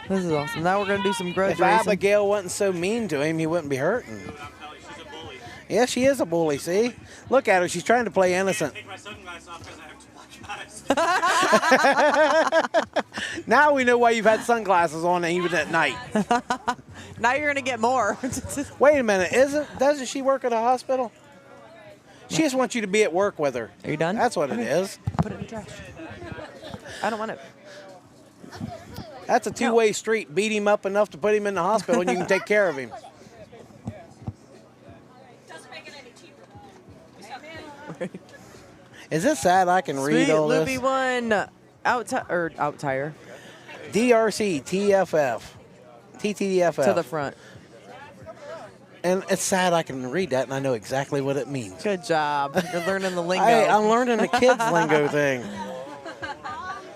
This is awesome. Now we're going to do some grudge If racing. Abigail wasn't so mean to him, he wouldn't be hurting. Yeah, she is a bully, see? Look at her. She's trying to play innocent. Take my sunglasses off because I have too much eyes. Now we know why you've had sunglasses on even at night. Now you're going to get more. Wait a minute. Doesn't she work at a hospital? She just wants you to be at work with her. Are you done? That's what it is. Put it in the trash. I don't want it. That's a two-way street. Beat him up enough to put him in the hospital and you can take care of him. Is it sad I can read Sweet all Loopy this? won out tire DRC, TFF, TTDFF. to the front. And it's sad I can read that and I know exactly what it means. Good job. You're learning the lingo. Hey, I'm learning the kids' lingo thing.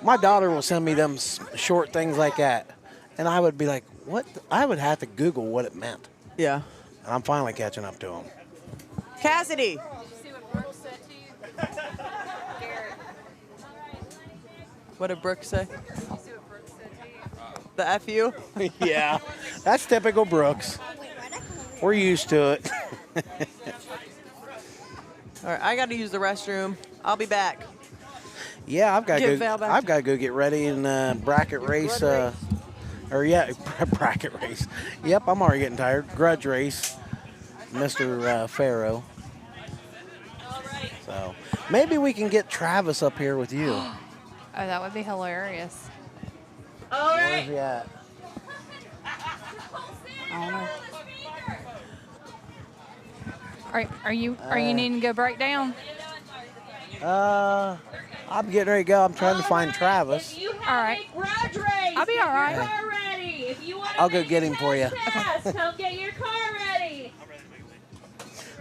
My daughter will send me them short things like that. And I would be like, what? I would have to Google what it meant. Yeah. And I'm finally catching up to them. Cassidy. What did Brooke say? The F you? Yeah, that's typical Brooks. We're used to it. All right, I got to use the restroom. I'll be back. Yeah, I've got Give to Val go. back. I've got to go get ready and bracket race. Bracket race. Yep, I'm already getting tired. Grudge race, Mr. Farrow. So maybe we can get Travis up here with you. Oh, that would be hilarious. All Where's right. he at? I don't know. Are you needing to go break down? I'm getting ready to go. I'm trying to find Travis. If you All have right. a grudge race, I'll be all right. Get your car ready. If you want to I'll go get him for you. pass, come get your car ready.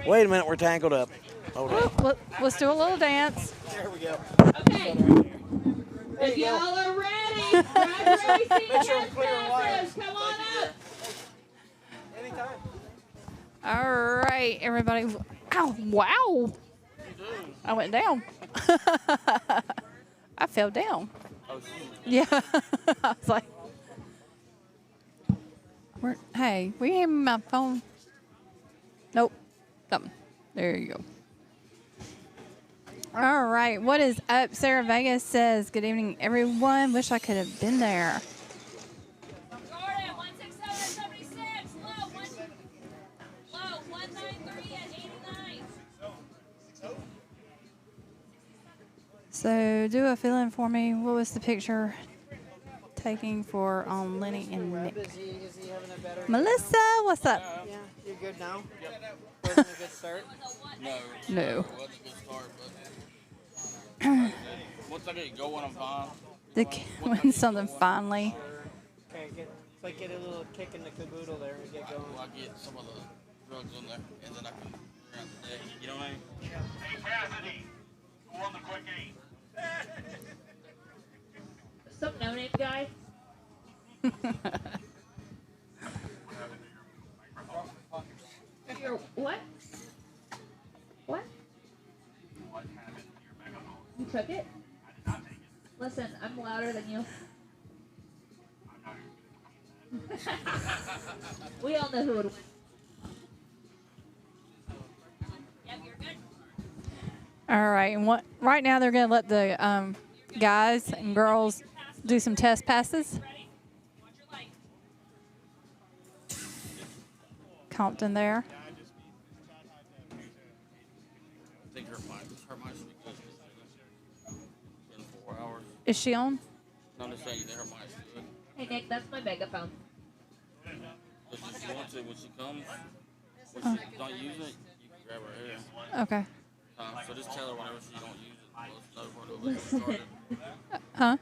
Wait a minute, we're tangled up. Hold on. Let's do a little dance. There we go. Okay. If y'all are ready, grudge racing, Make sure I'm and clearing wires. passes, come on up. Anytime. All right, everybody. Ow, wow. I went down. I fell down. Yeah. I was like, hey, will you hand me my phone? Nope. Something. There you go. All right. What is up? Sarah Vegas says, good evening, everyone. Wish I could have been there. Jordan, 167.76. Low, 193 at 89. So do a fill-in for me. What was the picture taking for Lenny and Nick? Is he having a better? Melissa, what's up? Yeah, you're good now. Wasn't a good start. No. It wasn't a good start, but once I get going, I'm fine. The win something finally. Okay, it's like get a little kick in the caboodle there and get going. Well, I get some of the drugs in there, and then I can around the day. You know what I mean? Hey, Cassidy, who won the quick 8? Some no-name guy. Your what? What? You took it? Listen, I'm louder than you. We all know who would win. All right, and right now they're going to let the guys and girls do some test passes. Compton there. I think her mic should be good. In 4 hours. Is she on? No, I'm just saying that her mic's good. Hey Nick, that's my megaphone. But if you want to, when she comes, when she's not using it, you can grab her hair. Okay. So just tell her whenever she don't use it. Well, it's another part of it. Huh?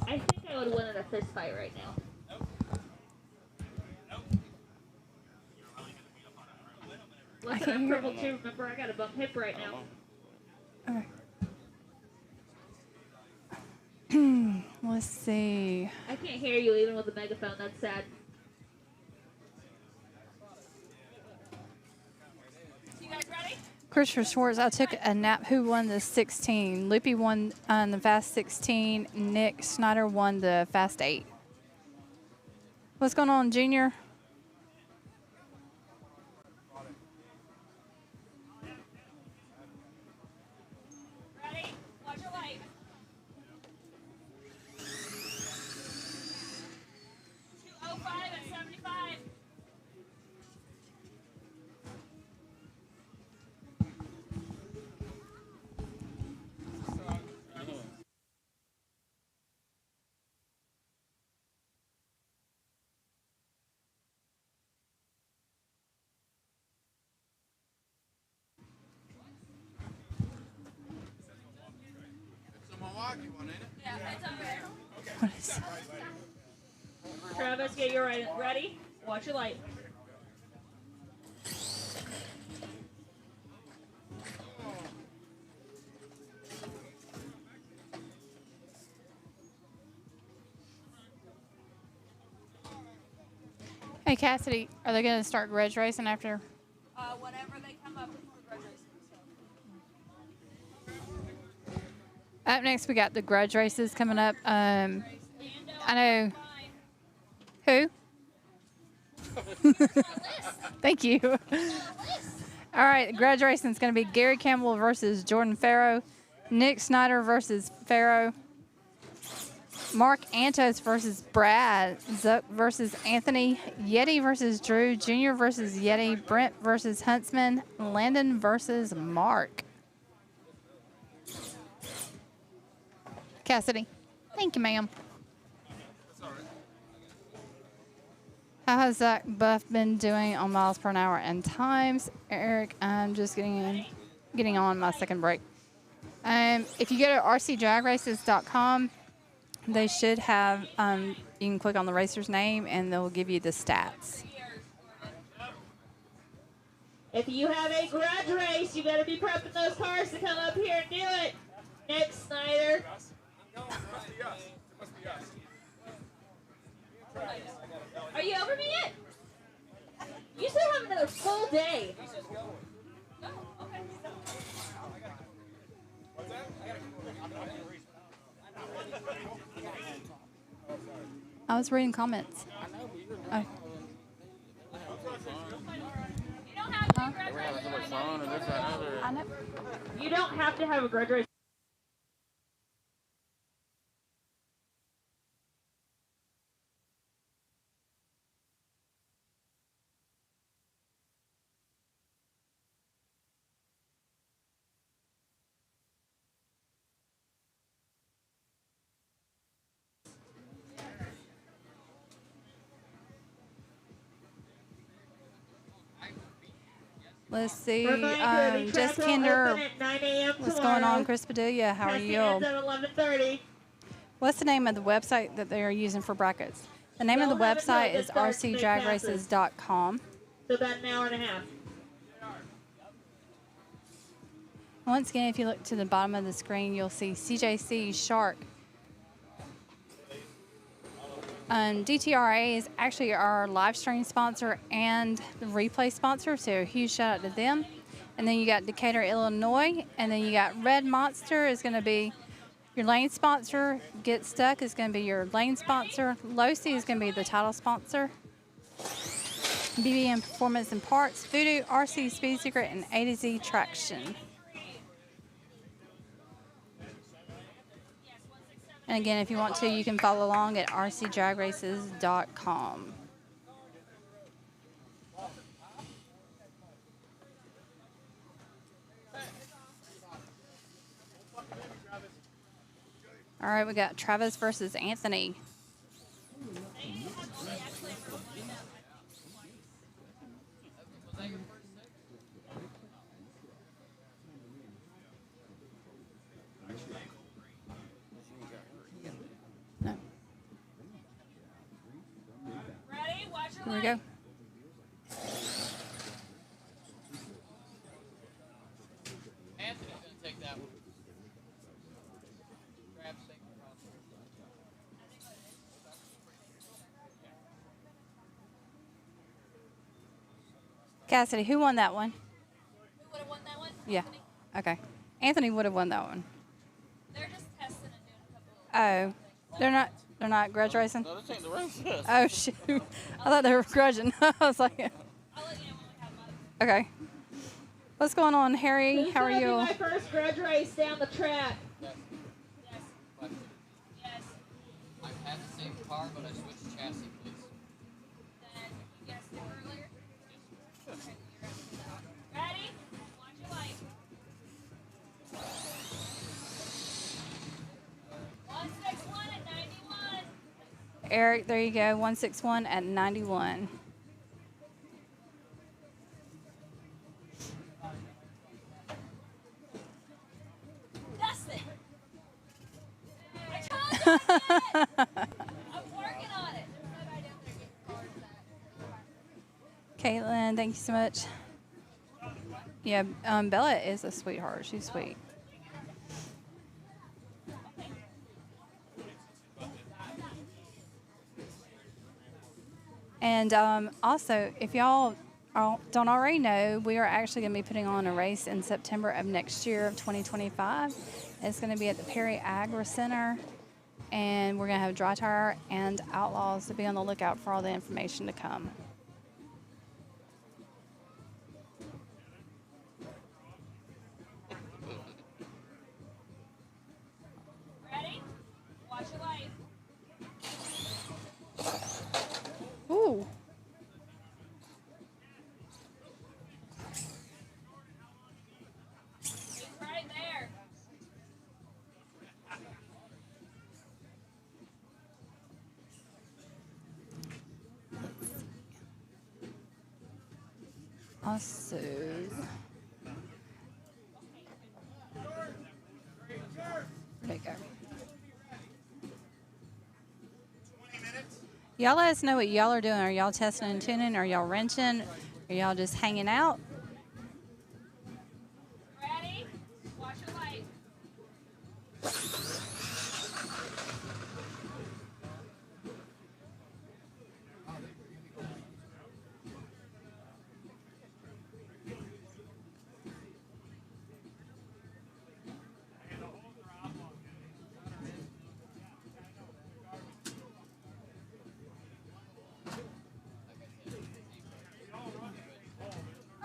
I think I would win in a fist fight right now. Listen, I'm crippled too. Remember, I got a bump hip right now. Okay. Let's see. I can't hear you even with a megaphone. That's sad. You guys ready? Christopher Schwartz, I took a nap. Who won the 16? Loopy won the fast 16. Nick Snyder won the fast 8. What's going on, Junior? Ready? Watch your light. 205 and 75. Yeah, it's over there. What is Travis, get your right. Ready? Watch your light. Hey, Cassidy, are they going to start grudge racing after? Whenever they come up with the grudge racing. Up next, we got the grudge races coming up. I know. Who? Thank you. All right, grudge racing is going to be Gary Campbell versus Jordan Farrow, Nick Snyder versus Farrow, Mark Antos versus Brad, Zuck versus Anthony, Yeti versus Drew, Junior versus Yeti, Brent versus Huntsman, Landon versus Mark. Cassidy. Thank you, ma'am. How has Zach Buff been doing on miles per hour and times? Eric, I'm just getting on my second break. If you go to rcdragraces.com, they should have, you can click on the racer's name and they'll give you the stats. If you have a grudge race, you better be prepping those cars to come up here and do it. Nick Snyder. Are you over me yet? You still have another full day. Oh, okay. I was reading comments. Oh. You don't have to grudge We're having so much fun and this, that, and other. I know. You don't have to have a grudge race. Let's see. Reminder, the Jess track will Kinder. open at 9 a.m. What's tomorrow. going on, Chris Padilla? How are Testing you? ends at 11:30. What's the name of the website that they are using for brackets? The name of the They'll have it website till is it starts to make rcdragraces.com. So about an hour and a half. Once again, if you look to the bottom of the screen, you'll see CJC Shark. DTRA is actually our live stream sponsor and the replay sponsor, so a huge shout out to them. And then you got Decatur, Illinois, and then you got Red Monster is going to be your lane sponsor. Get Stuck is going to be your lane sponsor. Losi is going to be the title sponsor. BBM Performance and Parts, Voodoo, RC Speed Secret, and A to Z Traction. And again, if you want to, you can follow along at rcdragraces.com. All right, we got Travis versus Anthony. go. Anthony's gonna take that one. Grab St. Cross. Cassidy, who won that one? Who would have won that one? Yeah. Okay. Anthony would have won that one. They're just testing and doing a couple. Oh, they're not grudge racing. No, this ain't the race. Oh shoot! I thought they were grudging. I was like, I'll let you know when we have them. okay. What's going on, Harry? This is How are gonna be you? my first grudge race down the track. Yes. I had the same car, but I switched chassis, please. Then you guessed it earlier. Okay, you're right. Ready? Watch your light. 161 at 91. Eric, there you go. 161 at 91. Dustin. I told you I did. I'm working on it. Caitlin, thank you so much. Yeah, Bella is a sweetheart. She's sweet. And also, if y'all don't already know, we are actually going to be putting on a race in September of next year of 2025. It's going to be at the Perry Agri Center, and we're going to have Dry Tire and Outlaws to be on the lookout for all the information to come. Ready? Watch your light. Ooh. He's right there. Also, there you go. Y'all let us know what y'all are doing. Are y'all testing and tuning? Are y'all wrenching? Are y'all just hanging out? Ready? Watch your light.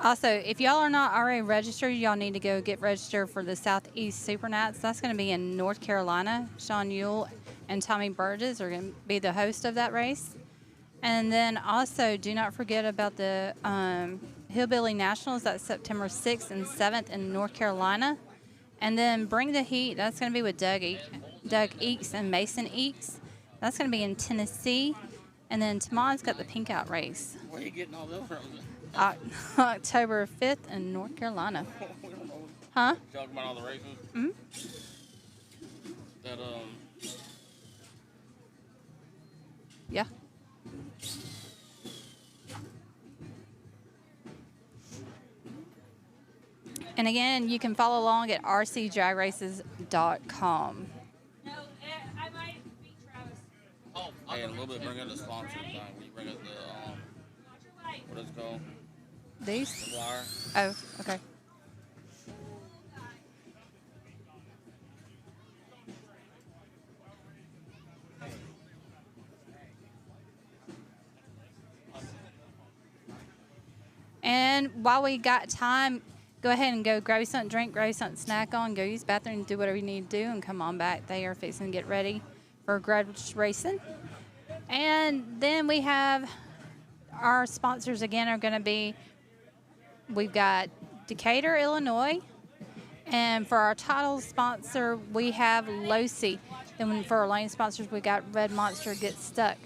Also, if y'all are not already registered, y'all need to go get registered for the Southeast Super Nats. That's going to be in North Carolina. Sean Ewell and Tommy Burgess are going to be the host of that race. And then also, do not forget about the Hillbilly Nationals. That's September 6th and 7th in North Carolina. And then Bring the Heat. That's going to be with Doug Eakes and Mason Eakes. That's going to be in Tennessee. And then Tamon's got the Pink Out race. Where are you getting all those from? October 5th in North Carolina. Huh? Talking about all the races? Mm-hmm. That, Yeah. And again, you can follow along at rcdragraces.com. No, I might beat Travis. oh, hey, and a little bit bring up the sponsor thing. When you bring up the, Watch your light. what is it called? These? The flyer. Oh, okay. And while we got time, go ahead and go grab you something to drink, grab you something to snack on, go use the bathroom, do whatever you need to do, and come on back. They are fixing to get ready for Grudge racing. And then we have our sponsors again are going to be, we've got Decatur, Illinois. And for our title sponsor, we have Losi. Then for our lane sponsors, we got Red Monster Get Stuck.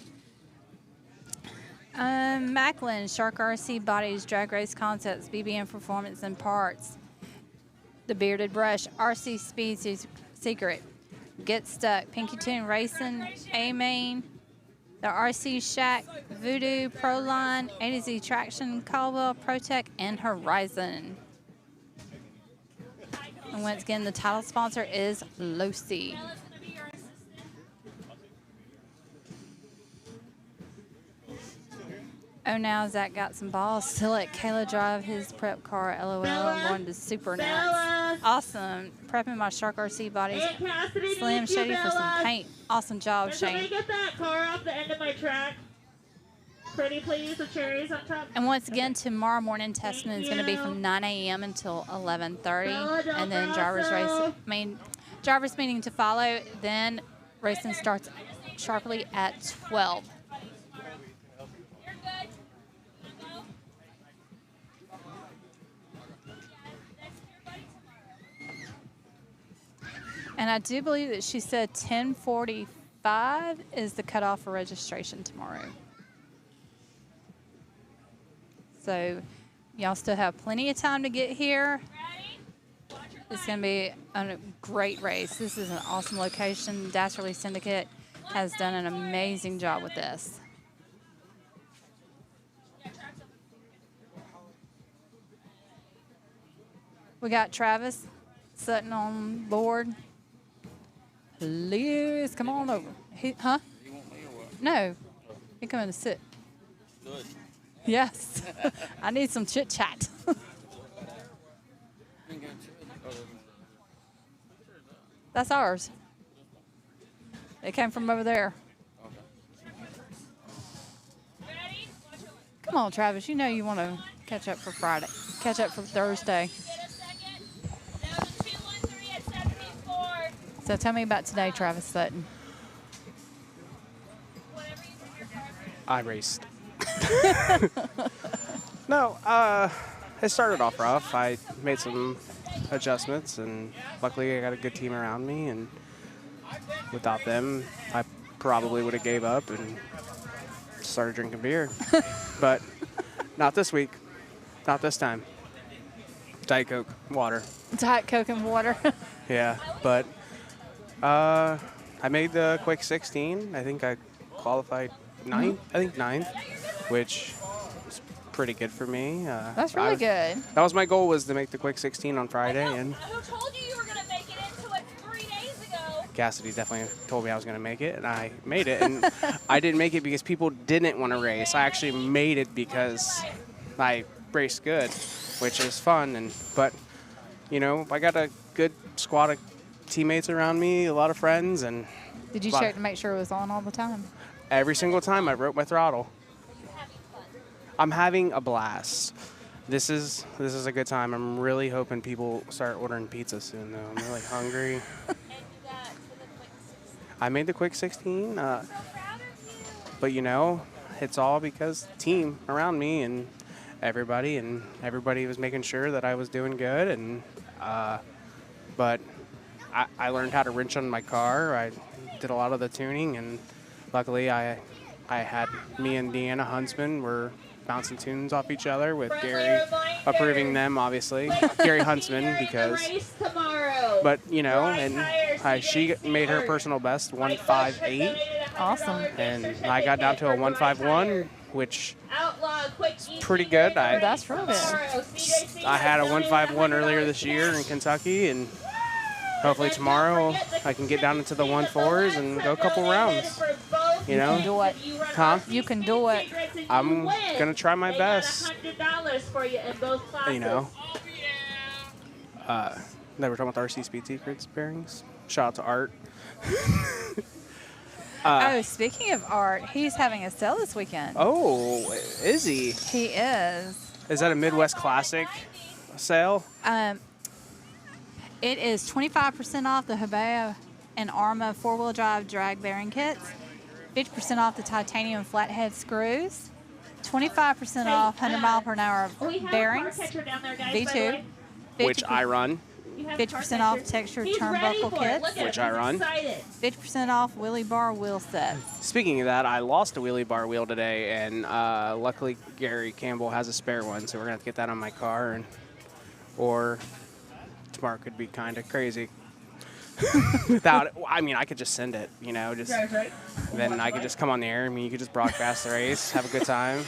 Macklin, Shark RC Bodies, Drag Race Concepts, BBM Performance and Parts. The Bearded Brush, RC Speed Secret, Get Stuck, Pinky Tune Racing, A-Main, the RC Shack, Voodoo, Proline, A to Z Traction, Caldwell, Protec, and Horizon. And once again, the title sponsor is Losi. Oh, now Zach got some balls to let Kayla drive his prep car. LOL, I'm going to super nuts. Awesome. Prepping my Shark RC bodies. Slim Shady for some paint. Awesome job, Can we Shane. get that car off the end of my track? Pretty please, with cherries on top. And once again, tomorrow morning testing is going to be from 9 a.m. until 11:30, and then drivers meeting to follow. Then racing starts sharply at 12. And I do believe that she said 10:45 is the cutoff for registration tomorrow. So y'all still have plenty of time to get here. It's going to be a great race. This is an awesome location. Dastardly Syndicate has done an amazing job with this. We got Travis Sutton on board. Please come on over. Huh? No. He coming to sit. Good. Yes. I need some chit chat. That's ours. They came from over there. Come on, Travis. You know you want to catch up for Friday. Catch up for Thursday. So tell me about today, Travis Sutton. I raced. No, it started off rough. I made some adjustments, and luckily I got a good team around me, and without them, I probably would have gave up and started drinking beer. But not this week. Not this time. Diet Coke, water. Diet Coke and water. Yeah, but I made the quick 16. I think I qualified ninth. I think ninth, which is pretty good for me. That's really good. That was my goal, was to make the quick 16 on Friday, and Who told you were going to make it into it 3 days ago? Cassidy definitely told me I was going to make it, and I made it. And I didn't make it because people didn't want to race. I actually made it because I raced good, which is fun. But you know, I got a good squad of teammates around me, a lot of friends, and Did you check to make sure it was on all the time? every single time I broke my throttle. I'm having a blast. This is a good time. I'm really hoping people start ordering pizza soon, though. I'm really hungry. I made the quick 16, but you know, it's all because the team around me and everybody was making sure that I was doing good. And but I learned how to wrench on my car. I did a lot of the tuning, and luckily I had me and Deanna Huntsman were bouncing tunes off each other, with Gary approving them, obviously. Gary Huntsman, because. But you know, and she made her personal best 158. Awesome. And I got down to a 151, which is pretty good. That's really good. I had a 151 earlier this year in Kentucky, and hopefully tomorrow I can get down into the 1.4s and go a couple rounds. You know? You can do it. Huh? You can do it. I'm gonna try my best. You know. They were talking about the RC Speed Secrets bearings. Shout out to Art. Oh, speaking of Art, he's having a sale this weekend. Oh, is he? He is. Is that a Midwest Classic sale? It is 25% off the Hebea and Arma four-wheel drive drag bearing kits, 50% off the titanium flathead screws, 25% off 100 mile per hour bearings, V2, Which I run. 50% off textured turnbuckle kits, Which I run. 50% off wheelie bar wheel sets. Speaking of that, I lost a wheelie bar wheel today, and luckily Gary Campbell has a spare one, so we're going to have to get that on my car, or tomorrow could be kind of crazy. Without it, I mean, I could just send it, you know, just Right. then I could just come on the air. I mean, you could just broadcast the race, have a good time.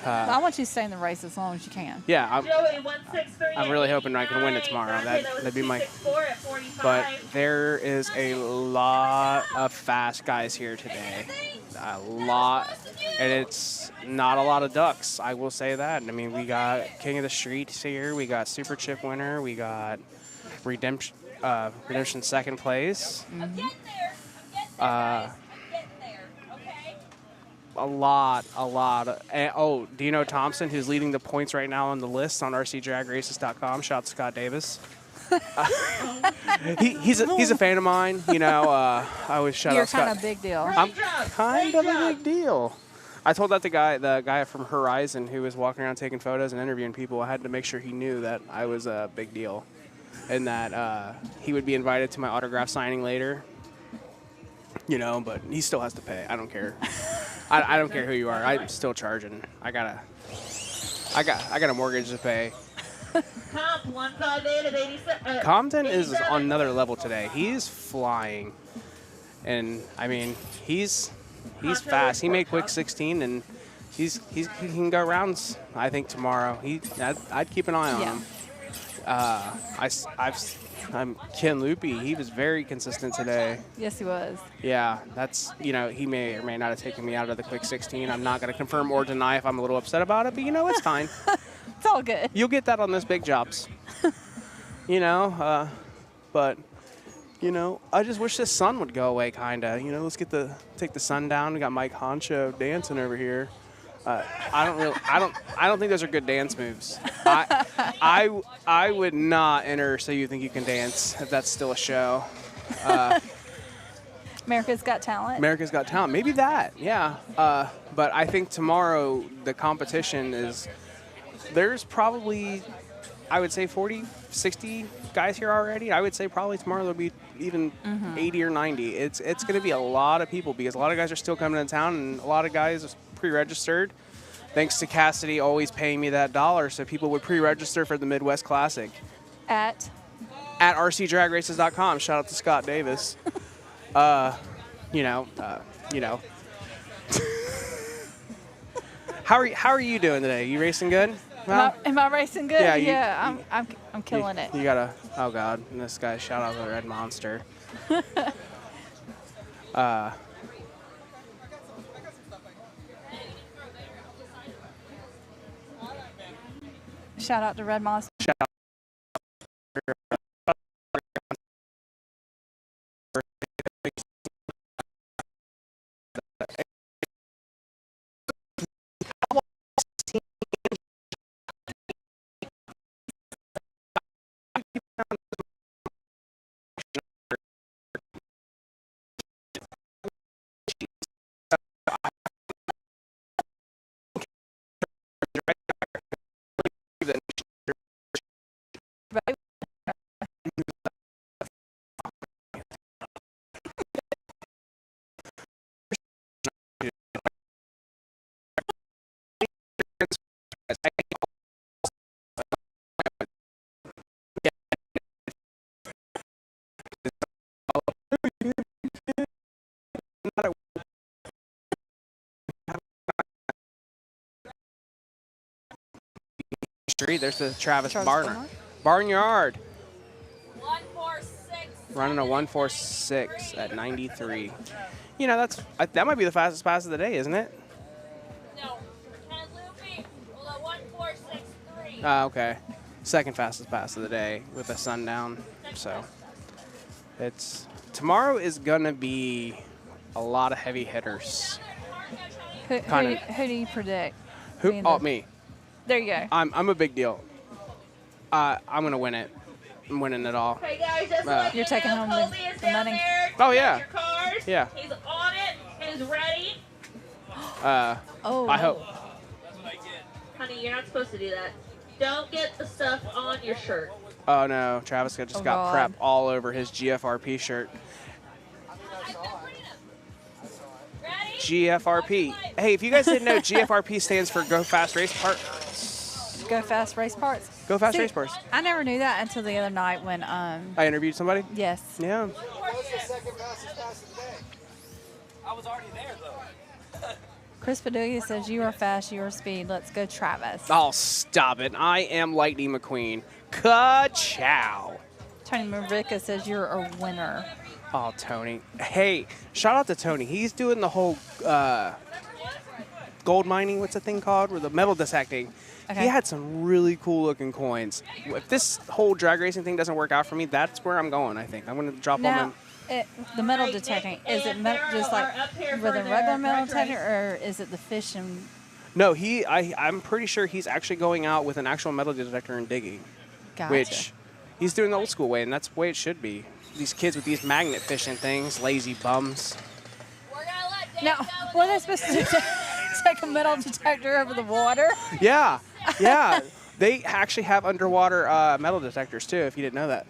I want you to stay in the race as long as you can. Yeah, Joey, 163 I'm really hoping I can win it tomorrow. That'd be my. 264 at 45. But there is a lot of fast guys here today. A lot, and it's not a lot of ducks. I will say that. I mean, we got King of the Streets here. We got Super Chip winner. We got Redemption second place. A lot. Oh, Dino Thompson, who's leading the points right now on the list on rcdragraces.com. Shout out to Scott Davis. He's a fan of mine. You know, I always shout out Scott. You're kind of a big deal. I'm kind of a big deal. I told that the guy from Horizon who was walking around taking photos and interviewing people. I had to make sure he knew that I was a big deal, and that he would be invited to my autograph signing later. You know, but he still has to pay. I don't care. I don't care who you are. I'm still charging. I got a mortgage to pay. Comp 158 at 87. Compton is on another level today. He's flying, and I mean he's fast. He made quick 16, and he can go rounds. I think tomorrow. I'd keep an eye on him. I'm Ken Loopy. He was very consistent today. Yes, he was. Yeah, that's, you know, he may or may not have taken me out of the quick 16. I'm not going to confirm or deny if I'm a little upset about it, but, you know, it's fine. It's all good. You'll get that on those big jobs. You know, but, you know, I just wish the sun would go away, kind of. You know, let's take the sun down. We got Mike Honcho dancing over here. I don't think those are good dance moves. I would not enter So You Think You Can Dance if that's still a show. America's Got Talent. America's Got Talent. Maybe that, yeah. But I think tomorrow the competition is, there's probably, I would say 40, 60 guys here already. I would say probably tomorrow there'll be even 80 or 90. It's going to be a lot of people because a lot of guys are still coming into town and a lot of guys pre-registered. Thanks to Cassidy always paying me that $1 so people would pre-register for the Midwest Classic. At rcdragraces.com. Shout out to Scott Davis. You know. How are you doing today? You racing good? Am I racing good? Yeah, I'm killing it. You gotta. Oh God, and this guy. Shout out to the Red Monster. Shout out to Red Monster. Shout out. There's the Travis Barnyard. 146. Running a 146 at 93. You know, that might be the fastest pass of the day, isn't it? No. Ken Loopy with a 1463. Okay. Second fastest pass of the day with the sun down. So tomorrow is gonna be a lot of heavy hitters. Who do you predict? Me. There you go. I'm a big deal. I'm gonna win it. I'm winning it all. Hey guys, just You're taking home the money. Oh yeah. Your card. Yeah. He's on it. He's ready. I hope. Honey, you're not supposed to do that. Don't get the stuff on your shirt. Oh no, Travis just got crap all over his GFRP shirt. GFRP. Hey, if you guys didn't know, GFRP stands for Go Fast Race Parts. Go Fast Race Parts. Go Fast See, Race Parts. I never knew that until the other night when I interviewed somebody. Yes. Yeah. What's the second fastest pass of the day? I was already there though. Chris Padilla says you are fast, you are speed. Let's go, Travis. Oh, stop it! I am Lightning McQueen. Ka-chow. Tony Marica says you're a winner. Oh, Tony. Hey, shout out to Tony. He's doing the whole gold mining. What's the thing called? Or the metal dissecting. Okay. He had some really cool looking coins. If this whole drag racing thing doesn't work out for me, that's where I'm going. I think I'm going to drop Now, on the metal detecting, is it just like with a regular metal detector, or is it the fish and... No, I'm pretty sure he's actually going out with an actual metal detector and digging. Gotcha. Which he's doing the old school way, and that's the way it should be. These kids with these magnet fishing things, lazy bums. Now, what are they supposed to do? Take a metal detector over the water? Yeah, yeah. They actually have underwater metal detectors too. If you didn't know that,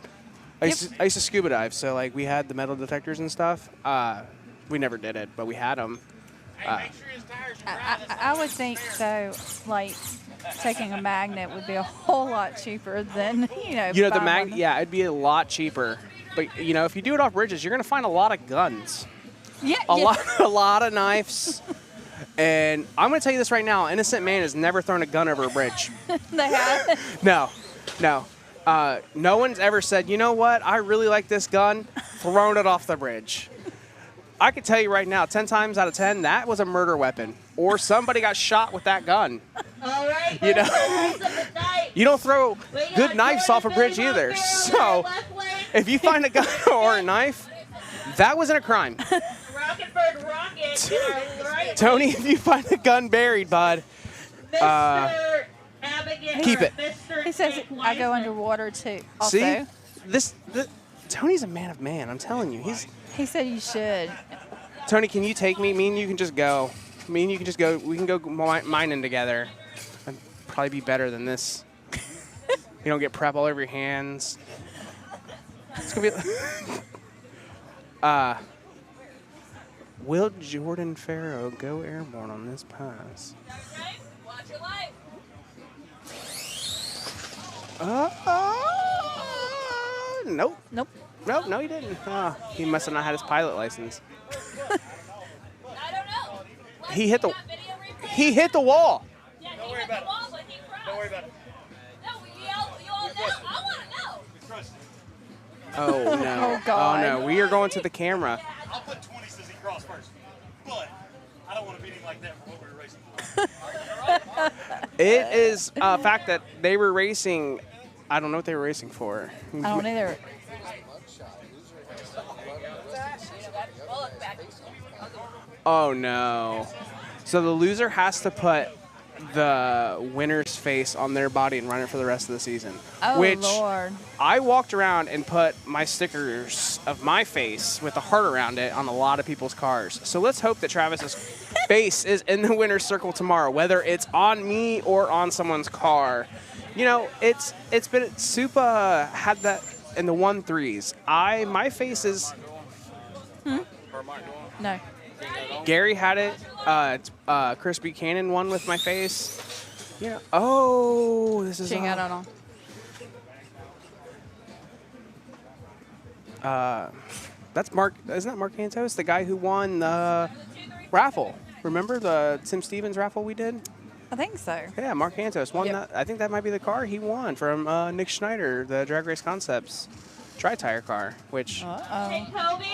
I used to scuba dive, so like we had the metal detectors and stuff. We never did it, but we had them. I would think so. Like taking a magnet would be a whole lot cheaper than the magnet. Yeah, it'd be a lot cheaper. But if you do it off bridges, you're gonna find a lot of guns. Yeah, a lot of knives. And I'm going to tell you this right now. Innocent man has never thrown a gun over a bridge. They have? No. No one's ever said, you know what, I really like this gun, thrown it off the bridge. I can tell you right now, 10 times out of 10, that was a murder weapon. Or somebody got shot with that gun. All right. You don't throw good knives off a bridge either. So if you find a gun or a knife, that wasn't a crime. Rocketbird Rocket in our right. Tony, if you find a gun buried, bud, Mr. Abigail, keep it. Mr. He says I go underwater too. Also. See, Tony's a man of man. I'm telling you, He said you should. Tony, can you take me? Me and you can just go. Me and you can just go. We can go mining together. I'd probably be better than this. You don't get prep all over your hands. It's gonna be. Will Jordan Farrow go airborne on this pass? Watch your life. Nope. Nope. Nope, no, he didn't. He must have not had his pilot license. I don't know. He hit the wall. Yeah, he hit the wall, but he crossed. Don't worry about it. No, you all know. I want to know. Oh, no. Oh, God. Oh, no. We are going to the camera. I'll put 20 says he crossed first. But I don't want to beat him like that for what we were racing for. It is a fact that they were racing. I don't know what they were racing for. I don't either. Oh, no. So the loser has to put the winner's face on their body and run it for the rest of the season. Oh, which Lord. I walked around and put my stickers of my face with a heart around it on a lot of people's cars. So let's hope that Travis's face is in the winner's circle tomorrow, whether it's on me or on someone's car. It's been Supa had that in the 1-3s. My face is. No. Gary had it. Chris Buchanan won with my face. Oh, this is. She got it on. That's Mark. Isn't that Mark Cantos, the guy who won the raffle? Remember the Tim Stevens raffle we did? I think so. Yeah, Mark Cantos won that. I think that might be the car he won from Nick Schneider, the Drag Race Concepts tri-tire car, which. Hey, Kobe,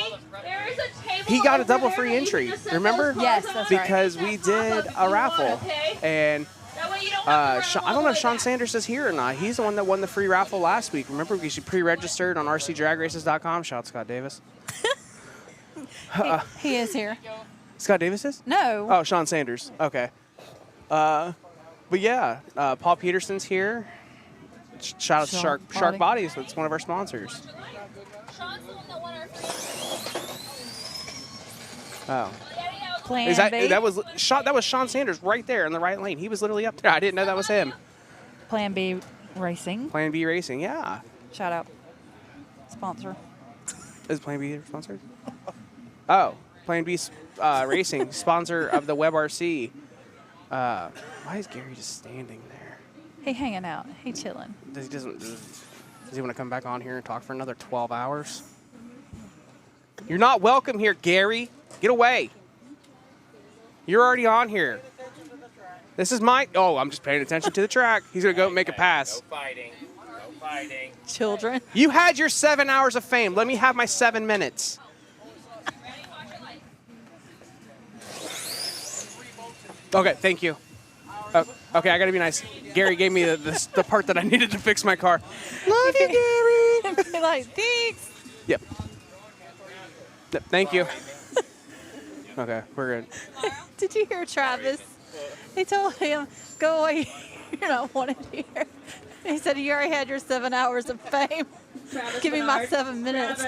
there is a table. He got a over double there free that you entry. can just set Remember? those Yes, cards that's on. right. Because we did a raffle, and That way you don't have to run I all don't the know way if Sean back. Sanders is here or not. He's the one that won the free raffle last week. Remember, because you pre-registered on rcdragraces.com. Shout out Scott Davis. He is here. Scott Davis is? No. Oh, Sean Sanders. Okay. But yeah, Paul Peterson's here. Shout out to Shark Bodies. That's one of our sponsors. Oh. Plan Is that B. that was Sean Sanders right there in the right lane. He was literally up there. I didn't know that was him. Plan B Racing. Plan B Racing, yeah. Shout out. Sponsor. Is Plan B sponsored? Oh, Plan B Racing, sponsor of the Webb RC. Why is Gary just standing there? He hanging out. He chilling. Does he want to come back on here and talk for another 12 hours? You're not welcome here, Gary. Get away. You're already on here. This is my... Oh, I'm just paying attention to the track. He's going to go make a pass. No fighting. No fighting. Children. You had your 7 hours of fame. Let me have my 7 minutes. Okay, thank you. Okay, I got to be nice. Gary gave me the part that I needed to fix my car. Love you, Gary. Be like, thanks. Yep. Thank you. Okay, we're good. Did you hear Travis? He told him, go away. You're not wanted here. He said, you already had your 7 hours of fame. Give me my 7 minutes.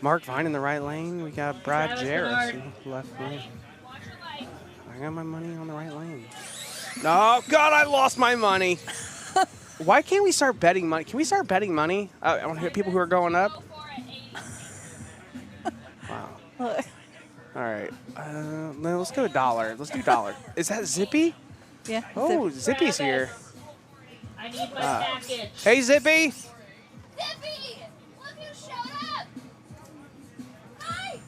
Mark Vine in the right lane. We got Brad Jarrett left lane. I got my money on the right lane. Oh, God, I lost my money. Why can't we start betting money? Can we start betting money? I want to hit people who are going up. Wow. Look. All right. Let's go $1. Let's do $1. Is that Zippy? Yeah. Oh, Zippy's here. I need my package. Hey, Zippy. Zippy! Look who showed up! Hi!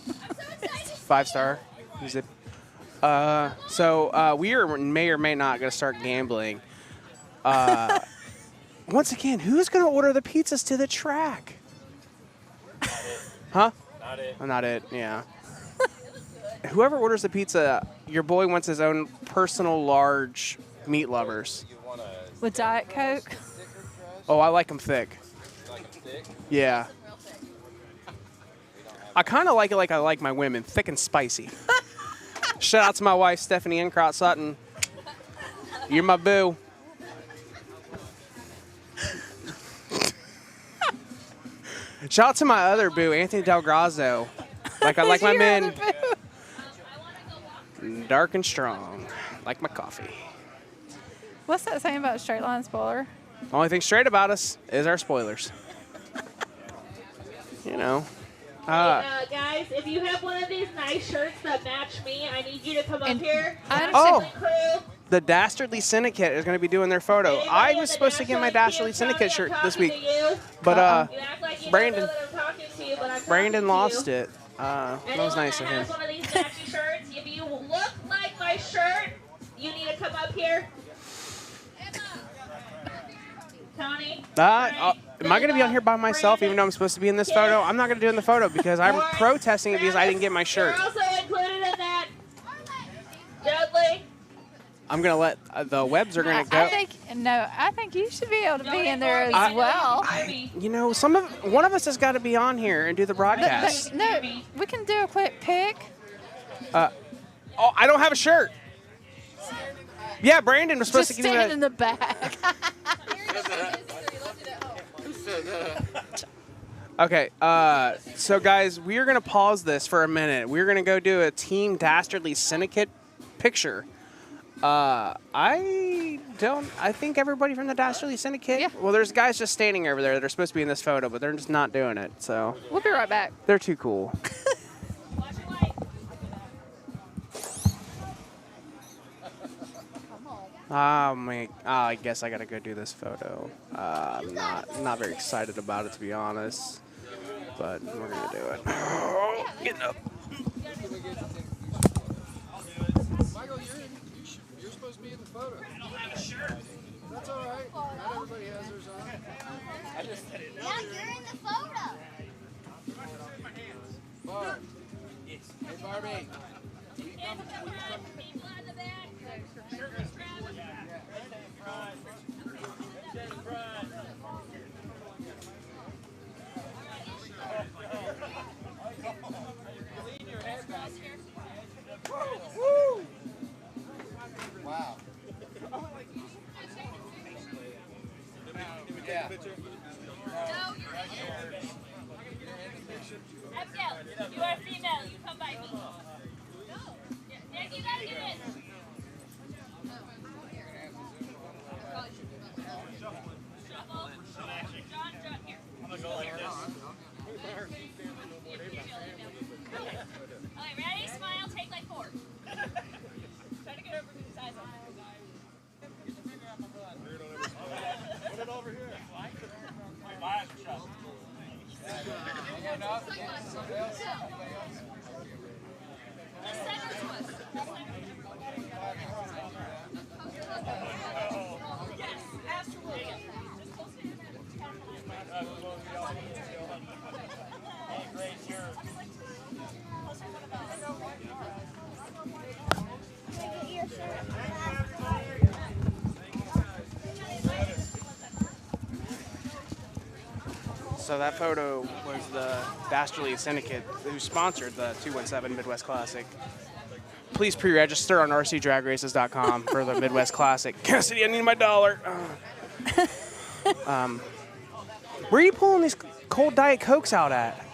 I'm so excited! 5-star. Zip. So we may or may not going to start gambling. Once again, who's going to order the pizzas to the track? Huh? Not it. Not it, yeah. Whoever orders the pizza, your boy wants his own personal large meat lovers. With Diet Coke? Oh, I like them thick. You like them thick? Yeah. I kind of like it like I like my women, thick and spicy. Shout out to my wife, Stephanie Encrott Sutton. You're my boo. Shout out to my other boo, Anthony Del Grazzo. Like I like my men dark and strong, like my coffee. What's that saying about straight line spoiler? Only thing straight about us is our spoilers. You know. Guys, if you have one of these nice shirts that match me, I need you to come up here. Oh, the Dastardly Syndicate is going to be doing their photo. I was supposed to get my Dastardly Syndicate shirt this week, but Brandon lost it. That was nice of him. One of these matchy shirts. If you look like my shirt, you need to come up here. Tony. Am I going to be on here by myself, even though I'm supposed to be in this photo? I'm not going to do it in the photo because I'm protesting it because I didn't get my shirt. You're also included in that. Dudley. I'm going to let the Webbs are going to go. I think you should be able to be in there as well. You know, one of us has got to be on here and do the broadcast. No, we can do a quick pick. Oh, I don't have a shirt. Yeah, Brandon was supposed Just to give me stand in the back. Okay, so guys, we are going to pause this for a minute. We're going to go do a Team Dastardly Syndicate picture. I think everybody from the Dastardly Syndicate. Yeah. Well, there's guys just standing over there that are supposed to be in this photo, but they're just not doing it. So we'll be right back. They're too cool. I guess I gotta go do this photo. I'm not very excited about it, to be honest, but we're gonna do it. Getting up. Michael, you're supposed to be in the photo. I don't have a shirt. That's all right. Not everybody has theirs on. I just said it. Yeah, you're in the photo. Barb. Yes. Hey, Barbie. Wow. Yeah. So that photo was the Dastardly Syndicate who sponsored the 217 Midwest Classic. Please pre-register on rcdragraces.com for the Midwest Classic. Cassidy, I need my $1. Where are you pulling these cold Diet Cokes out at?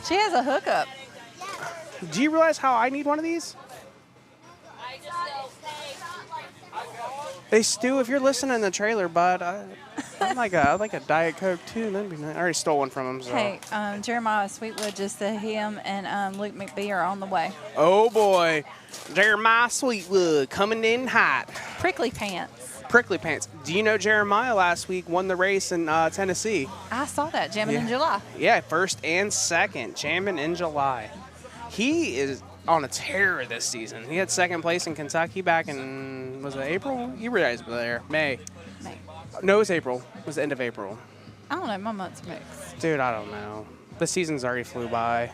She has a hookup. Do you realize how I need one of these? Hey Stu, if you're listening in the trailer, bud, I'd like a Diet Coke too. That'd be nice. I already stole one from him. So. Hey, Jeremiah Sweetwood just said him and Luke McBee are on the way. Oh boy, Jeremiah Sweetwood coming in hot. Prickly pants. Prickly pants. Do you know Jeremiah last week won the race in Tennessee? I saw that jamming in July. Yeah, first and second, jamming in July. He is on a tear this season. He had second place in Kentucky back in, was it April? You guys were there. May. No, it was April. It was the end of April. I don't know. My month's mixed. Dude, I don't know. The season's already flew by.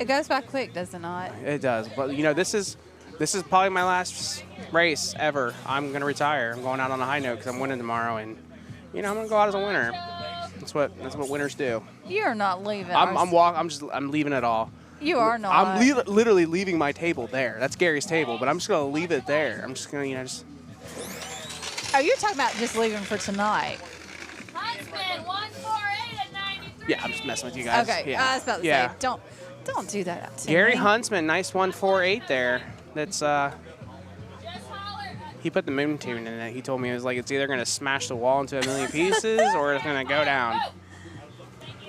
It goes by quick, does it not? It does. But, you know, this is probably my last race ever. I'm going to retire. I'm going out on a high note because I'm winning tomorrow. And, you know, I'm going to go out as a winner. That's what winners do. You're not leaving. I'm leaving it all. You are not. I'm literally leaving my table there. That's Gary's table, but I'm just going to leave it there. I'm just going to, you know, just... Oh, you're talking about just leaving for tonight. Huntsman, 148 at 93. Yeah, I'm just messing with you guys. Okay, Yeah. I was about to say, don't do that to Gary me. Huntsman, nice 148 there. That's, he put the moon tune in it. He told me it was like it's either going to smash the wall into a million pieces or it's going to go down.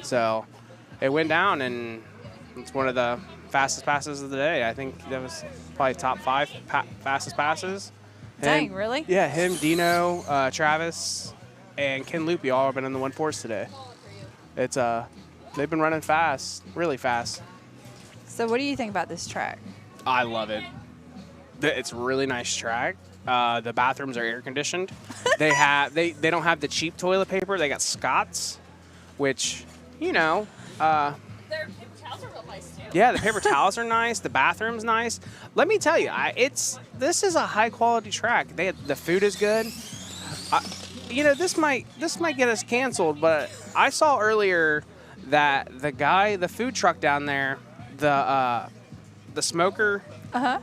So it went down, and it's one of the fastest passes of the day. I think that was probably top 5 fastest passes. Dang, really? Yeah, him, Dino, Travis, and Ken Loopy all have been in the 1/4s today. It's they've been running fast, really fast. So what do you think about this track? I love it. It's a really nice track. The bathrooms are air conditioned. They don't have the cheap toilet paper. They got Scott's, which, you know. Their paper towels are real nice too. Yeah, the paper towels are nice. The bathroom's nice. Let me tell you, this is a high quality track. The food is good. You know, this might get us canceled, but I saw earlier that the food truck down there, the smoker,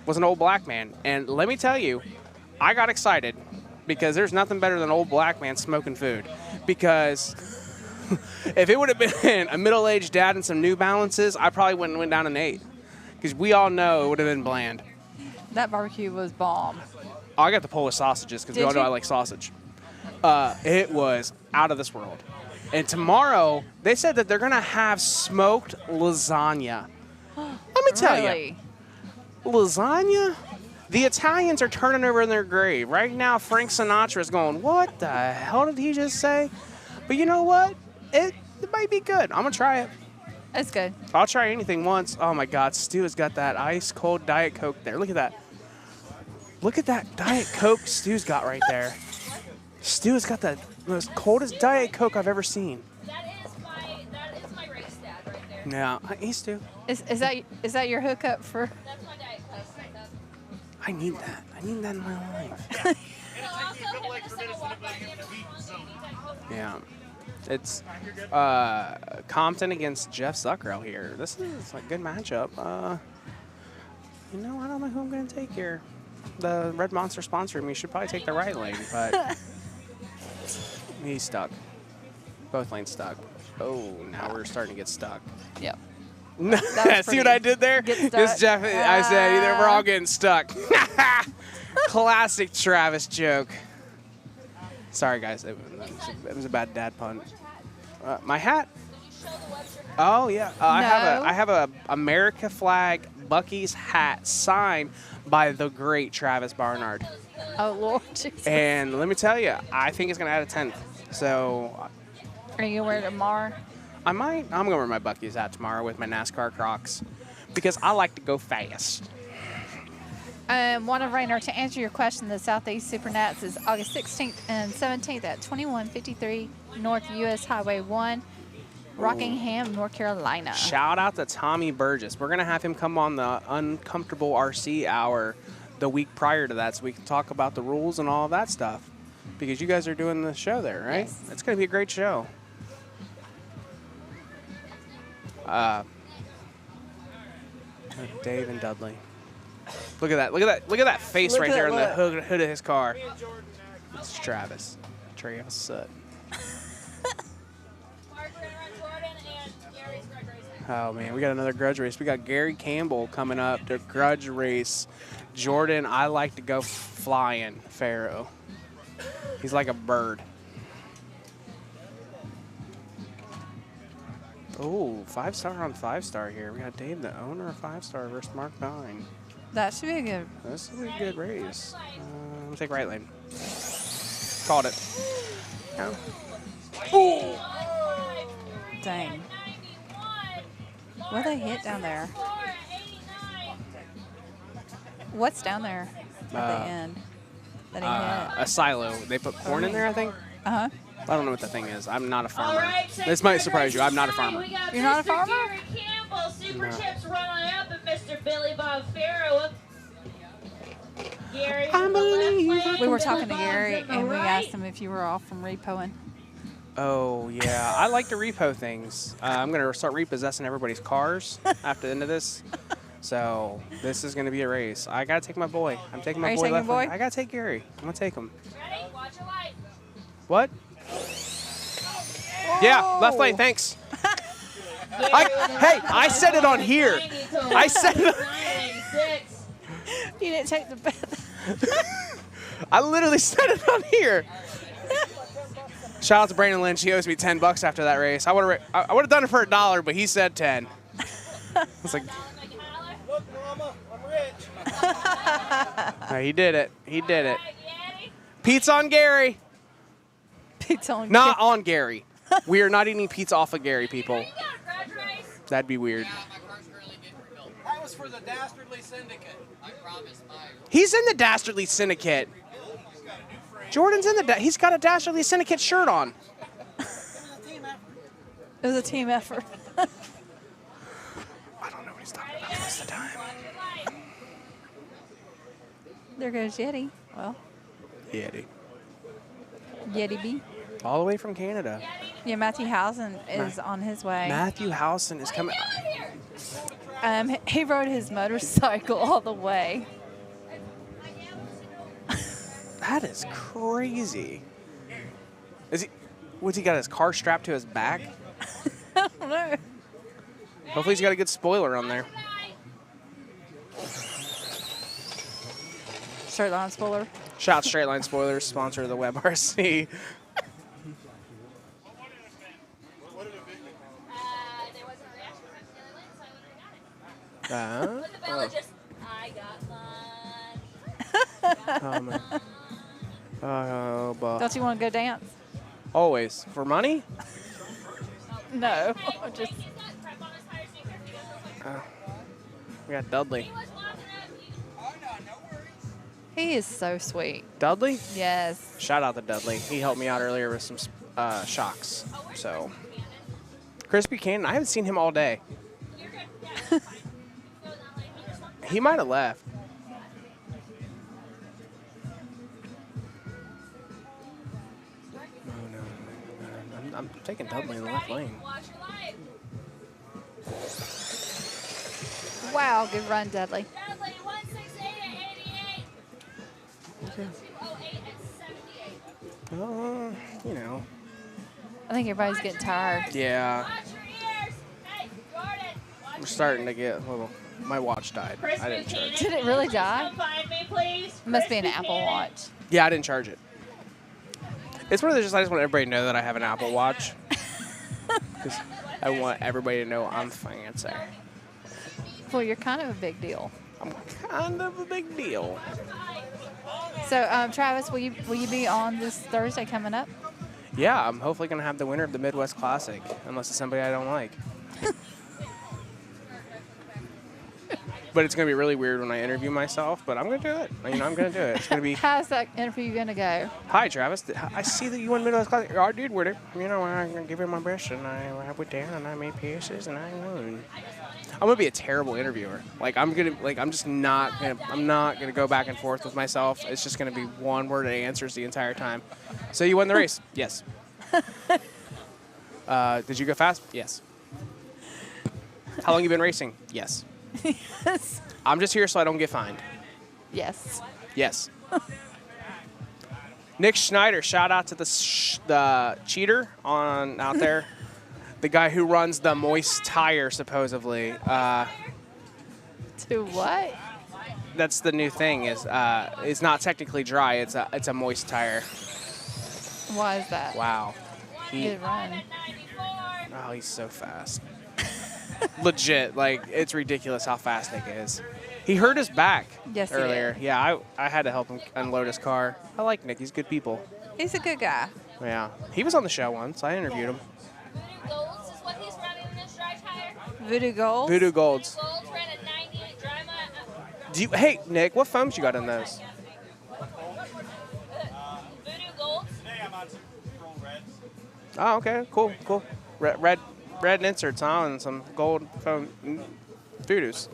was an old black man. And let me tell you, I got excited because there's nothing better than an old black man smoking food. Because if it would have been a middle-aged dad and some New Balances, I probably wouldn't have went down and ate. Because we all know it would have been bland. That barbecue was bomb. Oh, I got the Polish sausages because we all know I like sausage. It was out of this world. And tomorrow, they said that they're going to have smoked lasagna. Let me tell you. Lasagna? The Italians are turning over in their grave. Right now, Frank Sinatra is going, what the hell did he just say? But you know what? It might be good. I'm going to try it. It's good. I'll try anything once. Oh, my God. Stu has got that ice-cold Diet Coke there. Look at that. Look at that Diet Coke Stu's got right there. Stu has got the most coldest Diet Coke I've ever seen. That is my race dad right there. Yeah, he's Stu. Is that your hookup for? That's my Diet Coke. I need that. I need that in my life. Yeah. It's Compton against Jeff Zuckerell here. This is a good matchup. You know, I don't know who I'm going to take here. The Red Monster sponsored me. Should probably take the right lane, but he's stuck. Both lanes stuck. Oh, now we're starting to get stuck. Yep. See what I did there? This Jeff, I said either we're all getting stuck. Classic Travis joke. Sorry, guys. It was a bad dad pun. My hat. Oh yeah, I have a America flag Bucky's hat signed by the great Travis Barnard. Oh Lord Jesus. And let me tell you, I think it's gonna add a 10th. So Are you gonna wear it tomorrow? I'm gonna wear my Buc-ee's hat tomorrow with my NASCAR Crocs because I like to go fast. One Rainer, to answer your question, the Southeast Super Nats is August 16th and 17th at 2153 North US Highway 1, Rockingham, North Carolina. Shout out to Tommy Burgess. We're going to have him come on the Uncomfortable RC Hour the week prior to that so we can talk about the rules and all of that stuff because you guys are doing the show there, right? Yes. It's going to be a great show. Dave and Dudley. Look at that. Look at that. Look at that face Look right at there in the that. hood of his car. It's Travis. Travis Soot. Oh, man. We got another grudge race. We got Gary Campbell coming up to grudge race. Jordan, I like to go flying, Pharaoh. He's like a bird. Oh, 5-star on 5-star here. We got Dave, the owner of 5-star versus Mark 9. That should be a good. This will be a good race. I'm going to take right lane. Called it. No. Ooh. Dang. What they hit down there? What's down there at the end that he hit? A silo. They put corn in there, I think. Uh-huh. I don't know what the thing is. I'm not a farmer. This might surprise you. I'm not a farmer. You're not a farmer? Gary Campbell, Super No. Chips run on up, and Mr. Billy Bob Farrow. Gary, We were talking to Gary and we asked him if you were off from repoing. Oh, yeah. I like to repo things. I'm going to start repossessing everybody's cars after the end of this. So this is going to be a race. I got to take my boy. I'm taking my Are you boy taking left your boy? lane. I got to take Gary. I'm going to take him. Ready? Watch your light. What? Yeah, left lane. Thanks. Hey, I said it on here. I said it. You didn't take the I literally said it on here. Shout out to Brandon Lynch. He owes me $10 after that race. I would have done it for $1, but he said 10. I was like, Look, Mama, I'm rich. he did it. He did it. Pizza on Gary. Pizza on Not on Gary. We are not eating pizza off of Gary, people. That'd be weird. That was for the Dastardly Syndicate. I promise my. He's in the Dastardly Syndicate. Jordan's in the. He's got a Dastardly Syndicate shirt on. It was a team effort. I don't know what he's talking about most of the time. There goes Yeti. Well, Yeti. Yeti B. All the way from Canada. Yeah, Matthew Housen is on his way. Matthew Housen is coming. He rode his motorcycle all the way. That is crazy. What's he got his car strapped to his back? I don't know. Hopefully he's got a good spoiler on there. Straight line spoiler. Shout out Straight Line Spoilers, sponsor of the Webb RC. But the Bella just, I got lunch. Oh, man. Oh, but Don't you want to go dance? always. For money? No. Just We got Dudley. he is so sweet. Dudley? Yes. Shout out to Dudley. He helped me out earlier with some shocks. So, Chris Buchanan, I haven't seen him all day. He might have left. No. I'm taking Dudley in the left lane. Wow, good run, Dudley. You know. I think everybody's getting tired. Yeah. We're starting to get a little. My watch died. I didn't charge it. Did it really die? Find me, please. It must be an Apple Watch. Yeah, I didn't charge it. It's one of those. I just want everybody to know that I have an Apple Watch. Because I want everybody to know I'm fancy. Well, you're kind of a big deal. I'm kind of a big deal. So, Travis, will you be on this Thursday coming up? Yeah, I'm hopefully going to have the winner of the Midwest Classic, unless it's somebody I don't like. But it's going to be really weird when I interview myself, but I'm going to do it. You know, I'm going to do it. It's going to be, How's that interview going to go? hi, Travis. I see that you won Midwest Classic. Oh, dude, with it. You know, I'm going to give it my best, and I went down, and I made pieces, and I won. I'm going to be a terrible interviewer. Like, I'm just not going to, I'm not going to go back and forth with myself. It's just going to be one word answers the entire time. So you won the race? Yes. Did you go fast? Yes. How long you been racing? Yes. Yes. I'm just here so I don't get fined. Yes. Yes. Nick Schneider, shout out to the cheater out there. The guy who runs the moist tire, supposedly. To what? That's the new thing. It's not technically dry. It's a moist tire. Why is that? Wow. Good run. Oh, he's so fast. Legit, like, it's ridiculous how fast Nick is. He hurt his back Yes, he earlier. did. Yeah, I had to help him unload his car. I like Nick. He's good people. He's a good guy. Yeah. He was on the show once. I interviewed him. Golds is what he's running in this dry tire. Voodoo Gold. Voodoo Golds. Golds ran a 98 dry mile. Hey, Nick, what foams you got in those? Voodoo Golds. Today I'm on some Roll Reds. Oh, okay. Cool. Red inserts, huh? And some gold foam voodoos.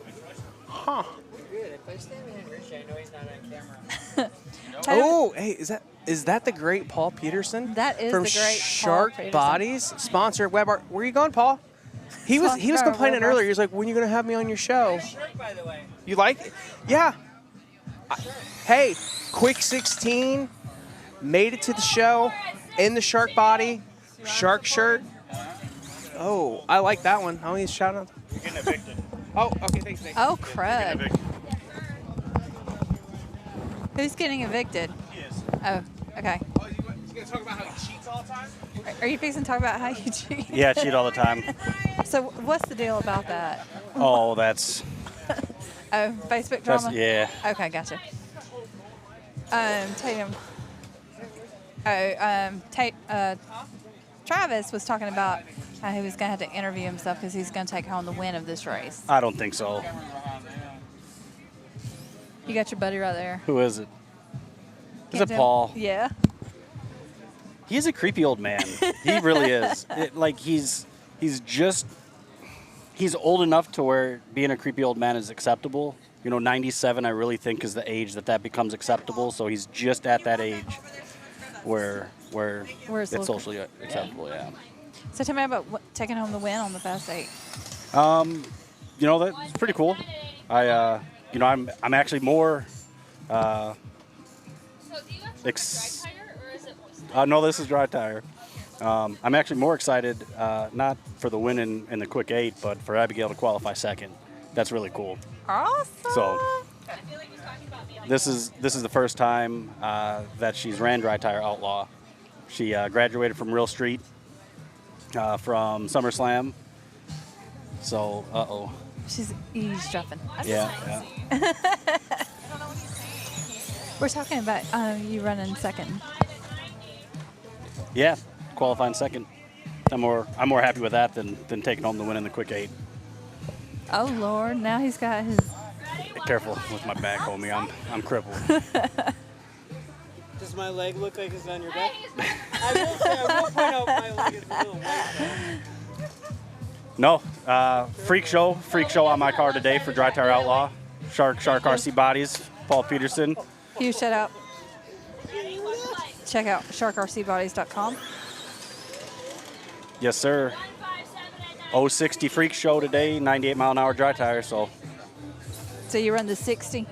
Huh. Good. If I stand behind Richie, I know he's not on camera. Oh, hey, is that the great Paul Peterson? That is from the great Shark Paul Peterson. Bodies, sponsor Webb Art. Where are you going, Paul? He was Sponsor complaining Webb Art. earlier. He was like, "When are you gonna have me on your show?" Shirt, by the way. You like it? Yeah. Hey, quick 16, made it to the show in the Shark Body, Shark shirt. Oh, I like that one. Oh, he's shouting out. You're getting evicted. Oh, okay, thanks, Nick. Oh, Getting crud. evicted. Who's getting evicted? He is. Oh, okay. Oh, you gonna talk about how he cheats all the time? Are you fixing to talk about how you cheat? Yeah, I cheat all the time. So what's the deal about that? Oh, that's Oh, Facebook drama? yeah. Okay, gotcha. Tatum. Travis was talking about how he was going to have to interview himself because he's going to take home the win of this race. I don't think so. You got your buddy right there. Who is it? Is Can't it tell- Paul? Yeah. He's a creepy old man. He really is. He's old enough to where being a creepy old man is acceptable. You know, 97 I really think is the age that becomes acceptable. So he's just at that age where it's it's socially acceptable. Yeah. So tell me about taking home the win on the Fast 8. You know, that's pretty cool. I'm actually more. So do you actually dry tire or is it moist? No, this is dry tire. I'm actually more excited, not for the win in the quick 8, but for Abigail to qualify second. That's really cool. Awesome. So this is the first time that she's ran dry tire Outlaw. She graduated from Real Street from SummerSlam. So, She's eavesdropping. Yeah. We're talking about you running second. Yeah, qualifying second. I'm more happy with that than taking home the win in the quick 8. Oh Lord! Now he's got his. Careful with my back, homie. I'm crippled. Does my leg look like it's on your back? I will point out my leg is a little white. No, freak show on my car today for Dry Tire Outlaw. Shark RC Bodies, Paul Peterson. Huge shout out. Check out sharkrcbodies.com. Yes, sir. 060 freak show today, 98 mile an hour dry tire. So you run the 60.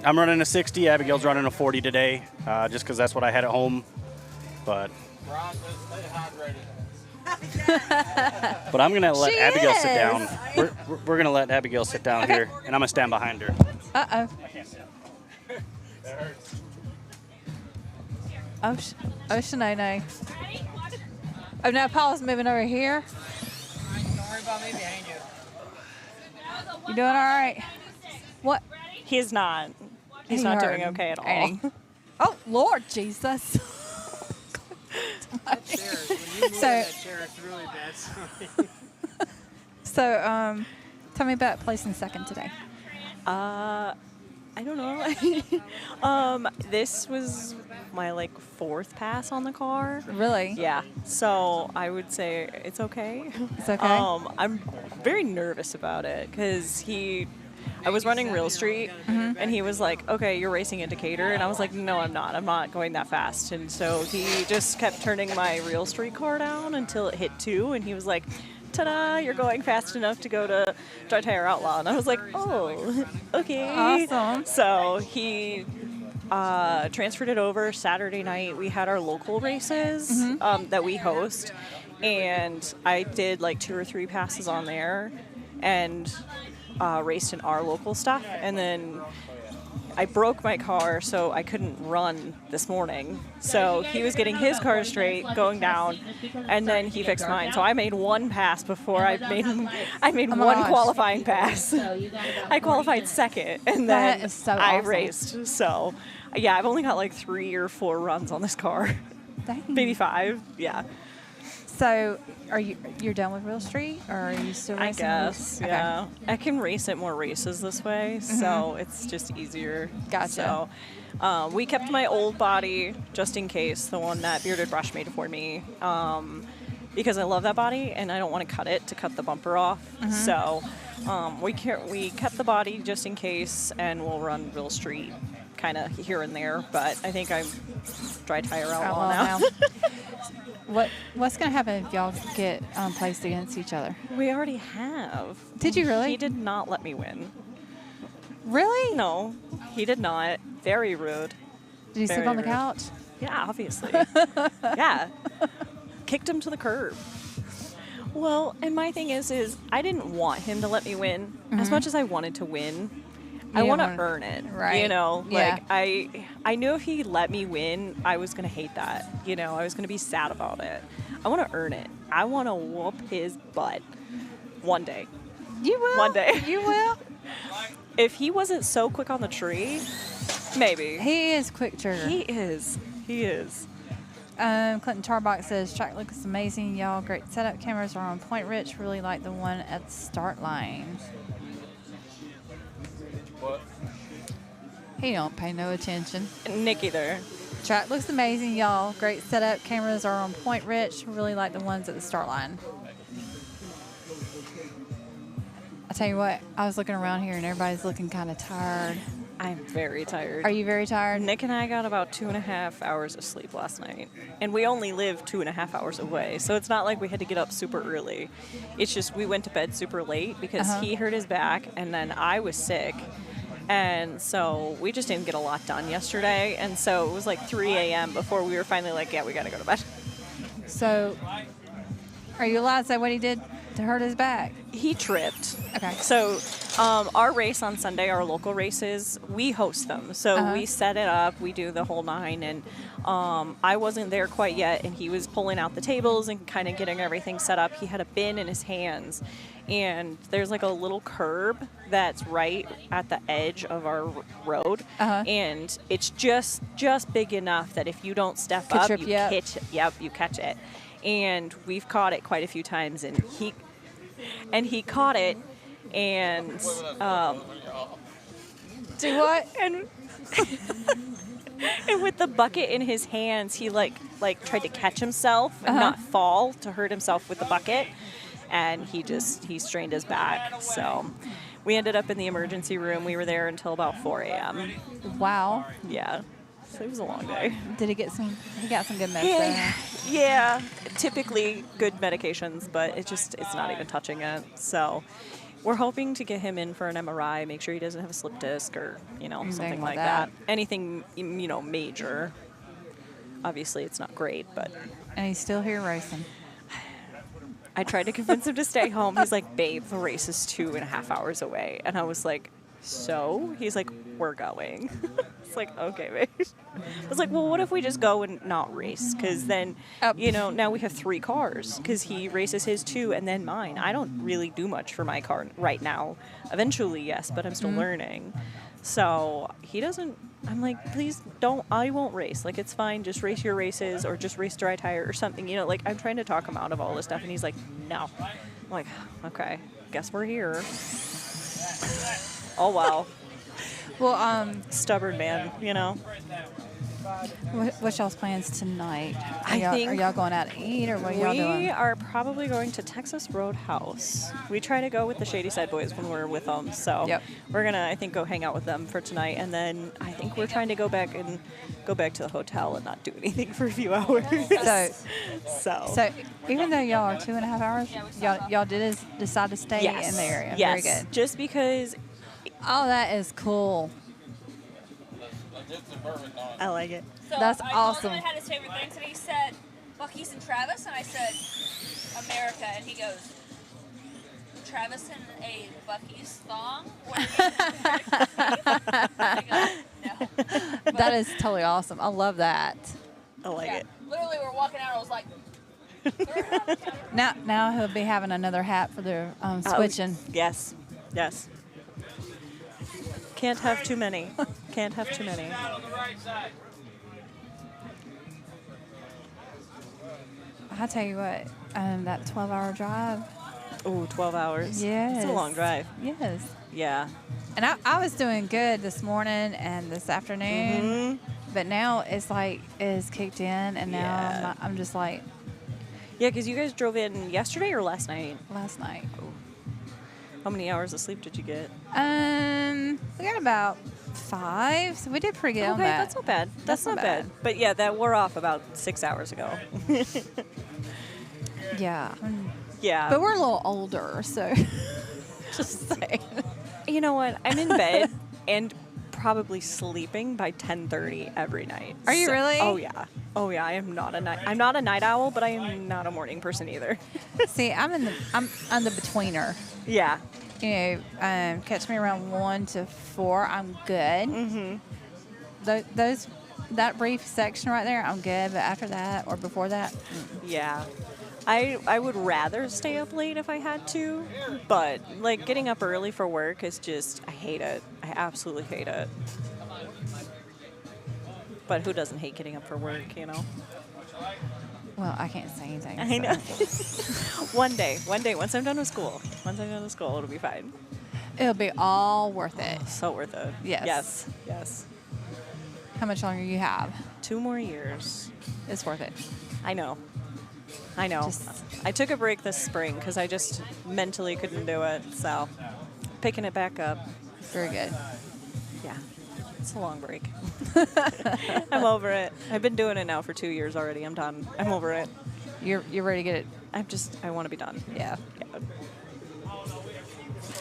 I'm running a 60. Abigail's running a 40 today, just because that's what I had at home. But I'm gonna let Abigail sit down. We're gonna let Abigail sit down here, and I'm gonna stand behind her. Uh-oh. Oh, Shanae. Oh, now Paul's moving over here. Don't worry about me behind you. You doing all right? What? He's not. He's not doing okay at all. Oh, Lord Jesus. So, that chair. It's really bad. Sorry. so tell me about placing second today. I don't know. This was my like 4th pass on the car. Really? Yeah. So I would say it's okay. It's okay? I'm very nervous about it because I was running Real Street, and he was like, okay, you're racing in Decatur. And I was like, no, I'm not. I'm not going that fast. And so he just kept turning my Real Street car down until it hit 2. And he was like, ta-da, you're going fast enough to go to Dry Tire Outlaw. And I was like, oh, okay. Awesome. So he transferred it over Saturday night. We had our local races that we host. And I did like 2 or 3 passes on there. And raced in our local stuff, and then I broke my car, so I couldn't run this morning. So he was getting his car straight, going down, and then he fixed mine. So I made 1 pass before I made Oh my one gosh. qualifying pass. I qualified 2nd, and then That is so I awesome. raced. So yeah, I've only got like 3 or 4 runs on this car, Dang. maybe 5. Yeah. So, you're done with Real Street, or are you still I racing? guess, Okay. yeah. I can race at more races this way, so it's just easier. Gotcha. So, we kept my old body just in case, the one that Bearded Brush made for me, because I love that body and I don't want to cut it to cut the bumper off. So, we kept the body just in case, and we'll run Real Street kind of here and there. But I think I'm Dry Tire Outlaw now. What's going to happen if y'all get placed against each other? We already have. Did you really? He did not let me win. Really? No, he did not. Very rude. Did he sleep Very on the rude. couch? Yeah, obviously. Yeah. Kicked him to the curb. Well, and my thing is I didn't want him to let me win as much as I wanted to win. I want to earn it, right? You know, Yeah. like I knew if he let me win, I was gonna hate that. You know, I was gonna be sad about it. I want to earn it. I want to whoop his butt one day. You will. One day. You will. If he wasn't so quick on the tree, maybe. He is quick trigger. He is. He is. Clinton Tarbox says, track looks amazing, y'all. Great setup. Cameras are on point, Rich. Really like the one at the start line. What? He don't pay no attention. Nick either. Track looks amazing, y'all. Great setup. Cameras are on point, Rich. Really like the ones at the start line. I tell you what, I was looking around here and everybody's looking kind of tired. I'm very tired. Are you very tired? Nick and I got about 2.5 hours of sleep last night. And we only live 2.5 hours away. So it's not like we had to get up super early. It's just we went to bed super late because he hurt his back and then I was sick. And so we just didn't get a lot done yesterday. And so it was like 3 a.m. before we were finally like, yeah, we got to go to bed. So, are you allowed to say what he did to hurt his back? He tripped. Okay. So our race on Sunday, our local races, we host them. So we set it up, we do the whole 9, and I wasn't there quite yet, and he was pulling out the tables and kind of getting everything set up. He had a bin in his hands, and there's like a little curb that's right at the edge of our road, and it's just big enough that if you don't step Could up, trip you you up. catch it. Yep, you catch it. And we've caught it quite a few times, and he caught it, and do what? And and with the bucket in his hands, he like tried to catch himself and not fall to hurt himself with the bucket, and he strained his back. So we ended up in the emergency room. We were there until about 4 a.m. Wow. Yeah. So it was a long day. Did he get some? He got some good medicine. Yeah, typically good medications, but it's not even touching it. So we're hoping to get him in for an MRI, make sure he doesn't have a slip disc or, something like that. Anything, major. Obviously, it's not great, but. And he's still here racing. I tried to convince him to stay home. He's like, babe, the race is 2.5 hours away. And I was like, so? He's like, we're going. It's like, okay, babe. I was like, well, what if we just go and not race? Because then, now we have 3 cars. Because he races his 2 and then mine. I don't really do much for my car right now. Eventually, yes, but I'm still learning. So he doesn't. I'm like, please don't. I won't race. Like, it's fine. Just race your races or just race dry tire or something. You know, like, I'm trying to talk him out of all this stuff, and he's like, no. I'm like, okay, guess we're here. Oh, wow. Well, stubborn man, you know. What's y'all's plans tonight? I think are y'all going out to eat, or what are y'all doing? We are probably going to Texas Roadhouse. We try to go with the Shady Side Boys when we're with them, so we're gonna, I think, go hang out with them for tonight, and then I think we're trying to go back to the hotel and not do anything for a few hours. So even though y'all are 2.5 hours, y'all did decide to stay in the area. Yes. Very good. Just because. Oh, that is cool. I like it. So That's I awesome. told him I had his favorite things, and he said Buc-ee's and Travis, and I said America, and he goes, Travis in a Buc-ee's thong? What I go, no. That is totally awesome. I love that. I like it. Literally, we're walking out, I was like, Now he'll be having another hat for the switching. Yes. Yes. Can't have too many. Can't have too many. I tell you what, that 12-hour drive. Oh, 12 hours. Yes. It's a long drive. Yes. Yeah. And I was doing good this morning and this afternoon, but now it's like it's kicked in, and now I'm just like. Yeah, because you guys drove in yesterday or last night? Last night. How many hours of sleep did you get? We got about 5, so we did pretty good on that. That's not bad. That's not bad. But yeah, that wore off about 6 hours ago. Yeah. Yeah. But we're a little older, so just saying. You know what? I'm in bed and probably sleeping by 10:30 every night. Are you really? Oh yeah. Oh yeah. I'm not a night owl, but I am not a morning person either. See, I'm the betweener. Yeah. You know, catch me around 1 to 4. I'm good. That brief section right there, I'm good. But after that or before that, yeah. I would rather stay up late if I had to, but like getting up early for work is just, I hate it. I absolutely hate it. But who doesn't hate getting up for work, you know? Well, I can't say anything. I know. One day, once I'm done with school, it'll be fine. It'll be all worth it. So worth it. Yes. Yes. How much longer you have? 2 more years. It's worth it. I know. I took a break this spring because I just mentally couldn't do it. So picking it back up. Very good. Yeah. It's a long break. I'm over it. I've been doing it now for 2 years already. I'm done. I'm over it. You're ready to get it? I want to be done. Yeah.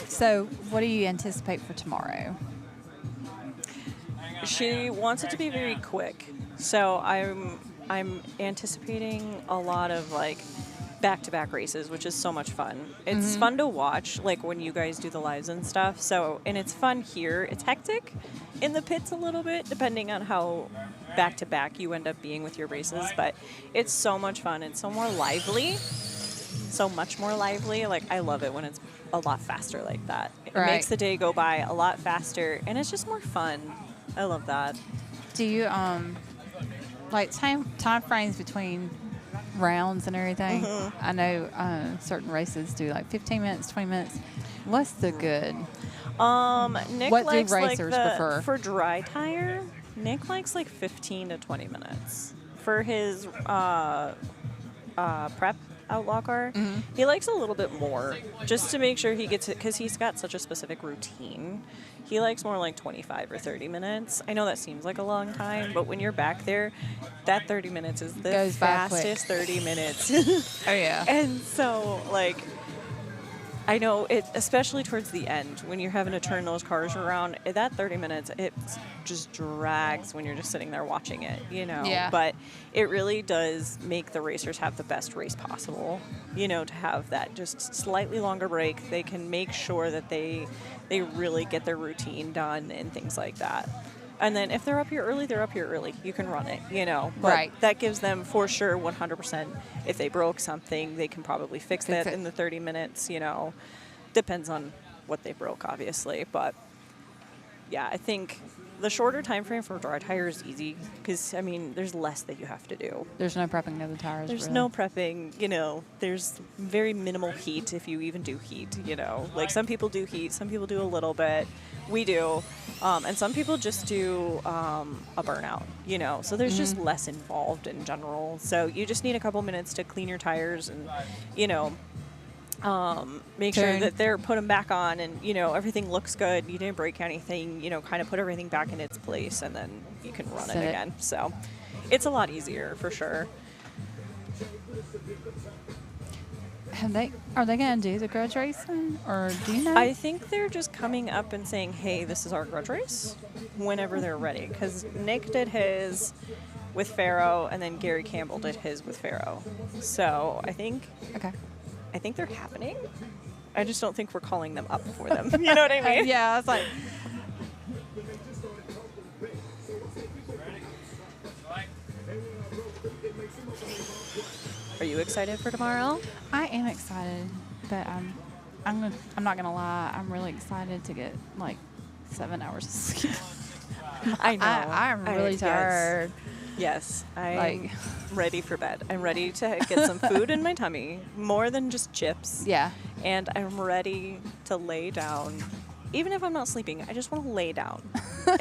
So what do you anticipate for tomorrow? She wants it to be very quick. So I'm anticipating a lot of like back-to-back races, which is so much fun. It's fun to watch, like when you guys do the lives and stuff. So, and it's fun here. It's hectic in the pits a little bit, depending on how back-to-back you end up being with your races. But it's so much fun. It's so more lively, so much more lively. Like I love it when it's a lot faster like that. It makes the day go by a lot faster, and it's just more fun. I love that. Do you like time frames between rounds and everything? I know certain races do like 15 minutes, 20 minutes. What's the good? Nick what likes do racers prefer? For dry tire, Nick likes like 15 to 20 minutes. For his prep Outlaw car, he likes a little bit more, just to make sure he gets it, because he's got such a specific routine. He likes more like 25 or 30 minutes. I know that seems like a long time, but when you're back there, that 30 minutes is the fastest 30 minutes. Oh, yeah. And so, like, I know it, especially towards the end, when you're having to turn those cars around, that 30 minutes, it just drags when you're just sitting there watching it, you know? Yeah. But it really does make the racers have the best race possible, you know, to have that just slightly longer break. They can make sure that they really get their routine done and things like that. And then if they're up here early, they're up here early. You can run it, you know. But that gives them, for sure, 100%. If they broke something, they can probably fix that in the 30 minutes, you know. Depends on what they broke, obviously. But yeah, I think the shorter time frame for dry tire is easy because, I mean, there's less that you have to do. There's no prepping of the tires. There's really. no prepping, you know, there's very minimal heat if you even do heat, you know. Like some people do heat, some people do a little bit. We do. And some people just do a burnout, you know. So there's just less involved in general. So you just need a couple minutes to clean your tires and, you know, make sure that they're put them back on and, you know, everything looks good. You didn't break anything, you know, kind of put everything back in its place and then you can run it again. So it's a lot easier for sure. Are they going to do the grudge racing or do you know? I think they're just coming up and saying, hey, this is our grudge race whenever they're ready. Because Nick did his with Pharaoh and then Gary Campbell did his with Pharaoh. So I think they're happening. I just don't think we're calling them up for them. You know what I mean? Yeah, I was like, are you excited for tomorrow? I am excited, but I'm not gonna lie. I'm really excited to get like 7 hours of sleep. I know. I'm really tired. Yes, I'm ready for bed. I'm ready to get some food in my tummy, more than just chips. Yeah. And I'm ready to lay down. Even if I'm not sleeping, I just want to lay down. I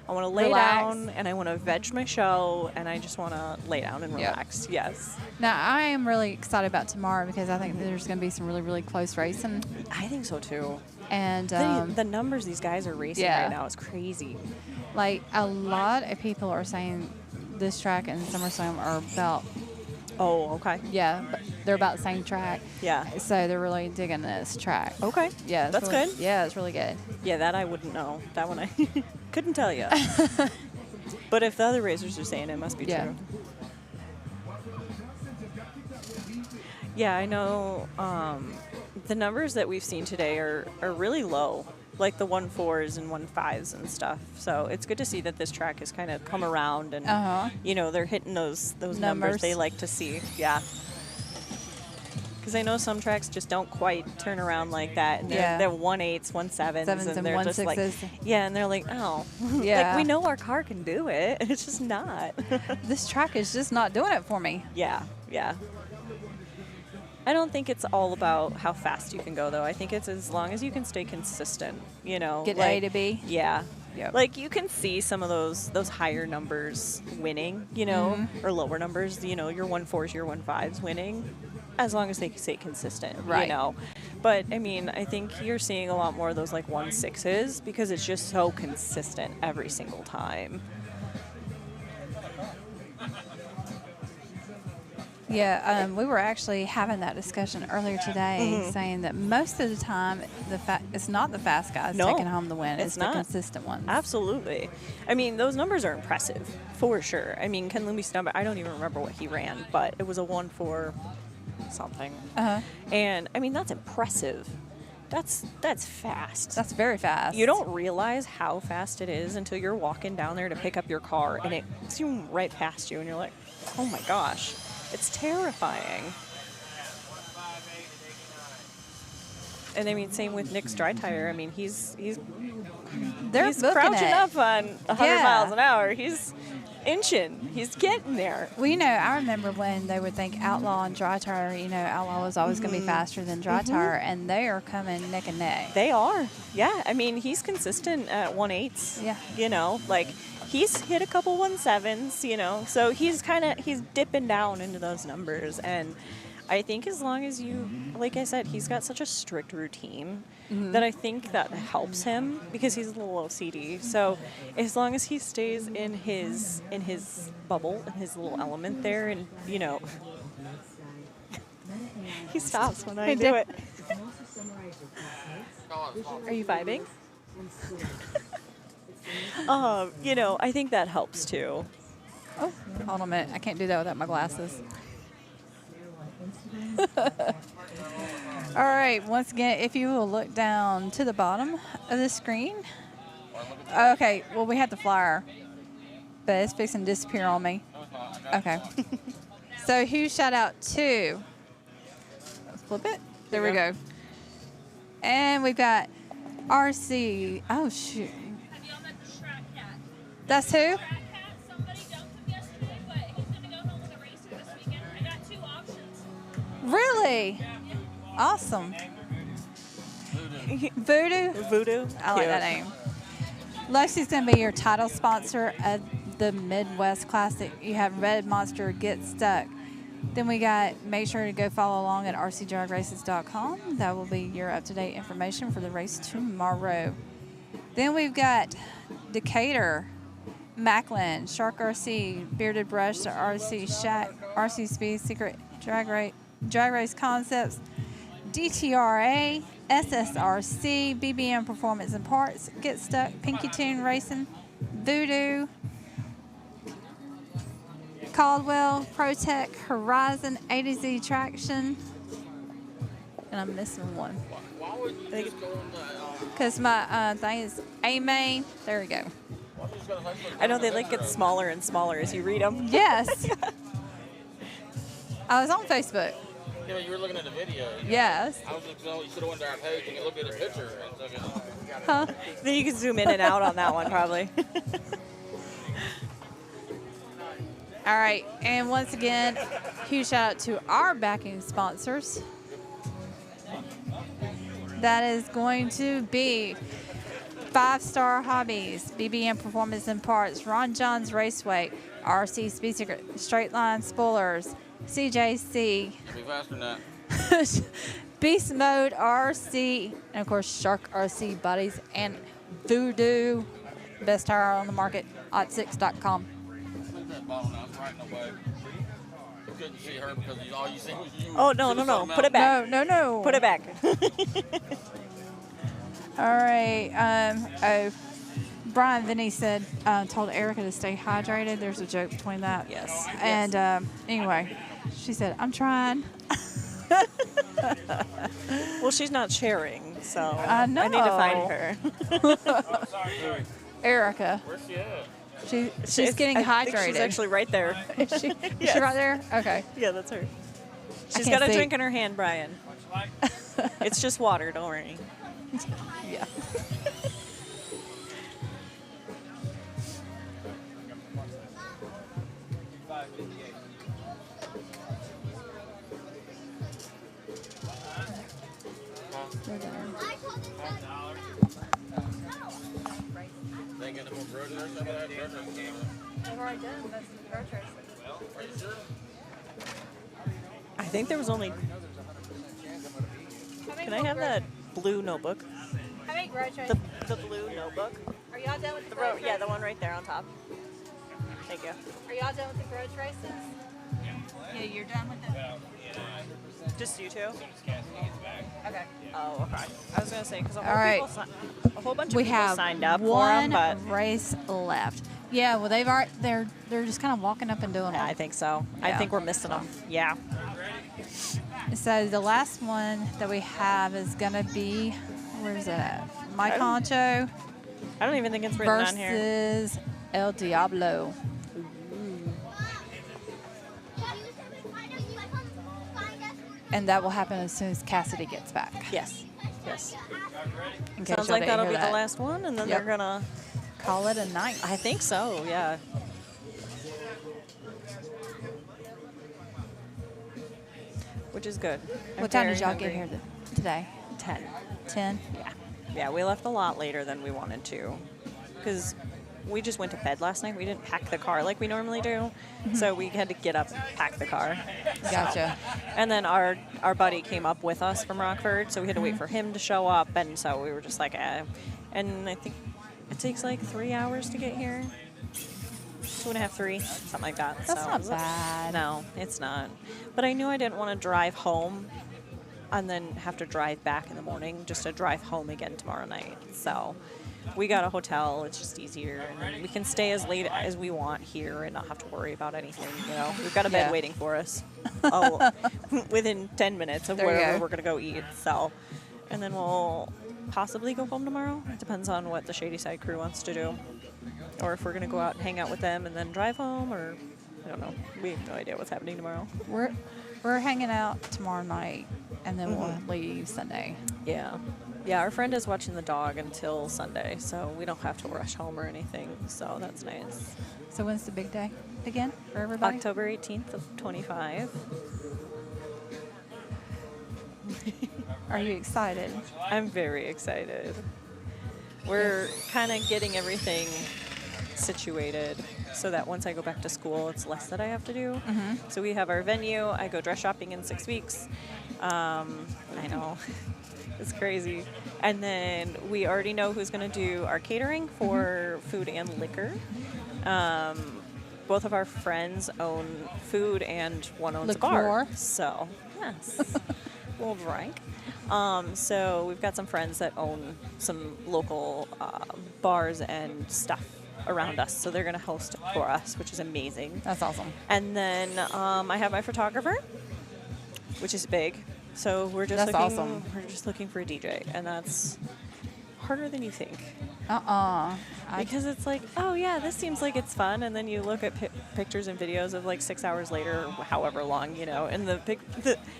want to lay Relax. down and I want to veg my show and I just want to lay down and relax. Yes. Now, I am really excited about tomorrow because I think there's going to be some really, really close racing. I think so too. And the numbers these guys are racing right now is crazy. Like, a lot of people are saying this track and SummerSlam are about. Oh, okay. Yeah, but they're about the same track. Yeah. So they're really digging this track. Okay. Yeah. That's really, good. Yeah, it's really good. Yeah, that I wouldn't know. That one I couldn't tell you. But if the other racers are saying it, must be true. Yeah, I know the numbers that we've seen today are really low, like the 1.4s and 1.5s and stuff. So it's good to see that this track has kind of come around and, you know, they're hitting those numbers they like to see. Yeah. Because I know some tracks just don't quite turn around like that. And they're 1.8s, 1.7s, and they're just like, and they're like, oh, like we know our car can do it. It's just not. This track is just not doing it for me. Yeah, yeah. I don't think it's all about how fast you can go, though. I think it's as long as you can stay consistent, you know. Get like, A to B. Yeah. Yep. Like, you can see some of those higher numbers winning, you know, or lower numbers, you know, your 1.4s, your 1.5s winning, as long as they stay consistent, you know. But, I mean, I think you're seeing a lot more of those, like, 1.6s because it's just so consistent every single time. Yeah, we were actually having that discussion earlier today, saying that most of the time, it's not the fast guys taking home the win. It's the consistent ones. Absolutely. I mean, those numbers are impressive, for sure. I mean, Ken Lumby's number, I don't even remember what he ran, but it was a 1.4 something. And, I mean, that's impressive. That's fast. That's very fast. You don't realize how fast it is until you're walking down there to pick up your car, and it zooms right past you, and you're like, oh, my gosh. It's terrifying. And I mean, same with Nick's dry tire. I mean, he's crouching up on 100 miles an hour. He's inching. He's getting there. Well, you know, I remember when they would think Outlaw and dry tire, you know, Outlaw was always going to be faster than dry tire, and they are coming neck and neck. They are. Yeah. I mean, he's consistent at 1.8s. Yeah. You know, like, he's hit a couple 1.7s, you know, so he's dipping down into those numbers. And I think as long as you, like I said, he's got such a strict routine that I think that helps him because he's a little OCD. So as long as he stays in his bubble, in his little element there, and, you know, he stops when I do it. Are you vibing? You know, I think that helps too. Oh, hold on a minute. I can't do that without my glasses. All right. Once again, if you will look down to the bottom of the screen. Okay. Well, we had the flyer, but it's fixing to disappear on me. Okay. So who shout out to? Let's flip it. There we go. And we've got RC. Oh, shoot. That's who? Really? Awesome. Voodoo? Voodoo. I like that name. Lexi's going to be your title sponsor of the Midwest Classic. You have Red Monster, Get Stuck. Then we got, make sure to go follow along at rcdragraces.com. That will be your up-to-date information for the race tomorrow. Then we've got Decatur, Macklin, Shark RC, Bearded Brush, the RC Shack, RC Speed, Secret Drag Race Concepts, DTRA, SSRC, BBM Performance and Parts, Get Stuck, Pinky Tune Racing, Voodoo, Caldwell, ProTech, Horizon, A to Z Traction, and I'm missing one. Why would you just go on the... Because my thing is A-Main. There we go. I know they like get smaller and smaller as you read them. Yes. I was on Facebook. You know, you were looking at the video. Yes. I was just, you should have went to our page and looked at the picture. And took it. Huh? Then you can zoom in and out on that one, probably. All right. And once again, huge shout out to our backing sponsors. That is going to be 5 Star Hobbies, BBM Performance and Parts, Ron John's Raceway, RC Speed Secret, Straight Line Spoilers, CJC, Be faster than that. Beast Mode RC, and of course Shark RC Bodies, and Voodoo, best tire on the market, ot6.com. Put that bottle now. It's right in the way. You couldn't see her because all you see was you. Oh, no. Put it back. No. Put it back. All right. Brian Vinny said, told Erica to stay hydrated. There's a joke between that. Yes. And anyway, she said, I'm trying. Well, she's not sharing, so I know. I need to find her. Erica. Where's she at? She's getting I hydrated. think she's actually right there. Is she, Yes. she right there? Okay. Yeah, that's her. She's can't got a see. drink in her hand, Brian. It's just water, don't worry. Yeah. They get the more Grudge race. I got Grudge race. They've already done most of the Grudge races. Are you sure? I think there was only... Can I have that blue notebook? How many Grudge races? The blue notebook? Are y'all done with the Grudge yeah, the one right there on top. Thank you. Are y'all done with the Grudge races? Yeah, you're done with it? Just you two? Okay. Oh, okay. I was going to say, because All right. a whole bunch of We people have signed up for one them, but... race left. Yeah, well, they're just kind of walking up and doing Yeah, them. I think so. I Yeah. think we're missing them. Yeah. So the last one that we have is going to be, where's it at? Mike Honcho I don't even think it's written on here. versus El Diablo. And that will happen as soon as Cassidy gets back. Yes. Yes. In case Sounds y'all like didn't that'll hear be that. the last one, and then Yep. they're going to... Call it a night. I think so, yeah. Which is good. I'm What time very did y'all hungry. get here today? 10. 10? Yeah. Yeah, we left a lot later than we wanted to. Because we just went to bed last night. We didn't pack the car like we normally do. So we had to get up and pack the car. Gotcha. And then our buddy came up with us from Rockford, so we had to wait for him to show up. And so we were just like, eh. And I think it takes like 3 hours to get here. 2.5, 3, something like that. That's so, not bad. No, it's not. But I knew I didn't want to drive home and then have to drive back in the morning just to drive home again tomorrow night. So we got a hotel. It's just easier. And we can stay as late as we want here and not have to worry about anything. You know, we've got a bed Yeah. waiting for us within 10 minutes of There you wherever go. we're going to go eat. So, and then we'll possibly go home tomorrow. It depends on what the Shady Side crew wants to do. Or if we're going to go out and hang out with them and then drive home, or I don't know. We have no idea what's happening tomorrow. We're hanging out tomorrow night, and then we'll leave Sunday. Yeah. Yeah, our friend is watching the dog until Sunday, so we don't have to rush home or anything. So that's nice. So when's the big day again for everybody? October 18th of 25. Are you excited? I'm very excited. We're kind of getting everything situated so that once I go back to school, it's less that I have to do. So we have our venue. I go dress shopping in 6 weeks. I know. It's crazy. And then we already know who's going to do our catering for food and liquor. Both of our friends own food and one owns a bar. So, yes. A little drink. So we've got some friends that own some local bars and stuff around us. So they're going to host it for us, which is amazing. That's awesome. And then I have my photographer, which is big. So we're just awesome. We're just looking for a DJ, and that's harder than you think. Because it's like, oh yeah, this seems like it's fun, and then you look at pictures and videos of like 6 hours later, or however long, you know, and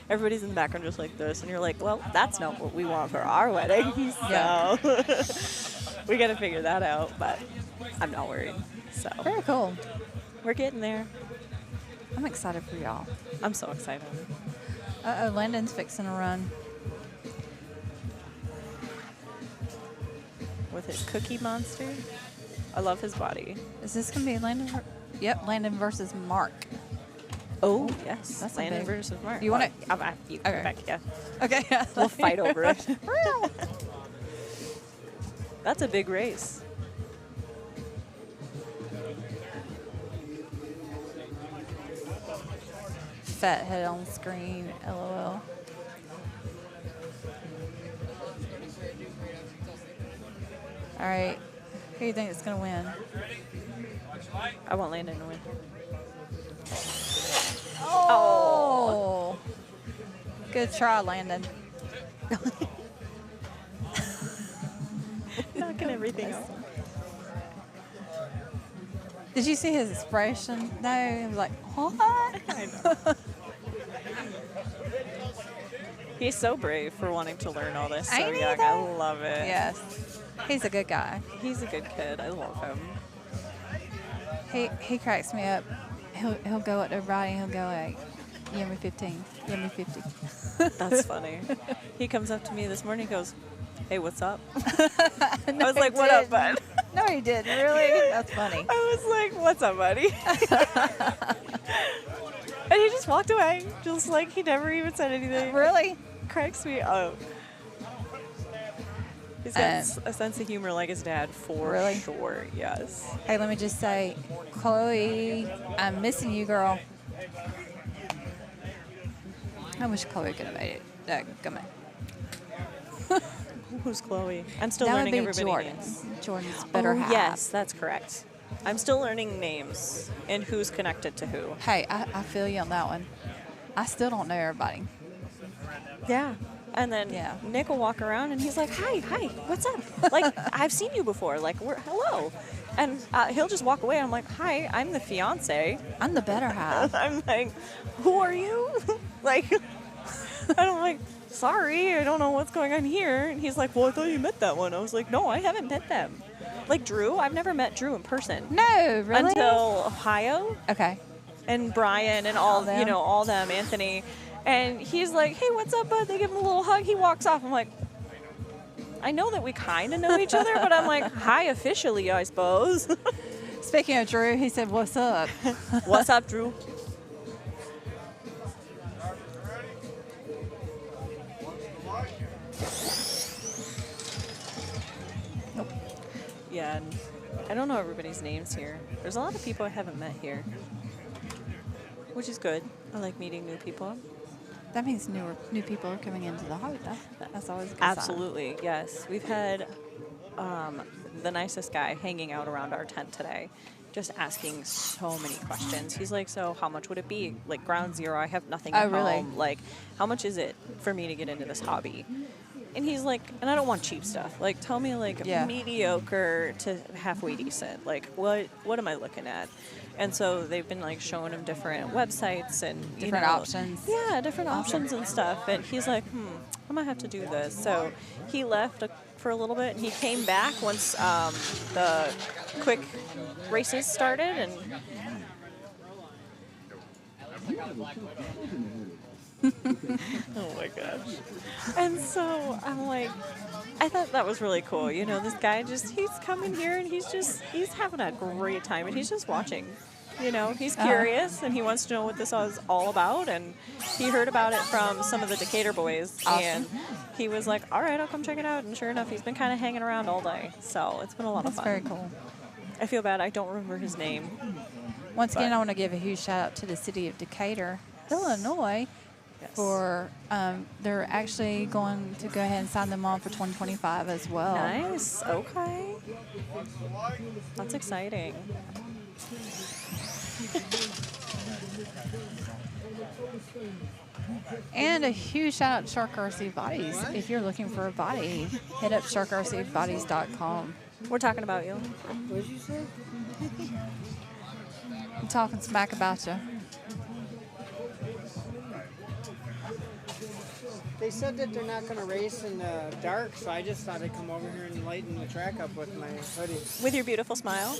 everybody's in the background just like this, and you're like, well, that's not what we want for our wedding. So we got to figure that out, but I'm not worried. So very cool. We're getting there. I'm excited for y'all. I'm so excited. Uh-oh, Landon's fixing to run. With his Cookie Monster. I love his body. Is this going to be Landon? Yep, Landon versus Mark. Oh, yes. That's Landon big. versus Mark. You want to? You come back, yeah. Okay, yeah. We'll fight over it. That's a big race. Fat head on screen, LOL. All right, who do you think is going to win? I want Landon to win. Oh! Good try, Landon. Knocking everything out. Did you see his expression? No, he was like, what? I know. He's so brave for wanting to learn all this so young. I love it. Yes. He's a good guy. He's a good kid. I love him. He cracks me up. He'll go up to everybody and he'll go like, give me 15, give me 50. That's funny. He comes up to me this morning and goes, hey, what's up? I was like, what up, bud? No, he didn't. Really? That's funny. I was like, what's up, buddy? And he just walked away. Just like he never even said anything. Really? Cracks me up. He's got a sense of humor like his dad, for sure. Yes. Hey, let me just say, Chloe, I'm missing you, girl. I wish Chloe could have made it. Come on. Who's Chloe? I'm still that learning would be everybody Jordan's. names. Jordan's better half. Yes, that's correct. I'm still learning names and who's connected to who. Hey, I feel you on that one. I still don't know everybody. Yeah. And then Nick will walk around and he's like, hi, what's up? Like, I've seen you before. Like, hello. And he'll just walk away. I'm like, hi, I'm the fiance. I'm the better half. I'm like, who are you? Like, and I'm like, sorry, I don't know what's going on here. And he's like, well, I thought you met that one. I was like, no, I haven't met them. Like Drew, I've never met Drew in person. No, really? Until Ohio. Okay. And Brian and all them. you know, all them, Anthony. And he's like, hey, what's up, bud? They give him a little hug. He walks off. I'm like, I know that we kind of know each other, but I'm like, hi officially, I suppose. Speaking of Drew, he said, what's up? What's up, Drew? Yeah, and I don't know everybody's names here. There's a lot of people I haven't met here, which is good. I like meeting new people. That means new people are coming into the hobby. That's always a good Absolutely, yes. We've had the nicest guy hanging out around our tent today, just asking so many questions. He's like, so how much would it be? Like ground zero, I have nothing at really? home. Like, how much is it for me to get into this hobby? And he's like, and I don't want cheap stuff. Like, tell me like Yeah. mediocre to halfway decent. Like, what am I looking at? And so they've been like showing him different websites and Different options. Yeah, different options and stuff. And he's like, I might have to do this. So he left for a little bit, and he came back once the quick races started. And oh my gosh. And so I'm like, I thought that was really cool. You know, this guy he's coming here and he's having a great time, and he's just watching. You know, he's curious and he wants to know what this is all about. And he heard about it from some of the Decatur boys. Awesome. And he was like, all right, I'll come check it out. And sure enough, he's been kind of hanging around all day. So it's been a lot of fun. That's very cool. I feel bad. I don't remember his name. Once again, I want to give a huge shout out to the city of Decatur, Illinois, for they're actually going to go ahead and sign them on for 2025 as well. Nice. Okay. That's exciting. And a huge shout out to Shark RC Bodies. If you're looking for a body, hit up sharkrcbodies.com. We're talking about you. What did you say? I'm talking smack about you. They said that they're not going to race in the dark, so I just thought I'd come over here and lighten the track up with my hoodie. With your beautiful smile?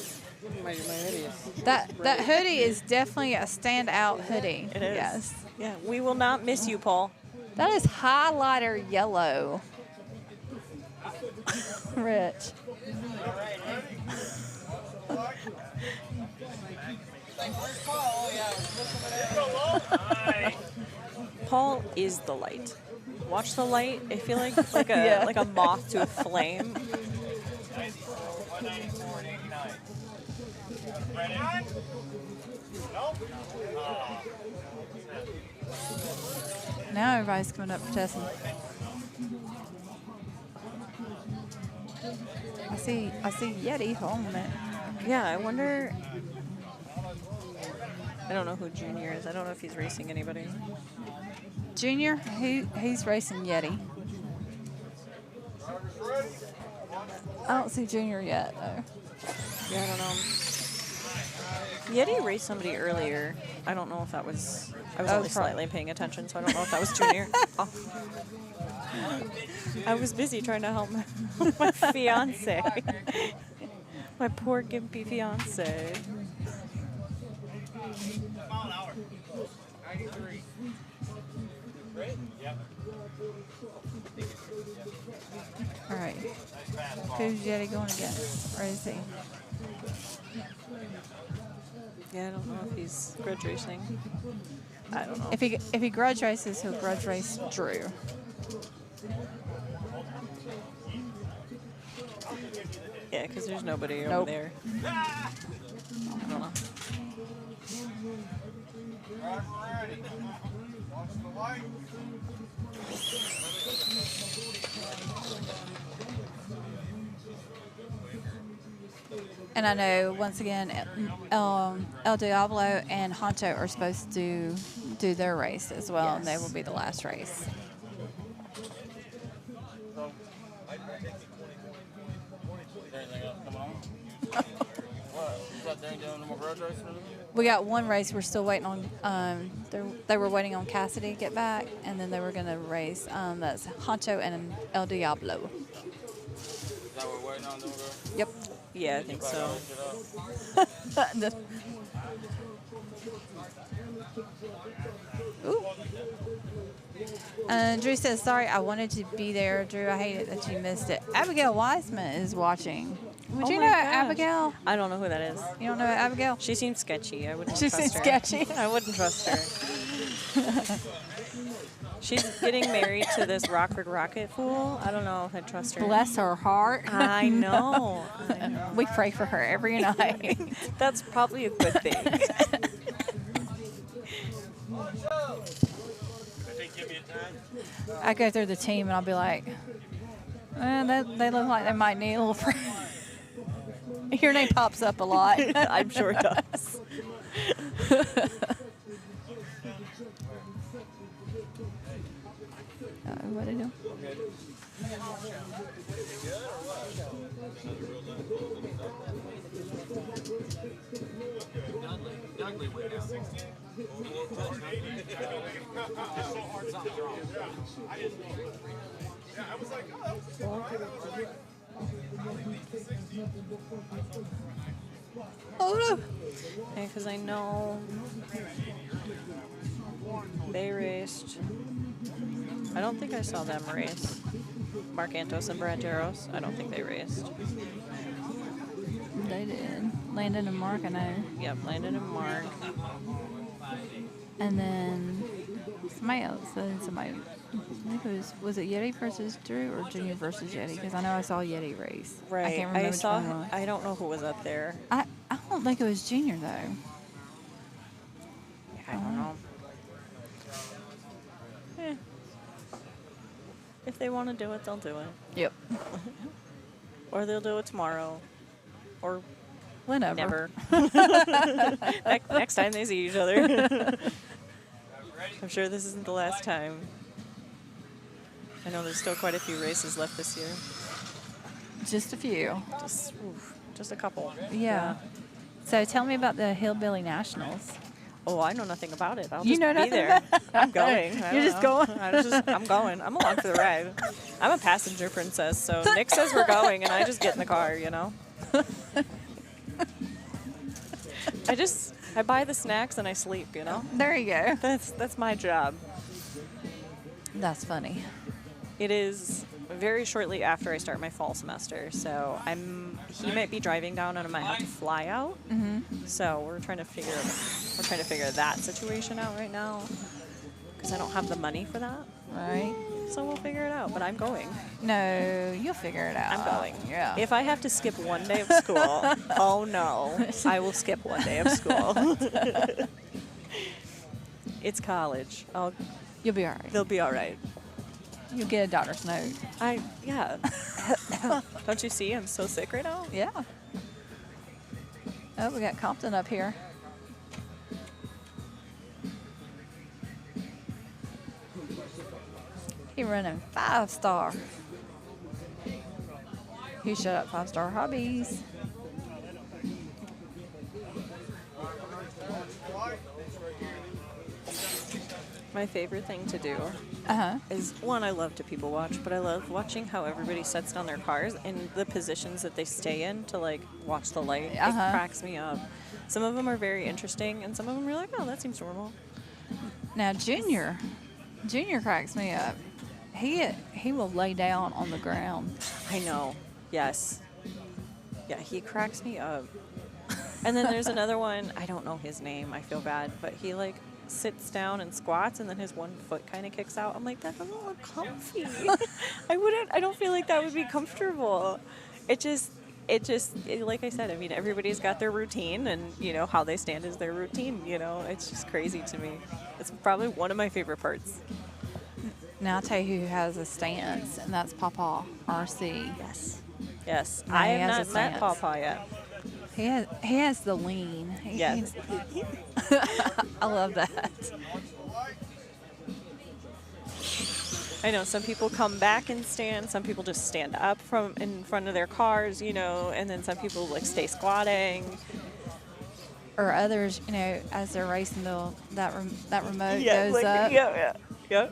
My hoodie is That hoodie is definitely a standout hoodie. It is. Yes. Yeah, we will not miss you, Paul. That is highlighter yellow. Rich. Paul is the light. Watch the light. I feel like a Yeah. like a moth to a flame. Now everybody's coming up protesting. I see Yeti home it. Yeah, I wonder. I don't know who Junior is. I don't know if he's racing anybody. Junior, he's racing Yeti. I don't see Junior yet though. Yeah, I don't know. Yeti raced somebody earlier. I don't know if that was. I was only slightly paying attention, so I don't know if that was Junior. Oh. I was busy trying to help my fiance. My poor gimpy fiance. All right. Who's Yeti going against? Or is he? Yeah, I don't know if he's grudge racing. I don't know. If he grudge races, he'll grudge race Drew. Yeah, because there's nobody over there. I don't know. And I know, once again, El Diablo and Honcho are supposed to do their race as well, and they will be the last race. We got one race. We're still waiting on. They were waiting on Cassidy to get back, and then they were going to race. That's Honcho and El Diablo. Is that what we're waiting on, girl? Yep. Yeah, I think so. Ooh. Drew says, sorry, I wanted to be there. Drew, I hate it that you missed it. Abigail Wiseman is watching. Would Oh you my know gosh. Abigail? I don't know who that is. You don't know Abigail? She seems sketchy. I wouldn't She trust seems her. sketchy. I wouldn't trust her. She's getting married to this Rockford Rocket fool. I don't know if I'd trust her. Bless her heart. I know. We pray for her every night. That's probably a good thing. I go through the team and I'll be like, they look like they might need a little friend. Your name pops up a lot. I'm sure it does. what they do. Dudley went down 16. I was like, Oh, because I know they raced. I don't think I saw them race. Mark Antos and Brad Jaros. I don't think they raced. They did. Landon and Mark, I know. Yep, Landon and Mark. And then somebody else said somebody. I think it was it Yeti versus Drew or Junior versus Yeti? Because I know I saw Yeti race. Right. I can't remember which saw. one it was. I don't know who was up there. I don't think it was Junior though. Yeah, I don't know. Eh. If they want to do it, they'll do it. Yep. Or they'll do it tomorrow. Or whenever. Never. Next time they see each other. I'm sure this isn't the last time. I know there's still quite a few races left this year. Just a few. Just a couple. Yeah. So tell me about the Hillbilly Nationals. Oh, I know nothing about it. I'll You just know be nothing there. about it? I'm going. You're just going? I'm going. I'm along for the ride. I'm a passenger princess, so Nick says we're going, and I just get in the car, you know? I buy the snacks and I sleep, you know? There you go. That's my job. That's funny. It is very shortly after I start my fall semester, so he might be driving down and I might have to fly out. Mm-hmm. So we're trying to figure that situation out right now because I don't have the money for that. Right. So we'll figure it out, but I'm going. No, you'll figure it out. I'm going. Yeah. If I have to skip one day of school, oh no, I will skip one day of school. It's college. You'll be all right. They'll be all right. You'll get a doctor's note. Yeah. Don't you see? I'm so sick right now. Yeah. Oh, we got Compton up here. He running 5-star. He shut up 5-star hobbies. My favorite thing to do is, one, I love to people watch, but I love watching how everybody sets down their cars and the positions that they stay in to, like, watch the light. It cracks me up. Some of them are very interesting, and some of them are like, oh, that seems normal. Now, Junior cracks me up. He will lay down on the ground. I know. Yes. Yeah, he cracks me up. And then there's another one, I don't know his name, I feel bad, but he, like, sits down and squats and then his one foot kind of kicks out. I'm like, that doesn't look comfy. I don't feel like that would be comfortable. It just, like I said, I mean, everybody's got their routine and, you know, how they stand is their routine, you know, it's just crazy to me. It's probably one of my favorite parts. Now I'll tell you who has a stance, and that's Papa RC. Yes. Now I he have has not a met stance. Papa yet. He has the lean. Yes. I love that. I know some people come back and stand. Some people just stand up from in front of their cars, you know, and then some people like stay squatting. Or others, you know, as they're racing, that remote Yeah, goes like, up. Yeah.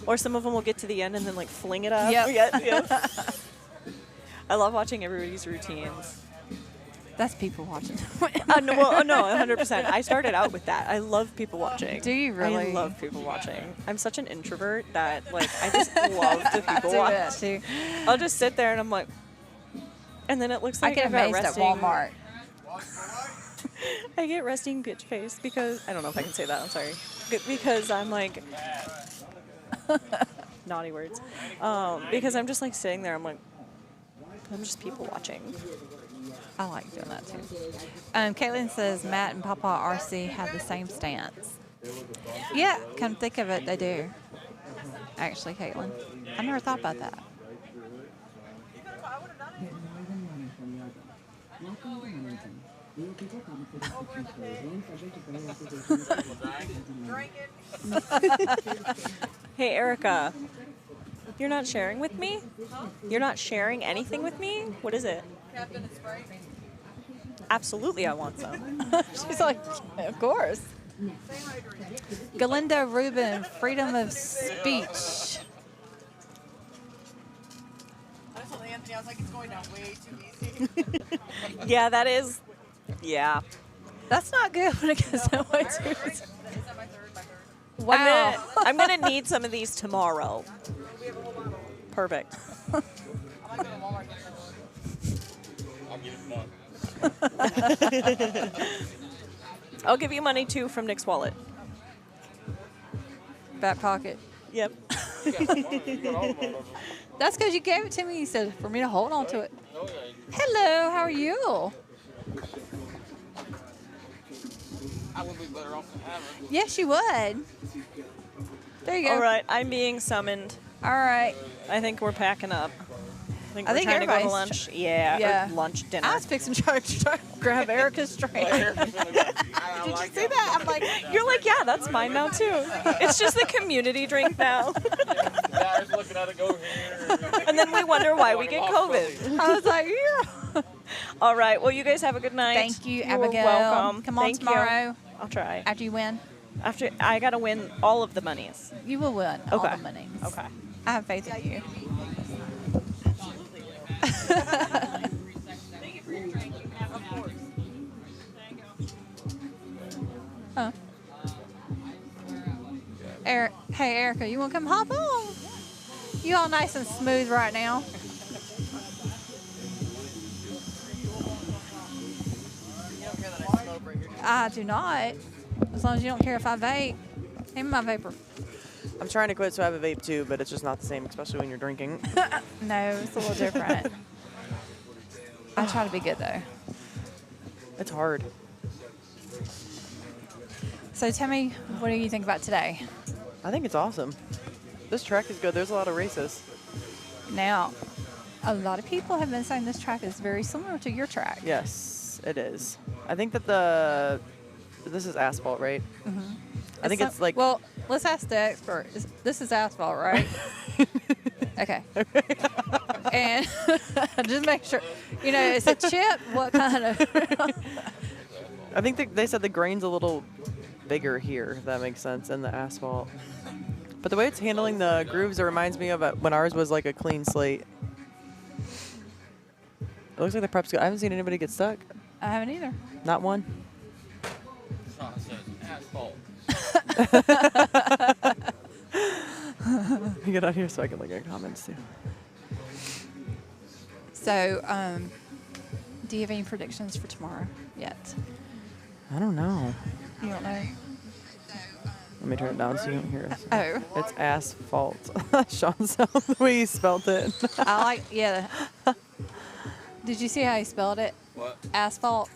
Or some of them will get to the end and then like fling it up. Yep. I love watching everybody's routines. That's people watching. No, 100%. I started out with that. I love people watching. Do you really? I love people watching. I'm such an introvert that like I just love to people do watch. that too. I'll just sit there and I'm like, and then it looks like I get I've got amazed at resting. Walmart. I get resting bitch face because I don't know if I can say that. I'm sorry. Because I'm like naughty words. Because I'm just like sitting there. I'm just people watching. I like doing that too. Caitlin says Matt and Papa RC have the same stance. Yeah, come think of it, they do. Actually, Caitlin, I never thought about that. Hey, Erica. You're not sharing with me? You're not sharing anything with me? What is it? Captain and Sprite. Absolutely, I want some. She's like, of course. Galindo Rubin, freedom of speech. I told Anthony, I was like, it's going down way too easy. Yeah, that is. Yeah. That's not good when it goes that way too. Is that my third? Wow. I'm gonna need some of these tomorrow. We have a whole bottle. Perfect. I might go to Walmart and get I'll give it one. I'll give you money too from Nick's wallet. Back pocket. Yep. That's because you gave it to me. You said for me to hold on to it. Hello, how are you? I would be better off to have it. Yes, you would. There you go. All right, I'm being summoned. All right. I think we're packing up. I we're think trying to go to everybody's lunch. Yeah, or lunch, dinner. I was fixing to try to grab Erica's tray. Did you see that? I'm like, You're like, yeah, that's mine now too. It's just the community drink now. Guys looking at it go here. And then we wonder why we get COVID. I was like, yeah. All right, well, you guys have a good night. Thank you, You're Abigail. welcome. Come on Thank tomorrow. You. I'll try. After you win. After I gotta win all of the monies. You will win all the monies. Okay. I have faith in you. Huh. Hey, Erica, you want to come hop on? You all nice and smooth right now. I do not. As long as you don't care if I vape. Hand me my vapor. I'm trying to quit so I have a vape too, but it's just not the same, especially when you're drinking. No, it's a little different. I try to be good though. It's hard. So tell me, what do you think about today? I think it's awesome. This track is good. There's a lot of races. Now, a lot of people have been saying this track is very similar to your track. Yes, it is. I think that this is asphalt, right? Mm-hmm. I think it's like. Well, let's ask the expert. This is asphalt, right? Okay. And just make sure, is it chip? What kind of? I think they said the grain's a little bigger here, if that makes sense, in the asphalt. But the way it's handling the grooves, it reminds me of when ours was like a clean slate. It looks like the prep's good. I haven't seen anybody get stuck. I haven't either. Not one. Sean says asphalt. Get out here so I can look at comments too. So, do you have any predictions for tomorrow yet? I don't know. You don't know? Let me turn it down so you don't hear us. Oh. It's asphalt. Sean said the way he spelled it. I like, yeah. Did you see how he spelled it? What? Asphalt.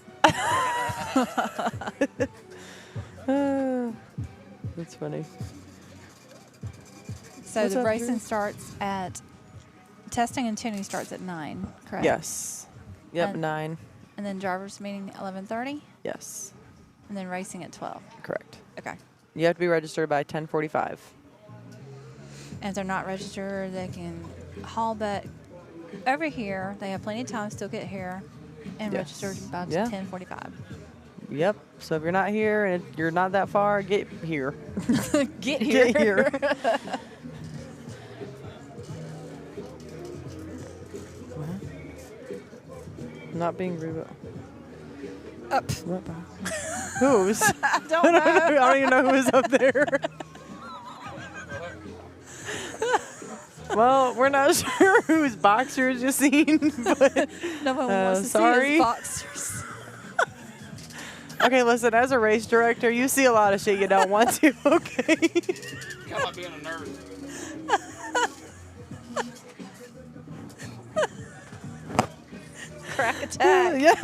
That's funny. So What's the up, racing Drew? starts at, testing and tuning starts at 9, correct? Yes. Yep, And- 9. And then drivers meeting at 11:30? Yes. And then racing at 12? Correct. Okay. You have to be registered by 10:45. And if they're not registered, they can haul back over here. They have plenty of time to still get here and Yes. register by Yeah. 10:45. Yep. So if you're not here and you're not that far, get here. Get here. Get here. Not being rude. Up. What? Who's? I don't know. I don't even know who's up there. Well, we're not sure whose boxers you seen, but No one wants to see sorry. his boxers. Okay, listen, as a race director, you see a lot of shit you don't want to, okay? How about being a nurse? Crack attack. Yeah.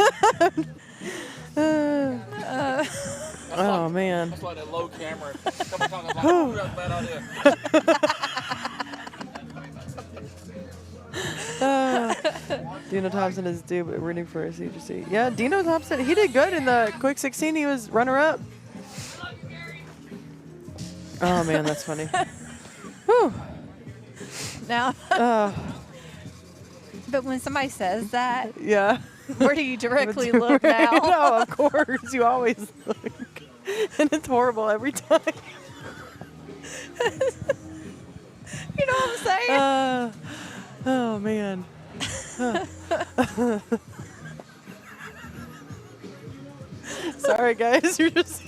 Oh man. That's why that low camera. A couple times I was like, ooh, that's a bad idea. Dino Thompson is due, but rooting for a CGC. Yeah, Dino Thompson, he did good in the quick 16. He was runner-up. Oh, man, that's funny. Woo. Whew. Now, but when somebody says that, Yeah. where do you directly look now? No, of course. You always look. And it's horrible every time. You know what I'm saying? Oh, man. Sorry, guys. You're just.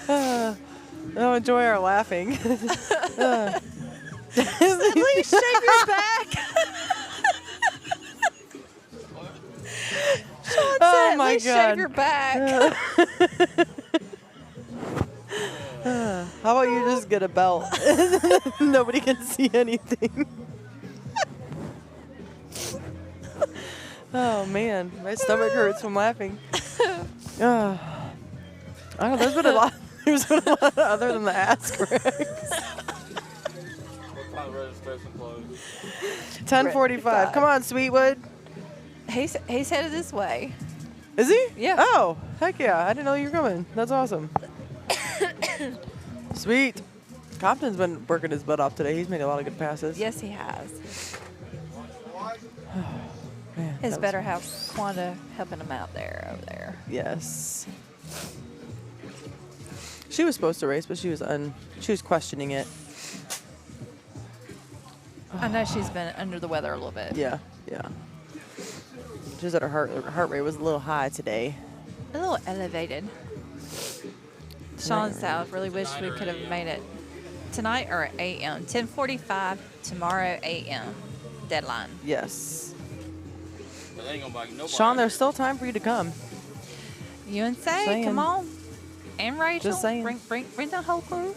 Oh, enjoy our laughing. At least shave your back. Sean Oh said, my at least God. shave your back. How about you just get a belt? Nobody can see anything. Oh man, my stomach hurts from laughing. I don't know, there's been a lot other than the ass cracks. What time registration closed? 10:45. Come on, Sweetwood. He's headed this way. Is he? Yeah. Oh, heck yeah. I didn't know you were coming. That's awesome. Sweet. Compton's been working his butt off today. He's made a lot of good passes. Yes, he has. Man, His that better was- have Quanda helping him out there over there. Yes. She was supposed to race, but she was questioning it. I know she's been under the weather a little bit. Yeah, yeah. She said her heart rate was a little high today. A little elevated. Sean South really wish we could have made it tonight or a.m. 10:45 tomorrow a.m. deadline. Yes. But they ain't gonna buy nobody. Sean, there's still time for you to come. You and Say, Saying. come on. And Rachel, Just saying. bring the whole crew.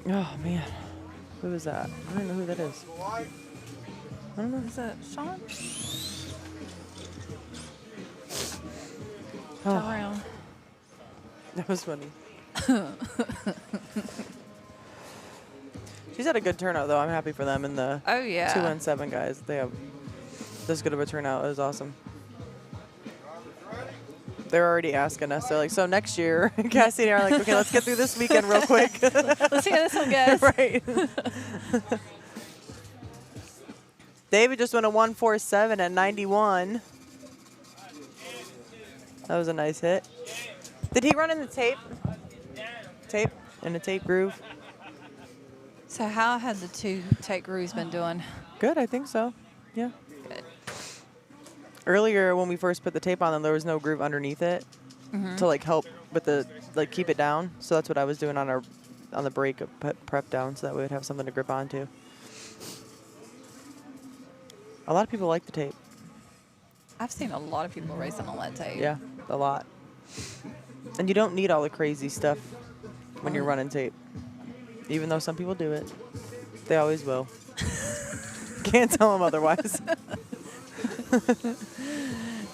Oh man, who is that? I don't know who that is. I don't know. Is that Sean? Oh. Turn around. That was funny. She's had a good turnout though. I'm happy for them and the Oh, yeah. 217 guys. They have this good of a turnout. It was awesome. They're already asking us. They're like, so next year, Cassie and I are like, okay, let's get through this weekend real quick. Let's see how this one goes. Right. David just went a 147 at 91. That was a nice hit. Did he run in the tape? Tape? In the tape groove? So how had the two take grooves been doing? Good, I think so. Yeah. Good. Earlier, when we first put the tape on them, there was no groove underneath it to like help with the keep it down. So that's what I was doing on the break of prep down, so that we would have something to grip onto. A lot of people like the tape. I've seen a lot of people racing on that tape. Yeah, a lot. And you don't need all the crazy stuff when you're running tape. Even though some people do it, they always will. Can't tell them otherwise.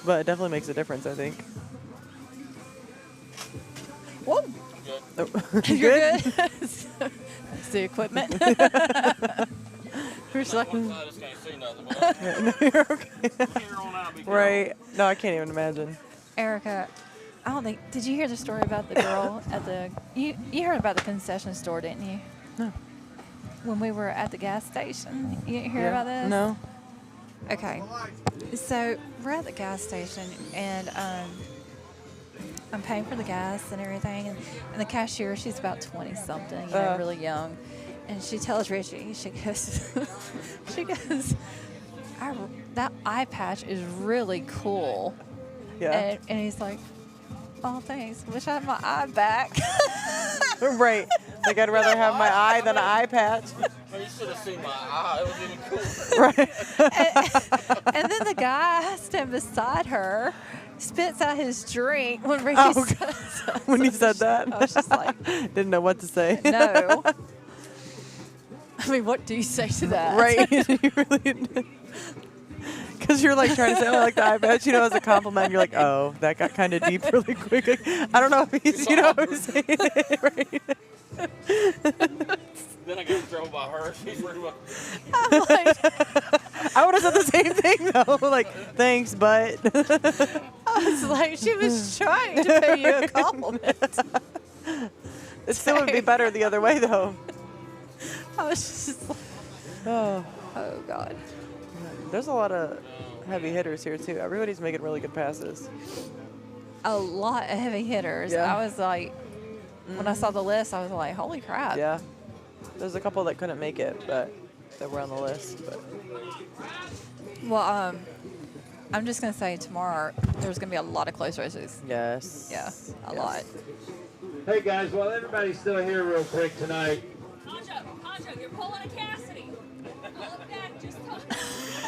But it definitely makes a difference, I think. Whoa. Oh, You're good? It's the equipment. We're just like, I just can't see nothing. No, you're okay. Right. No, I can't even imagine. Erica, I don't think, did you hear the story about the girl at the, you heard about the concession store, didn't you? No. When we were at the gas station. You didn't hear about this? No. Okay. So we're at the gas station and I'm paying for the gas and everything. And the cashier, she's about 20 something, really young. And she tells Richie, she goes, that eye patch is really cool. Yeah. And he's like, oh, thanks. Wish I had my eye back. Right. Like, I'd rather have my eye than an eye patch. Oh, you should have seen my eye. It was even cool. Right. And then the guy standing beside her spits out his drink when Richie says when he said that. I was just like, didn't know what to say. no. I mean, what do you say to that? Right. You really did. Because you're like trying to say, oh, I like the eye patch, as a compliment. You're like, oh, that got kind of deep really quick. Like, I don't know if he's, what I'm saying it, right? Then I got thrown by her. She's pretty much. I'm like, I would have said the same thing, though. Like, thanks, but. I was like, she was trying to pay you a compliment. It still would be better the other way, though. I was just like, Oh. oh God. There's a lot of heavy hitters here, too. Everybody's making really good passes. A lot of heavy hitters. Yeah. I was like, when I saw the list, I was like, holy crap. Yeah. There's a couple that couldn't make it, but that were on the list. But. Well, I'm just going to say tomorrow there's going to be a lot of close races. Yes. Yeah, a lot. Hey guys, while everybody's still here real quick tonight. Honcho, you're pulling a Cassidy.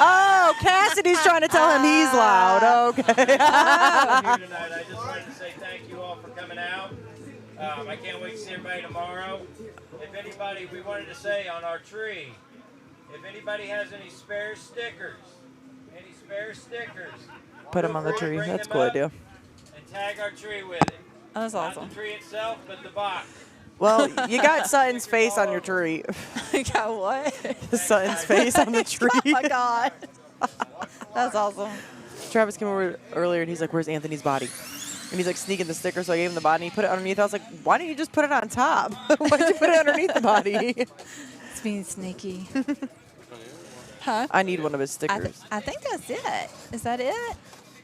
Oh, Cassidy's trying to tell him he's loud. Okay. Here tonight, I just wanted to say thank you all for coming out. I can't wait to see everybody tomorrow. If anybody, we wanted to say on our tree, if anybody has any spare stickers, Put them on the tree. That's a cool idea. And tag our tree with it. That's awesome. Not the tree itself, but the box. Well, you got Sutton's face on your tree. You got what? Sutton's face on the tree. Oh my God. That's awesome. Travis came over earlier and he's like, "Where's Anthony's body?" And he's like sneaking the sticker, so I gave him the body and he put it underneath. I was like, "Why didn't you just put it on top? Why did you put it underneath the body?" It's being sneaky. Huh? I need one of his stickers. I think that's it. Is that it?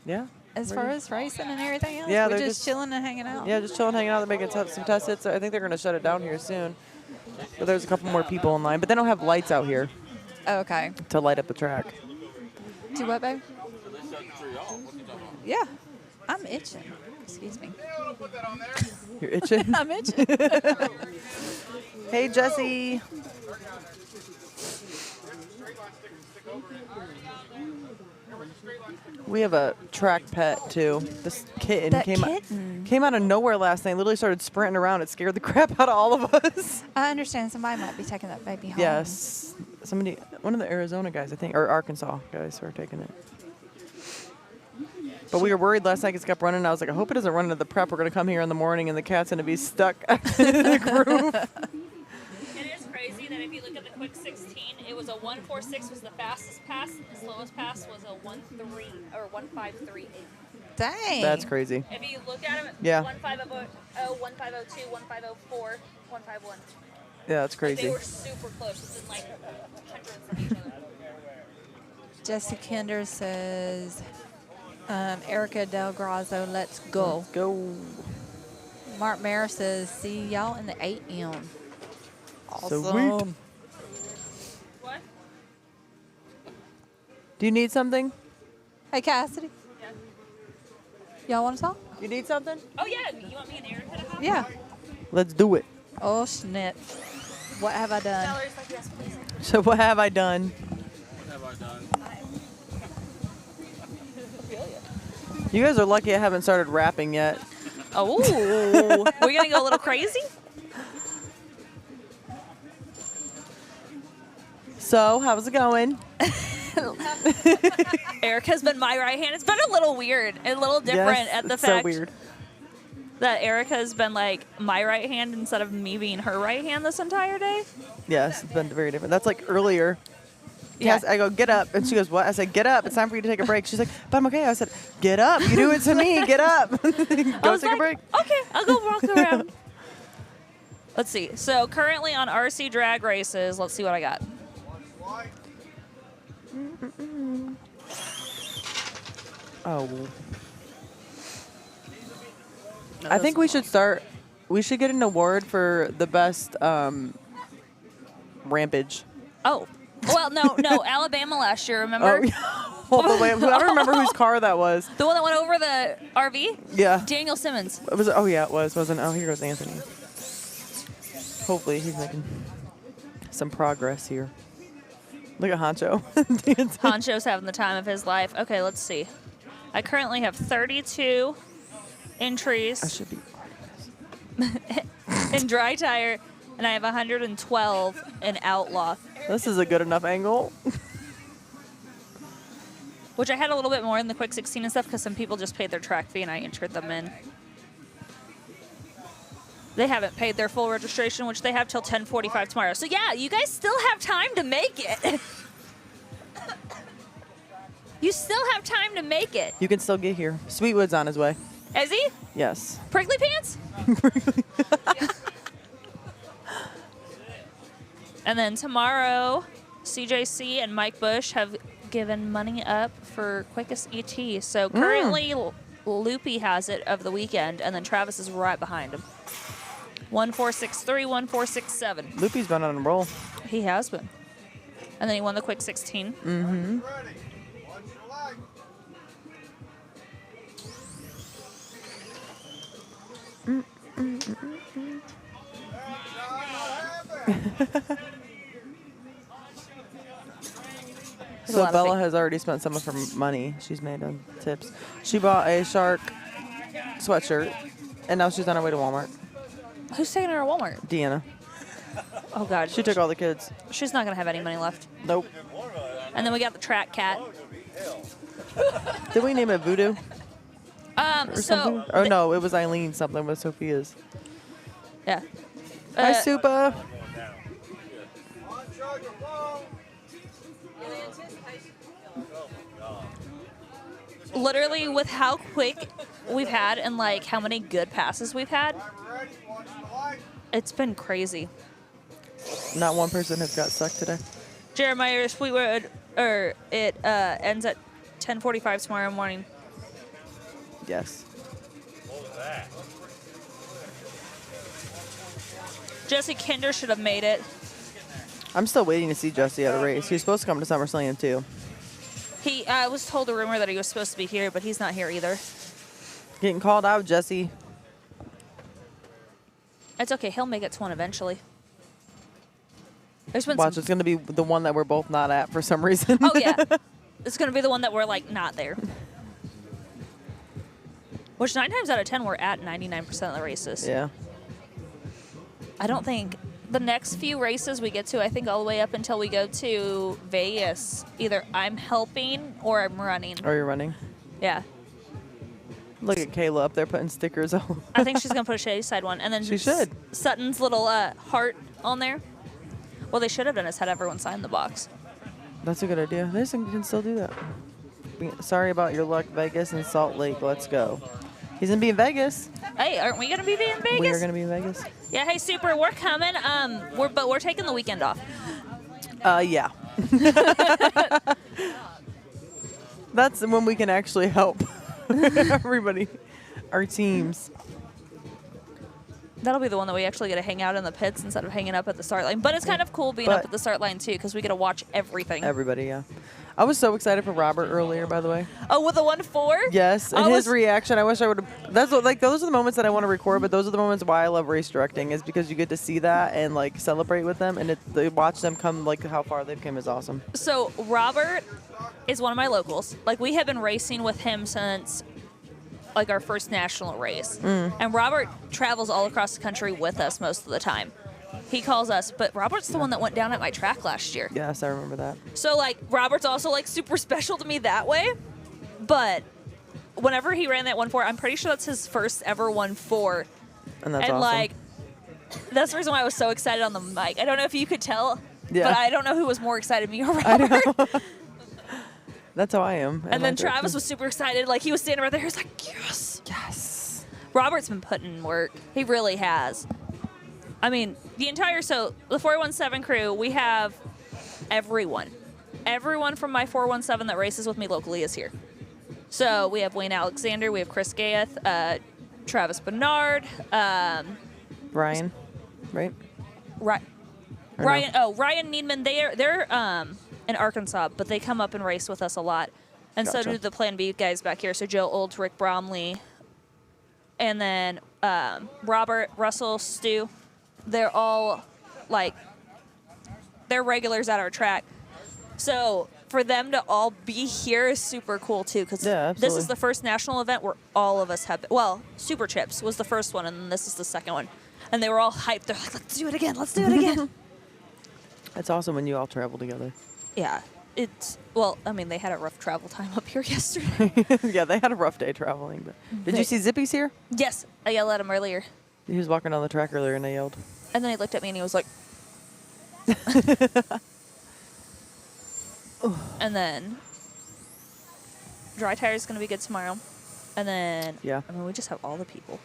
Yeah. As far as racing and everything else? Yeah, We're they're just chilling and hanging out. Yeah, just chilling, hanging out. They're making some test hits. I think they're going to shut it down here soon. But there's a couple more people in line, but they don't have lights out here Oh, okay. to light up the track. Do what, babe? Yeah. I'm itching. Excuse me. You're itching? I'm itching. Hey, Jesse. We have a track pet too. This kitten That came out of nowhere last night. Literally started sprinting around. It scared the crap out of all of us. I understand somebody might be taking that baby home. Yes, one of the Arizona guys, I think, or Arkansas guys, were taking it. But we were worried last night because it kept running. I was like, I hope it doesn't run into the prep. We're gonna come here in the morning and the cat's gonna be stuck in the groove. It is crazy that if you look at the quick 16, it was a 1:46 was the fastest pass. The slowest pass was a 1:3 or 1:538. Dang. That's crazy. If you look at them, Yeah. 1:5:0, 1:5:02, 1:5:04, 1:5:1. Yeah, that's crazy. They were super close, within like hundreds of each other. Jesse Kinder says, Erica Del Grazo, let's go. Let's go. Mark Mayer says, see y'all in the 8M. Awesome. Sweet. What? Do you need something? Hey, Cassidy. Yeah. Y'all want to talk? You need something? Oh yeah, you want me and Erica to hop? Yeah. Let's do it. Oh, snip. What have I done? Valerie's like, yes, please. So what have I done? What have I done? You guys are lucky I haven't started rapping yet. Oh, we're gonna go a little crazy. So, how's it going? Erica's been my right hand. It's been a little weird, a little different Yes, at the it's so fact weird. that Erica's been like my right hand instead of me being her right hand this entire day. Yes, it's been very different. That's like earlier. Yeah. Yes, I go, get up. And she goes, what? I said, get up. It's time for you to take a break. She's like, but I'm okay. I said, get up. You do it to me. Get up. Go take a break. Okay, I'll go walk around. Let's see. So currently on RC drag races, let's see what I got. Oh. I think we should start. We should get an award for the best rampage. Oh, well, no, Alabama last year, remember? Hold the way. I don't remember whose car that was. The one that went over the RV? Yeah. Daniel Simmons. It was. Oh yeah, it was. Wasn't. Oh, here goes Anthony. Hopefully he's making some progress here. Look at Honcho. Honcho's having the time of his life. Okay, let's see. I currently have 32 entries. I should be in dry tire, and I have 112 in Outlaw. This is a good enough angle. Which I had a little bit more in the quick 16 and stuff because some people just paid their track fee and I entered them in. They haven't paid their full registration, which they have till 10:45 tomorrow. So yeah, you guys still have time to make it. You still have time to make it. You can still get here. Sweetwood's on his way. Is he? Yes. Prickly Pants? And then tomorrow, CJC and Mike Bush have given money up for quickest ET. So currently, Loopy has it of the weekend, and then Travis is right behind him. 1463, 1467. Loopy's been on a roll. He has been. And then he won the quick 16. Mm-hmm. So Bella has already spent some of her money she's made on tips. She bought a shark sweatshirt, and now she's on her way to Walmart. Who's taking her to Walmart? Deanna. Oh, God. She took all the kids. She's not going to have any money left. Nope. And then we got the track cat. Did we name it Voodoo? Or something? Oh, no, it was Eileen something with Sophia's. Yeah. Hi, Supa. Literally, with how quick we've had and, like, how many good passes we've had, it's been crazy. Not one person has got stuck today. Jeremiah Sweetwood, it ends at 10:45 tomorrow morning. Yes. Jesse Kinder should have made it. I'm still waiting to see Jesse at a race. He's supposed to come to SummerSlam, too. I was told a rumor that he was supposed to be here, but he's not here either. Getting called out, Jesse. It's okay. He'll make it to one eventually. There's been Watch, it's going to be the one that we're both not at for some reason. Oh, yeah. It's going to be the one that we're, like, not there. Which 9 times out of 10, we're at 99% of the races. Yeah. I don't think the next few races we get to, I think all the way up until we go to Vegas, either I'm helping or I'm running. Or you're running. Yeah. Look at Kayla up there putting stickers on. I think she's going to put a Shady Side one. And then She should. Sutton's little heart on there. Well, they should have done is had everyone sign the box. That's a good idea. They can still do that. Sorry about your luck, Vegas and Salt Lake. Let's go. He's going to be in Vegas. Hey, aren't we going to be in Vegas? We are going to be in Vegas. Yeah, hey, Super, we're coming. But we're taking the weekend off. Yeah. That's when we can actually help everybody, our teams. That'll be the one that we actually get to hang out in the pits instead of hanging up at the start line. But it's kind of cool being up at the start line, too, because we get to watch everything. Everybody, yeah. I was so excited for Robert earlier, by the way. Oh, with the 1-4? Yes, and his reaction. I wish I would have. That's what, like, those are the moments that I want to record, but those are the moments why I love race directing, is because you get to see that and, like, celebrate with them, and they watch them come, like, how far they've come is awesome. So Robert is one of my locals. Like, we have been racing with him since, like, our first national race. And Robert travels all across the country with us most of the time. He calls us, but Robert's the one that went down at my track last year. Yes, I remember that. So, like, Robert's also, like, super special to me that way. But whenever he ran that 1-4, I'm pretty sure that's his first ever 1-4. And that's and awesome. Like, that's the reason why I was so excited on the mic. I don't know if you could tell, Yeah. but I don't know who was more excited, me or Robert. I know. That's how I am. And then Travis was super excited. Like, he was standing right there. He was like, yes. Yes. Robert's been putting in work. He really has. I mean, the 417 crew, we have everyone. Everyone from my 417 that races with me locally is here. So we have Wayne Alexander, we have Chris Gaeth, Travis Bernard, Ryan, right? Ryan Needman. They're in Arkansas, but they come up and race with us a lot. And so Gotcha. do the Plan B guys back here. So Joe Olds, Rick Bromley, and then Robert, Russell, Stu. They're all, like, they're regulars at our track. So for them to all be here is super cool, too, because this is the first national event where all of us have been. Well, Super Chips was the first one, and then this is the second one. And they were all hyped. They're like, let's do it again. Let's do it again. It's awesome when you all travel together. Yeah. Well, I mean, they had a rough travel time up here yesterday. Yeah, they had a rough day traveling. But did you see Zippy's here? Yes. I yelled at him earlier. He was walking down the track earlier, and I yelled. And then he looked at me, and he was like... And then Dry Tire is going to be good tomorrow. And then, yeah. I mean, we just have all the people.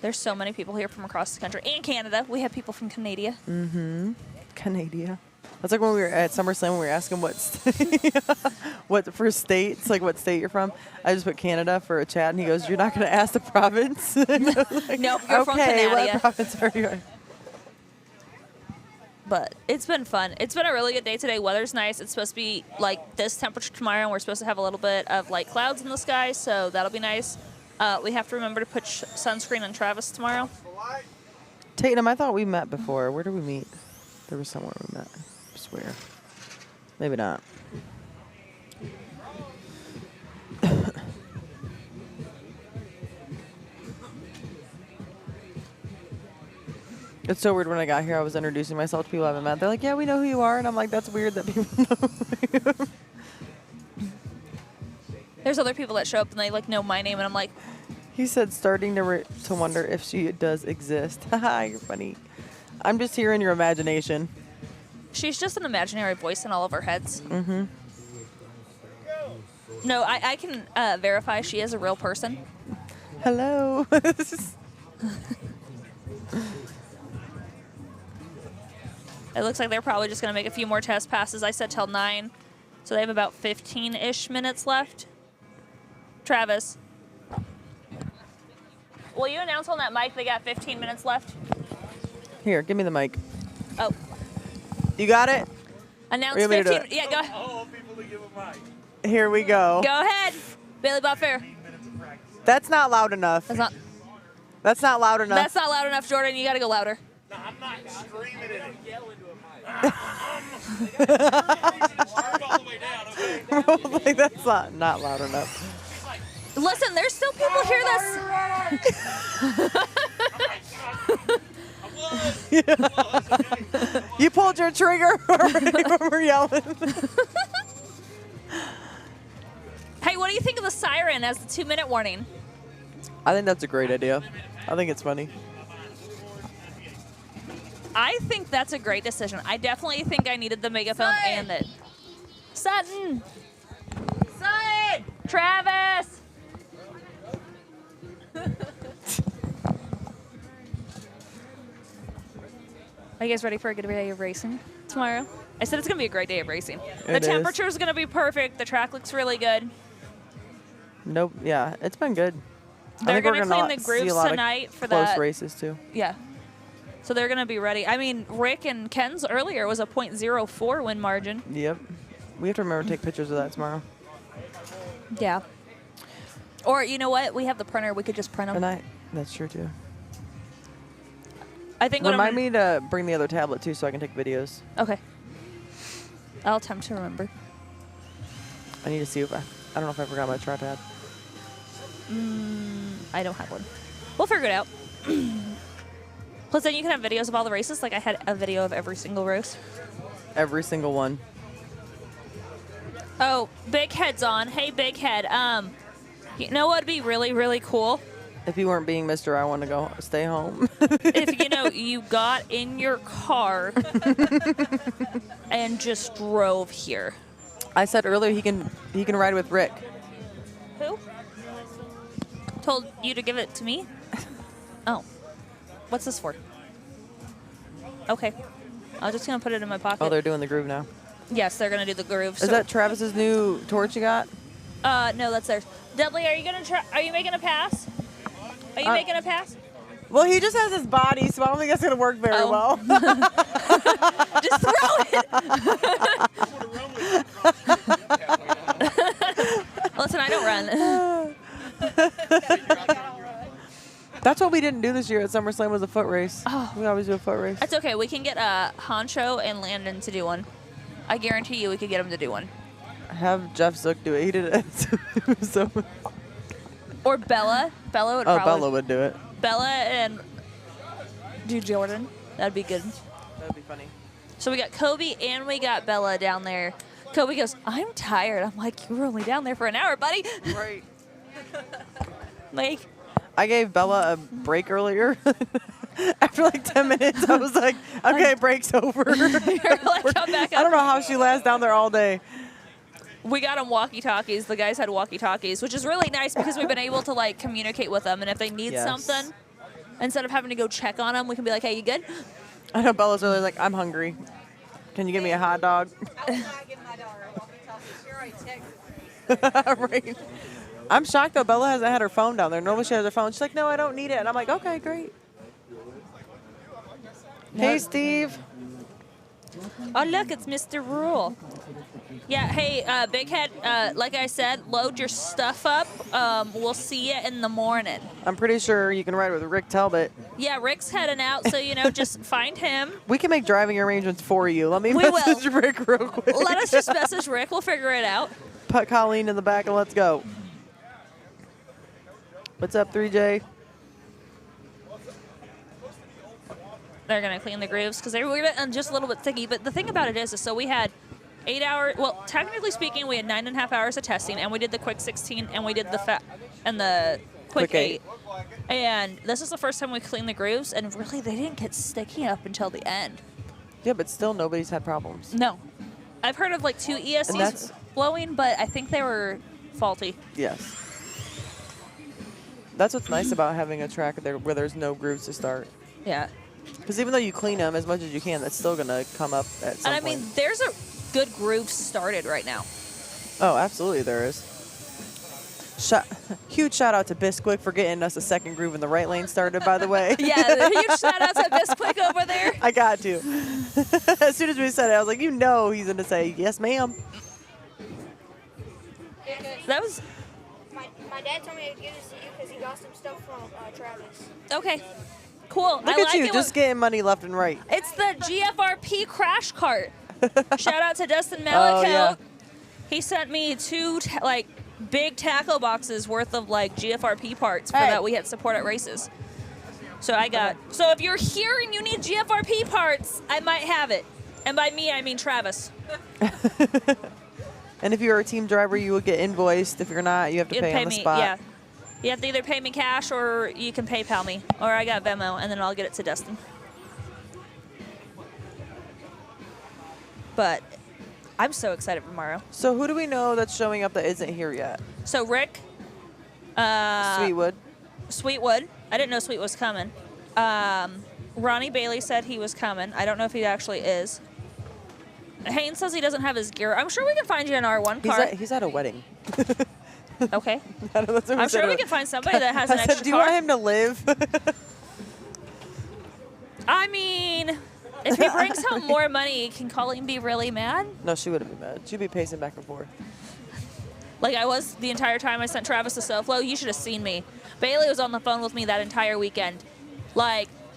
There's so many people here from across the country. And Canada. We have people from Canada. Mm-hmm. Canada. That's like when we were at SummerSlam when we were asking what for states, like what state you're from. I just put Canada for a chat, and he goes, "You're not going to ask the province." Like, No, you're from okay, Canada. what province are you in? But it's been fun. It's been a really good day today. Weather's nice. It's supposed to be like this temperature tomorrow, and we're supposed to have a little bit of light clouds in the sky, so that'll be nice. We have to remember to put sunscreen on Travis tomorrow. Tatum, I thought we met before. Where did we meet? There was somewhere we met. I swear. Maybe not. It's so weird when I got here, I was introducing myself to people I haven't met. They're like, yeah, we know who you are. And I'm like, that's weird that people know. There's other people that show up and they like know my name, and I'm like, He said, starting to wonder if she does exist. Haha, you're funny. I'm just here in your imagination. she's just an imaginary voice in all of our heads. Mm-hmm. No, I can verify she is a real person. Hello. It looks like they're probably just going to make a few more test passes. I said till 9, so they have about 15-ish minutes left. Travis, will you announce on that mic they got 15 minutes left? Here, give me the mic. Oh. You got it? Announce Or you want me to do 15. Yeah, go ahead. I want people to give a mic. Here we go. Go ahead. Bailey Butfair. That's not loud enough. That's not. That's not loud enough. That's not loud enough, Jordan. You got to go louder. No, I'm not screaming at it. Yell into a mic. Like, that's not loud enough. Listen, there's still people hear this. You pulled your trigger already when we're yelling. Hey, what do you think of the siren as the 2-minute warning? I think that's a great idea. I think it's funny. I think that's a great decision. I definitely think I needed the megaphone and the... Sutton! Sutton! Travis! Are you guys ready for a good day of racing tomorrow? I said it's going to be a great day of racing. The It is. temperature is going to be perfect. The track looks really good. Nope. Yeah, it's been good. They're going to clean the grooves tonight for close that. races too. Yeah. So they're going to be ready. I mean, Rick and Ken's earlier was a .04 win margin. Yep. We have to remember to take pictures of that tomorrow. Yeah. Or, you know what? We have the printer. We could just print them. That's true too. I think what Remind me to bring the other tablet too so I can take videos. Okay. I'll attempt to remember. I need to see if I don't know if I forgot my tripod. I don't have one. We'll figure it out. Plus, then you can have videos of all the races. Like I had a video of every single race. Every single one. Oh, Big Head's on. Hey, Big Head. You know what would be really, really cool? If you weren't being Mr. I want to go stay home. If, you got in your car and just drove here. I said earlier he can ride with Rick. Who? Told you to give it to me? Oh. What's this for? Okay. I'm just going to put it in my pocket. Oh, they're doing the groove now. Yes, they're going to do the groove. Is that Travis's new torch you got? No, that's theirs. Dudley, are you going to try? Are you making a pass? Are you making a pass? Well, he just has his body, so I don't think that's going to work very well. Just throw it. Listen, I don't run. That's what we didn't do this year at SummerSlam was a foot race. Oh. We always do a foot race. That's okay. We can get Honcho and Landon to do one. I guarantee you we could get them to do one. Have Jeff Zook do it. He did it. So. Or Bella. Bella would Bella would do it. Bella and do Jordan. That'd be good. That'd be funny. So we got Kobe and we got Bella down there. Kobe goes, I'm tired. I'm like, you were only down there for an hour, buddy. Right. Like, I gave Bella a break earlier. After like 10 minutes, I was like, okay, break's over. You're like, come back up. I don't know how she lasts down there all day. We got them walkie-talkies. The guys had walkie-talkies, which is really nice because we've been able to like communicate with them. And if they need something, instead of having to go check on them, we can be like, hey, you good? I know Bella's really like, I'm hungry. Can you give me a hot dog? I will not give my daughter a walkie-talkie. She already texted me. Right. I'm shocked though. Bella hasn't had her phone down there. Normally she has her phone. She's like, no, I don't need it. And I'm like, okay, great. Hey, Steve. Oh, look, it's Mr. Rule. Yeah, hey, Big Head, like I said, load your stuff up. We'll see you in the morning. I'm pretty sure you can ride with Rick Talbot. Yeah, Rick's heading out, so, just find him. We can make driving arrangements for you. Let me We message Rick real quick. Let us just message Rick. We'll figure it out. Put Colleen in the back and let's go. What's up, 3J? They're going to clean the grooves because they were just a little bit sticky. But the thing about it is so we had 8 hours. Well, technically speaking, we had 9.5 hours of testing, and we did the quick 16, and we did the quick 8. And this is the first time we cleaned the grooves, and really they didn't get sticky up until the end. Yeah, but still nobody's had problems. No. I've heard of like 2 ESCs blowing, but I think they were faulty. Yes. That's what's nice about having a track there where there's no grooves to start. Yeah. Because even though you clean them as much as you can, that's still going to come up at some point. And I mean, there's a good groove started right now. Oh, absolutely there is. Huge shout out to Bisquick for getting us a second groove in the right lane started, by the way. Yeah, huge shout out to Bisquick over there. I got to. As soon as we said it, I was like, he's going to say, yes, ma'am. That was... My dad told me to give this to you because he got some stuff from Travis. Okay. Cool. Look at you, just getting money left and right. It's the GFRP crash cart. Shout out to Dustin Malico. Oh, yeah. He sent me 2 big tackle boxes worth of GFRP parts for that we had support at races. So I got. So if you're here and you need GFRP parts, I might have it. And by me, I mean Travis. And if you're a team driver, you will get invoiced. If you're not, you have to pay on the spot. Yeah. You have to either pay me cash or you can PayPal me. Or I got Venmo, and then I'll get it to Dustin. But I'm so excited for tomorrow. So who do we know that's showing up that isn't here yet? So Rick. Sweetwood. Sweetwood. I didn't know Sweet was coming. Ronnie Bailey said he was coming. I don't know if he actually is. Haynes says he doesn't have his gear. I'm sure we can find you an R1 car. He's at a wedding. Okay. I'm sure we can find somebody that has an extra car. Do you want him to live? I mean, if he brings home more money, can Colleen be really mad? No, she wouldn't be mad. She'd be pacing back and forth. Like I was the entire time I sent Travis to SoFlo. You should have seen me. Bailey was on the phone with me that entire weekend.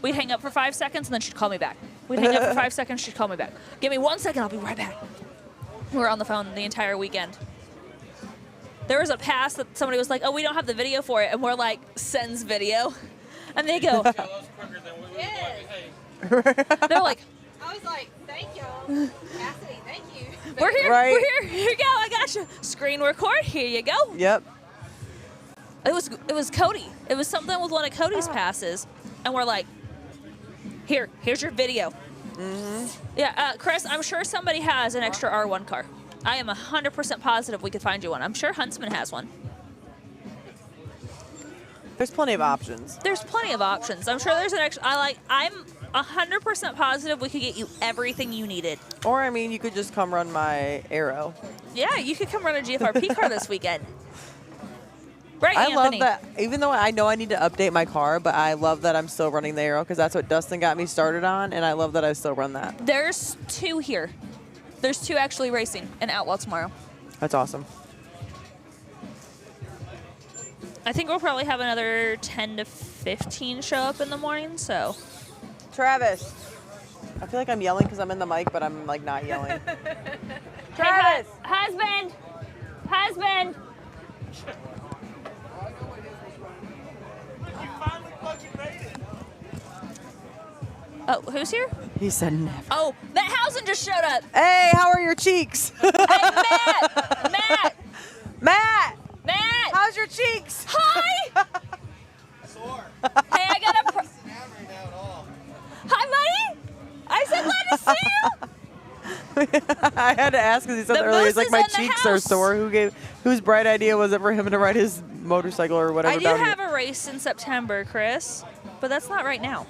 We'd hang up for 5 seconds, and then she'd call me back. We'd hang up for 5 seconds, she'd call me back. Give me 1 second, I'll be right back. We were on the phone the entire weekend. There was a pass that somebody was like, oh, we don't have the video for it. And we're like, sends video. And they go. They're like. I was like, thank y'all. Cassidy, thank you. We're here. Right. We're here. Here you go. I got you. Screen record. Here you go. Yep. It was Cody. It was something with one of Cody's passes. And we're like, here's your video. Mm-hmm. Yeah, Chris, I'm sure somebody has an extra R1 car. I am 100% positive we could find you one. I'm sure Huntsman has one. There's plenty of options. There's plenty of options. I'm sure there's an extra. I'm 100% positive we could get you everything you needed. Or, I mean, you could just come run my Arrow. Yeah, you could come run a GFRP car this weekend. Right, I Anthony? love that. Even though I know I need to update my car, but I love that I'm still running the Arrow because that's what Dustin got me started on, and I love that I still run that. There's 2 here. There's 2 actually racing in Outlaw tomorrow. That's awesome. I think we'll probably have another 10 to 15 show up in the morning, so. Travis. I feel like I'm yelling because I'm in the mic, but I'm like not yelling. Travis! Husband! Husband! Oh, who's here? He said never. Oh, Matt Housen just showed up. Hey, how are your cheeks? Hey, Matt! Matt! Matt! Matt! How's your cheeks? Hi! Sore. Hey, I got a... Hi, buddy! I said glad to see you! I had to ask because he said The earlier, he's moose like, my is in the cheeks are house." sore. Whose bright idea was it for him to ride his motorcycle or whatever I do down have here? a race in September, Chris, but that's not right now.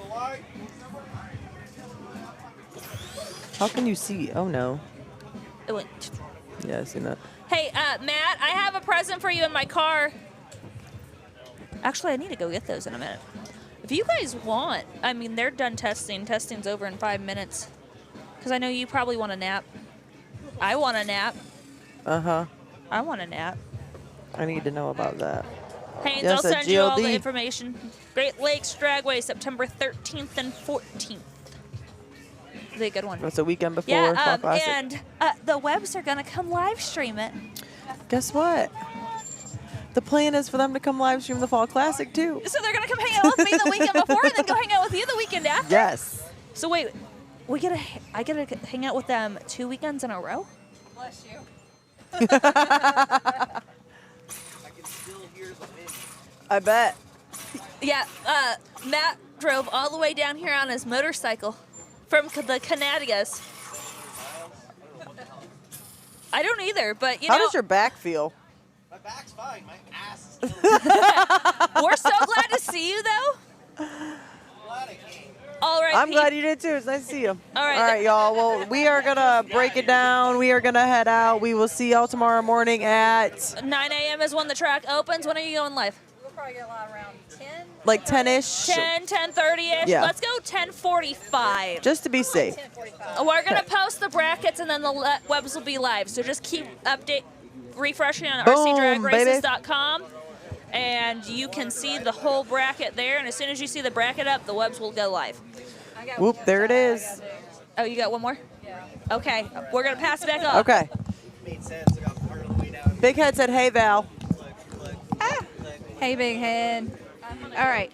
How can you see? Oh, no. It went. Yeah, I seen that. Hey, Matt, I have a present for you in my car. Actually, I need to go get those in a minute. If you guys want, I mean, they're done testing. Testing's over in 5 minutes. Because I know you probably want a nap. I want a nap. Uh-huh. I want a nap. I need to know about that. Haynes, Yes, I'll a send you all the GLD. information. Great Lakes Dragway, September 13th and 14th. Is a good one. That's a weekend before Yeah, Fall Classic. and the Webbs are going to come live stream it. Guess what? The plan is for them to come live stream the Fall Classic, too. So they're going to come hang out with me the weekend before and then go hang out with you the weekend after? Yes. So wait, I get to hang out with them 2 weekends in a row? Bless you. I bet. Yeah, Matt drove all the way down here on his motorcycle from the Canadias. I don't either, but you How know. does your back feel? My back's fine. My ass We're so glad to see you, though. All right. I'm glad you did too. It's nice to see you. All right. All right, y'all. Well, we are going to break it down. We are going to head out. We will see y'all tomorrow morning at 9 a.m. is when the track opens. When are you going live? We'll probably get live around 10. like 10-ish. 10, 10:30-ish. Yeah. Let's go 10:45. Just to be safe. We're going to post the brackets, and then the Webbs will be live. So just keep refreshing on Boom, rcdragraces.com. And you can see the whole bracket there. And as soon as you see the bracket up, the Webbs will go live. Whoop, there it is. Oh, you got one more? Yeah. Okay. We're going to pass it back up. Okay. Big Head said, hey, Val. Hey, Big Head. All right.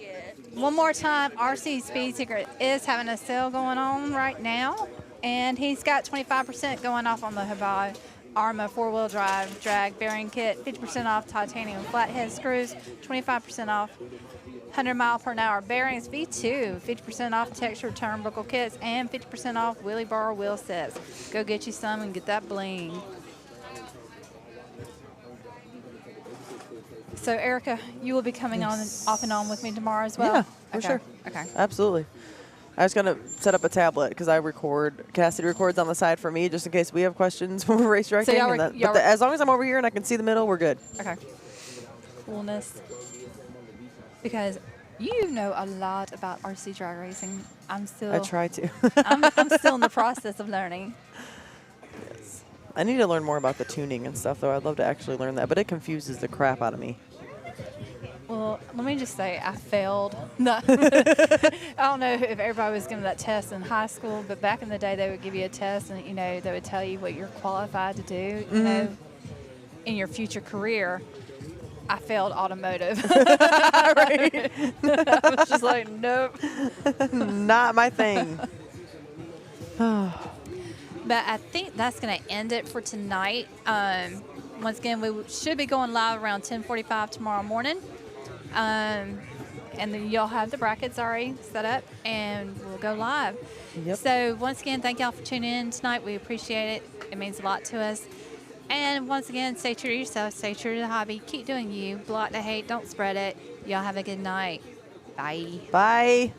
One more time, RC Speed Secret is having a sale going on right now. And he's got 25% going off on the Habai Arma 4-wheel drive drag bearing kit, 50% off titanium flathead screws, 25% off 100-mile-per-hour bearings V2, 50% off textured turnbuckle kits, and 50% off wheelie bar wheel sets. Go get you some and get that bling. So, Erica, you will be coming on off and on with me tomorrow as well? Yeah, for Okay. sure. Okay. Absolutely. I was going to set up a tablet because I record. Cassidy records on the side for me just in case we have questions when we're race directing. y'all As long as I'm over here and I can see the middle, we're good. Okay. Coolness. Because you know a lot about RC drag racing. I'm still. I try to. I'm still in the process of learning. Yes. I need to learn more about the tuning and stuff, though. I'd love to actually learn that, but it confuses the crap out of me. Well, let me just say I failed. No. I don't know if everybody was giving that test in high school, but back in the day they would give you a test and, you know, they would tell you what you're qualified to do, you know, in your future career. I failed automotive. Right. I was just like, nope. Not my thing. But I think that's going to end it for tonight. Once again, we should be going live around 10:45 tomorrow morning. And then you'll have the brackets already set up, and we'll go live. Yep. So once again, thank y'all for tuning in tonight. We appreciate it. It means a lot to us. And once again, stay true to yourself. Stay true to the hobby. Keep doing you. Block the hate. Don't spread it. Y'all have a good night. Bye. Bye.